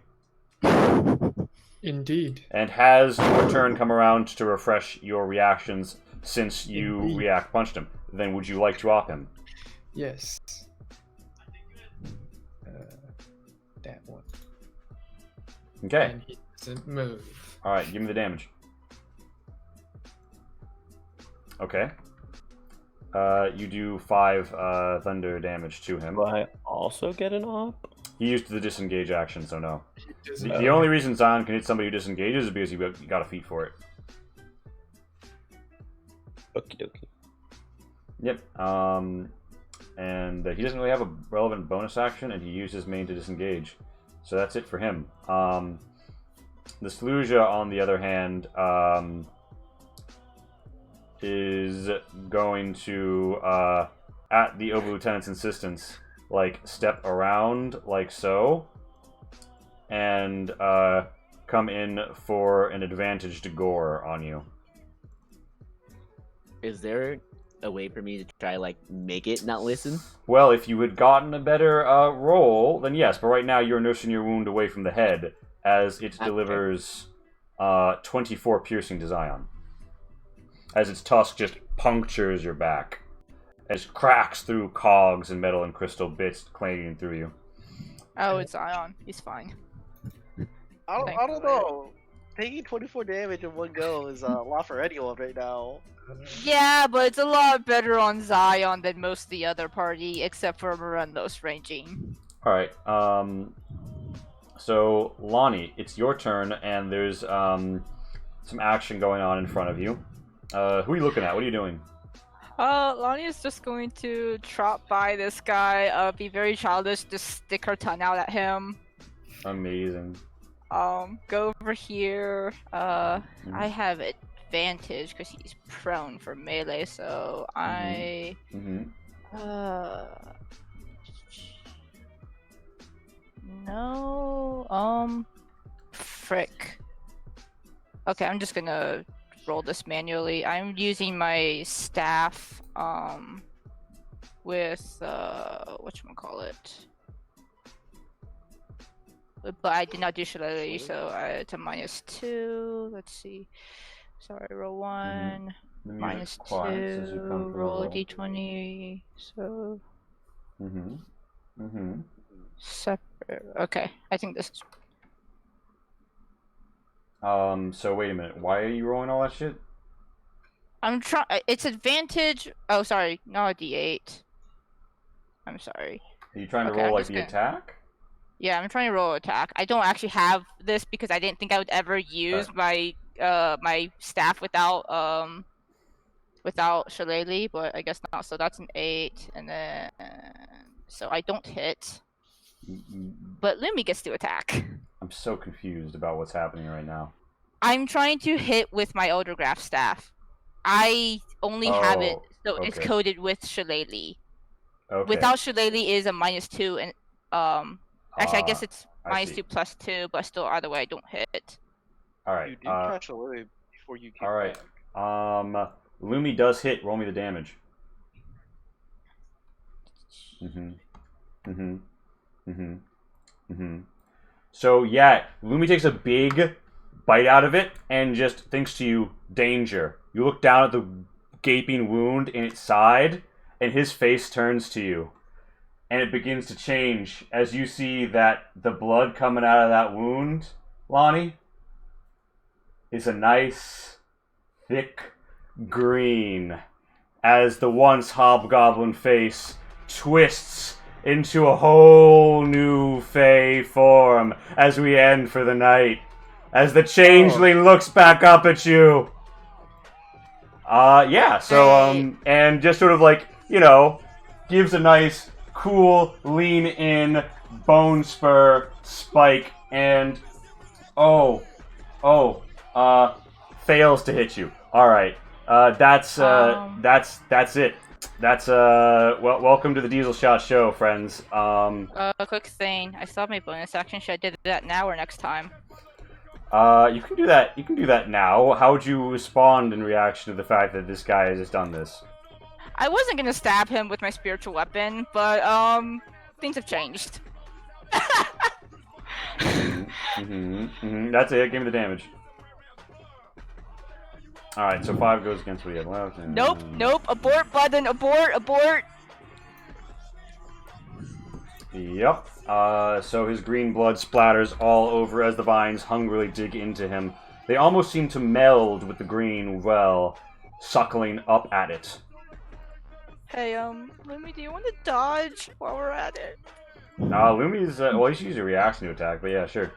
Indeed.
And has your turn come around to refresh your reactions since you
Indeed.
punched him? Then would you like to op him?
Yes. That one.
Okay.
And he doesn't move.
Alright, give me the damage. Okay. You do 5 thunder damage to him.
Do I also get an op?
He used the disengage action, so no.
He doesn't
The only reason Zion can hit somebody who disengages is because he got a feat for it.
Okie dokie.
Yep. And he doesn't really have a relevant bonus action, and he used his main to disengage. So that's it for him. The Sluja, on the other hand, is going to, at the Oba Lieutenant's insistence, step around like so, and come in for an advantaged gore on you.
Is there a way for me to try make it not listen?
Well, if you had gotten a better roll, then yes, but right now you're nursing your wound away from the head, as it
Okay.
delivers 24 piercing to Zion. As its tusk just punctures your back. As it cracks through cogs and metal and crystal bits clanging through you.
Oh, it's Ion. He's fine.
I don't
Thankfully.
know. Taking 24 damage in one go is a lot for anyone right now.
Yeah, but it's a lot better on Zion than most of the other party, except for Mirando's ranging.
Alright, so Lani, it's your turn, and there's some action going on in front of you. Who are you looking at? What are you doing?
Lani is just going to trot by this guy, be very childish, just stick her tongue out at him.
Amazing.
Go over here. I have advantage because he's prone for melee, so I.
Mm-hmm.
No. Frick. Okay, I'm just gonna roll this manually. I'm using my staff, with, whatchamacallit. But I did not do Shillelagh, so it's a -2. Let's see. Sorry, roll 1.
The music's quiet as you come
-2.
through the
Roll a
level.
d20. So.
Mm-hmm.
Separate. Okay, I think this is.
So wait a minute. Why are you rolling all that shit?
I'm trying. It's advantage. Oh, sorry. No, a d8. I'm sorry.
Are you trying to
Okay,
roll
I'm
like
just
the
gonna-
attack?
Yeah, I'm trying to roll attack. I don't actually have this because I didn't think I would ever use my my staff without Shillelagh, but I guess not. So that's an 8, and then so I don't hit. But Lumi gets to attack.
I'm so confused about what's happening right now.
I'm trying to hit with my Eldergraph staff. I only have it, so it's
okay.
coded with Shillelagh.
Okay.
Without Shillelagh is a -2, and actually I guess it's
I see.
-2 plus 2, but still either way I don't hit.
All right.
You did catch a lily before you came
all right.
back.
Lumi does hit. Roll me the damage. So yeah, Lumi takes a big bite out of it and just thinks to you, danger. You look down at the gaping wound in its side, and his face turns to you. And it begins to change as you see that the blood coming out of that wound, Lani, is a nice, thick green as the once hobgoblin face twists into a whole new fey form as we end for the night. As the changeling looks back up at you. Yeah, so, and just sort of like, gives a nice, cool, lean in, bone spur, spike, and, fails to hit you. Alright, that's it. That's, welcome to the Diesel Shot Show, friends.
Quick thing, I still have my bonus action. Should I do that now or next time?
You can do that. You can do that now. How would you respond in reaction to the fact that this guy has just done this?
I wasn't gonna stab him with my spiritual weapon, but things have changed.
That's it. Give me the damage. All right, so 5 goes against what you have left. And...
Nope. Abort button. Abort.
Yep. So his green blood splatters all over as the vines hungrily dig into him. They almost seem to meld with the green well, suckling up at it.
Hey, Lumi, do you want to dodge while we're at it?
Lumi's, well, he should use a reaction to attack, but yeah, sure.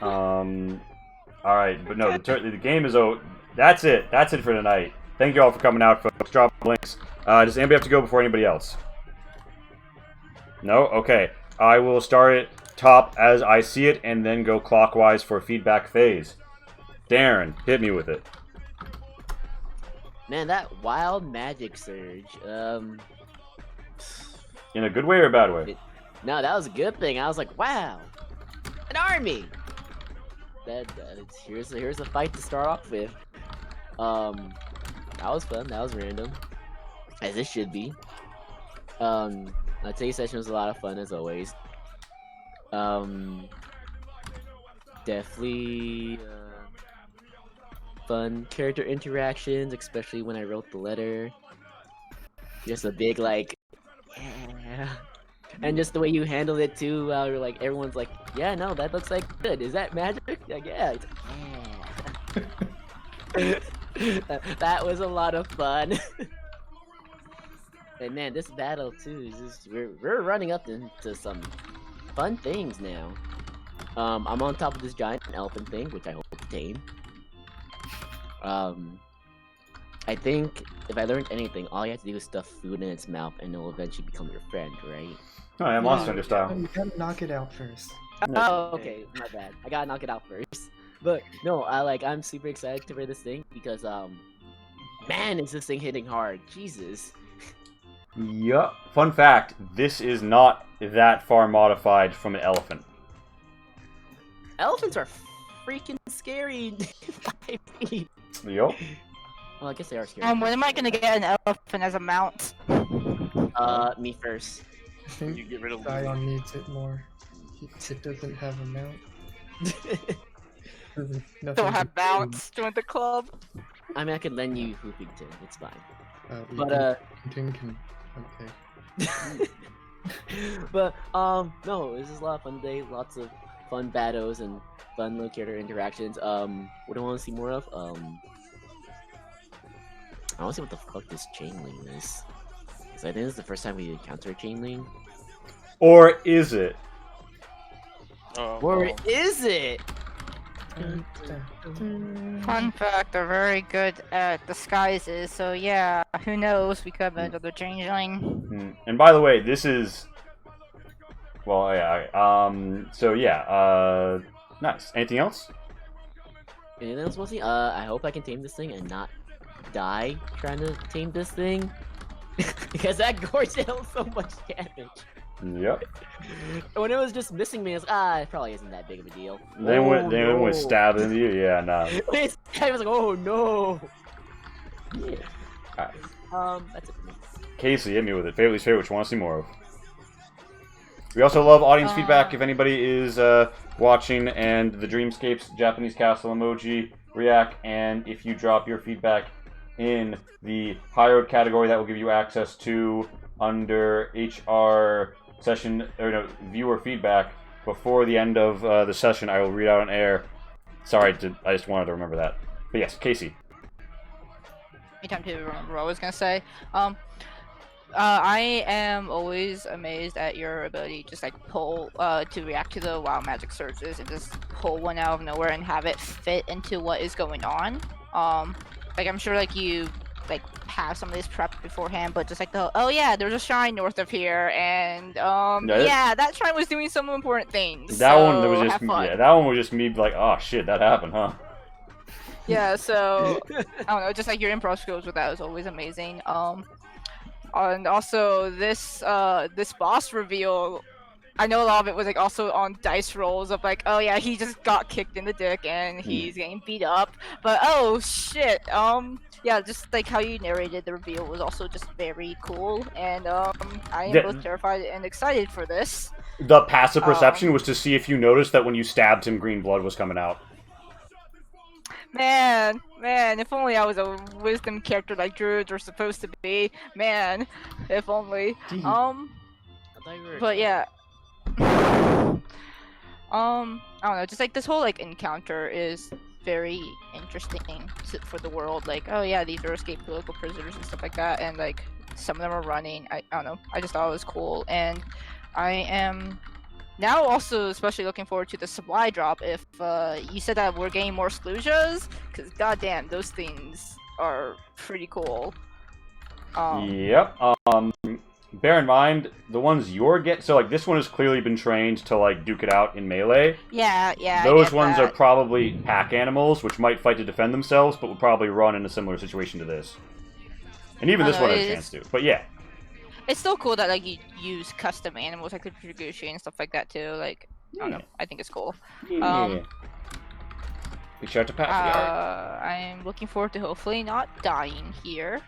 Alright, but no, the game is over. That's it. That's it for tonight. Thank you all for coming out, folks. Drop links. Does anybody have to go before anybody else? No? Okay. I will start it top as I see it, and then go clockwise for feedback phase. Darren, hit me with it.
Man, that wild magic surge.
In a good way or a bad way?
No, that was a good thing. I was like, wow, an army. Here's a fight to start off with. That was fun. That was random, as it should be. Today's session was a lot of fun as always. Definitely fun character interactions, especially when I wrote the letter. Just a big like, yeah. And just the way you handled it too, you're like, everyone's like, yeah, no, that looks like good. Is that magic? Like, yeah. That was a lot of fun. And man, this battle too is just we're running up into some fun things now. I'm on top of this giant elephant thing, which I hope to tame. I think if I learned anything, all you have to do is stuff food in its mouth, and it'll eventually become your friend, right?
Oh, yeah, Monster Hunter style.
You gotta knock it out first.
Oh, okay, my bad. I gotta knock it out first. But no, I'm super excited for this thing because man, is this thing hitting hard? Jesus.
Yup. Fun fact: this is not that far modified from an elephant.
Elephants are freaking scary. in 5e.
Yup.
Well, I guess they are scary.
And when am I gonna get an elephant as a mount?
Me first.
I think
You get rid of
Zion needs it more. It doesn't have a mount. Nothing
Don't have
to
mounts. Join the club.
I mean, I could lend you Hoopington. It's fine.
But
But
can okay.
but no, this is a lot of fun today. Lots of fun battles and fun little character interactions. What do I want to see more of? I want to see what the fuck this chainling is. Cause I think this is the first time we encounter a chainling.
Or is it?
Or is it?
Fun fact, they're very good at disguises, so yeah, who knows, we could have another changeling.
And by the way, this is... Well, yeah, so yeah, nice. Anything else?
Anything else, Mostly? I hope I can tame this thing and not die trying to tame this thing. Because that gorge dealt so much damage.
Yep.
When it was just missing me, I was like, it probably isn't that big of a deal.
Then when it stabbed into you, yeah, nah.
I was like, oh no. Yeah.
Alright.
That's it for me.
Casey, hit me with it. Favorite, which you want to see more of. We also love audience feedback. If anybody is watching and the Dreamscapes Japanese Castle emoji react, and if you drop your feedback in the High Road category, that will give you access to under HR session or no viewer feedback before the end of the session. I will read out on air. Sorry, I just wanted to remember that. But yes, Casey.
Anytime to remember what I was gonna say. I am always amazed at your ability to just like pull to react to the wild magic surges and just pull one out of nowhere and have it fit into what is going on. Like I'm sure like you like have some of this prep beforehand, but just like oh yeah, there's a shrine north of here, and yeah, that shrine was doing some important things.
That
so
one was just
have fun.
yeah, that one was just me like, oh shit, that happened, huh?
Yeah, so I don't know, just like your improv skills with that was always amazing. And also this this boss reveal, I know a lot of it was like also on dice rolls of like, oh yeah, he just got kicked in the dick and he's getting beat up, but oh shit, yeah, just like how you narrated the reveal was also just very cool, and I am both terrified and excited for this.
The passive perception was to see if you noticed that when you stabbed him, green blood was coming out.
Man, if only I was a wisdom character like druids are supposed to be. Man, if only. But yeah. I don't know, just like this whole like encounter is very interesting for the world. Like, oh yeah, these are escaped political prisoners and stuff like that, and like some of them are running. I don't know, I just thought it was cool, and I am now also especially looking forward to the supply drop. If you said that we're getting more Sklujas, because goddamn, those things are pretty cool.
Yep. Bear in mind, the ones you're getting... So, like, this one has clearly been trained to, like, duke it out in melee.
Yeah.
Those ones are probably pack animals, which might fight to defend themselves, but would probably run in a similar situation to this. And even this one has a chance to. But yeah.
It's still cool that, like, you use custom animals, like the Drigushi and stuff like that, too. Like, I don't know. I think it's cool.
Yeah. We shout to Pat for the art.
I'm looking forward to hopefully not dying here.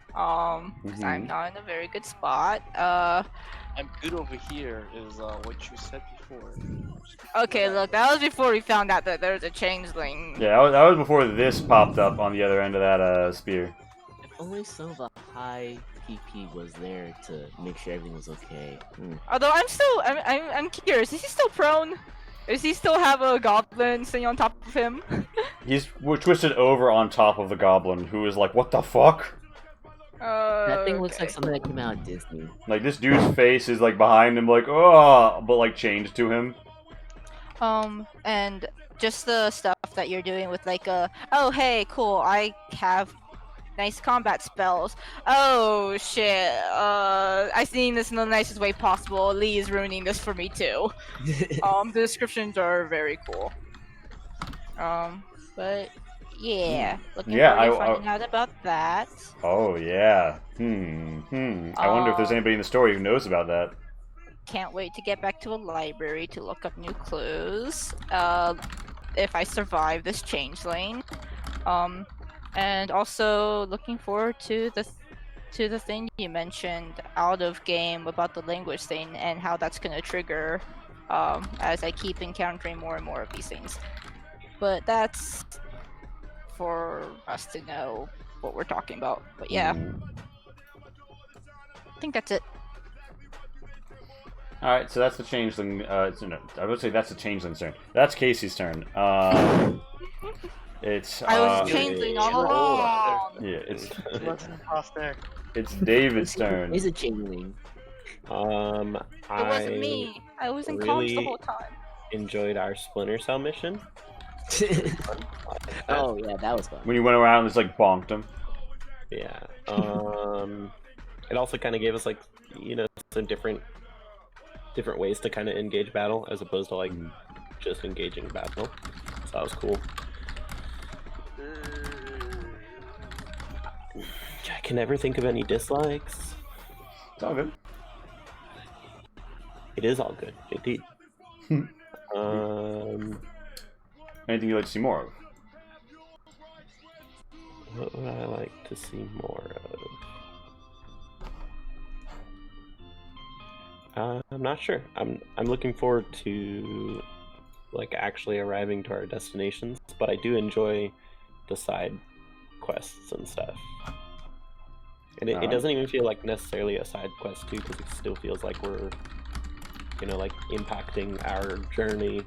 Because I'm not in a very good spot.
I'm good over here is what you said before.
Okay, look, that was before we found out that there's a changeling.
Yeah, that was before this popped up on the other end of that spear.
If only some of the high PP was there to make sure everything was okay.
Although I'm curious, is he still prone? Does he still have a goblin sitting on top of him?
We're twisted over on top of the goblin, who is like, what the fuck?
That thing looks like something that came out of Disney.
Like, this dude's face is, like, behind him, like, oh, but, like, chained to him.
And just the stuff that you're doing with, like, oh, hey, cool, I have nice combat spells. Oh, shit, I seen this in the nicest way possible. Lee is ruining this for me, too. The descriptions are very cool. But... yeah, looking forward to finding out about that.
Oh, yeah. I wonder if there's anybody in the story who knows about that.
can't wait to get back to a library to look up new clues. If I survive this changeling. And also looking forward to the thing you mentioned out of game about the language thing and how that's gonna trigger as I keep encountering more and more of these things. But that's for us to know what we're talking about. But yeah, I think that's it.
All right, so that's the changeling. No, I would say that's the changeling's turn. That's Casey's turn. It's.
I was changeling all along.
Yeah, it's.
Wasn't across there.
It's David's turn.
He's a changeling.
It wasn't me. I was in comms the
really
whole time.
enjoyed our Splinter Cell mission.
Oh yeah, that was fun.
When you went around and just like bonked him.
Yeah. It also kind of gave us like, you know, some different ways to kind of engage battle as opposed to like just engaging battle. So that was cool. I can never think of any dislikes.
It's all good.
It is all good, indeed.
Anything you'd like to see more of?
What would I like to see more of? I'm not sure. I'm looking forward to like actually arriving to our destinations, but I do enjoy the side quests and stuff. And it doesn't even feel like necessarily a side quest too, because it still feels like we're, you know, like impacting our journey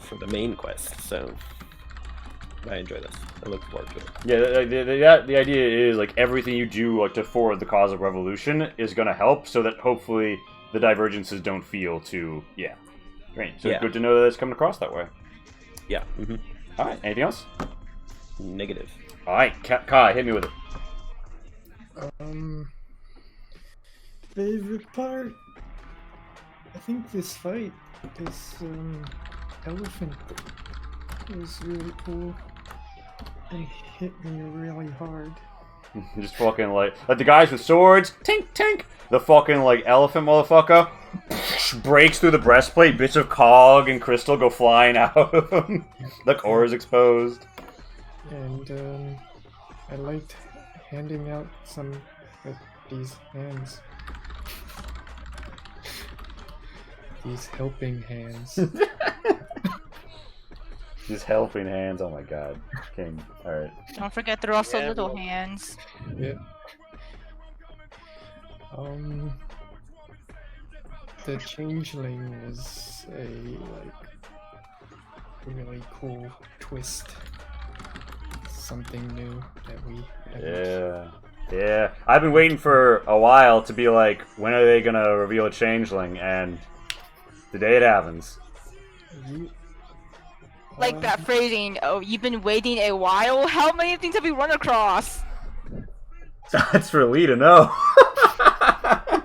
for the main quest. So I enjoy this. I look forward to it.
Yeah, the idea is like everything you do like to forward the cause of revolution is going to help, so that hopefully the divergences don't feel too great. So it's good to know that it's coming across that way.
Yeah.
All right. Anything else?
Negative.
All right, Kai, hit me with it.
Favorite part? I think this fight, this elephant, was really cool. It hit me really hard.
Just fucking like the guys with swords, tink tink. The fucking like elephant motherfucker breaks through the breastplate. Bits of cog and crystal go flying out of him. The core is exposed.
And I liked handing out some of these hands. These helping hands.
These helping hands. Oh my god, King. All right.
Don't forget there are also little hands.
Yeah. The changeling was a really cool twist. Something new that we haven't.
Yeah. I've been waiting for a while to be like, when are they gonna reveal a changeling? And the day it happens.
Like that phrasing, oh, you've been waiting a while? How many things have you run across?
That's for Lee to know.
I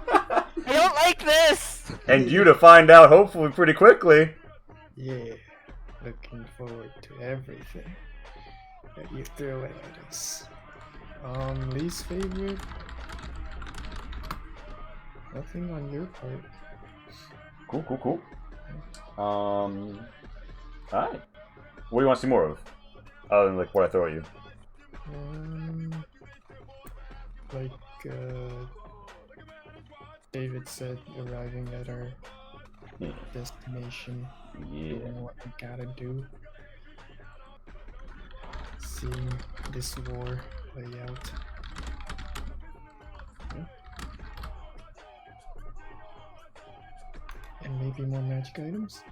don't like this!
And you to find out hopefully pretty quickly.
Yeah. Looking forward to everything that you throw at us. Least favorite? Nothing on your part.
Cool. Alright. What do you want to see more of? Other than like what I throw at you.
Like David said, arriving at our destination. Doing what we gotta do. Seeing this war play out. And maybe more magic items?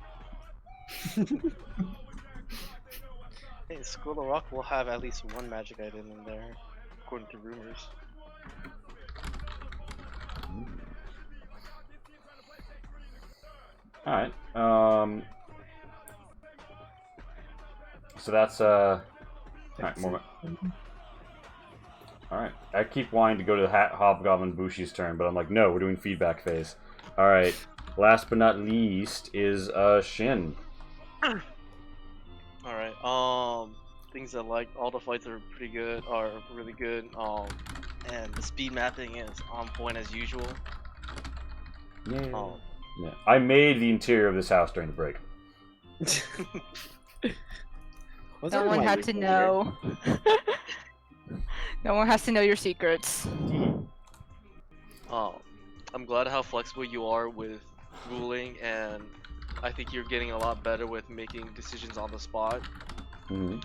Hey, School of Rock will have at least one magic item in there, according to rumors.
Alright. So that's alright, more. Alright. I keep wanting to go to the Hobgoblin Bushi's turn, but I'm like, no, we're doing feedback phase. Alright. Last but not least is Shin.
Alright, things I like, all the fights are pretty good, are really good, and the speed mapping is on point as usual.
Yeah.
Yeah. I made the interior of this house during the break.
Was
No
there
one
why
had
you're
to
here?
know. No one has to know your secrets.
I'm glad how flexible you are with ruling, and I think you're getting a lot better with making decisions on the spot.
Mhm.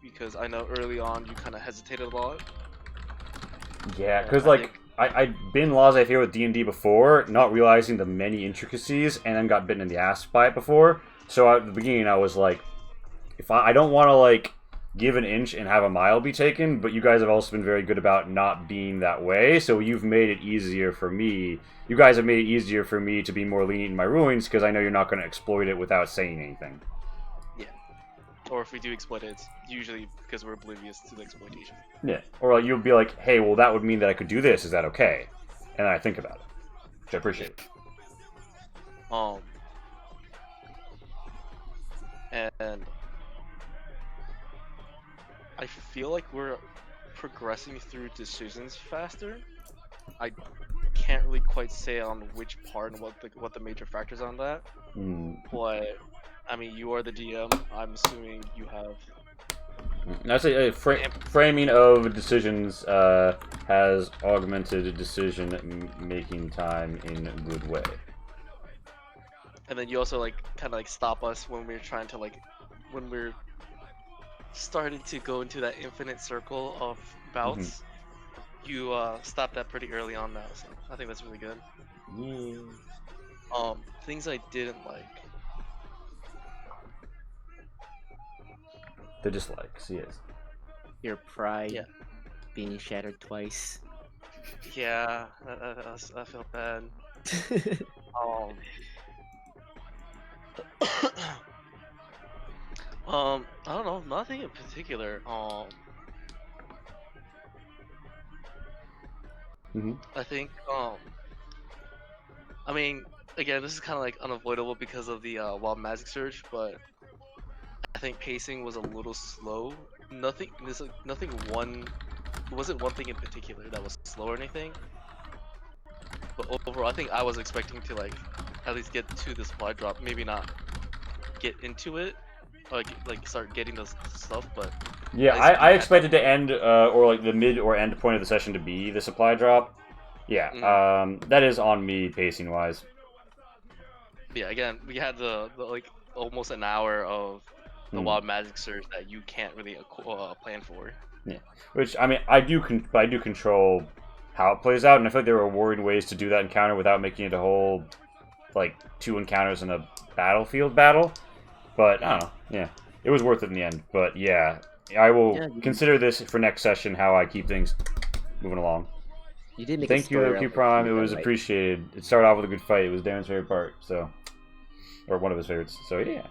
Because I know early on you kind of hesitated a lot.
Yeah,
And
because
I
like
think-
I'd been laissez-faire with D&D before, not realizing the many intricacies, and then got bitten in the ass by it before. So at the beginning, I was like, if I don't want to like give an inch and have a mile be taken, but you guys have also been very good about not being that way. So you've made it easier for me. You guys have made it easier for me to be more lenient in my rulings because I know you're not going to exploit it without saying anything.
Or if we do exploit it, it's usually because we're oblivious to the exploitation.
Yeah, or like, you'll be like, hey, well, that would mean that I could do this. Is that okay? And then I think about it, which I appreciate.
And I feel like we're progressing through decisions faster. I can't really quite say on which part and what the major factors on that. But I mean, you are the DM. I'm assuming you have.
I'd say framing of decisions has augmented decision-making time in a good way.
And then you also like kind of like stop us when we're trying to like when we're starting to go into that infinite circle of bouts. You stop that pretty early on now, so I think that's really good.
Yeah.
Things I didn't like.
The dislikes, yes.
Your pride
Yeah.
being shattered twice.
Yeah, I felt bad. I don't know, nothing in particular. I think, I mean, again, this is kind of like unavoidable because of the Wild Magic Surge, but I think pacing was a little slow. Nothing, it wasn't one thing in particular that was slow or anything. But overall, I think I was expecting to like at least get to the supply drop, maybe not get into it, like start getting the stuff, but
yeah, I expected to end or like the mid or end point of the session to be the supply drop. Yeah, that is on me pacing wise.
Yeah, again, we had the like almost an hour of the Wild Magic Surge that you can't really plan for.
Yeah, which I mean, I do control how it plays out, and I feel like there are rewarding ways to do that encounter without making it a whole like 2 encounters in a battlefield battle. But I don't know. Yeah, it was worth it in the end. But yeah, I will consider this for next session how I keep things moving along.
You did make
Thank you, Loki Prime. It was appreciated. It started off with a good fight. It was Darren's favorite part, so or one of his favorites. So yeah.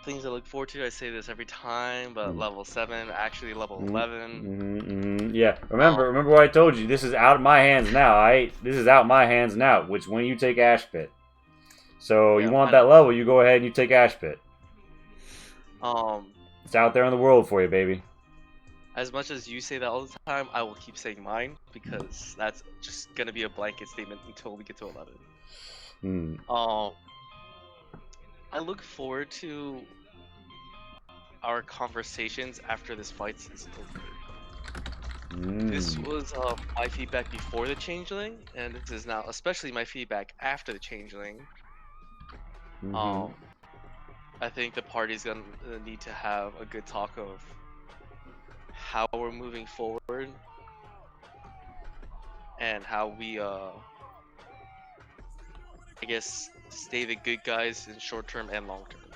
Things I look forward to. I say this every time, but level 7, actually level 11.
Yeah. Remember what I told you. This is out of my hands now. This is out my hands now. Which when you take Ash Pit. So you want that level? You go ahead and you take Ash Pit. It's out there in the world for you, baby.
As much as you say that all the time, I will keep saying mine because that's just gonna be a blanket statement until we get to 11. I look forward to our conversations after this fight is over. This was my feedback before the changeling, and this is now especially my feedback after the changeling. I think the party's gonna need to have a good talk of how we're moving forward and how we I guess stay the good guys in short term and long term.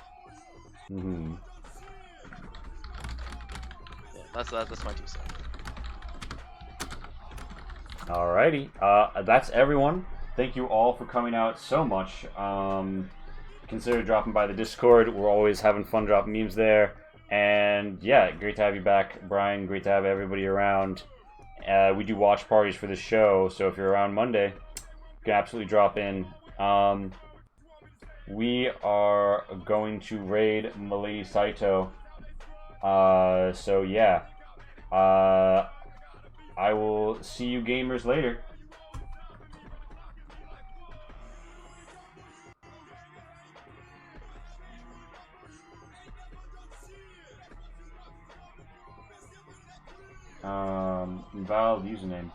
Yeah, that's my 2 cents.
Alrighty, that's everyone. Thank you all for coming out so much. Consider dropping by the Discord. We're always having fun dropping memes there. And yeah, great to have you back, Brian. Great to have everybody around. We do watch parties for the show, so if you're around Monday, you can absolutely drop in. We are going to raid Milady Saito. So yeah. I will see you gamers later. Invalid username.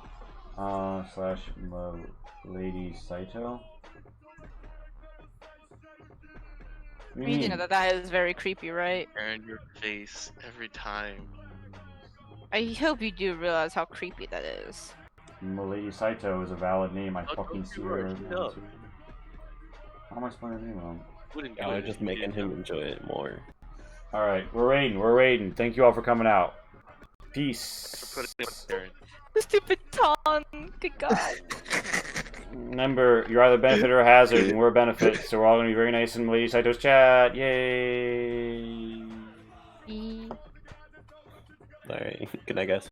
Slash Lady Saito. What do
You know that is very creepy, right?
And your face every time.
I hope you do realize how creepy that is.
Lady Saito is a valid name. I
Oh,
fucking
don't
see
you
her.
worry, no.
How am I spelling her name wrong?
Wouldn't do
Y'all are
it
just
if you
making
didn't
him
know.
enjoy it more.
Alright, we're raiding. We're raiding. Thank you all for coming out. Peace.
For putting it there.
The stupid tongue. Good God.
Remember, you're either a benefit or a hazard, and we're a benefit, so we're all going to be very nice in Lady Saito's chat. Yay!
E-
Alright, good night, guys.